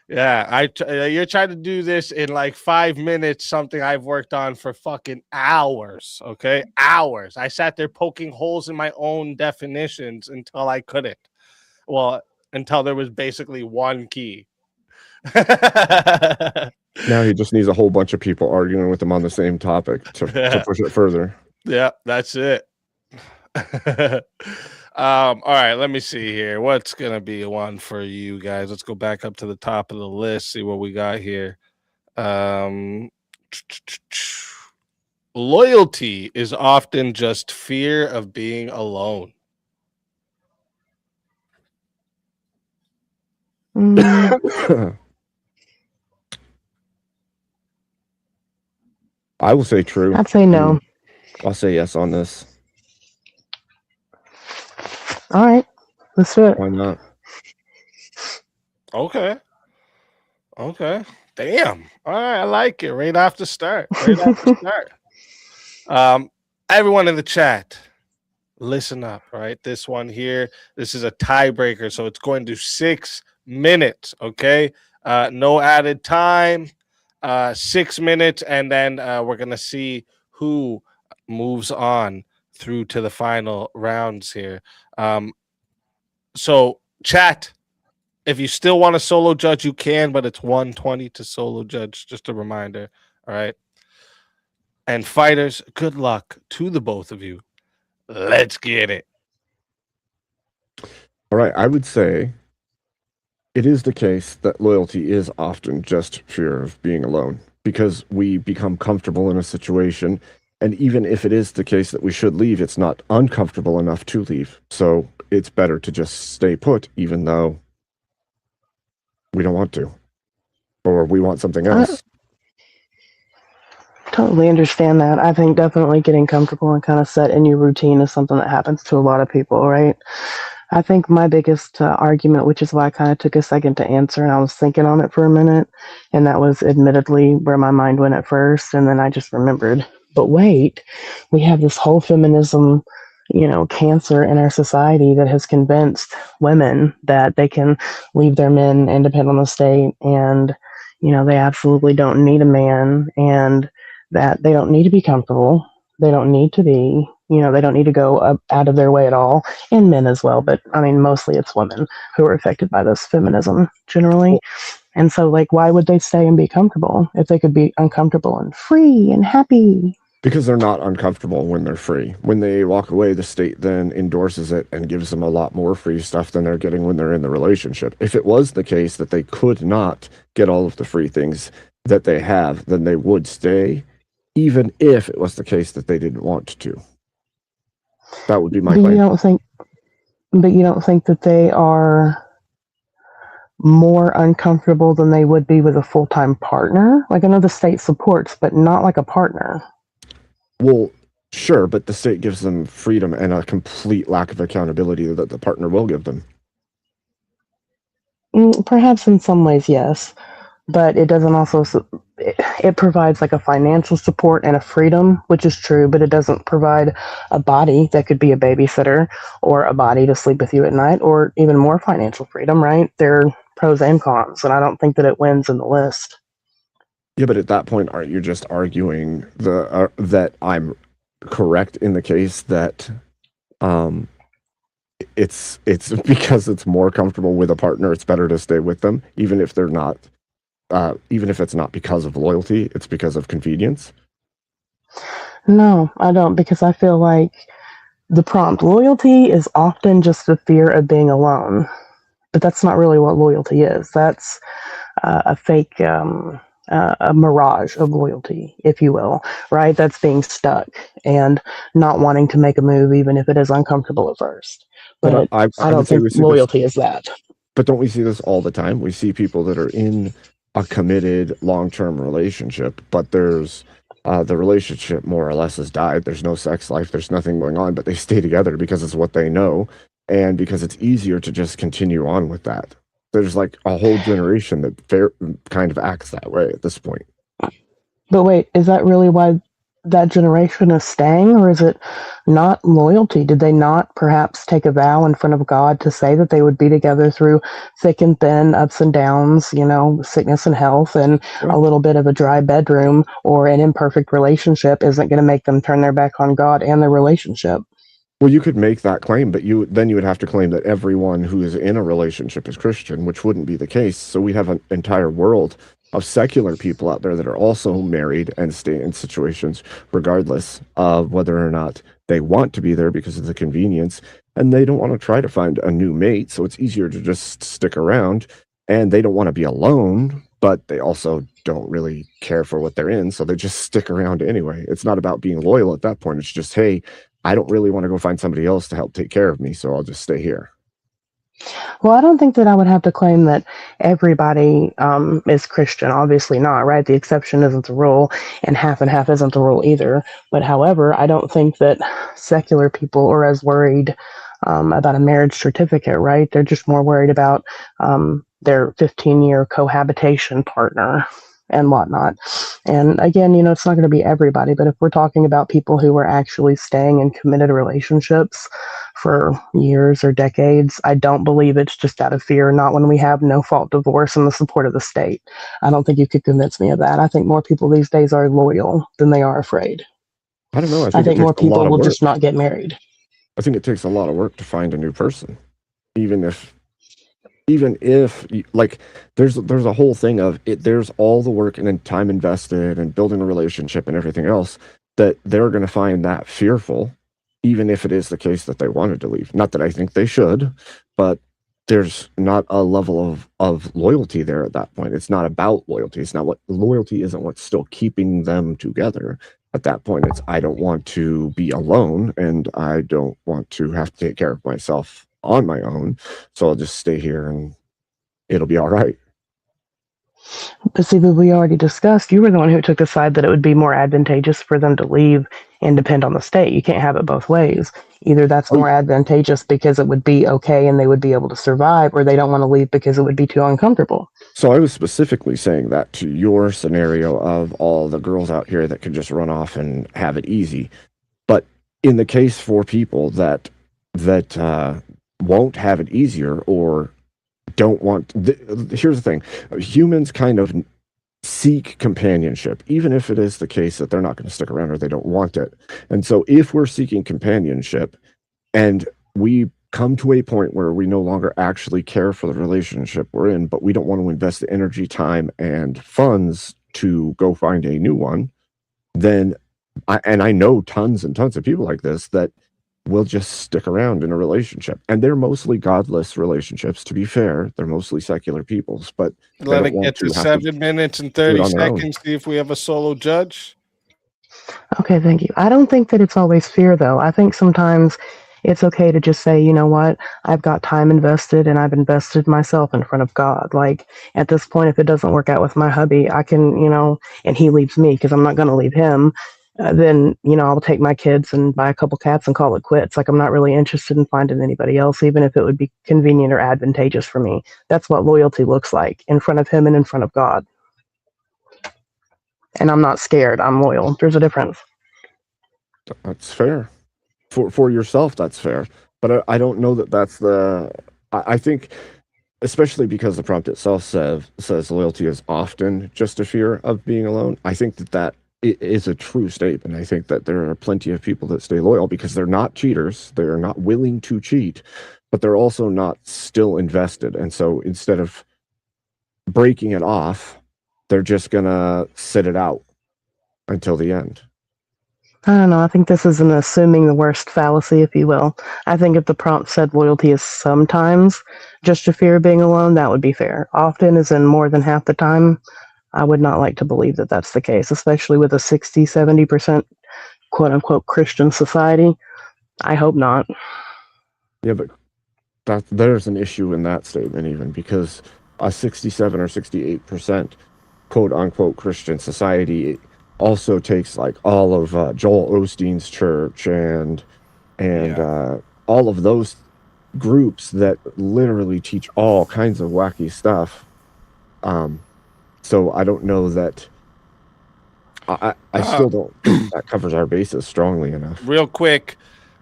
Yeah, you're trying to do this in like 5 minutes, something I've worked on for fucking hours, okay? Hours. I sat there poking holes in my own definitions until I couldn't. Well, until there was basically one key. Now he just needs a whole bunch of people arguing with him on the same topic to push it further. Yeah, that's it. All right, let me see here. What's gonna be one for you guys? Let's go back up to the top of the list, see what we got here. Loyalty is often just fear of being alone. I will say true. I'd say no. I'll say yes on this. All right, let's do it. Why not? Okay. Damn. All right, I like it. Right off the start. Everyone in the chat, listen up. All right, this one here. This is a tiebreaker, so it's going to 6 minutes. Okay. No added time. 6 minutes, and then we're gonna see who moves on through to the final rounds here. So chat, if you still want to solo judge, you can, but it's 120 to solo judge. Just a reminder. All right. And fighters, good luck to the both of you. Let's get it. All right, I would say it is the case that loyalty is often just fear of being alone, because we become comfortable in a situation, and even if it is the case that we should leave, it's not uncomfortable enough to leave. So it's better to just stay put, even though we don't want to, or we want something else. Totally understand that. I think definitely getting comfortable and kind of set in your routine is something that happens to a lot of people, right? I think my biggest argument, which is why I kind of took a second to answer, and I was thinking on it for a minute, and that was admittedly where my mind went at first, and then I just remembered, but wait, we have this whole feminism, cancer in our society that has convinced women that they can leave their men and depend on the state, and, they absolutely don't need a man, and that they don't need to be comfortable. They don't need to be, they don't need to go out of their way at all, and men as well. But I mean, mostly it's women who are affected by this feminism generally. And so, why would they stay and be comfortable if they could be uncomfortable and free and happy? Because they're not uncomfortable when they're free. When they walk away, the state then endorses it and gives them a lot more free stuff than they're getting when they're in the relationship. If it was the case that they could not get all of the free things that they have, then they would stay, even if it was the case that they didn't want to. That would be my claim. But you don't think that they are more uncomfortable than they would be with a full-time partner? I know the state supports, but not like a partner. Well, sure, but the state gives them freedom and a complete lack of accountability that the partner will give them. Perhaps in some ways, yes. But it doesn't also, it provides a financial support and a freedom, which is true, but it doesn't provide a body that could be a babysitter or a body to sleep with you at night, or even more financial freedom, right? There are pros and cons, and I don't think that it wins in the list. Yeah, but at that point, aren't you just arguing that I'm correct in the case that it's because it's more comfortable with a partner, it's better to stay with them, even if they're not. Even if it's not because of loyalty, it's because of convenience? No, I don't, because I feel like the prompt loyalty is often just the fear of being alone. But that's not really what loyalty is. That's a fake, a mirage of loyalty, if you will, right? That's being stuck and not wanting to make a move, even if it is uncomfortable at first. But I don't think loyalty is that. But don't we see this all the time? We see people that are in a committed long-term relationship, but there's the relationship more or less has died. There's no sex life. There's nothing going on, but they stay together because it's what they know and because it's easier to just continue on with that. There's a whole generation that kind of acts that way at this point. But wait, is that really why that generation is staying, or is it not loyalty? Did they not perhaps take a vow in front of God to say that they would be together through thick and thin, ups and downs, sickness and health, and a little bit of a dry bedroom or an imperfect relationship isn't going to make them turn their back on God and their relationship? Well, you could make that claim, but then you would have to claim that everyone who is in a relationship is Christian, which wouldn't be the case. So we have an entire world of secular people out there that are also married and stay in situations regardless of whether or not they want to be there because of the convenience. and they don't want to try to find a new mate, so it's easier to just stick around, and they don't want to be alone, but they also don't really care for what they're in, so they just stick around anyway. It's not about being loyal at that point. It's just, hey, I don't really want to go find somebody else to help take care of me, so I'll just stay here. Well, I don't think that I would have to claim that everybody is Christian. Obviously not, right? The exception isn't the rule, and half isn't the rule either. But however, I don't think that secular people are as worried about a marriage certificate, right? They're just more worried about their 15-year cohabitation partner and whatnot. And again, it's not going to be everybody, but if we're talking about people who are actually staying in committed relationships for years or decades, I don't believe it's just out of fear, not when we have no fault divorce and the support of the state. I don't think you could convince me of that. I think more people these days are loyal than they are afraid. I don't know. I think more people will just not get married. I think it takes a lot of work to find a new person, even if like there's a whole thing of it. There's all the work and then time invested and building a relationship and everything else that they're going to find that fearful, even if it is the case that they wanted to leave. Not that I think they should, but there's not a level of loyalty there at that point. It's not about loyalty. It's not what loyalty isn't what's still keeping them together. At that point, it's I don't want to be alone and I don't want to have to take care of myself on my own, so I'll just stay here and it'll be all right. But see, we already discussed, you were the one who took the side that it would be more advantageous for them to leave and depend on the state. You can't have it both ways. Either that's more advantageous because it would be okay and they would be able to survive, or they don't want to leave because it would be too uncomfortable. So I was specifically saying that to your scenario of all the girls out here that could just run off and have it easy. But in the case for people that won't have it easier or don't want here's the thing, humans kind of seek companionship, even if it is the case that they're not going to stick around or they don't want it. And so if we're seeking companionship and we come to a point where we no longer actually care for the relationship we're in, but we don't want to invest the energy, time, and funds to go find a new one, then I know tons and tons of people like this that will just stick around in a relationship, and they're mostly godless relationships. To be fair, they're mostly secular peoples, but let it get to 7 minutes and 30 seconds. See if we have a solo judge. Okay, thank you. I don't think that it's always fear, though. I think sometimes it's okay to just say, you know what, I've got time invested and I've invested myself in front of God. Like at this point, if it doesn't work out with my hubby, I can, and he leaves me because I'm not going to leave him. Then, I'll take my kids and buy a couple cats and call it quits. Like, I'm not really interested in finding anybody else, even if it would be convenient or advantageous for me. That's what loyalty looks like, in front of him and in front of God. And I'm not scared. I'm loyal. There's a difference. That's fair. For yourself, that's fair. But I don't know that that's I think, especially because the prompt itself says loyalty is often just a fear of being alone. I think that it is a true statement. I think that there are plenty of people that stay loyal because they're not cheaters. They're not willing to cheat, but they're also not still invested. And so instead of breaking it off, they're just going to sit it out until the end. I don't know. I think this is an assuming the worst fallacy, if you will. I think if the prompt said loyalty is sometimes just a fear of being alone, that would be fair. Often is in more than half the time. I would not like to believe that that's the case, especially with a 60-70% quote-unquote Christian society. I hope not. Yeah, but there's an issue in that statement even, because a 67 or 68% quote-unquote Christian society also takes like all of Joel Osteen's church and all of those groups that literally teach all kinds of wacky stuff. So I don't know that I still don't think that covers our bases strongly enough. Real quick,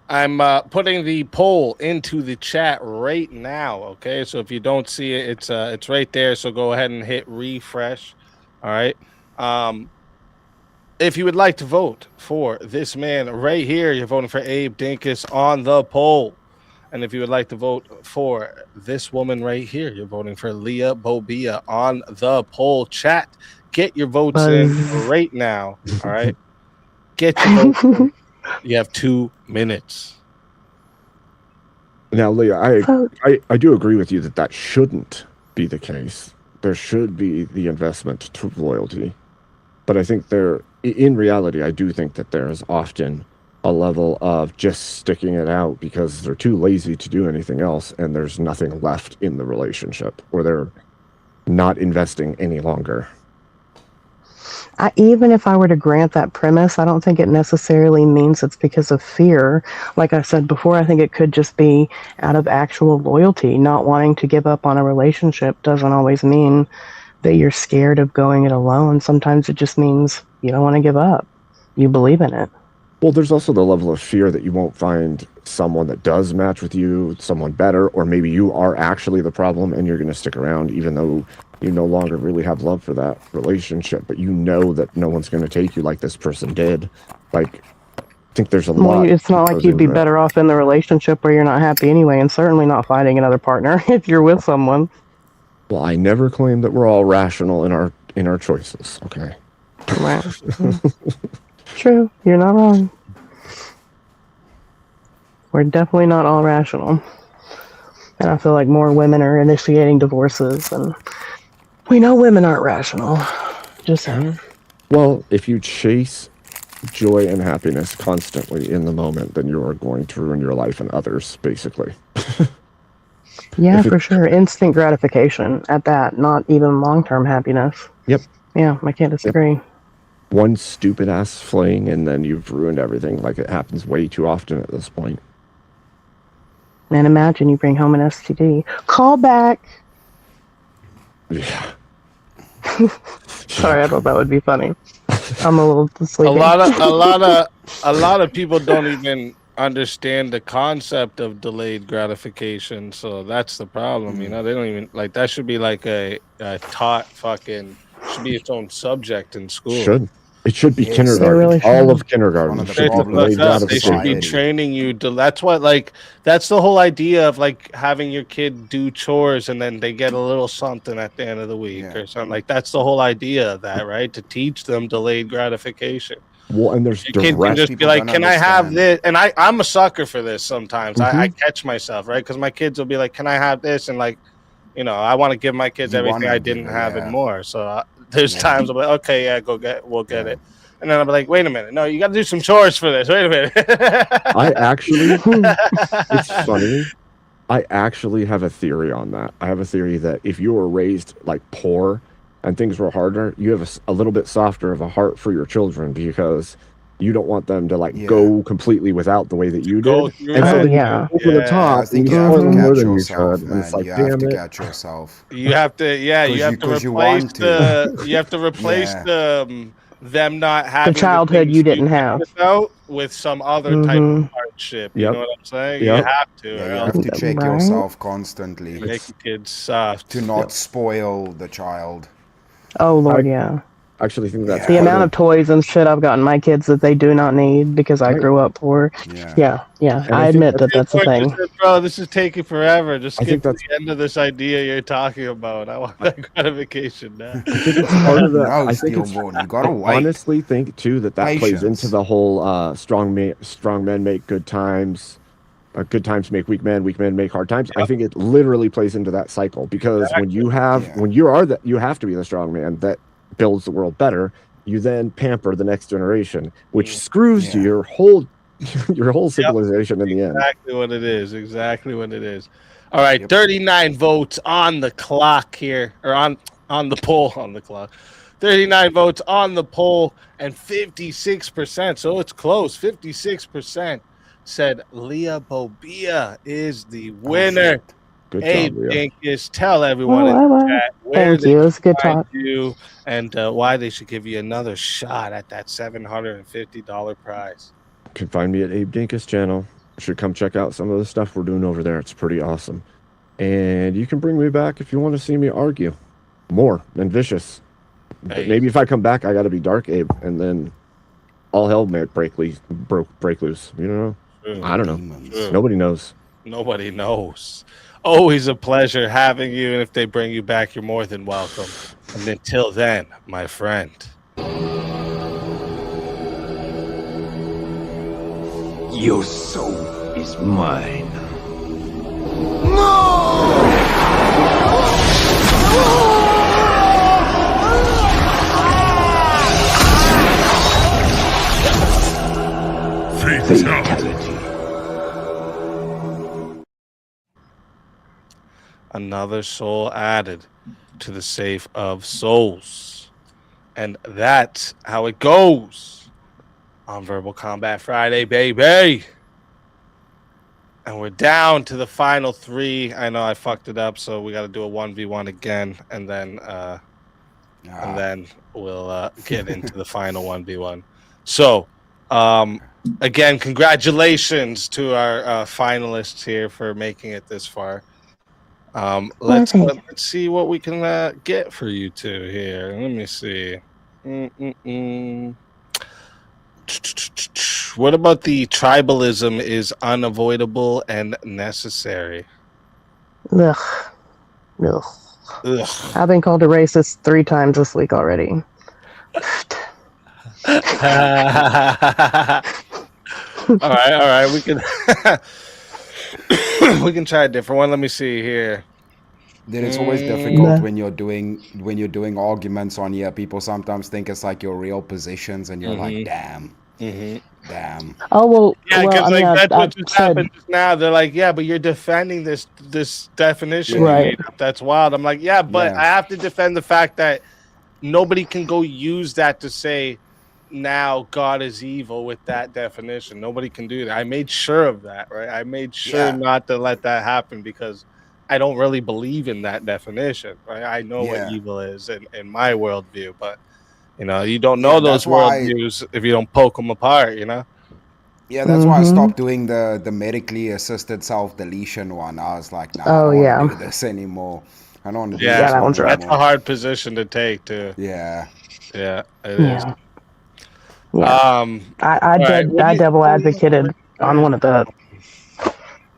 I'm putting the poll into the chat right now. Okay, so if you don't see it, it's right there. So go ahead and hit refresh. All right. If you would like to vote for this man right here, you're voting for Abe Dinkus on the poll. And if you would like to vote for this woman right here, you're voting for Leah Bobia on the poll. Chat, get your votes in right now. All right. Get your votes in. You have 2 minutes. Now, Leah, I do agree with you that shouldn't be the case. There should be the investment to loyalty. But I think in reality, I do think that there is often a level of just sticking it out because they're too lazy to do anything else and there's nothing left in the relationship, or they're not investing any longer. Even if I were to grant that premise, I don't think it necessarily means it's because of fear. Like I said before, I think it could just be out of actual loyalty. Not wanting to give up on a relationship doesn't always mean that you're scared of going it alone. Sometimes it just means you don't want to give up. You believe in it. Well, there's also the level of fear that you won't find someone that does match with you, someone better, or maybe you are actually the problem and you're going to stick around even though you no longer really have love for that relationship, but you know that no one's going to take you like this person did. Like, I think there's a lot. It's not like you'd be better off in the relationship where you're not happy anyway, and certainly not finding another partner if you're with someone. Well, I never claim that we're all rational in our choices, okay? Right. True. You're not wrong. We're definitely not all rational. And I feel like more women are initiating divorces, and we know women aren't rational. Just saying. Well, if you chase joy and happiness constantly in the moment, then you are going to ruin your life and others, basically. Yeah, for sure. Instant gratification at that, not even long-term happiness. Yep. Yeah, I can't disagree. Yep. One stupid ass fling and then you've ruined everything. Like, it happens way too often at this point. And imagine you bring home an STD. Call back. Yeah. Sorry, I thought that would be funny. I'm a little sleepy. A lot of people don't even understand the concept of delayed gratification, so that's the problem. You know, they don't even like that. Should be like a taught fucking should be its own subject in school. It should be kindergarten. Really all of kindergarten. They should be training you to. That's what that's the whole idea of like having your kid do chores and then they get a little something at the end of the week or something. Like, that's the whole idea of that, right? To teach them delayed gratification. Well, and there's your kid can just be like, "Can I have this?" And I'm a sucker for this sometimes. I catch myself, right? Because my kids will be like, "Can I have this?" And like, you know, I want to give my kids everything I didn't have and more. So there's times I'm like, "Okay, yeah, we'll get it." And then I'll be like, "Wait a minute, no, you got to do some chores for this. Wait a minute." I actually, it's funny. I actually have a theory on that. I have a theory that if you were raised like poor and things were harder, you have a little bit softer of a heart for your children because you don't want them to go completely without the way that you did. And so over the top, I think you have to catch yourself, man. It's like, you have to catch yourself. You have to, you have to replace them not having the childhood you didn't have with some other type of hardship. You know what I'm saying? You have to. You have to check yourself constantly. Make your kids soft. To not spoil the child. Oh, Lord, yeah. I actually think that's the amount of toys and shit I've gotten my kids that they do not need because I grew up poor. Yeah. I admit that's a thing. Bro, this is taking forever. Just get to the end of this idea you're talking about. I want that gratification now. I honestly think too that plays into the whole strong men make good times. Good times make weak men make hard times. I think it literally plays into that cycle because when you have you have to be the strong man that builds the world better. You then pamper the next generation, which screws your whole civilization in the end. Exactly what it is. Exactly what it is. All right, 39 votes on the clock here, or on the poll on the clock. 39 votes on the poll, and 56%. So it's close. 56% said Leah Bobia is the winner. Good job, Leah. Dinkus, tell everyone in the chat where Thank you. It's a good find talk. you and why they should give you another shot at that $750 prize. You can find me at Abe Dinkus channel. You should come check out some of the stuff we're doing over there. It's pretty awesome. And you can bring me back if you want to see me argue more and vicious. But maybe if I come back, I got to be Dark Abe, and then all hell may break loose. You know? I don't know. Nobody knows. Nobody knows. Always a pleasure having you, and if they bring you back, you're more than welcome. And until then, my friend. Your soul is mine. Another soul added to the safe of souls. And that's how it goes on Verbal Combat Friday, baby. And we're down to the final 3. I know I fucked it up, so we got to do a 1v1 again, and then we'll get into the final 1v1. So, again, congratulations to our finalists here for making it this far. Let's see what we can get for you two here. Let me see. What about the tribalism is unavoidable and necessary? Ugh. Ugh. Ugh. I've been called a racist 3 times this week already. All right. We can we can try a different one. Let me see here. Then it's always difficult when you're doing arguments on here. People sometimes think it's like your real positions, and you're like, damn. Damn. Oh well. Yeah, because that's what just said, happened just now. They're like, yeah, but you're defending this definition, right? That's wild. I'm like, yeah, but I have to defend the fact that nobody can go use that to say now God is evil with that definition. Nobody can do that. I made sure of that, right? I made sure not to let that happen because I don't really believe in that definition, right? I know what evil is in my worldview, but you don't know those worldviews if you don't poke them apart, Yeah, that's why I stopped doing the medically assisted self-deletion one. I was like, nah, I don't want to do this anymore. I don't want to do this that one that's anymore. a hard position to take, too. Yeah. Yeah, it is. Yeah. I devil advocated on one of the.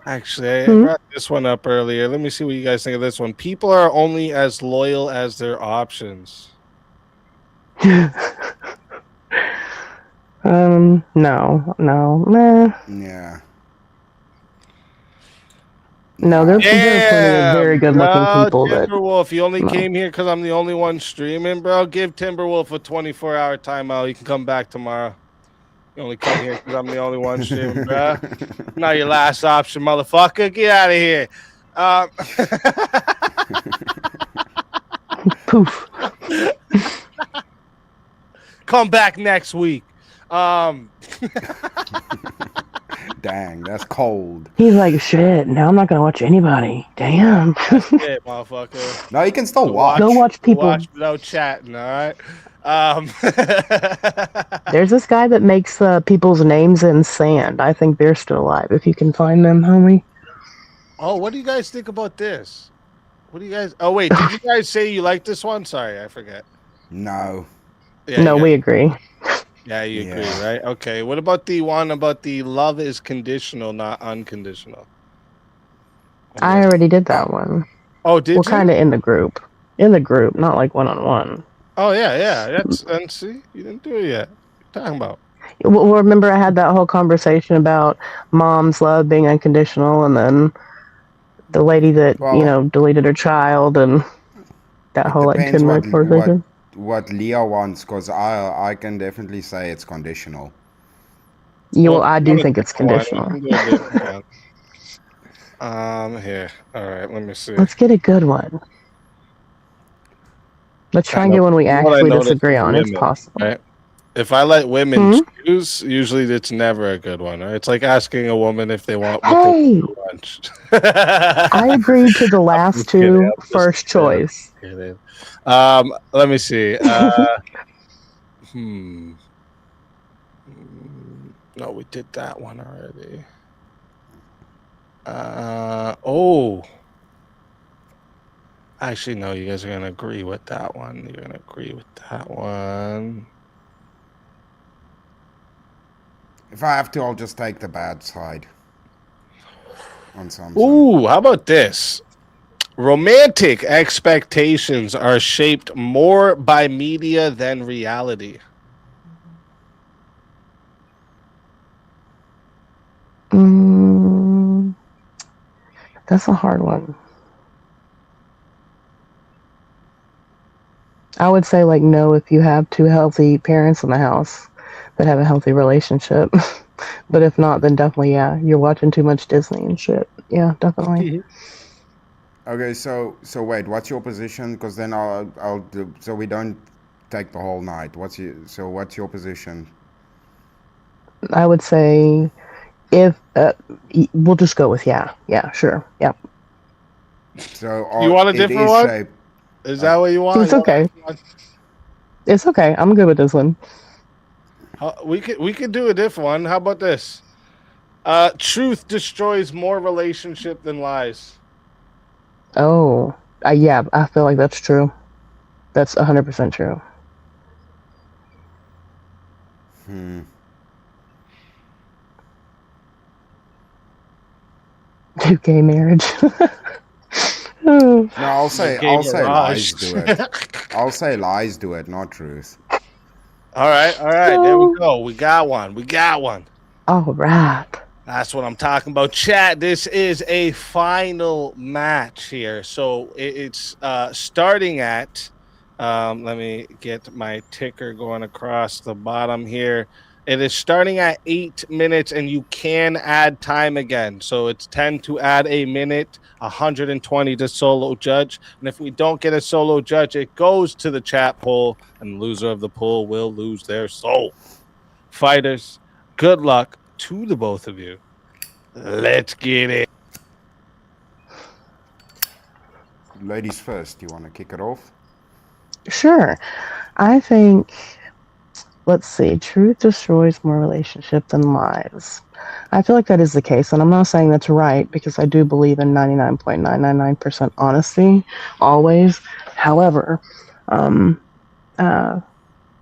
Actually, I brought this one up earlier. Let me see what you guys think of this one. People are only as loyal as their options. No, meh. Yeah. No, there are plenty of very good-looking people that. Timberwolf, you only came here because I'm the only one streaming, bro. Give Timberwolf a 24-hour timeout. You can come back tomorrow. You only come here because I'm the only one streaming, bro. Not your last option, motherfucker. Get out of here. Poof. Come back next week. Dang, that's cold. He's like, shit, now I'm not going to watch anybody. Damn. Shit, motherfucker. No, you can still watch. Go watch people. Watch without chatting, all right? There's this guy that makes people's names in sand. I think they're still alive. If you can find them, homie. Oh, what do you guys think about this? What do you guys... Oh, wait, did you guys say you like this one? Sorry, I forget. No. Yeah, no, we agree. Yeah, you agree, right? Okay, what about the one about the love is conditional, not unconditional? I already did that one. Oh, did you? We're kind of in the group. In the group, not like one-on-one. Oh, yeah. And see, you didn't do it yet. What are you talking about? Well, remember I had that whole conversation about mom's love being unconditional, and then the lady that, deleted her child, and that whole, 10-minute conversation. What Leah wants, because I can definitely say it's conditional. Yeah, well, I do think it's conditional. Here. All right, let me see. Let's get a good one. Let's try and get one we actually disagree on. It's possible. Right? If I let women choose, usually it's never a good one. Right? It's like asking a woman if they want lunch. I agreed to the last two first choice. Let me see. No, we did that one already. Actually, no, you guys are gonna agree with that one. You're gonna agree with that one. If I have to, I'll just take the bad side on something. Ooh, how about this? Romantic expectations are shaped more by media than reality. That's a hard one. I would say like no if you have two healthy parents in the house that have a healthy relationship. But if not, then definitely yeah, you're watching too much Disney and shit. Yeah, definitely. Okay, so wait, what's your position? Because then I'll do, so we don't take the whole night. What's your position? I would say if we'll just go with yeah, sure, yeah. So You want a different one? Shape. Is that what you want? It's okay. It's okay. I'm good with this one. We could do a different one. How about this? Truth destroys more relationship than lies. Oh, yeah, I feel like that's true. That's 100% true. Gay marriage. No, I'll say mirage. lies do it. I'll say lies do it, not truth. All right. There we go. We got one. All right. That's what I'm talking about. Chat, this is a final match here. So it's starting at, let me get my ticker going across the bottom here. It is starting at 8 minutes, and you can add time again. So it's 10 to add a minute, 120 to solo judge. And if we don't get a solo judge, it goes to the chat poll, and the loser of the poll will lose their soul. Fighters, good luck to the both of you. Let's get it. Ladies first, you want to kick it off? Sure. I think, let's see, truth destroys more relationship than lies. I feel like that is the case, and I'm not saying that's right because I do believe in 99.999% honesty, always. However,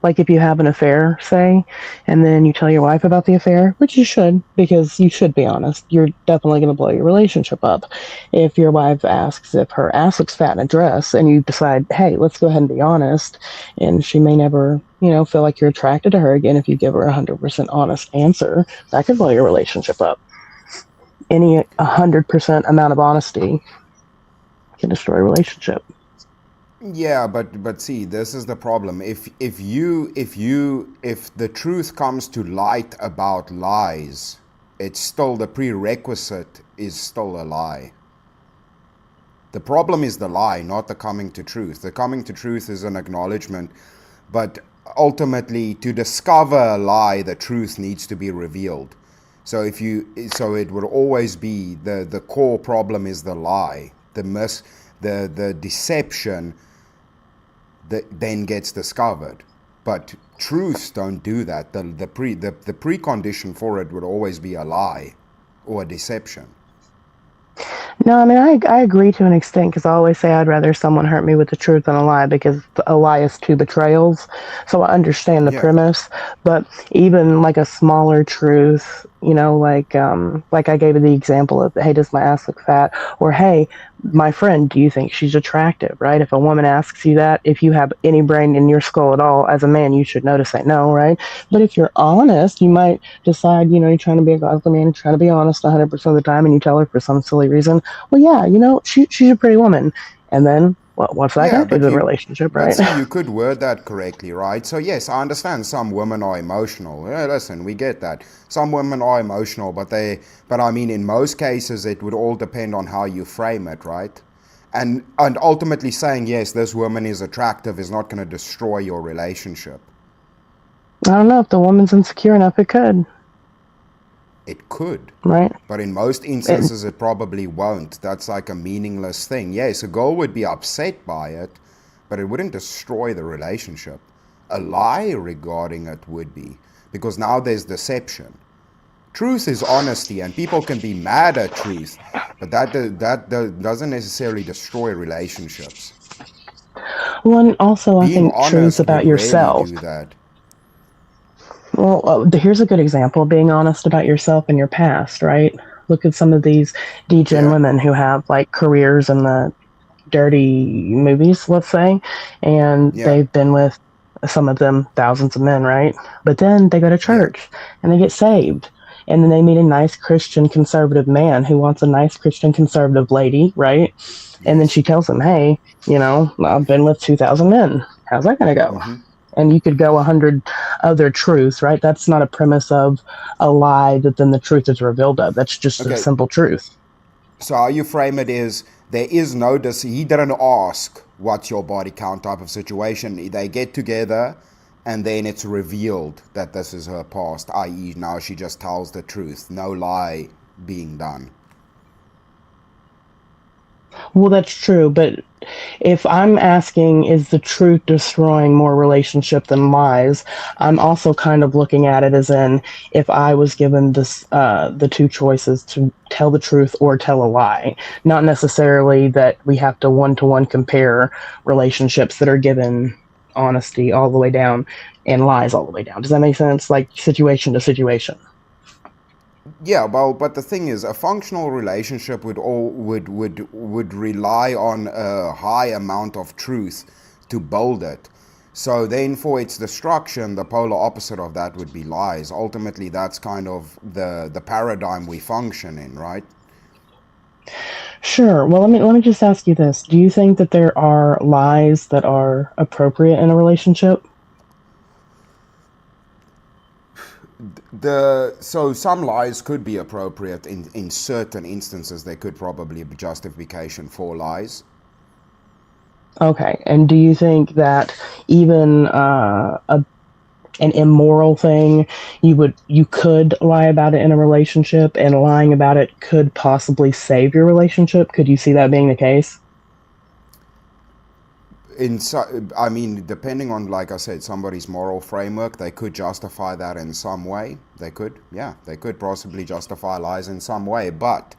like if you have an affair, say, and then you tell your wife about the affair, which you should, because you should be honest, you're definitely going to blow your relationship up. If your wife asks if her ass looks fat in a dress, and you decide, hey, let's go ahead and be honest, and she may never, feel like you're attracted to her again if you give her 100% honest answer, that could blow your relationship up. Any 100% amount of honesty can destroy a relationship. Yeah, but see, this is the problem. If the truth comes to light about lies, it's still the prerequisite is still a lie. The problem is the lie, not the coming to truth. The coming to truth is an acknowledgement, but ultimately to discover a lie, the truth needs to be revealed. So it would always be the core problem is the lie, the deception that then gets discovered. But truths don't do that. The precondition for it would always be a lie or a deception. No, I mean, I agree to an extent because I always say I'd rather someone hurt me with the truth than a lie because a lie is two betrayals. So I understand the premise, but even like a smaller truth, like I gave you the example of, hey, does my ass look fat? Or, hey, my friend, do you think she's attractive, right? If a woman asks you that, if you have any brain in your skull at all, as a man, you should know to say no, right? But if you're honest, you might decide, you're trying to be a godly man, you're trying to be honest 100% of the time, and you tell her for some silly reason, well, yeah, she's a pretty woman. And then, what's that got to do with the relationship, right? But see, you could word that correctly, right? So yes, I understand some women are emotional. Yeah, listen, we get that. Some women are emotional, but I mean, in most cases, it would all depend on how you frame it, right? And ultimately saying, yes, this woman is attractive is not going to destroy your relationship. I don't know. If the woman's insecure enough, it could. It could. Right. But in most instances, it probably won't. That's like a meaningless thing. Yes, a girl would be upset by it, but it wouldn't destroy the relationship. A lie regarding it would be, because now there's deception. Truth is honesty, and people can be mad at truth, but that doesn't necessarily destroy relationships. Well, and also I Being think truth about yourself. do that. Well, here's a good example of being honest about yourself and your past, right? Look at some of these degen women who have like careers in the dirty movies, let's say, and they've been with some of them thousands of men, right? But then they go to church and they get saved. and then they meet a nice Christian conservative man who wants a nice Christian conservative lady, right? And then she tells him, hey, I've been with 2,000 men. How's that going to go? And you could go 100 other truths, right? That's not a premise of a lie that then the truth is revealed of. That's just a simple truth. So how you frame it is, there is no, he didn't ask what's your body count type of situation. They get together and then it's revealed that this is her past, i.e. now she just tells the truth. No lie being done. Well, that's true, but if I'm asking, is the truth destroying more relationship than lies, I'm also kind of looking at it as in, if I was given this, the two choices to tell the truth or tell a lie, not necessarily that we have to one-to-one compare relationships that are given honesty all the way down and lies all the way down. Does that make sense? Like situation to situation. Yeah, well, but the thing is, a functional relationship would rely on a high amount of truth to build it. So then for its destruction, the polar opposite of that would be lies. Ultimately, that's kind of the paradigm we function in, right? Sure. Well, let me just ask you this. Do you think that there are lies that are appropriate in a relationship? So some lies could be appropriate in certain instances. There could probably be justification for lies. Okay. And do you think that even an immoral thing, you could lie about it in a relationship, and lying about it could possibly save your relationship? Could you see that being the case? I mean, depending on, like I said, somebody's moral framework, they could justify that in some way. They could possibly justify lies in some way. But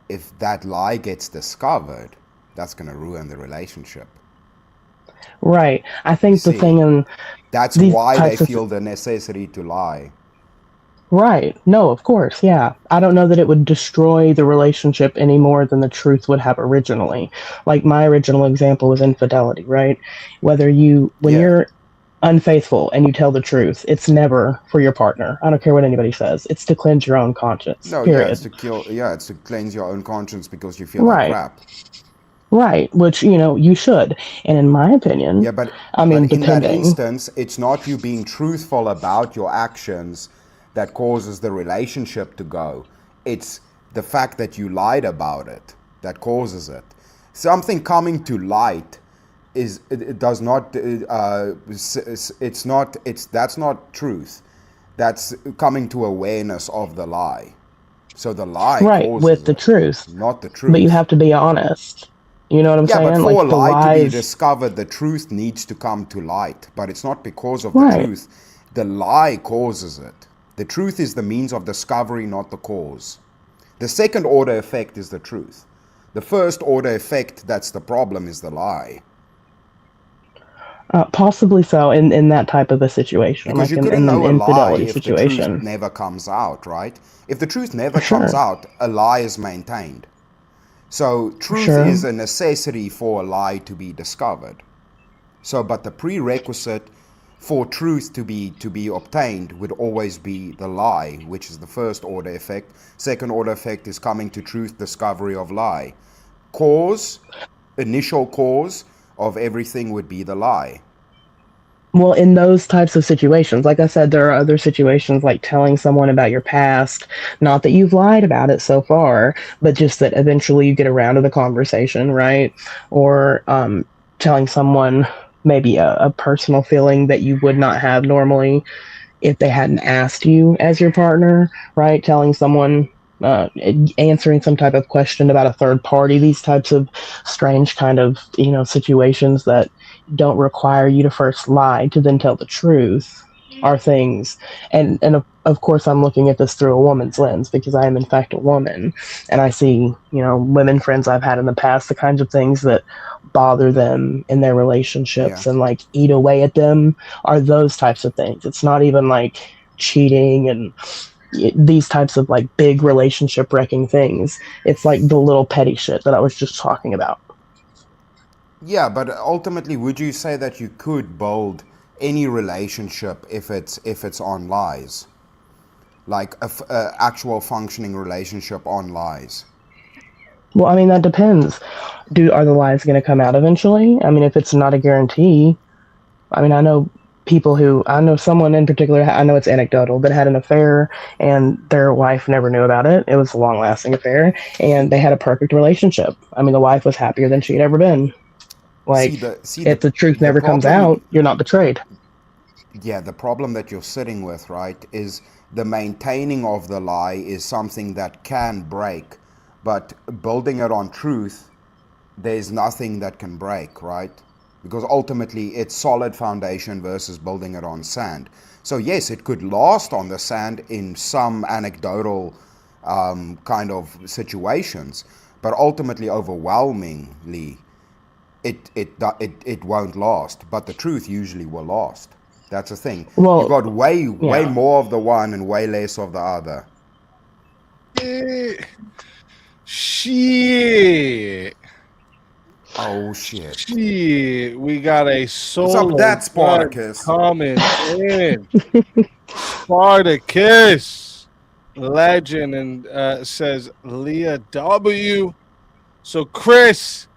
if that lie gets discovered, that's going to ruin the relationship. Right. I think the thing in that's why they feel the necessity to lie. Right. No, of course. Yeah. I don't know that it would destroy the relationship any more than the truth would have originally. Like my original example was infidelity, right? When you're unfaithful and you tell the truth, it's never for your partner. I don't care what anybody says. It's to cleanse your own conscience. No, period. It's to cleanse your own conscience because you feel like crap. Right, which, you should. And in my opinion, but in that instance, it's not you being truthful about your actions that causes the relationship to go. It's the fact that you lied about it that causes it. Something coming to light that's not truth. That's coming to awareness of the lie. So the lie causes with the truth, not the truth. But you have to be honest. You know what I'm saying? Yeah, but for like a lie to be discovered, the truth needs to come to light. But it's not because of the truth. The lie causes it. The truth is the means of discovery, not the cause. The second order effect is the truth. The first order effect that's the problem is the lie. Possibly so in that type of a situation. Because like you couldn't in know an a lie infidelity if situation. the truth never comes out, right? If the truth never comes out, a lie is maintained. So truth is a necessity for a lie to be discovered. So, but the prerequisite for truth to be obtained would always be the lie, which is the first order effect. Second order effect is coming to truth, discovery of lie. Initial cause of everything would be the lie. Well, in those types of situations, like I said, there are other situations like telling someone about your past, not that you've lied about it so far, but just that eventually you get around to the conversation, right? Or telling someone maybe a personal feeling that you would not have normally if they hadn't asked you as your partner, right? Telling someone, answering some type of question about a third party, these types of strange kind of, situations that don't require you to first lie to then tell the truth are things. And of course, I'm looking at this through a woman's lens because I am in fact a woman, and I see, women friends I've had in the past, the kinds of things that bother them in their relationships and like eat away at them are those types of things. It's not even like cheating and these types of like big relationship wrecking things. It's like the little petty shit that I was just talking about. Yeah, but ultimately, would you say that you could build any relationship if it's on lies? like a actual functioning relationship on lies? Well, I mean, that depends. Are the lies going to come out eventually? I mean, if it's not a guarantee, I mean, I know someone in particular, I know it's anecdotal, but had an affair and their wife never knew about it. It was a long lasting affair and they had a perfect relationship. I mean, the wife was happier than she'd ever been. Like, if the truth never comes out, you're not betrayed. Yeah, the problem that you're sitting with, right, is the maintaining of the lie is something that can break, but building it on truth, there's nothing that can break, right? Because ultimately it's solid foundation versus building it on sand. So yes, it could last on the sand in some anecdotal kind of situations, but ultimately, overwhelmingly, it won't last. But the truth usually will last. That's the thing. Well, you got way more of the one and way less of the other. Shit. Oh shit. Shit. We got a solo. What's up with that, Spartacus? Coming in. Spartacus. Legend and says Leah W. So Chris,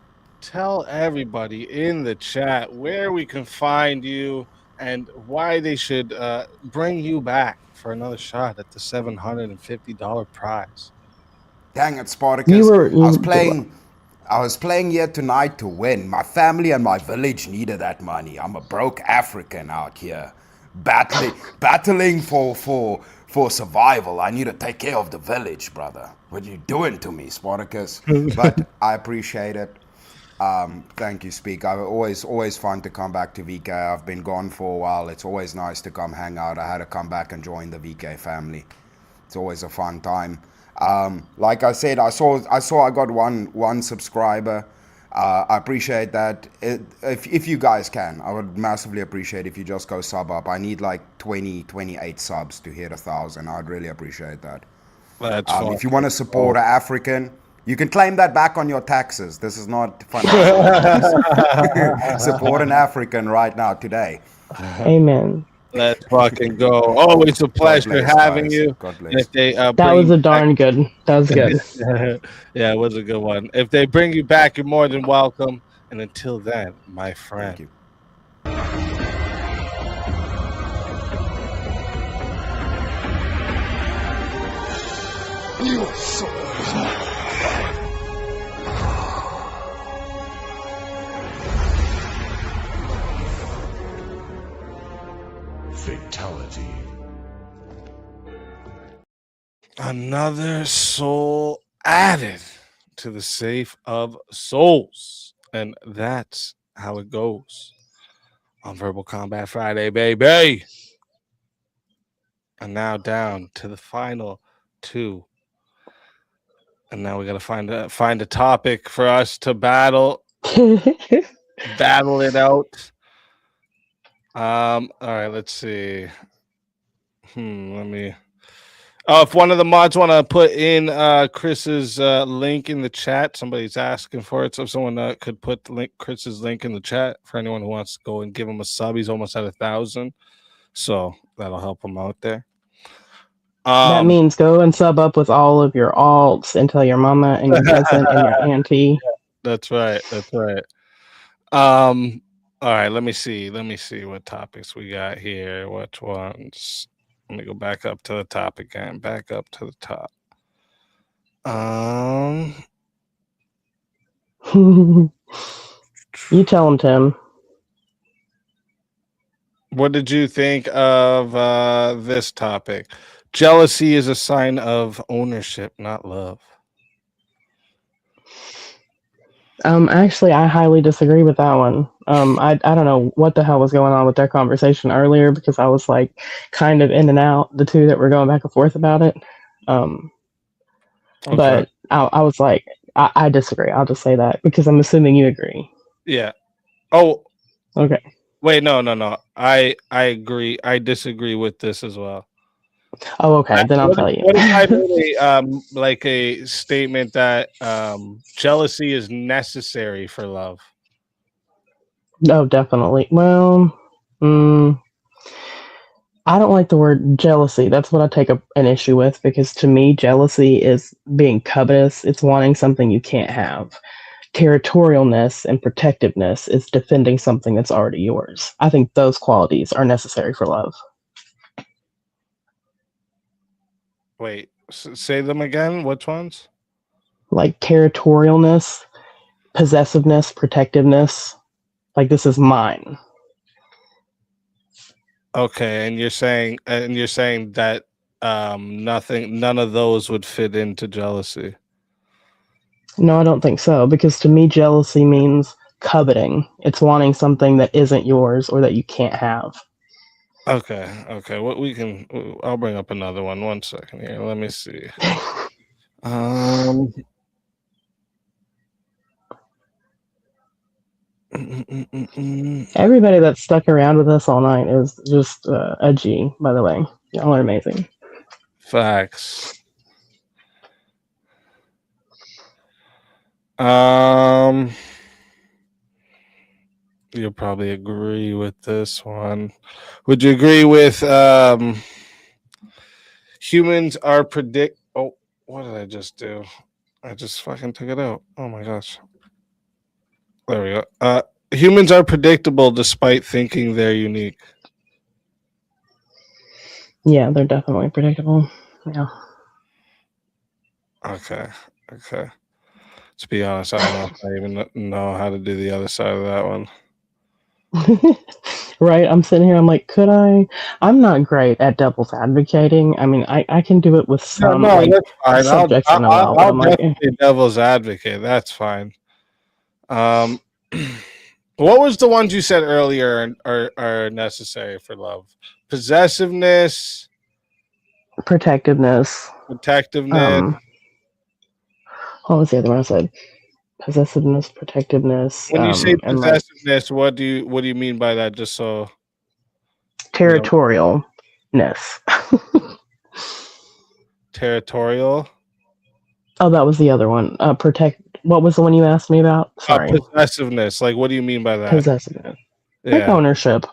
tell everybody in the chat where we can find you and why they should bring you back for another shot at the $750 prize. Dang it, Spartacus. I was playing here tonight to win. My family and my village needed that money. I'm a broke African out here, battling for survival. I need to take care of the village, brother. What are you doing to me, Spartacus? But I appreciate it. Thank you, Speak. Always fun to come back to VK. I've been gone for a while. It's always nice to come hang out. I had to come back and join the VK family. It's always a fun time. Like I said, I saw I got one subscriber. I appreciate that. If you guys can, I would massively appreciate if you just go sub up. I need like 28 subs to hit 1,000. I'd really appreciate that. That's if you want to support an African, you can claim that back on your taxes. This is not funny. Support an African right now today. Amen. Let's fucking go. Always a pleasure having you. God bless. If they, that was a darn good. That was good. Yeah, it was a good one. If they bring you back, you're more than welcome. And until then, my friend. Thank you. Fatality. Another soul added to the safe of souls. And that's how it goes on Verbal Combat Friday, baby. And now down to the final two. And now we got to find a topic for us to battle. Battle it out. All right, let's see. Let me. Oh, if one of the mods want to put in Chris's link in the chat, somebody's asking for it. So if someone could put Chris's link in the chat for anyone who wants to go and give him a sub. He's almost at 1,000, so that'll help him out there. That means go and sub up with all of your alts and tell your mama and your cousin and your auntie. That's right. That's right. All right. Let me see what topics we got here. Which ones? Let me go back up to the top again. Back up to the top. You tell him, Tim. What did you think of this topic? Jealousy is a sign of ownership, not love. Actually, I highly disagree with that one. I don't know what the hell was going on with their conversation earlier because I was like kind of in and out, the two that were going back and forth about it. But I was like, I disagree. I'll just say that because I'm assuming you agree. Yeah. Oh. Okay. Wait, no. I agree. I disagree with this as well. Oh, okay. Then I'll tell you. What if I made like a statement that jealousy is necessary for love? Oh, definitely. Well, I don't like the word jealousy. That's what I take an issue with, because to me, jealousy is being covetous. It's wanting something you can't have. Territorialness and protectiveness is defending something that's already yours. I think those qualities are necessary for love. Wait, say them again. Which ones? Like territorialness, possessiveness, protectiveness. Like, this is mine. Okay, and you're saying that none of those would fit into jealousy. No, I don't think so, because to me, jealousy means coveting. It's wanting something that isn't yours or that you can't have. Okay. What we can, I'll bring up another one. 1 second here. Let me see. Everybody that's stuck around with us all night is just a G, by the way. Y'all are amazing. Facts. You'll probably agree with this one. Would you agree with humans are Oh, what did I just do? I just fucking took it out. Oh my gosh. There we go. Humans are predictable despite thinking they're unique. Yeah, they're definitely predictable. Yeah. Okay. To be honest, I don't know if I even know how to do the other side of that one. Right? I'm sitting here, I'm like, could I? I'm not great at devil's advocating. I mean, I can do it with some that's fine. subjects in a while, but I'll I'm like, definitely devil's advocate. That's fine. What was the ones you said earlier are necessary for love? Possessiveness, protectiveness. protectiveness. What was the other one I said? Possessiveness, protectiveness. When you say and like possessiveness, what do you mean by that? Just so territorialness. Territorial. Oh, that was the other one. What was the one you asked me about? Sorry. Possessiveness. Like, what do you mean by that? Possessiveness. Yeah. Like ownership.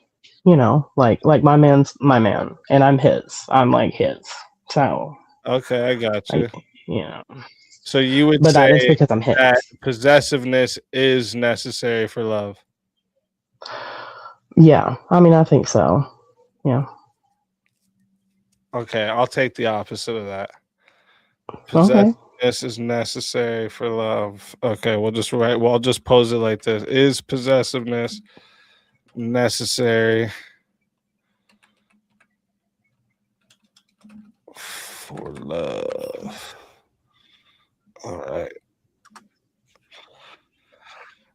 You know, like my man's my man, and I'm his. I'm like his. So. Okay, I got you. Yeah. So you would but say that is because I'm his. that possessiveness is necessary for love. Yeah, I mean, I think so. Yeah. Okay, I'll take the opposite of that. Okay. Possessiveness is necessary for love. Okay, I'll just pose it like this: is possessiveness necessary for love?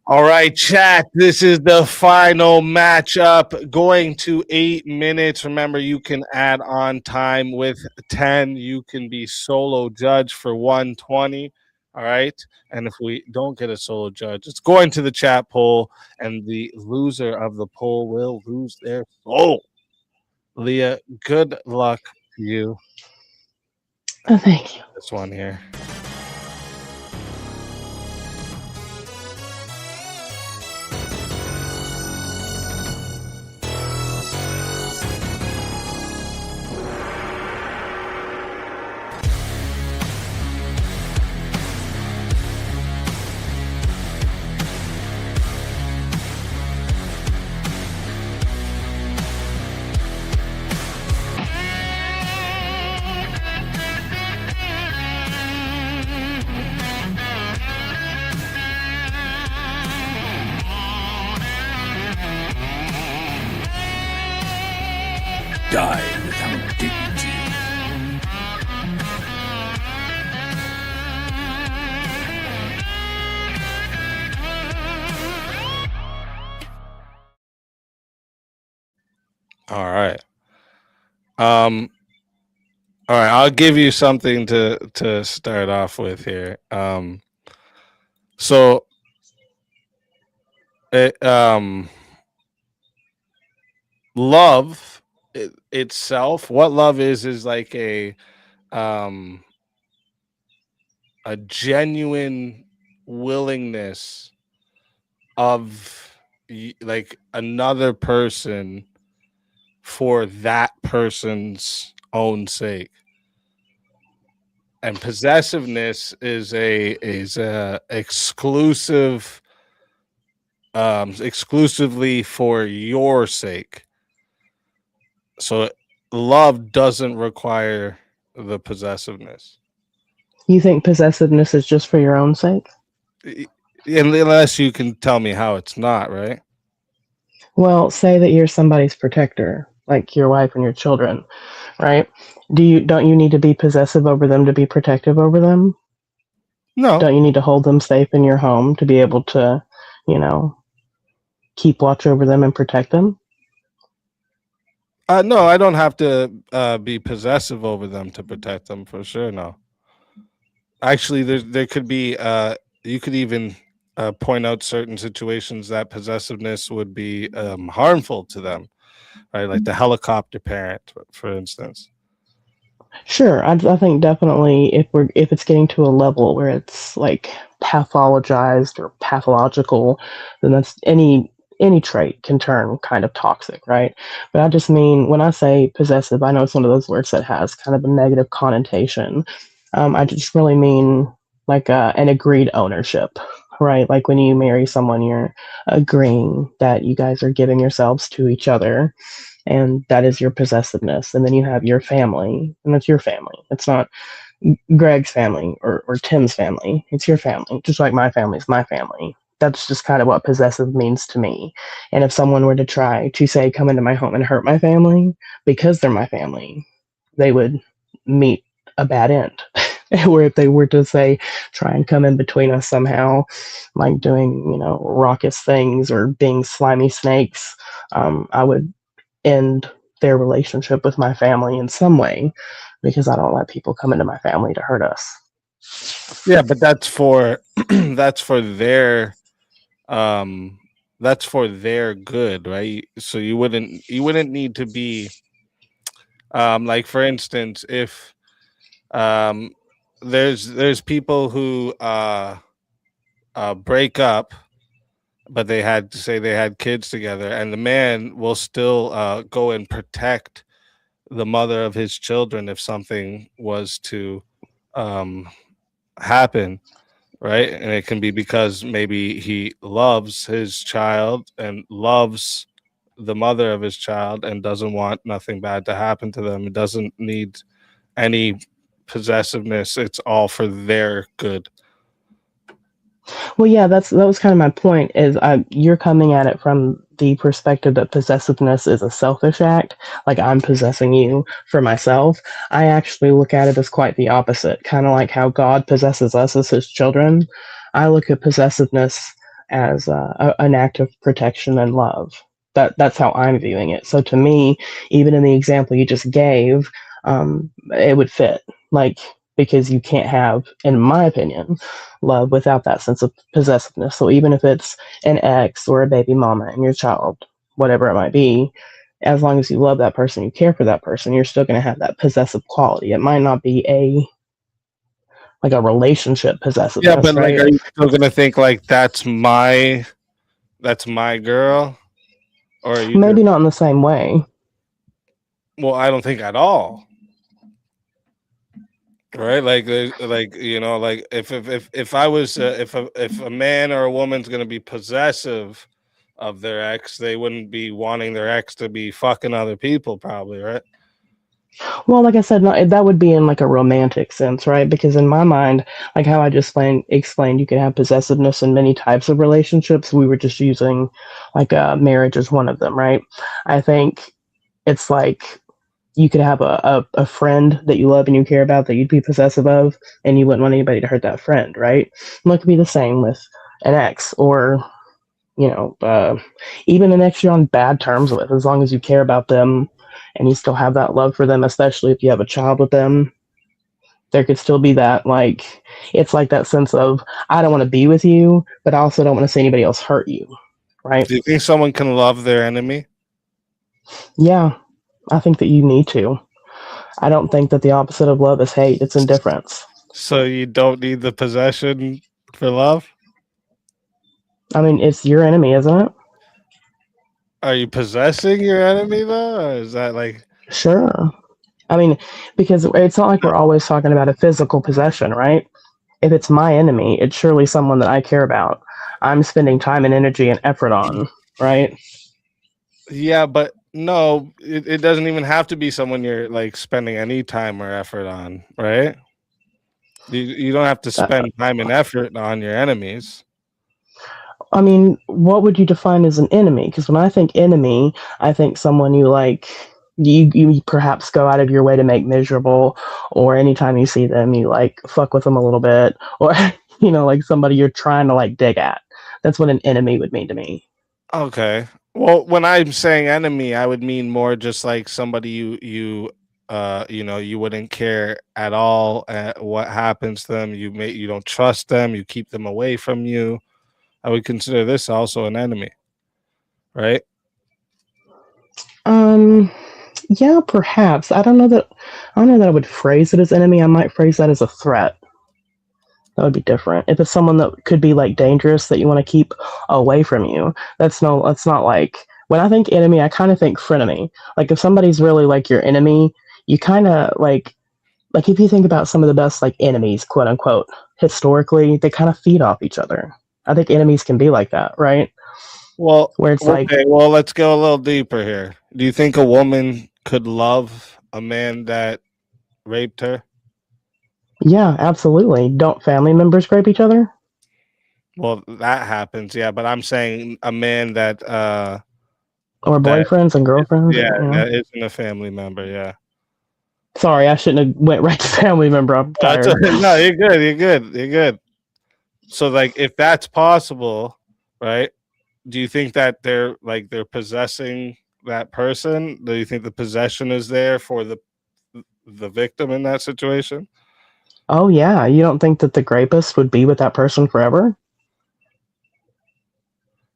All right, chat. This is the final matchup, going to 8 minutes. Remember, you can add on time with 10. You can be solo judge for 120. All right. And if we don't get a solo judge, it's going to the chat poll, and the loser of the poll will lose their soul. Leah, good luck to you. Oh, thank you. This one here. Die without dignity. All right. All right, I'll give you something to start off with here. So love itself, what love is like a genuine willingness of like another person for that person's own sake. And possessiveness is a exclusive exclusively for your sake. So love doesn't require the possessiveness. You think possessiveness is just for your own sake? Unless you can tell me how it's not, right? Well, say that you're somebody's protector, like your wife and your children, right? Don't you need to be possessive over them to be protective over them? No. Don't you need to hold them safe in your home to be able to, keep watch over them and protect them? No, I don't have to be possessive over them to protect them, for sure. No. Actually, there could be you could even point out certain situations that possessiveness would be harmful to them, right? Like the helicopter parent, for instance. Sure, I think definitely if it's getting to a level where it's like pathologized or pathological, then that's any trait can turn kind of toxic, right? But I just mean when I say possessive, I know it's one of those words that has kind of a negative connotation. I just really mean like an agreed ownership, right? Like when you marry someone, you're agreeing that you guys are giving yourselves to each other, and that is your possessiveness. And then you have your family, and that's your family. It's not Greg's family or Tim's family. It's your family, just like my family is my family. That's just kind of what possessive means to me. And if someone were to try to say, come into my home and hurt my family because they're my family, they would meet a bad end. Or if they were to say, try and come in between us somehow, like doing, raucous things or being slimy snakes, I would end their relationship with my family in some way because I don't let people come into my family to hurt us. Yeah, but that's for that's for their good, right? So you wouldn't need to be like, for instance, if there's people who break up, but they had kids together, and the man will still go and protect the mother of his children if something was to happen, right? And it can be because maybe he loves his child and loves the mother of his child and doesn't want nothing bad to happen to them. It doesn't need any possessiveness. It's all for their good. Well, yeah, that was kind of my point. Is you're coming at it from the perspective that possessiveness is a selfish act, like I'm possessing you for myself. I actually look at it as quite the opposite, kind of like how God possesses us as His children. I look at possessiveness as an act of protection and love. That's how I'm viewing it. So to me, even in the example you just gave, it would fit, like, because you can't have, in my opinion, love without that sense of possessiveness. So even if it's an ex or a baby mama and your child, whatever it might be, as long as you love that person, you care for that person, you're still going to have that possessive quality. It might not be a relationship possessiveness. Yeah, but right? like, are you still gonna think like that's my girl, or are you maybe not in the same way? Well, I don't think at all. Right, like like if I was if a man or a woman's gonna be possessive of their ex, they wouldn't be wanting their ex to be fucking other people, probably, right? Well, like I said, that would be in like a romantic sense, right? Because in my mind, like how I just explained, you can have possessiveness in many types of relationships. We were just using like marriage as one of them, right? I think it's like you could have a friend that you love and you care about that you'd be possessive of, and you wouldn't want anybody to hurt that friend, right? And that could be the same with an ex, or even an ex you're on bad terms with. As long as you care about them and you still have that love for them, especially if you have a child with them, there could still be that, like, it's like that sense of, I don't want to be with you, but I also don't want to see anybody else hurt you, right? Do you think someone can love their enemy? Yeah, I think that you need to. I don't think that the opposite of love is hate, it's indifference. So you don't need the possession for love? I mean, it's your enemy, isn't it? Are you possessing your enemy though, or is that like? Sure. I mean, because it's not like we're always talking about a physical possession, right? If it's my enemy, it's surely someone that I care about. I'm spending time and energy and effort on, right? Yeah, but no, it doesn't even have to be someone you're like spending any time or effort on, right? You don't have to spend time and effort on your enemies. I mean, what would you define as an enemy? Because when I think enemy, I think someone you like, you perhaps go out of your way to make miserable, or anytime you see them, you like fuck with them a little bit, or like somebody you're trying to like dig at. That's what an enemy would mean to me. Okay. Well, when I'm saying enemy, I would mean more just like somebody you wouldn't care at all at what happens to them. You don't trust them. You keep them away from you. I would consider this also an enemy, right? Yeah, perhaps. I don't know that I would phrase it as enemy. I might phrase that as a threat. That would be different. If it's someone that could be like dangerous that you want to keep away from you, that's not like when I think enemy, I kind of think frenemy. Like if somebody's really like your enemy, you kind of like if you think about some of the best like enemies, quote unquote, historically, they kind of feed off each other. I think enemies can be like that, right? Well, Where it's like, well, let's go a little deeper here. Do you think a woman could love a man that raped her? yeah, absolutely. Don't family members rape each other? Well, that happens, yeah. But I'm saying a man that Or boyfriends and girlfriends? yeah, You know? that isn't a family member, yeah. Sorry, I shouldn't have went right to family member. I'm tired. No, you're good. You're good. You're good. So, like, if that's possible, right? Do you think that they're possessing that person? Do you think the possession is there for the victim in that situation? Oh yeah, you don't think that the rapist would be with that person forever?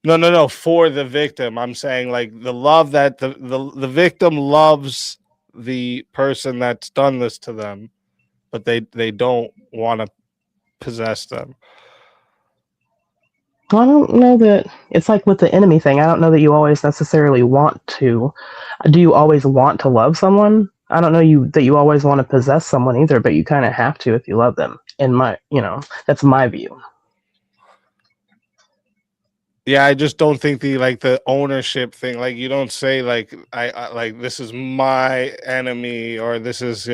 No. For the victim, I'm saying like the love that the victim loves the person that's done this to them, but they don't want to possess them. Well, I don't know that it's like with the enemy thing. I don't know that you always necessarily want to. Do you always want to love someone? I don't know that you always want to possess someone either, but you kind of have to if you love them. That's my view. Yeah, I just don't think the ownership thing. Like you don't say like I like this is my enemy or this is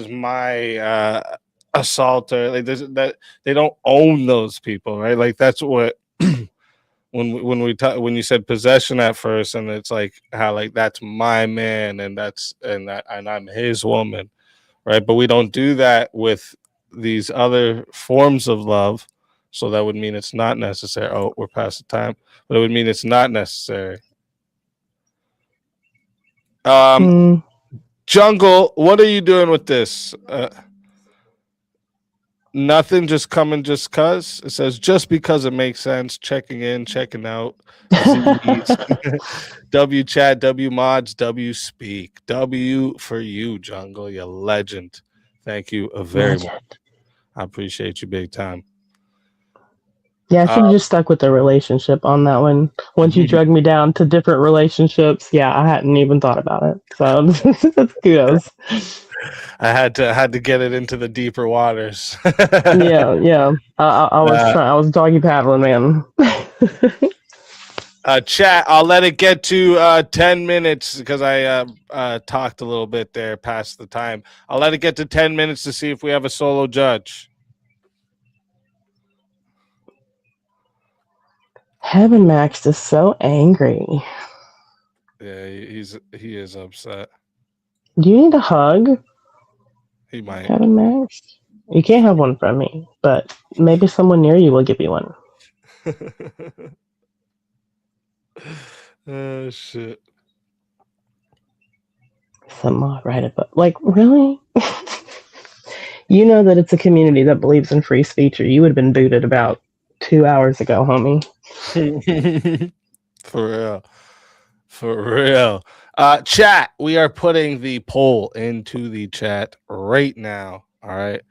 my assaulter. Like this that they don't own those people, right? Like that's what when you said possession at first, and it's like how like that's my man and I'm his woman, right? But we don't do that with these other forms of love. So that would mean it's not necessary. Oh, we're past the time, but it would mean it's not necessary. Jungle, what are you doing with this? Nothing, just coming just cuz. It says just because it makes sense. Checking in, checking out. W chat, W mods, W speak. W for you, Jungle, you legend. Thank you very much. I appreciate you big time. Yeah, I should have just stuck with the relationship on that one. Once you drug me down to different relationships, yeah, I hadn't even thought about it. So that's kudos. I had to get it into the deeper waters. Yeah. I was doggy paddling, man. Chat, I'll let it get to 10 minutes because I talked a little bit there past the time. I'll let it get to 10 minutes to see if we have a solo judge. Heaven Max is so angry. Yeah, he is upset. Do you need a hug? He might. Heaven Max? You can't have one from me, but maybe someone near you will give you one. Oh shit. Some mod right above. Like, really? You know that it's a community that believes in free speech, or you would have been booted about 2 hours ago, homie. For real. Chat, we are putting the poll into the chat right now. All right.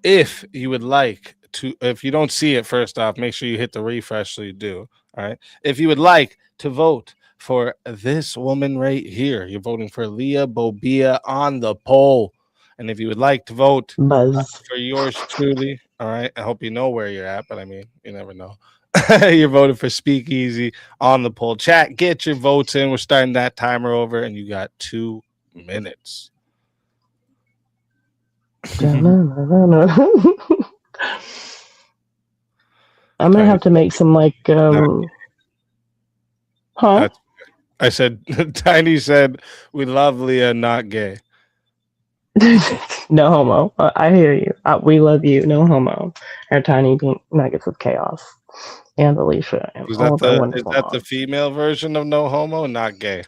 If you would like to, if you don't see it, first off, make sure you hit the refresh so you do. All right. If you would like to vote for this woman right here, you're voting for Leah Bobia on the poll. And if you would like to vote for yours truly, all right, I hope you know where you're at, but I mean, you never know. You're voting for Speakeasy on the poll. Chat, get your votes in. We're starting that timer over, and you got 2 minutes. I might have to make some like huh? I said Tiny said we love Leah, not gay. No homo. I hear you. We love you. No homo. Our tiny pink nuggets of chaos. And Alicia and Is all that of our wonderful the female version of no homo? Not gay.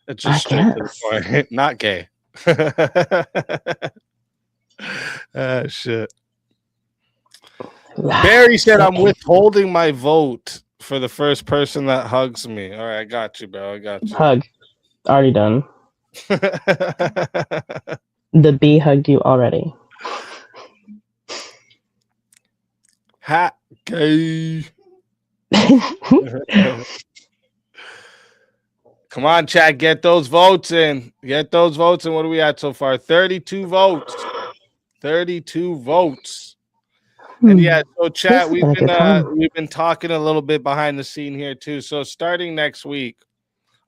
It's just straight to the point. Not gay. Shit. Barry said I'm withholding my vote for the first person that hugs me. All right, I got you, bro. I got you. Hug. Already done. The bee hugged you already. Ha gay. Come on, chat. Get those votes in. Get those votes in. What are we at so far? 32 votes. 32 votes. And yeah, so chat, we've been talking a little bit behind the scene here too. So starting next week,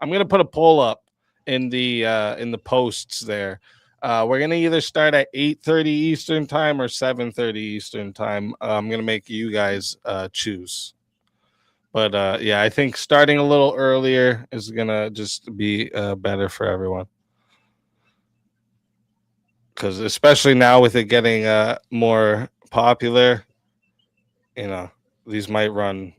I'm gonna put a poll up in the posts there. We're gonna either start at 8:30 Eastern time or 7:30 Eastern time. I'm gonna make you guys choose. But yeah, I think starting a little earlier is gonna just be better for everyone. Because especially now with it getting more popular, you know, these might run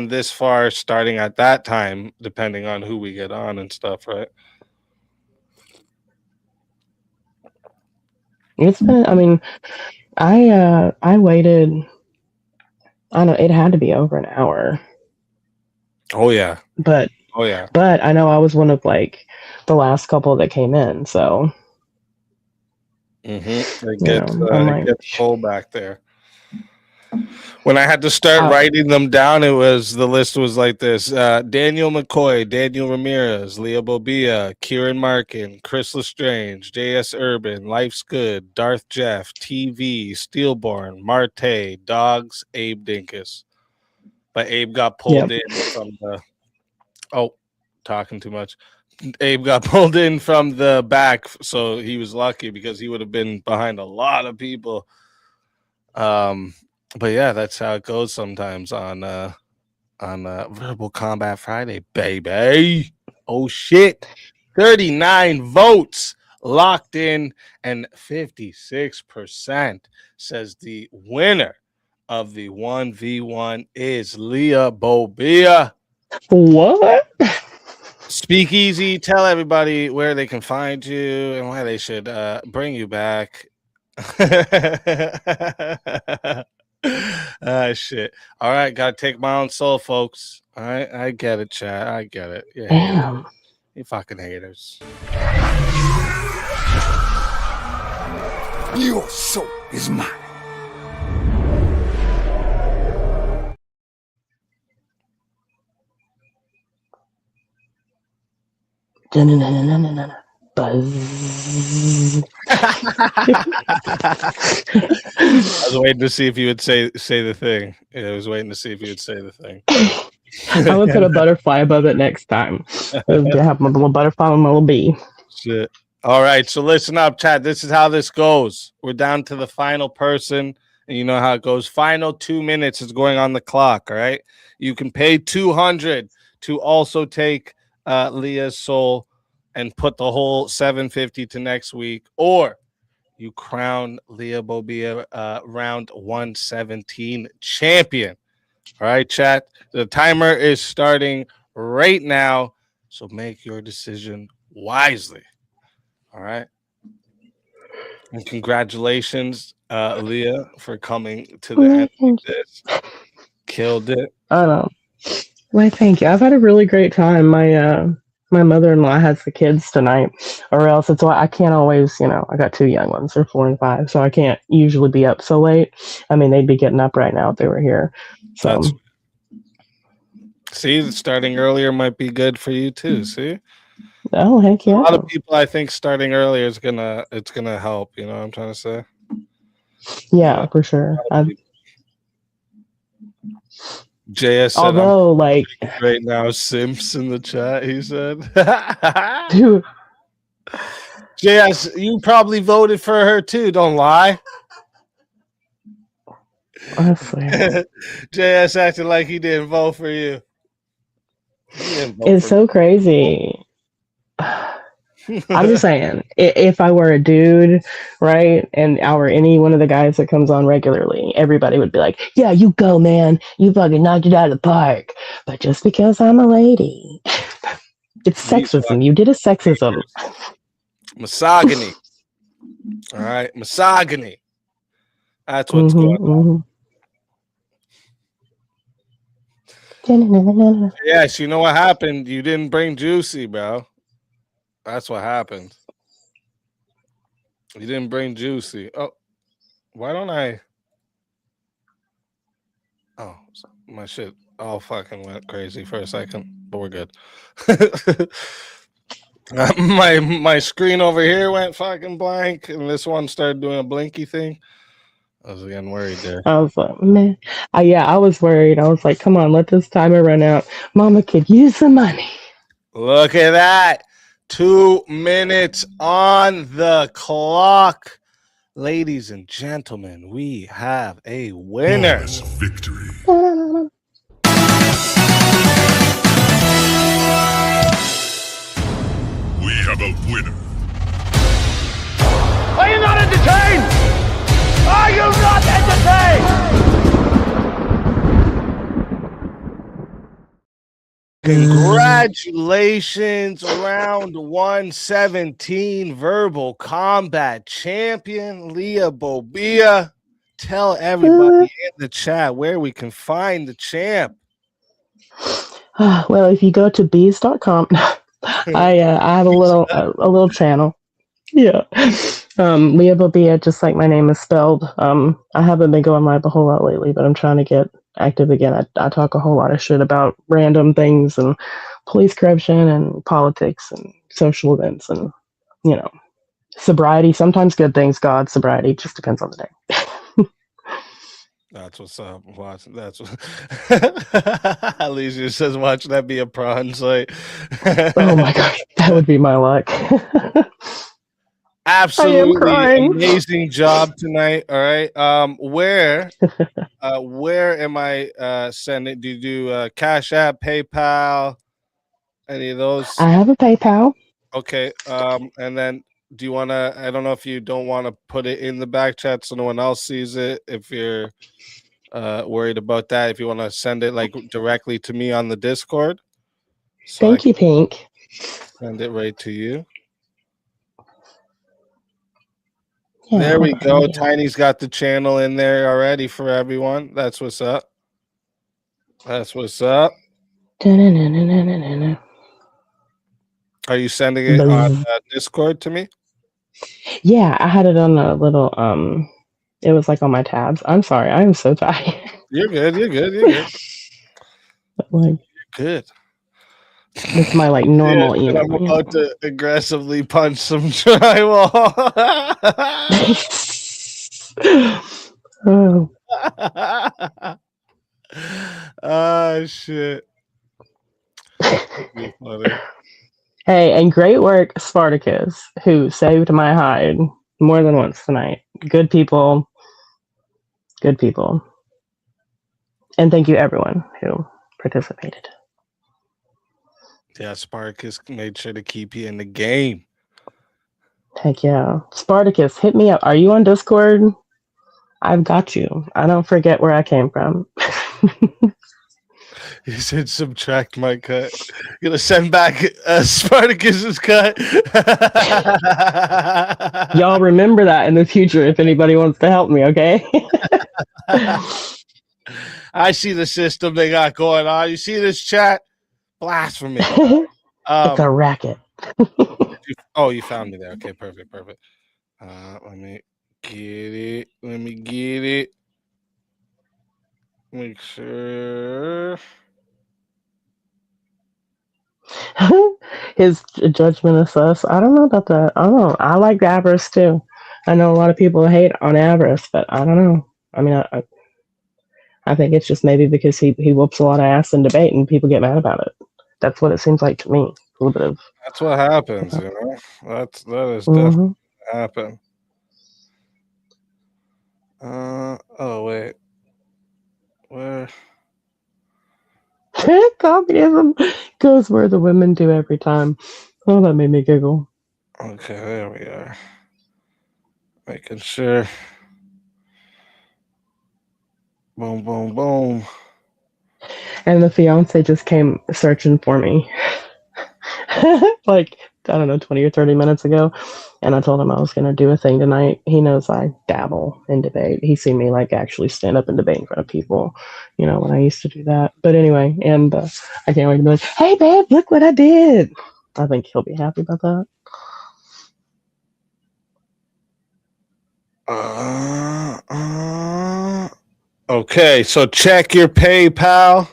this far starting at that time, depending on who we get on and stuff, right? It's been, I mean, I waited, I don't know, it had to be over an hour. Oh yeah. But I know I was one of like the last couple that came in, so I get the poll back there. When I had to start writing them down, the list was like this: Daniel McCoy, Daniel Ramirez, Leah Bobia, Kieran Markin, Chris Lestrange, J.S. Urban, Life's Good, Darth Jeff, TV, Steelborn, Marte, Dogs, Abe Dinkus. But Abe got pulled in from the talking too much. Abe got pulled in from the back, so he was lucky because he would have been behind a lot of people. But yeah, that's how it goes sometimes on Verbal Combat Friday, baby. Oh shit. 39 votes locked in, and 56% says the winner of the 1v1 is Leah Bobia. What? Speakeasy, tell everybody where they can find you and why they should bring you back. Shit. All right, gotta take my own soul, folks. All right, I get it, chat. I get it. Yeah, damn. You fucking haters. Your soul is mine. Buzz. I was waiting to see if you would say the thing. Yeah, I was waiting to see if you would say the thing. I would put a butterfly above it next time. To have my little butterfly and my little bee. Shit. All right, so listen up, chat. This is how this goes. We're down to the final person, and you know how it goes. Final 2 minutes is going on the clock. All right, you can pay 200 to also take Leah's soul and put the whole 750 to next week, or you crown Leah Bobia round 117 champion. All right, chat. The timer is starting right now, so make your decision wisely. All right. And congratulations, Leah, for coming to the end of this. Killed it. I know. Why, thank you. I've had a really great time. My mother-in-law has the kids tonight, or else it's why I can't always, I got 2 young ones, they're 4 and 5, so I can't usually be up so late. I mean, they'd be getting up right now if they were here. So See, starting earlier might be good for you too. See, Oh heck yeah! A lot of people, I think, starting earlier is gonna help. You know what I'm trying to say? Yeah, for sure. JS said, Although, like, right now, Simps in the chat. He said, dude, JS, you probably voted for her too. Don't lie. I swear. JS acted like he didn't vote for you. He didn't vote It's for so crazy. I'm just saying, if I were a dude, right, and I were any one of the guys that comes on regularly, everybody would be like, "Yeah, you go, man. You fucking knocked it out of the park." But just because I'm a lady, it's sexism. You did a sexism. misogyny. All right, misogyny. That's what's going on. Yes, you know what happened? You didn't bring Juicy, bro. That's what happened. You didn't bring Juicy. Oh, why don't I? Oh, my shit all fucking went crazy for a second, but we're good. my screen over here went fucking blank, and this one started doing a blinky thing. I was getting worried there. I was like, man, I was worried. I was like, come on, let this timer run out. Mama could use the money. Look at that. 2 minutes on the clock. Ladies and gentlemen, we have a winner. Victory. We have a winner. Are you not entertained? Are you not entertained? Congratulations, round 117 verbal combat champion, Leah Bobia. Tell everybody in the chat where we can find the champ. Well, if you go to bees.com, I have a little channel. Yeah. Leah Bobia, just like my name is spelled. I haven't been going live a whole lot lately, but I'm trying to get active again. I talk a whole lot of shit about random things and police corruption and politics and social events and, you know, sobriety. Sometimes good things, God, sobriety. Just depends on the day. That's what's up. Watch. That's what. Alicia says, "Watch that be a prawn site." Oh my gosh, that would be my luck. Absolutely crying. amazing job tonight. All right. Where am I sending? Do you do Cash App, PayPal, any of those? I have a PayPal. Okay. And then do you want to? I don't know if you don't want to put it in the back chat so no one else sees it. If you're worried about that, if you want to send it like directly to me on the Discord. So Thank you, Pink. Send it right to you. Yeah, there we hold on, go. Tiny's got the channel in there already for everyone. That's what's up. That's what's up. Da-na-na-na-na-na-na. Are you sending it on Discord to me? Yeah, I had it on a little it was like on my tabs. I'm sorry, I am so tired. You're good. You're good. You're good. Like, good. It's my like normal yeah, email. I'm about to aggressively punch some drywall. Oh. Ah, shit. Funny. Hey, and great work, Spartacus, who saved my hide more than once tonight. Good people. Good people. And thank you everyone who participated. Yeah, Spartacus made sure to keep you in the game. Heck yeah. Spartacus, hit me up. Are you on Discord? I've got you. I don't forget where I came from. He said subtract my cut. You're gonna send back Spartacus's cut. Y'all remember that in the future if anybody wants to help me, okay? I see the system they got going on. You see this chat? Blasphemy. It's a racket. You found me there. Okay, perfect. Let me get it. Make sure. His judgment assess. I don't know about that. I don't know. I like Avarice too. I know a lot of people hate on Avarice, but I don't know. I mean, I think it's just maybe because he whoops a lot of ass in debate and people get mad about it. That's what it seems like to me. A little bit of. That's what happens, you know. That is Mm-hmm. definitely happen. Oh wait, where? Communism goes where the women do every time. Oh, that made me giggle. Okay, there we are. Making sure. Boom, boom, boom. And the fiance just came searching for me. Like, I don't know, 20 or 30 minutes ago. And I told him I was going to do a thing tonight. He knows I dabble in debate. He's seen me, like, actually stand up and debate in front of people, you know, when I used to do that. But anyway, and I can't wait to be like, hey, babe, look what I did. I think he'll be happy about that. Okay, so check your PayPal.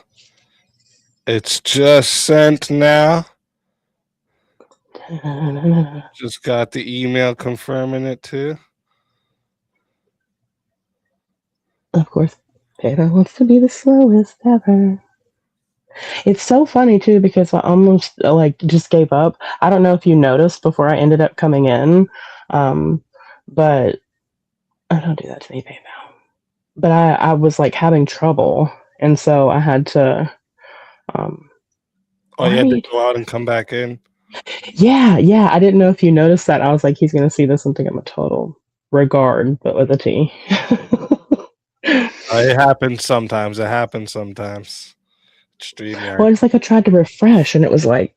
It's just sent now. Just got the email confirming it too. Of course, PayPal wants to be the slowest ever. It's so funny too because I almost like just gave up. I don't know if you noticed before I ended up coming in, but I don't do that to me, PayPal. But I was like having trouble, and so I had to. You had to go out and come back in. Yeah. I didn't know if you noticed that. I was like, he's gonna see this and think I'm a total regard, but with a T. It happens sometimes. StreamYard. Well, it's like I tried to refresh, and it was like,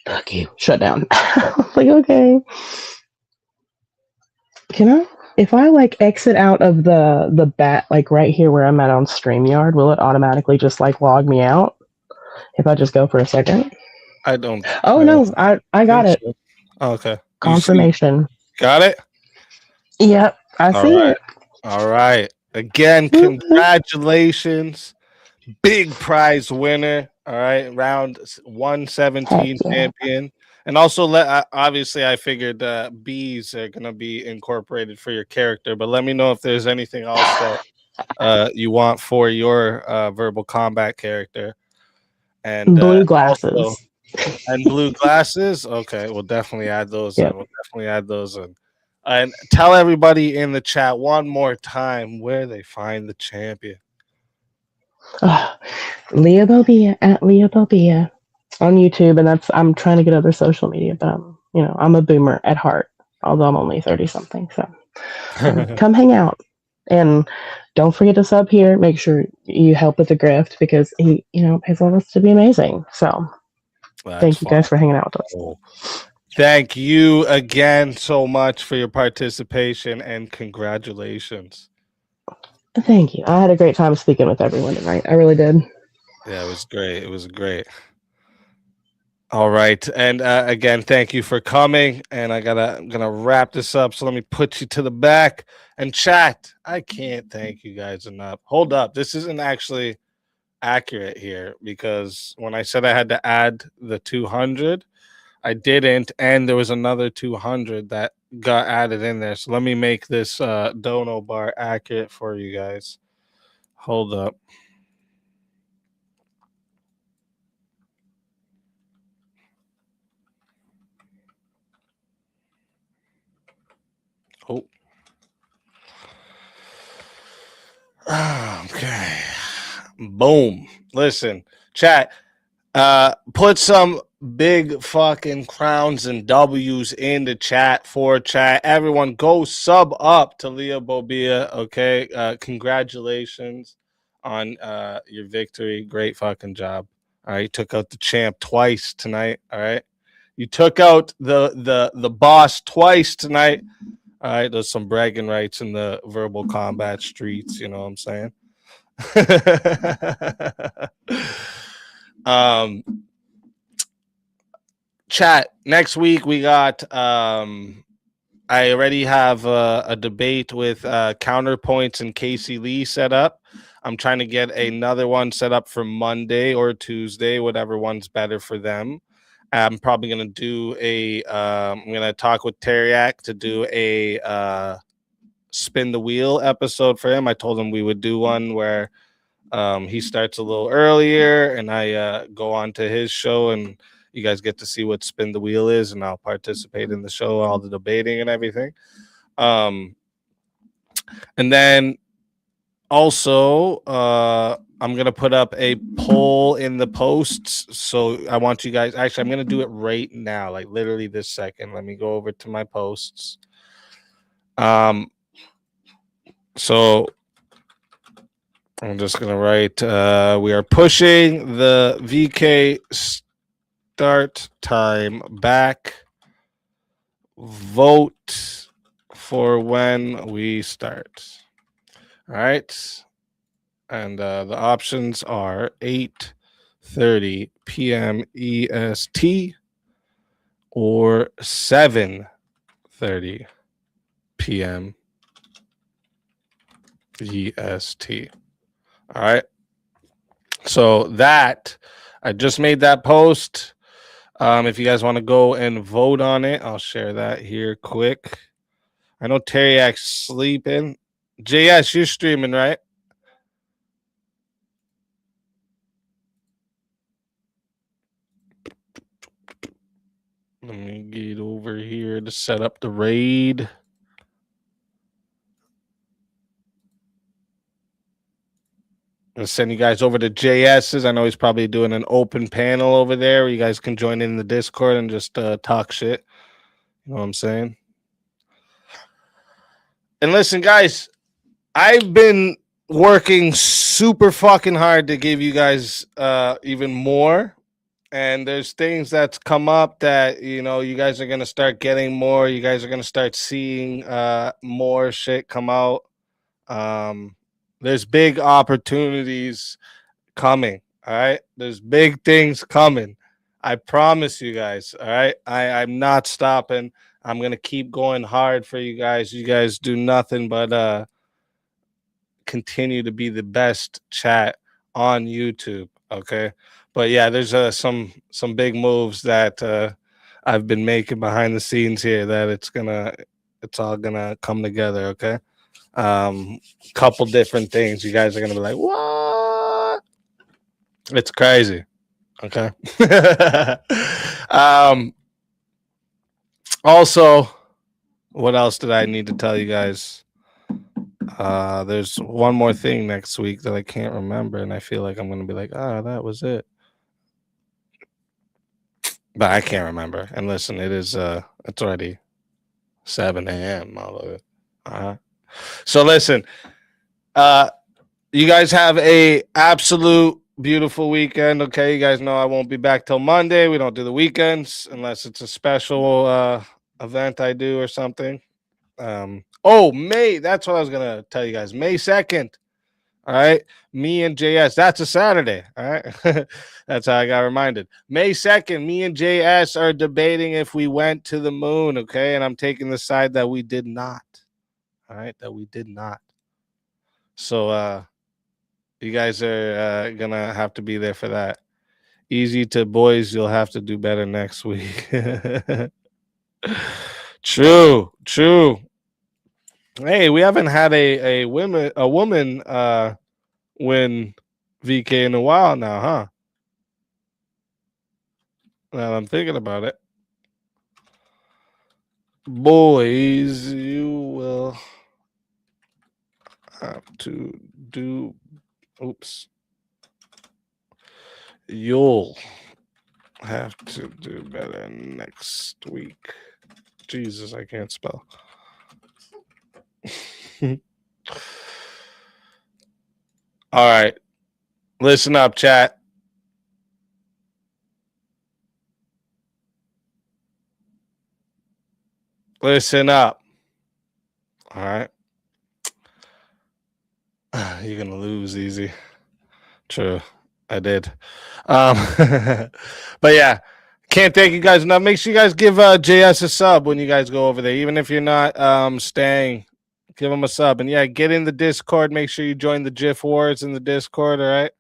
"Fuck you, shut down." I was like, okay. Can I? If I like exit out of the bat, like right here where I'm at on StreamYard, will it automatically just like log me out if I just go for a second? I don't. Oh no, I got it. So. Okay. Confirmation. Got it? Yep, I see it. All right. Again, congratulations. Big prize winner. All right. Round 117 champion. And also, obviously, I figured bees are going to be incorporated for your character, but let me know if there's anything else that you want for your verbal combat character. And blue glasses. Also, and blue glasses. Okay, we'll definitely add those. Yep. We'll definitely add those in. And tell everybody in the chat one more time where they find the champion. Leah Bobia at Leah Bobia on YouTube, and I'm trying to get other social media, but I'm a boomer at heart, although I'm only 30 something. So come hang out, and don't forget to sub here. Make sure you help with the grift because he pays all this to be amazing. So thank you guys for hanging out with us. Thank you again so much for your participation and congratulations. Thank you. I had a great time speaking with everyone tonight. I really did. Yeah, it was great. It was great. All right. And again, thank you for coming. And I'm gonna wrap this up. So let me put you to the back and chat. I can't thank you guys enough. Hold up. This isn't actually accurate here because when I said I had to add the 200, I didn't, and there was another 200 that got added in there. So let me make this dono bar accurate for you guys. Hold up. Oh. Okay. Boom. Listen, chat. Put some big fucking crowns and W's in the chat for chat. Everyone go sub up to Leah Bobia. Okay. Congratulations on your victory. Great fucking job. All right. You took out the champ twice tonight. All right. You took out the boss twice tonight. All right. There's some bragging rights in the verbal combat streets. You know what I'm saying? Chat, next week we got I already have a debate with Counterpoints and Casey Lee set up. I'm trying to get another one set up for Monday or Tuesday, whatever one's better for them. I'm probably gonna do I'm gonna talk with Teriak to do a spin the wheel episode for him. I told him we would do one where he starts a little earlier and I go on to his show and you guys get to see what spin the wheel is, and I'll participate in the show, all the debating and everything. And then also I'm gonna put up a poll in the posts. So I want you guys, actually I'm gonna do it right now, like literally this second. Let me go over to my posts. So I'm just gonna write we are pushing the VK start time back. Vote for when we start. All right. And the options are 8:30 p.m. EST or 7:30 p.m. EST. All right. So that I just made that post. If you guys want to go and vote on it, I'll share that here quick. I know Teriak's sleeping. JS, you're streaming, right? Let me get over here to set up the raid. I'll send you guys over to JS's. I know he's probably doing an open panel over there where you guys can join in the Discord and just talk shit. You know what I'm saying? And listen, guys, I've been working super fucking hard to give you guys even more. And there's things that's come up that, you know, you guys are going to start getting more. You guys are going to start seeing more shit come out. There's big opportunities coming. All right. There's big things coming. I promise you guys. All right. I'm not stopping. I'm going to keep going hard for you guys. You guys do nothing but continue to be the best chat on YouTube. Okay. But yeah, there's some big moves that I've been making behind the scenes here that it's all gonna come together. Okay. Couple different things. You guys are gonna be like, what? It's crazy. Okay. Also, what else did I need to tell you guys? There's one more thing next week that I can't remember, and I feel like I'm gonna be like, that was it. But I can't remember. And listen, it's already 7 a.m. all of it. So listen, you guys have a absolute beautiful weekend. Okay, you guys know I won't be back till Monday. We don't do the weekends unless it's a special event I do or something. May, that's what I was gonna tell you guys. May 2nd. All right, me and JS. That's a Saturday. All right, that's how I got reminded. May 2nd, me and JS are debating if we went to the moon. Okay, and I'm taking the side that we did not. All right, that we did not. So you guys are gonna have to be there for that. Easy to boys, you'll have to do better next week. True. Hey, we haven't had a woman win VK in a while now, huh? Now I'm thinking about it. Boys, you will have to do. Oops. You'll have to do better next week. Jesus, I can't spell. All right. Listen up, chat. Listen up. All right. You're going to lose easy. True. I did. But yeah, can't thank you guys enough. Make sure you guys give JS a sub when you guys go over there. Even if you're not staying, give him a sub. And yeah, get in the Discord. Make sure you join the GIF Wars in the Discord, all right?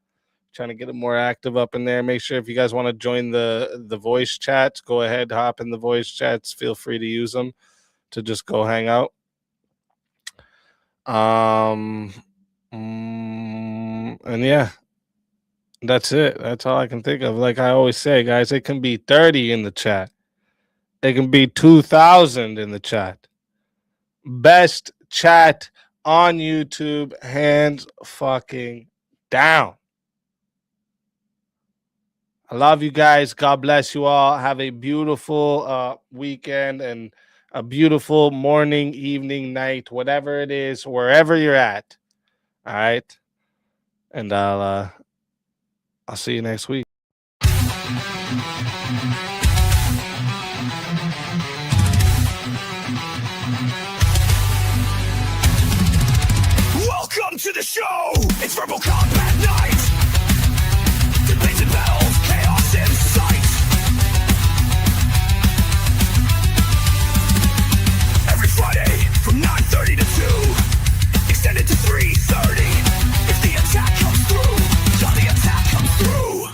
Trying to get it more active up in there. Make sure if you guys want to join the voice chats, go ahead, hop in the voice chats. Feel free to use them to just go hang out. And yeah, that's it. That's all I can think of. Like I always say, guys, it can be 30 in the chat. It can be 2,000 in the chat. Best chat on YouTube, hands fucking down. I love you guys. God bless you all. Have a beautiful weekend and a beautiful morning, evening, night, whatever it is, wherever you're at. All right. And I'll see you next week. Welcome to the show! It's Verbal Combat Night! Debates and battles, chaos in sight! Every Friday from 9:30 to 2, extended to 3:30. If the attack comes through, the attack comes through.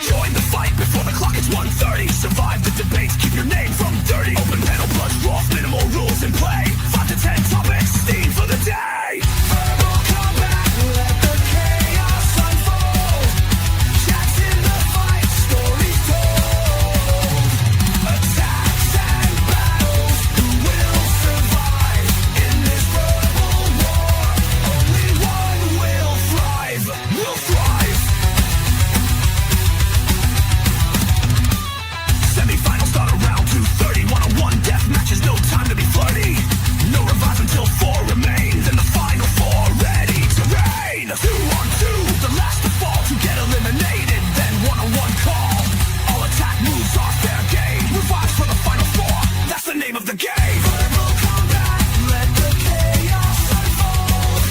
Join the fight before the clock hits 1:30. Survive the debates, keep your name from dirty. Open panel, blood draw, minimal rules in play. 5 to 10 topics, steam for the day. Verbal combat, let the chaos unfold. Chats in the fight, stories told. Attacks and battles, who will survive in this verbal war? Only one will thrive, will thrive. Semi-finals start around 2:30. 1-on-1 death matches, no time to be flirty. No revive until 4 remain. Then the final 4 ready to reign. 2-on-2, the last to fall to get eliminated. Then 1-on-1 call. All attack moves are fair game. Revives for the final 4. That's the name of the game. Verbal combat, let the chaos unfold.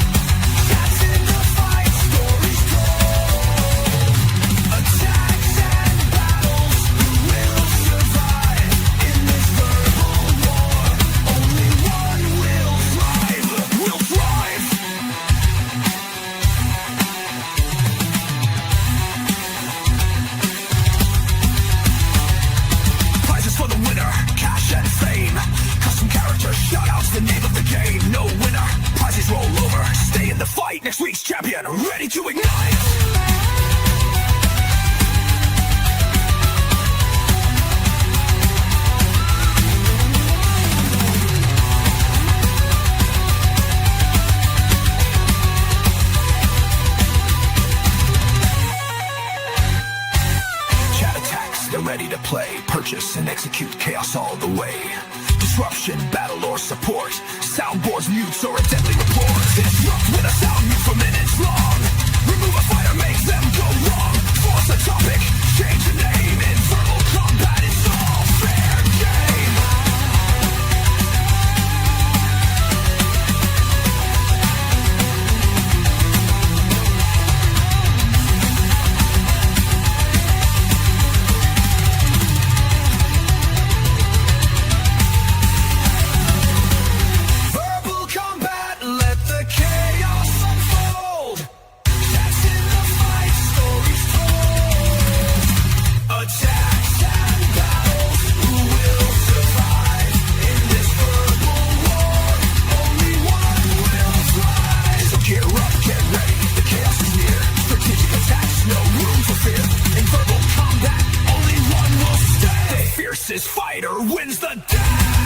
Chats in the fight, stories told. Attacks and battles, who will survive in this verbal war? Only one will thrive, will thrive. Prizes for the winner, cash and fame. Custom character shoutouts, the name of the game. No winner, prizes roll over. Stay in the fight, next week's champion, ready to ignite. Chat attacks, they're ready to play. Purchase and execute chaos all the way. Disruption, battle or support. Soundboards, mutes, or a deadly report. Disrupt with a sound mute for minutes long. Remove a fighter, make them go wrong. Force a topic, change the name. In verbal combat, it's all fair game. Verbal combat, let the chaos unfold. Chats in the fight, stories told. Attacks and battles, who will survive in this verbal war? Only one will thrive. So gear up, get ready, the chaos is near. Strategic attacks, no room for fear. In verbal combat, only one will stay. The fiercest fighter wins the day.